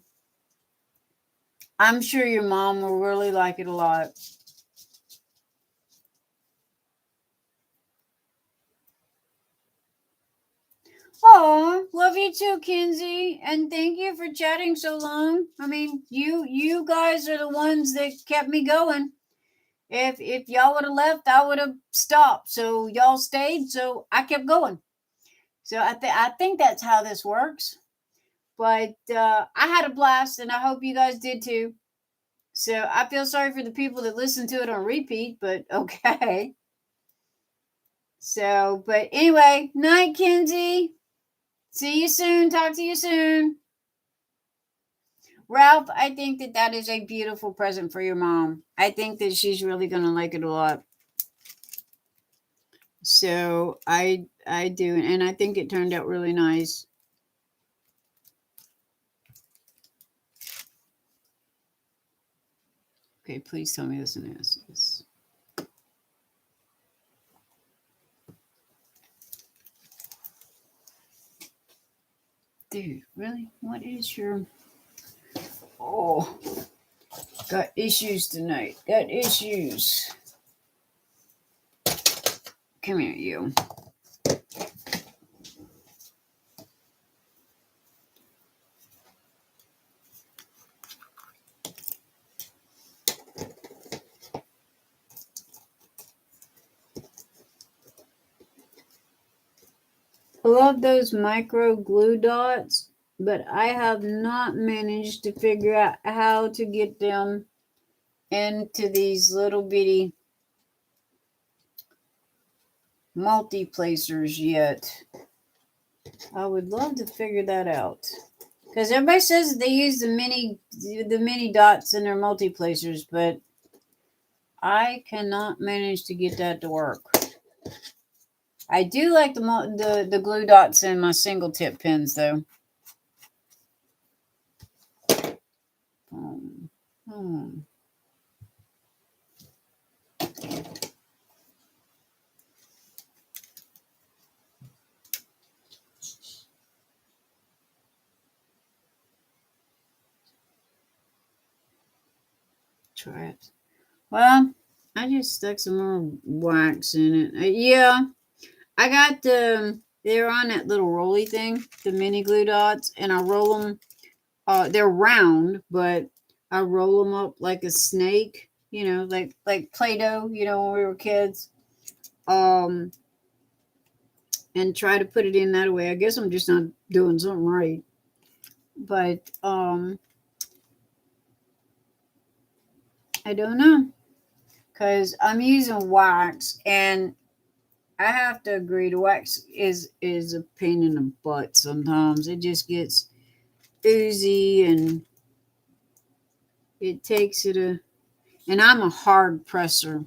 I'm sure your mom will really like it a lot. Oh, love you too, Kinsey, and thank you for chatting so long. I mean, you guys are the ones that kept me going. If y'all would have left, I would have stopped. So y'all stayed, so I kept going. So I think that's how this works. But I had a blast, and I hope you guys did too. So I feel sorry for the people that listen to it on repeat, but okay. So, but anyway, night, Kinsey. See you soon. Talk to you soon. Ralph, I think that is a beautiful present for your mom. I think that she's really going to like it a lot. So I do, and I think it turned out really nice. Okay, please tell me this and this. Dude, really? What is your... Oh, got issues tonight. Got issues. Come here, you. I love those micro glue dots. but I have not managed to figure out how to get them into these little bitty multi-placers yet. I would love to figure that out. Because everybody says they use the mini dots in their multi-placers, but I cannot manage to get that to work. I do like the glue dots in my single tip pins though. Try it. Well, I just stuck some more wax in it. Yeah, I got they're on that little rolly thing, the mini glue dots, and I roll them. They're round, but I roll them up like a snake. You know, like Play-Doh. You know, when we were kids. And try to put it in that way. I guess I'm just not doing something right. But I don't know. Because I'm using wax, and I have to agree, the wax is a pain in the butt sometimes. It just gets oozy, and it takes it and I'm a hard presser.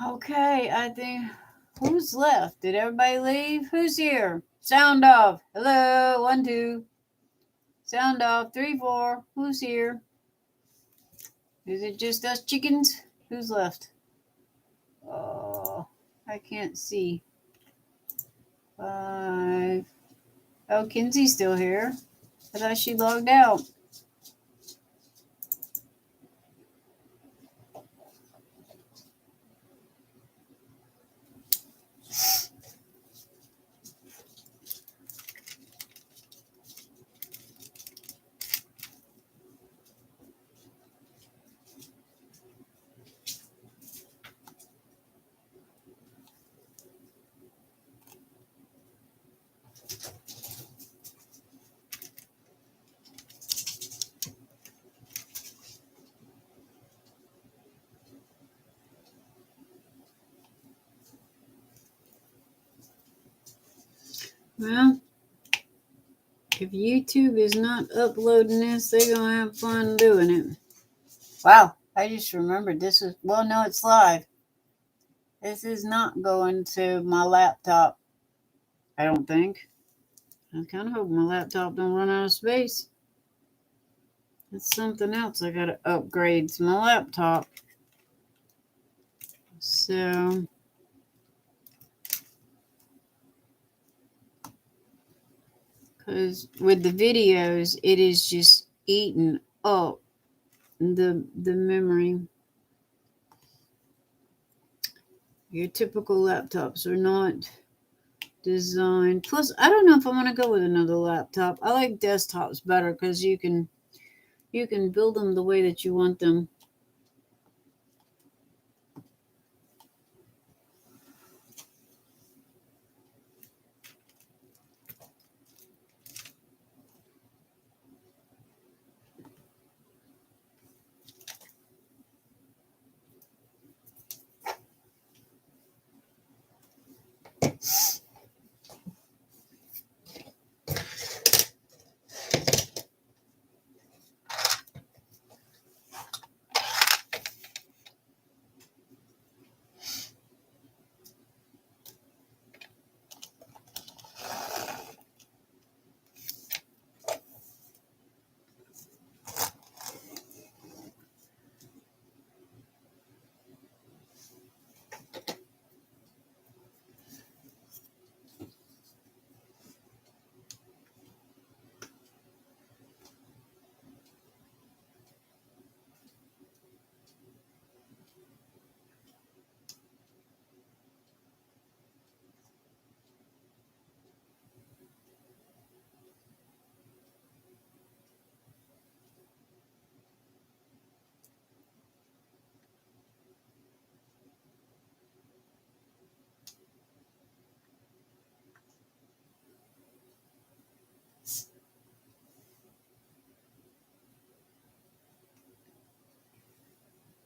Okay, I think, who's left? Did everybody leave? Who's here? Sound off. Hello, 1, 2. Sound off. 3, 4. Who's here? Is it just us chickens? Who's left? Oh, I can't see. 5. Oh, Kenzie's still here. I thought she logged out. Well, if YouTube is not uploading this, they're going to have fun doing it. Wow, I just remembered this is, well, no, it's live. This is not going to my laptop, I don't think. I kind of hope my laptop don't run out of space. That's something else I got to upgrade to my laptop. So, because with the videos, it is just eating up the memory. Your typical laptops are not designed. Plus, I don't know if I want to go with another laptop. I like desktops better because you can build them the way that you want them.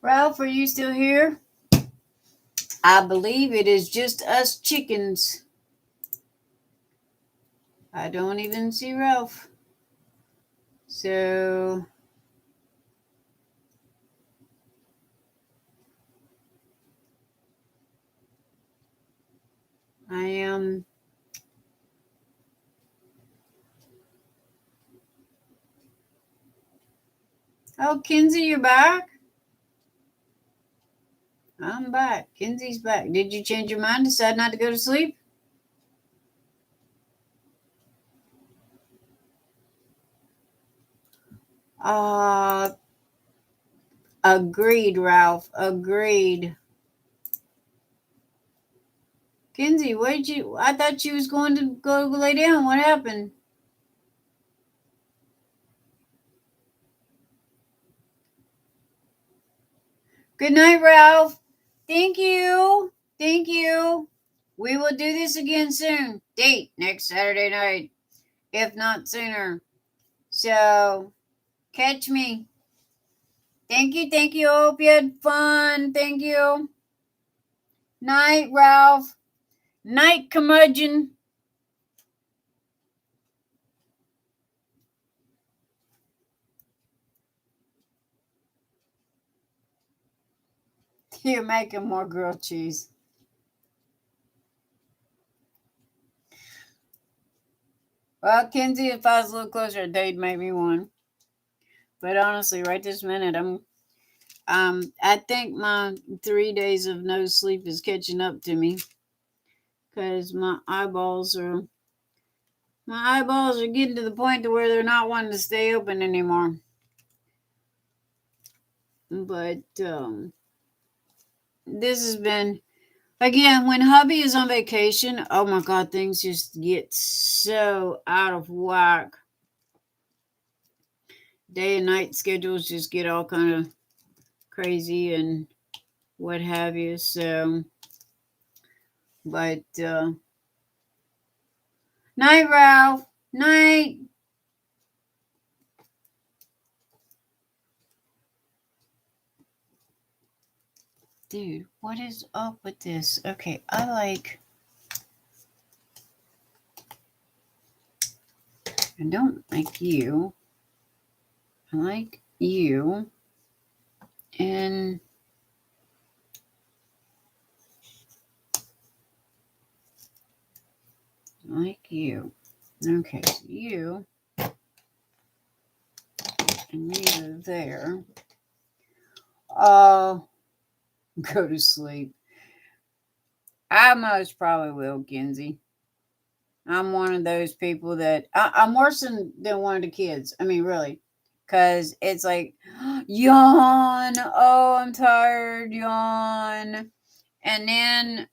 Ralph, are you still here? I believe it is just us chickens. I don't even see Ralph. So I am. Oh, Kinsey, you're back? I'm back. Kinsey's back. Did you change your mind? Decide not to go to sleep? Agreed, Ralph. Agreed. Kinsey, what did you? I thought you was going to go lay down. What happened? Good night, Ralph. Thank you. Thank you. We will do this again soon. Date next Saturday night, if not sooner. So catch me. Thank you. Thank you. Hope you had fun. Thank you. Night, Ralph. Night, curmudgeon. You're making more grilled cheese. Well, Kinsey, if I was a little closer, they'd make me one. But honestly, right this minute, I think my 3 days of no sleep is catching up to me because my eyeballs are getting to the point to where they're not wanting to stay open anymore. But this has been, again, when hubby is on vacation, oh my God, things just get so out of whack. Day and night schedules just get all kind of crazy and what have you. So, but night, Ralph. Night. Dude, what is up with this? Okay, I don't like you. I like you. And I like you. Okay, so you and you are there. Go to sleep. I most probably will, Kinsey. I'm one of those people that I'm worse than one of the kids. I mean, really. Because it's like, yawn. Oh, I'm tired. Yawn. And then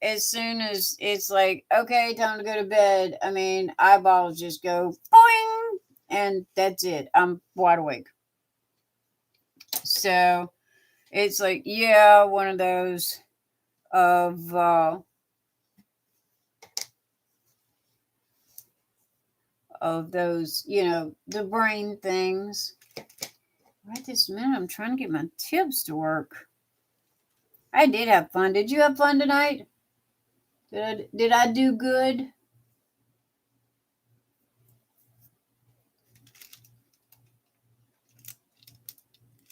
as soon as it's like, okay, time to go to bed, I mean, eyeballs just go boing. And that's it. I'm wide awake. So it's like, yeah, one of those of those, the brain things. Right this minute, I'm trying to get my tips to work. I did have fun. Did you have fun tonight? Did I do good?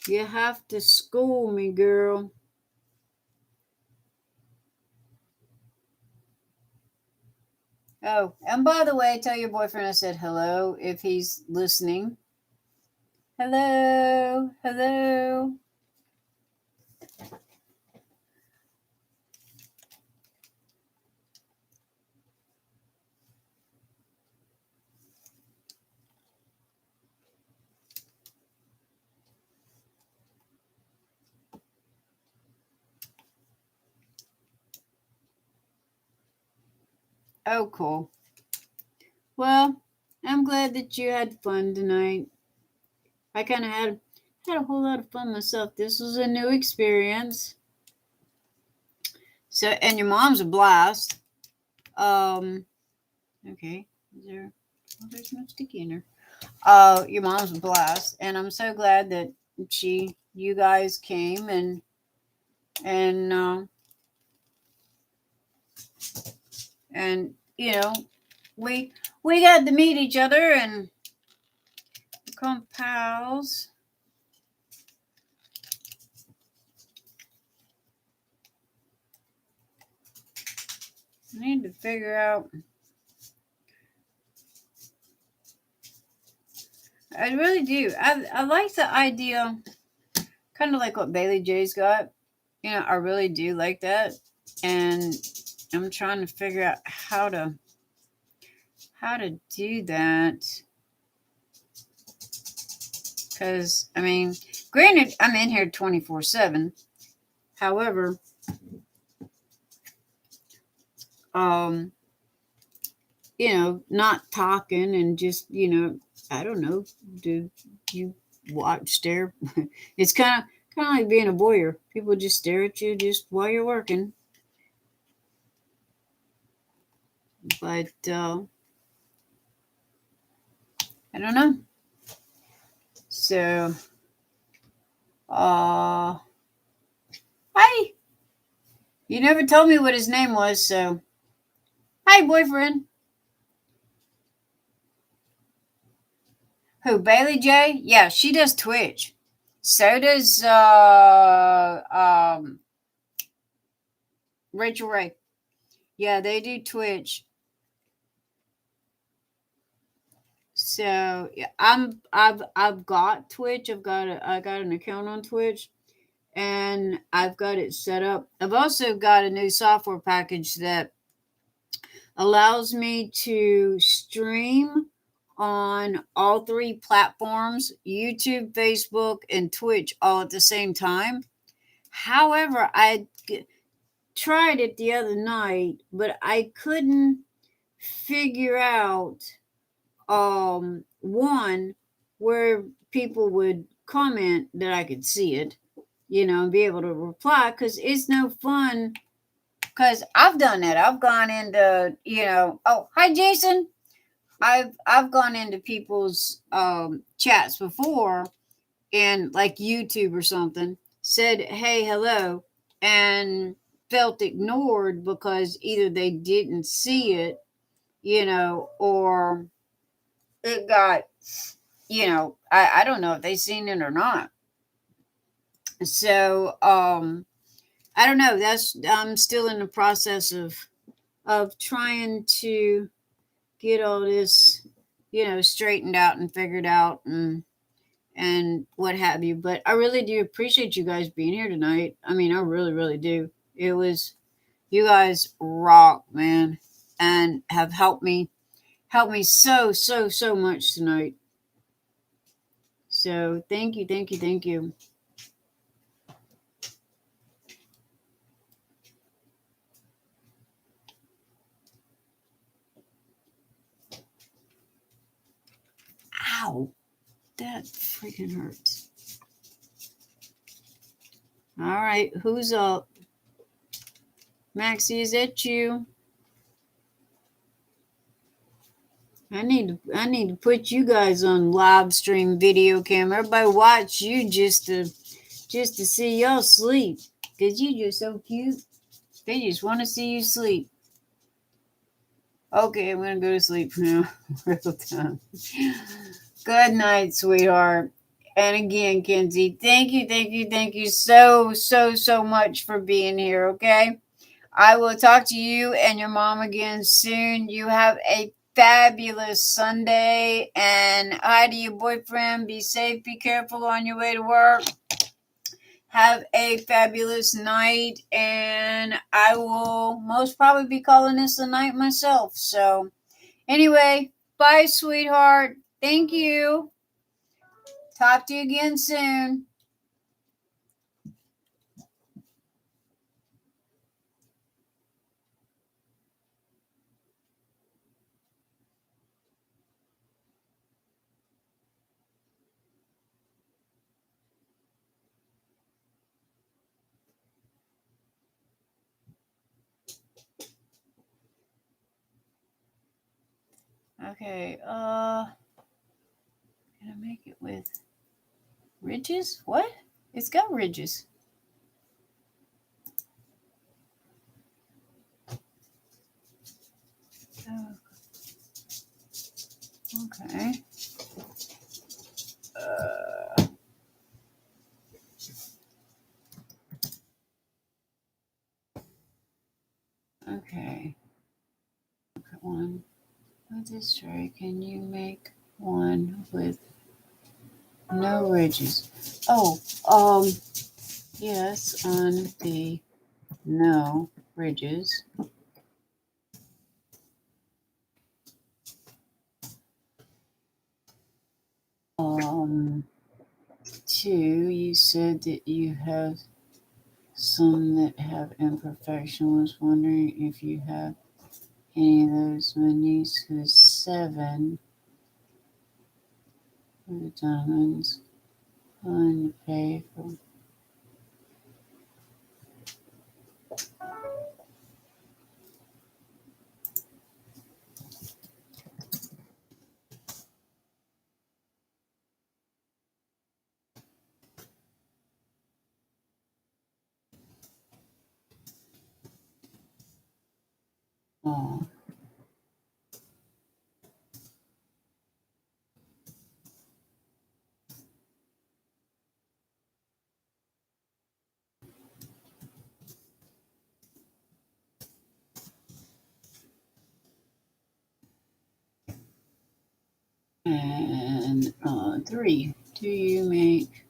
You have to school me, girl. Oh, and by the way, tell your boyfriend I said hello if he's listening. Hello, hello. Oh, cool. Well, I'm glad that you had fun tonight. I kind of had a whole lot of fun myself. This was a new experience. So, and your mom's a blast. Okay. Is there? Oh, there's no sticky in her. Your mom's a blast, and I'm so glad that you guys came and you know, we got to meet each other and become pals. I need to figure out. I really do. I like the idea, kind of like what Bailey J's got. You know, I really do like that, and I'm trying to figure out how to do that. Because I mean, granted, I'm in here 24/7. However, you know, not talking and just, you know, I don't know, do you stare? It's kind of like being a voyeur. People just stare at you just while you're working. But I don't know. So, hi. You never told me what his name was, so hi, boyfriend. Who, Bailey J? Yeah, she does Twitch. So does Rachel Ray. Yeah, they do Twitch. So yeah, I've got Twitch. I got an account on Twitch, and I've got it set up. I've also got a new software package that allows me to stream on all three platforms: YouTube, Facebook, and Twitch, all at the same time. However, tried it the other night, but I couldn't figure out one where people would comment that I could see it, you know, and be able to reply, because it's no fun. Because I've done that. I've gone into, you know, oh, hi Jason. I've gone into people's chats before, and like YouTube or something, said hey, hello, and felt ignored because either they didn't see it, you know, or it got, you know, I don't know if they seen it or not. So I don't know. I'm still in the process of trying to get all this, you know, straightened out and figured out and what have you. But I really do appreciate you guys being here tonight. I mean, I really, really do. You guys rock, man, and have helped me so much tonight. So thank you, thank you, thank you. Ow, that freaking hurts. All right, who's up? Maxie, is that you? I need to put you guys on live stream video camera. Everybody watch you just to see y'all sleep, because you just so cute. They just want to see you sleep. Okay, I'm gonna go to sleep now. Real time. Good night, sweetheart. And again, Kenzie, thank you so much for being here. Okay, I will talk to you and your mom again soon. You have a fabulous Sunday, and hi to your boyfriend. Be safe, be careful on your way to work. Have a fabulous night, and I will most probably be calling this a night myself. So anyway, bye, sweetheart. Thank you. Talk to you again soon. Okay, can I make it with Ridges? What? It's got ridges. Oh. Okay. Okay. One with this tray. Can you make one with no ridges? Oh, yes, on the no ridges. Two, you said that you have some that have imperfection. Was wondering if you have any of those. My niece who's 7 with diamonds willing to pay for. Oh. And 3, do you make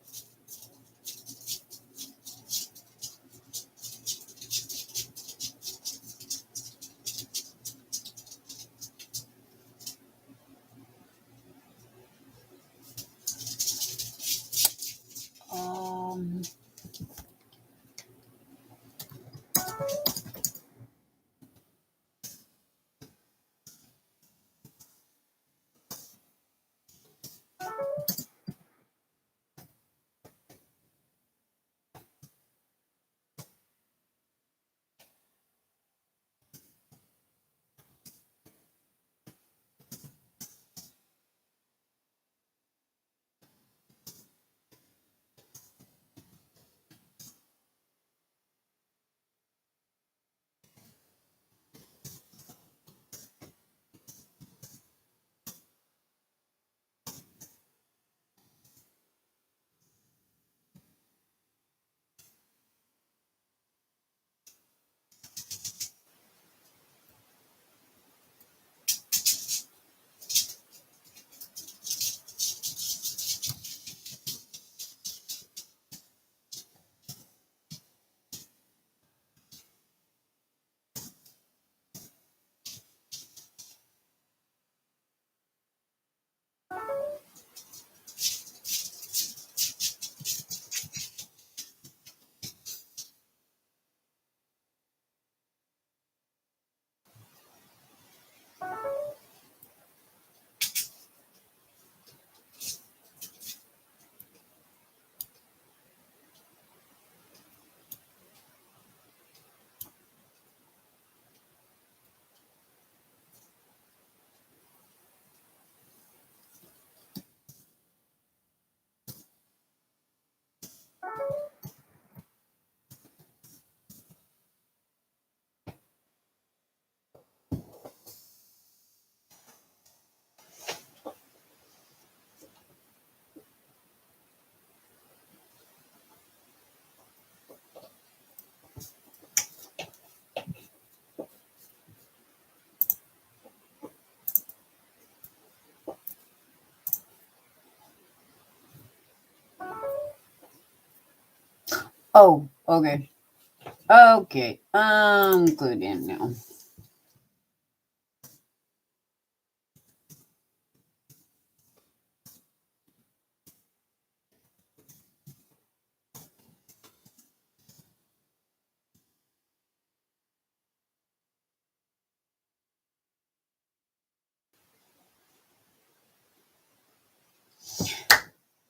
Oh, okay. Okay, I'm good in now.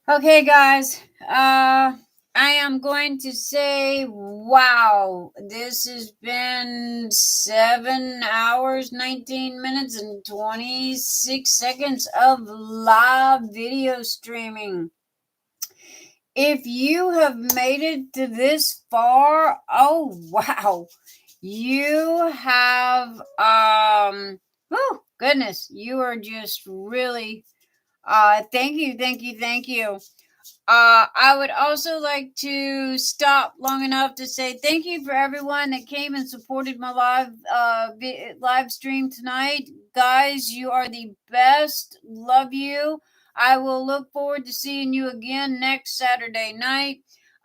Okay, guys. I am going to say, wow, this has been 7 hours, 19 minutes, and 26 seconds of live video streaming. If you have made it to this far, oh wow. You have oh goodness, you are just really thank you, thank you, thank you. I would also like to stop long enough to say thank you for everyone that came and supported my live stream tonight. Guys, you are the best. Love you. I will look forward to seeing you again next Saturday night.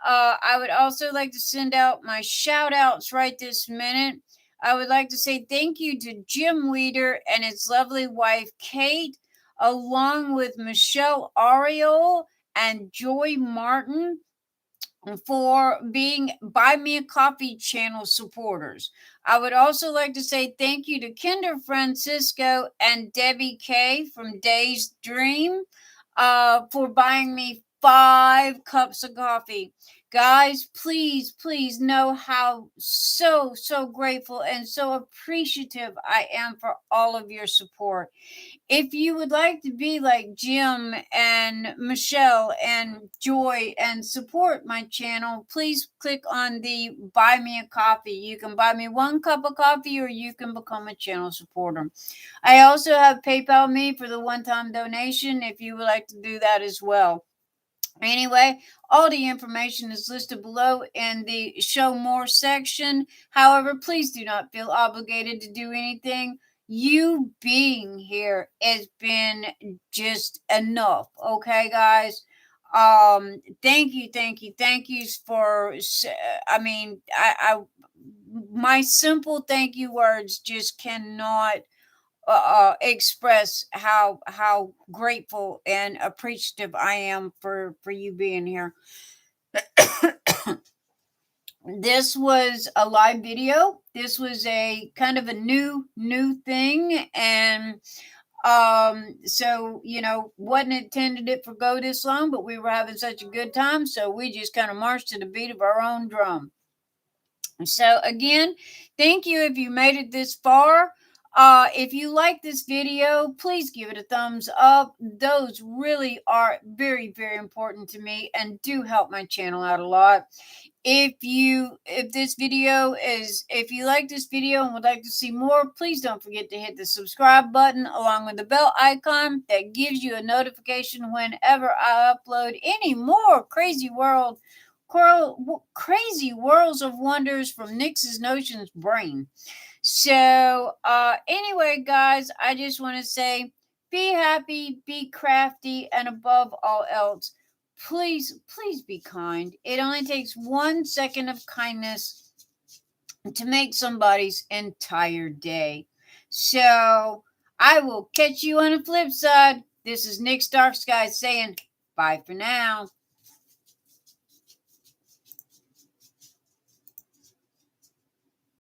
I would also like to send out my shout outs right this minute. I would like to say thank you to Jim Weeder and his lovely wife, Cate, along with Michelle Oriold and Joy Martin for being Buy Me a Coffee channel supporters. I would also like to say thank you to Kendra Francesco and Debbie K from Day's Dream for buying me 5 cups of coffee. Guys, please, please know how so grateful and so appreciative I am for all of your support. If you would like to be like Jim and Michelle and Joy and support my channel, please click on the Buy Me a Coffee. You can buy me 1 cup of coffee or you can become a channel supporter. I also have PayPal me for the one-time donation if you would like to do that as well. Anyway, all the information is listed below in the show more section. However, please do not feel obligated to do anything. You being here has been just enough. Okay, guys? Thank you, thank you, thank yous for, I mean, my simple thank you words just cannot express how grateful and appreciative I am for you being here. This was a live video. This was a kind of a new thing, and so wasn't intended it for go this long, but we were having such a good time, so we just kind of marched to the beat of our own drum. So again, thank you if you made it this far. If you like this video, please give it a thumbs up. Those really are very, very important to me and do help my channel out a lot. If you like this video and would like to see more, please don't forget to hit the subscribe button along with the bell icon that gives you a notification whenever I upload any more crazy worlds of wonders from Nyx's Notions brain. So anyway, guys, I just want to say be happy, be crafty, and above all else, please be kind. It only takes 1 second of kindness to make somebody's entire day. So I will catch you on the flip side. This is Nyx DarkSky saying bye for now.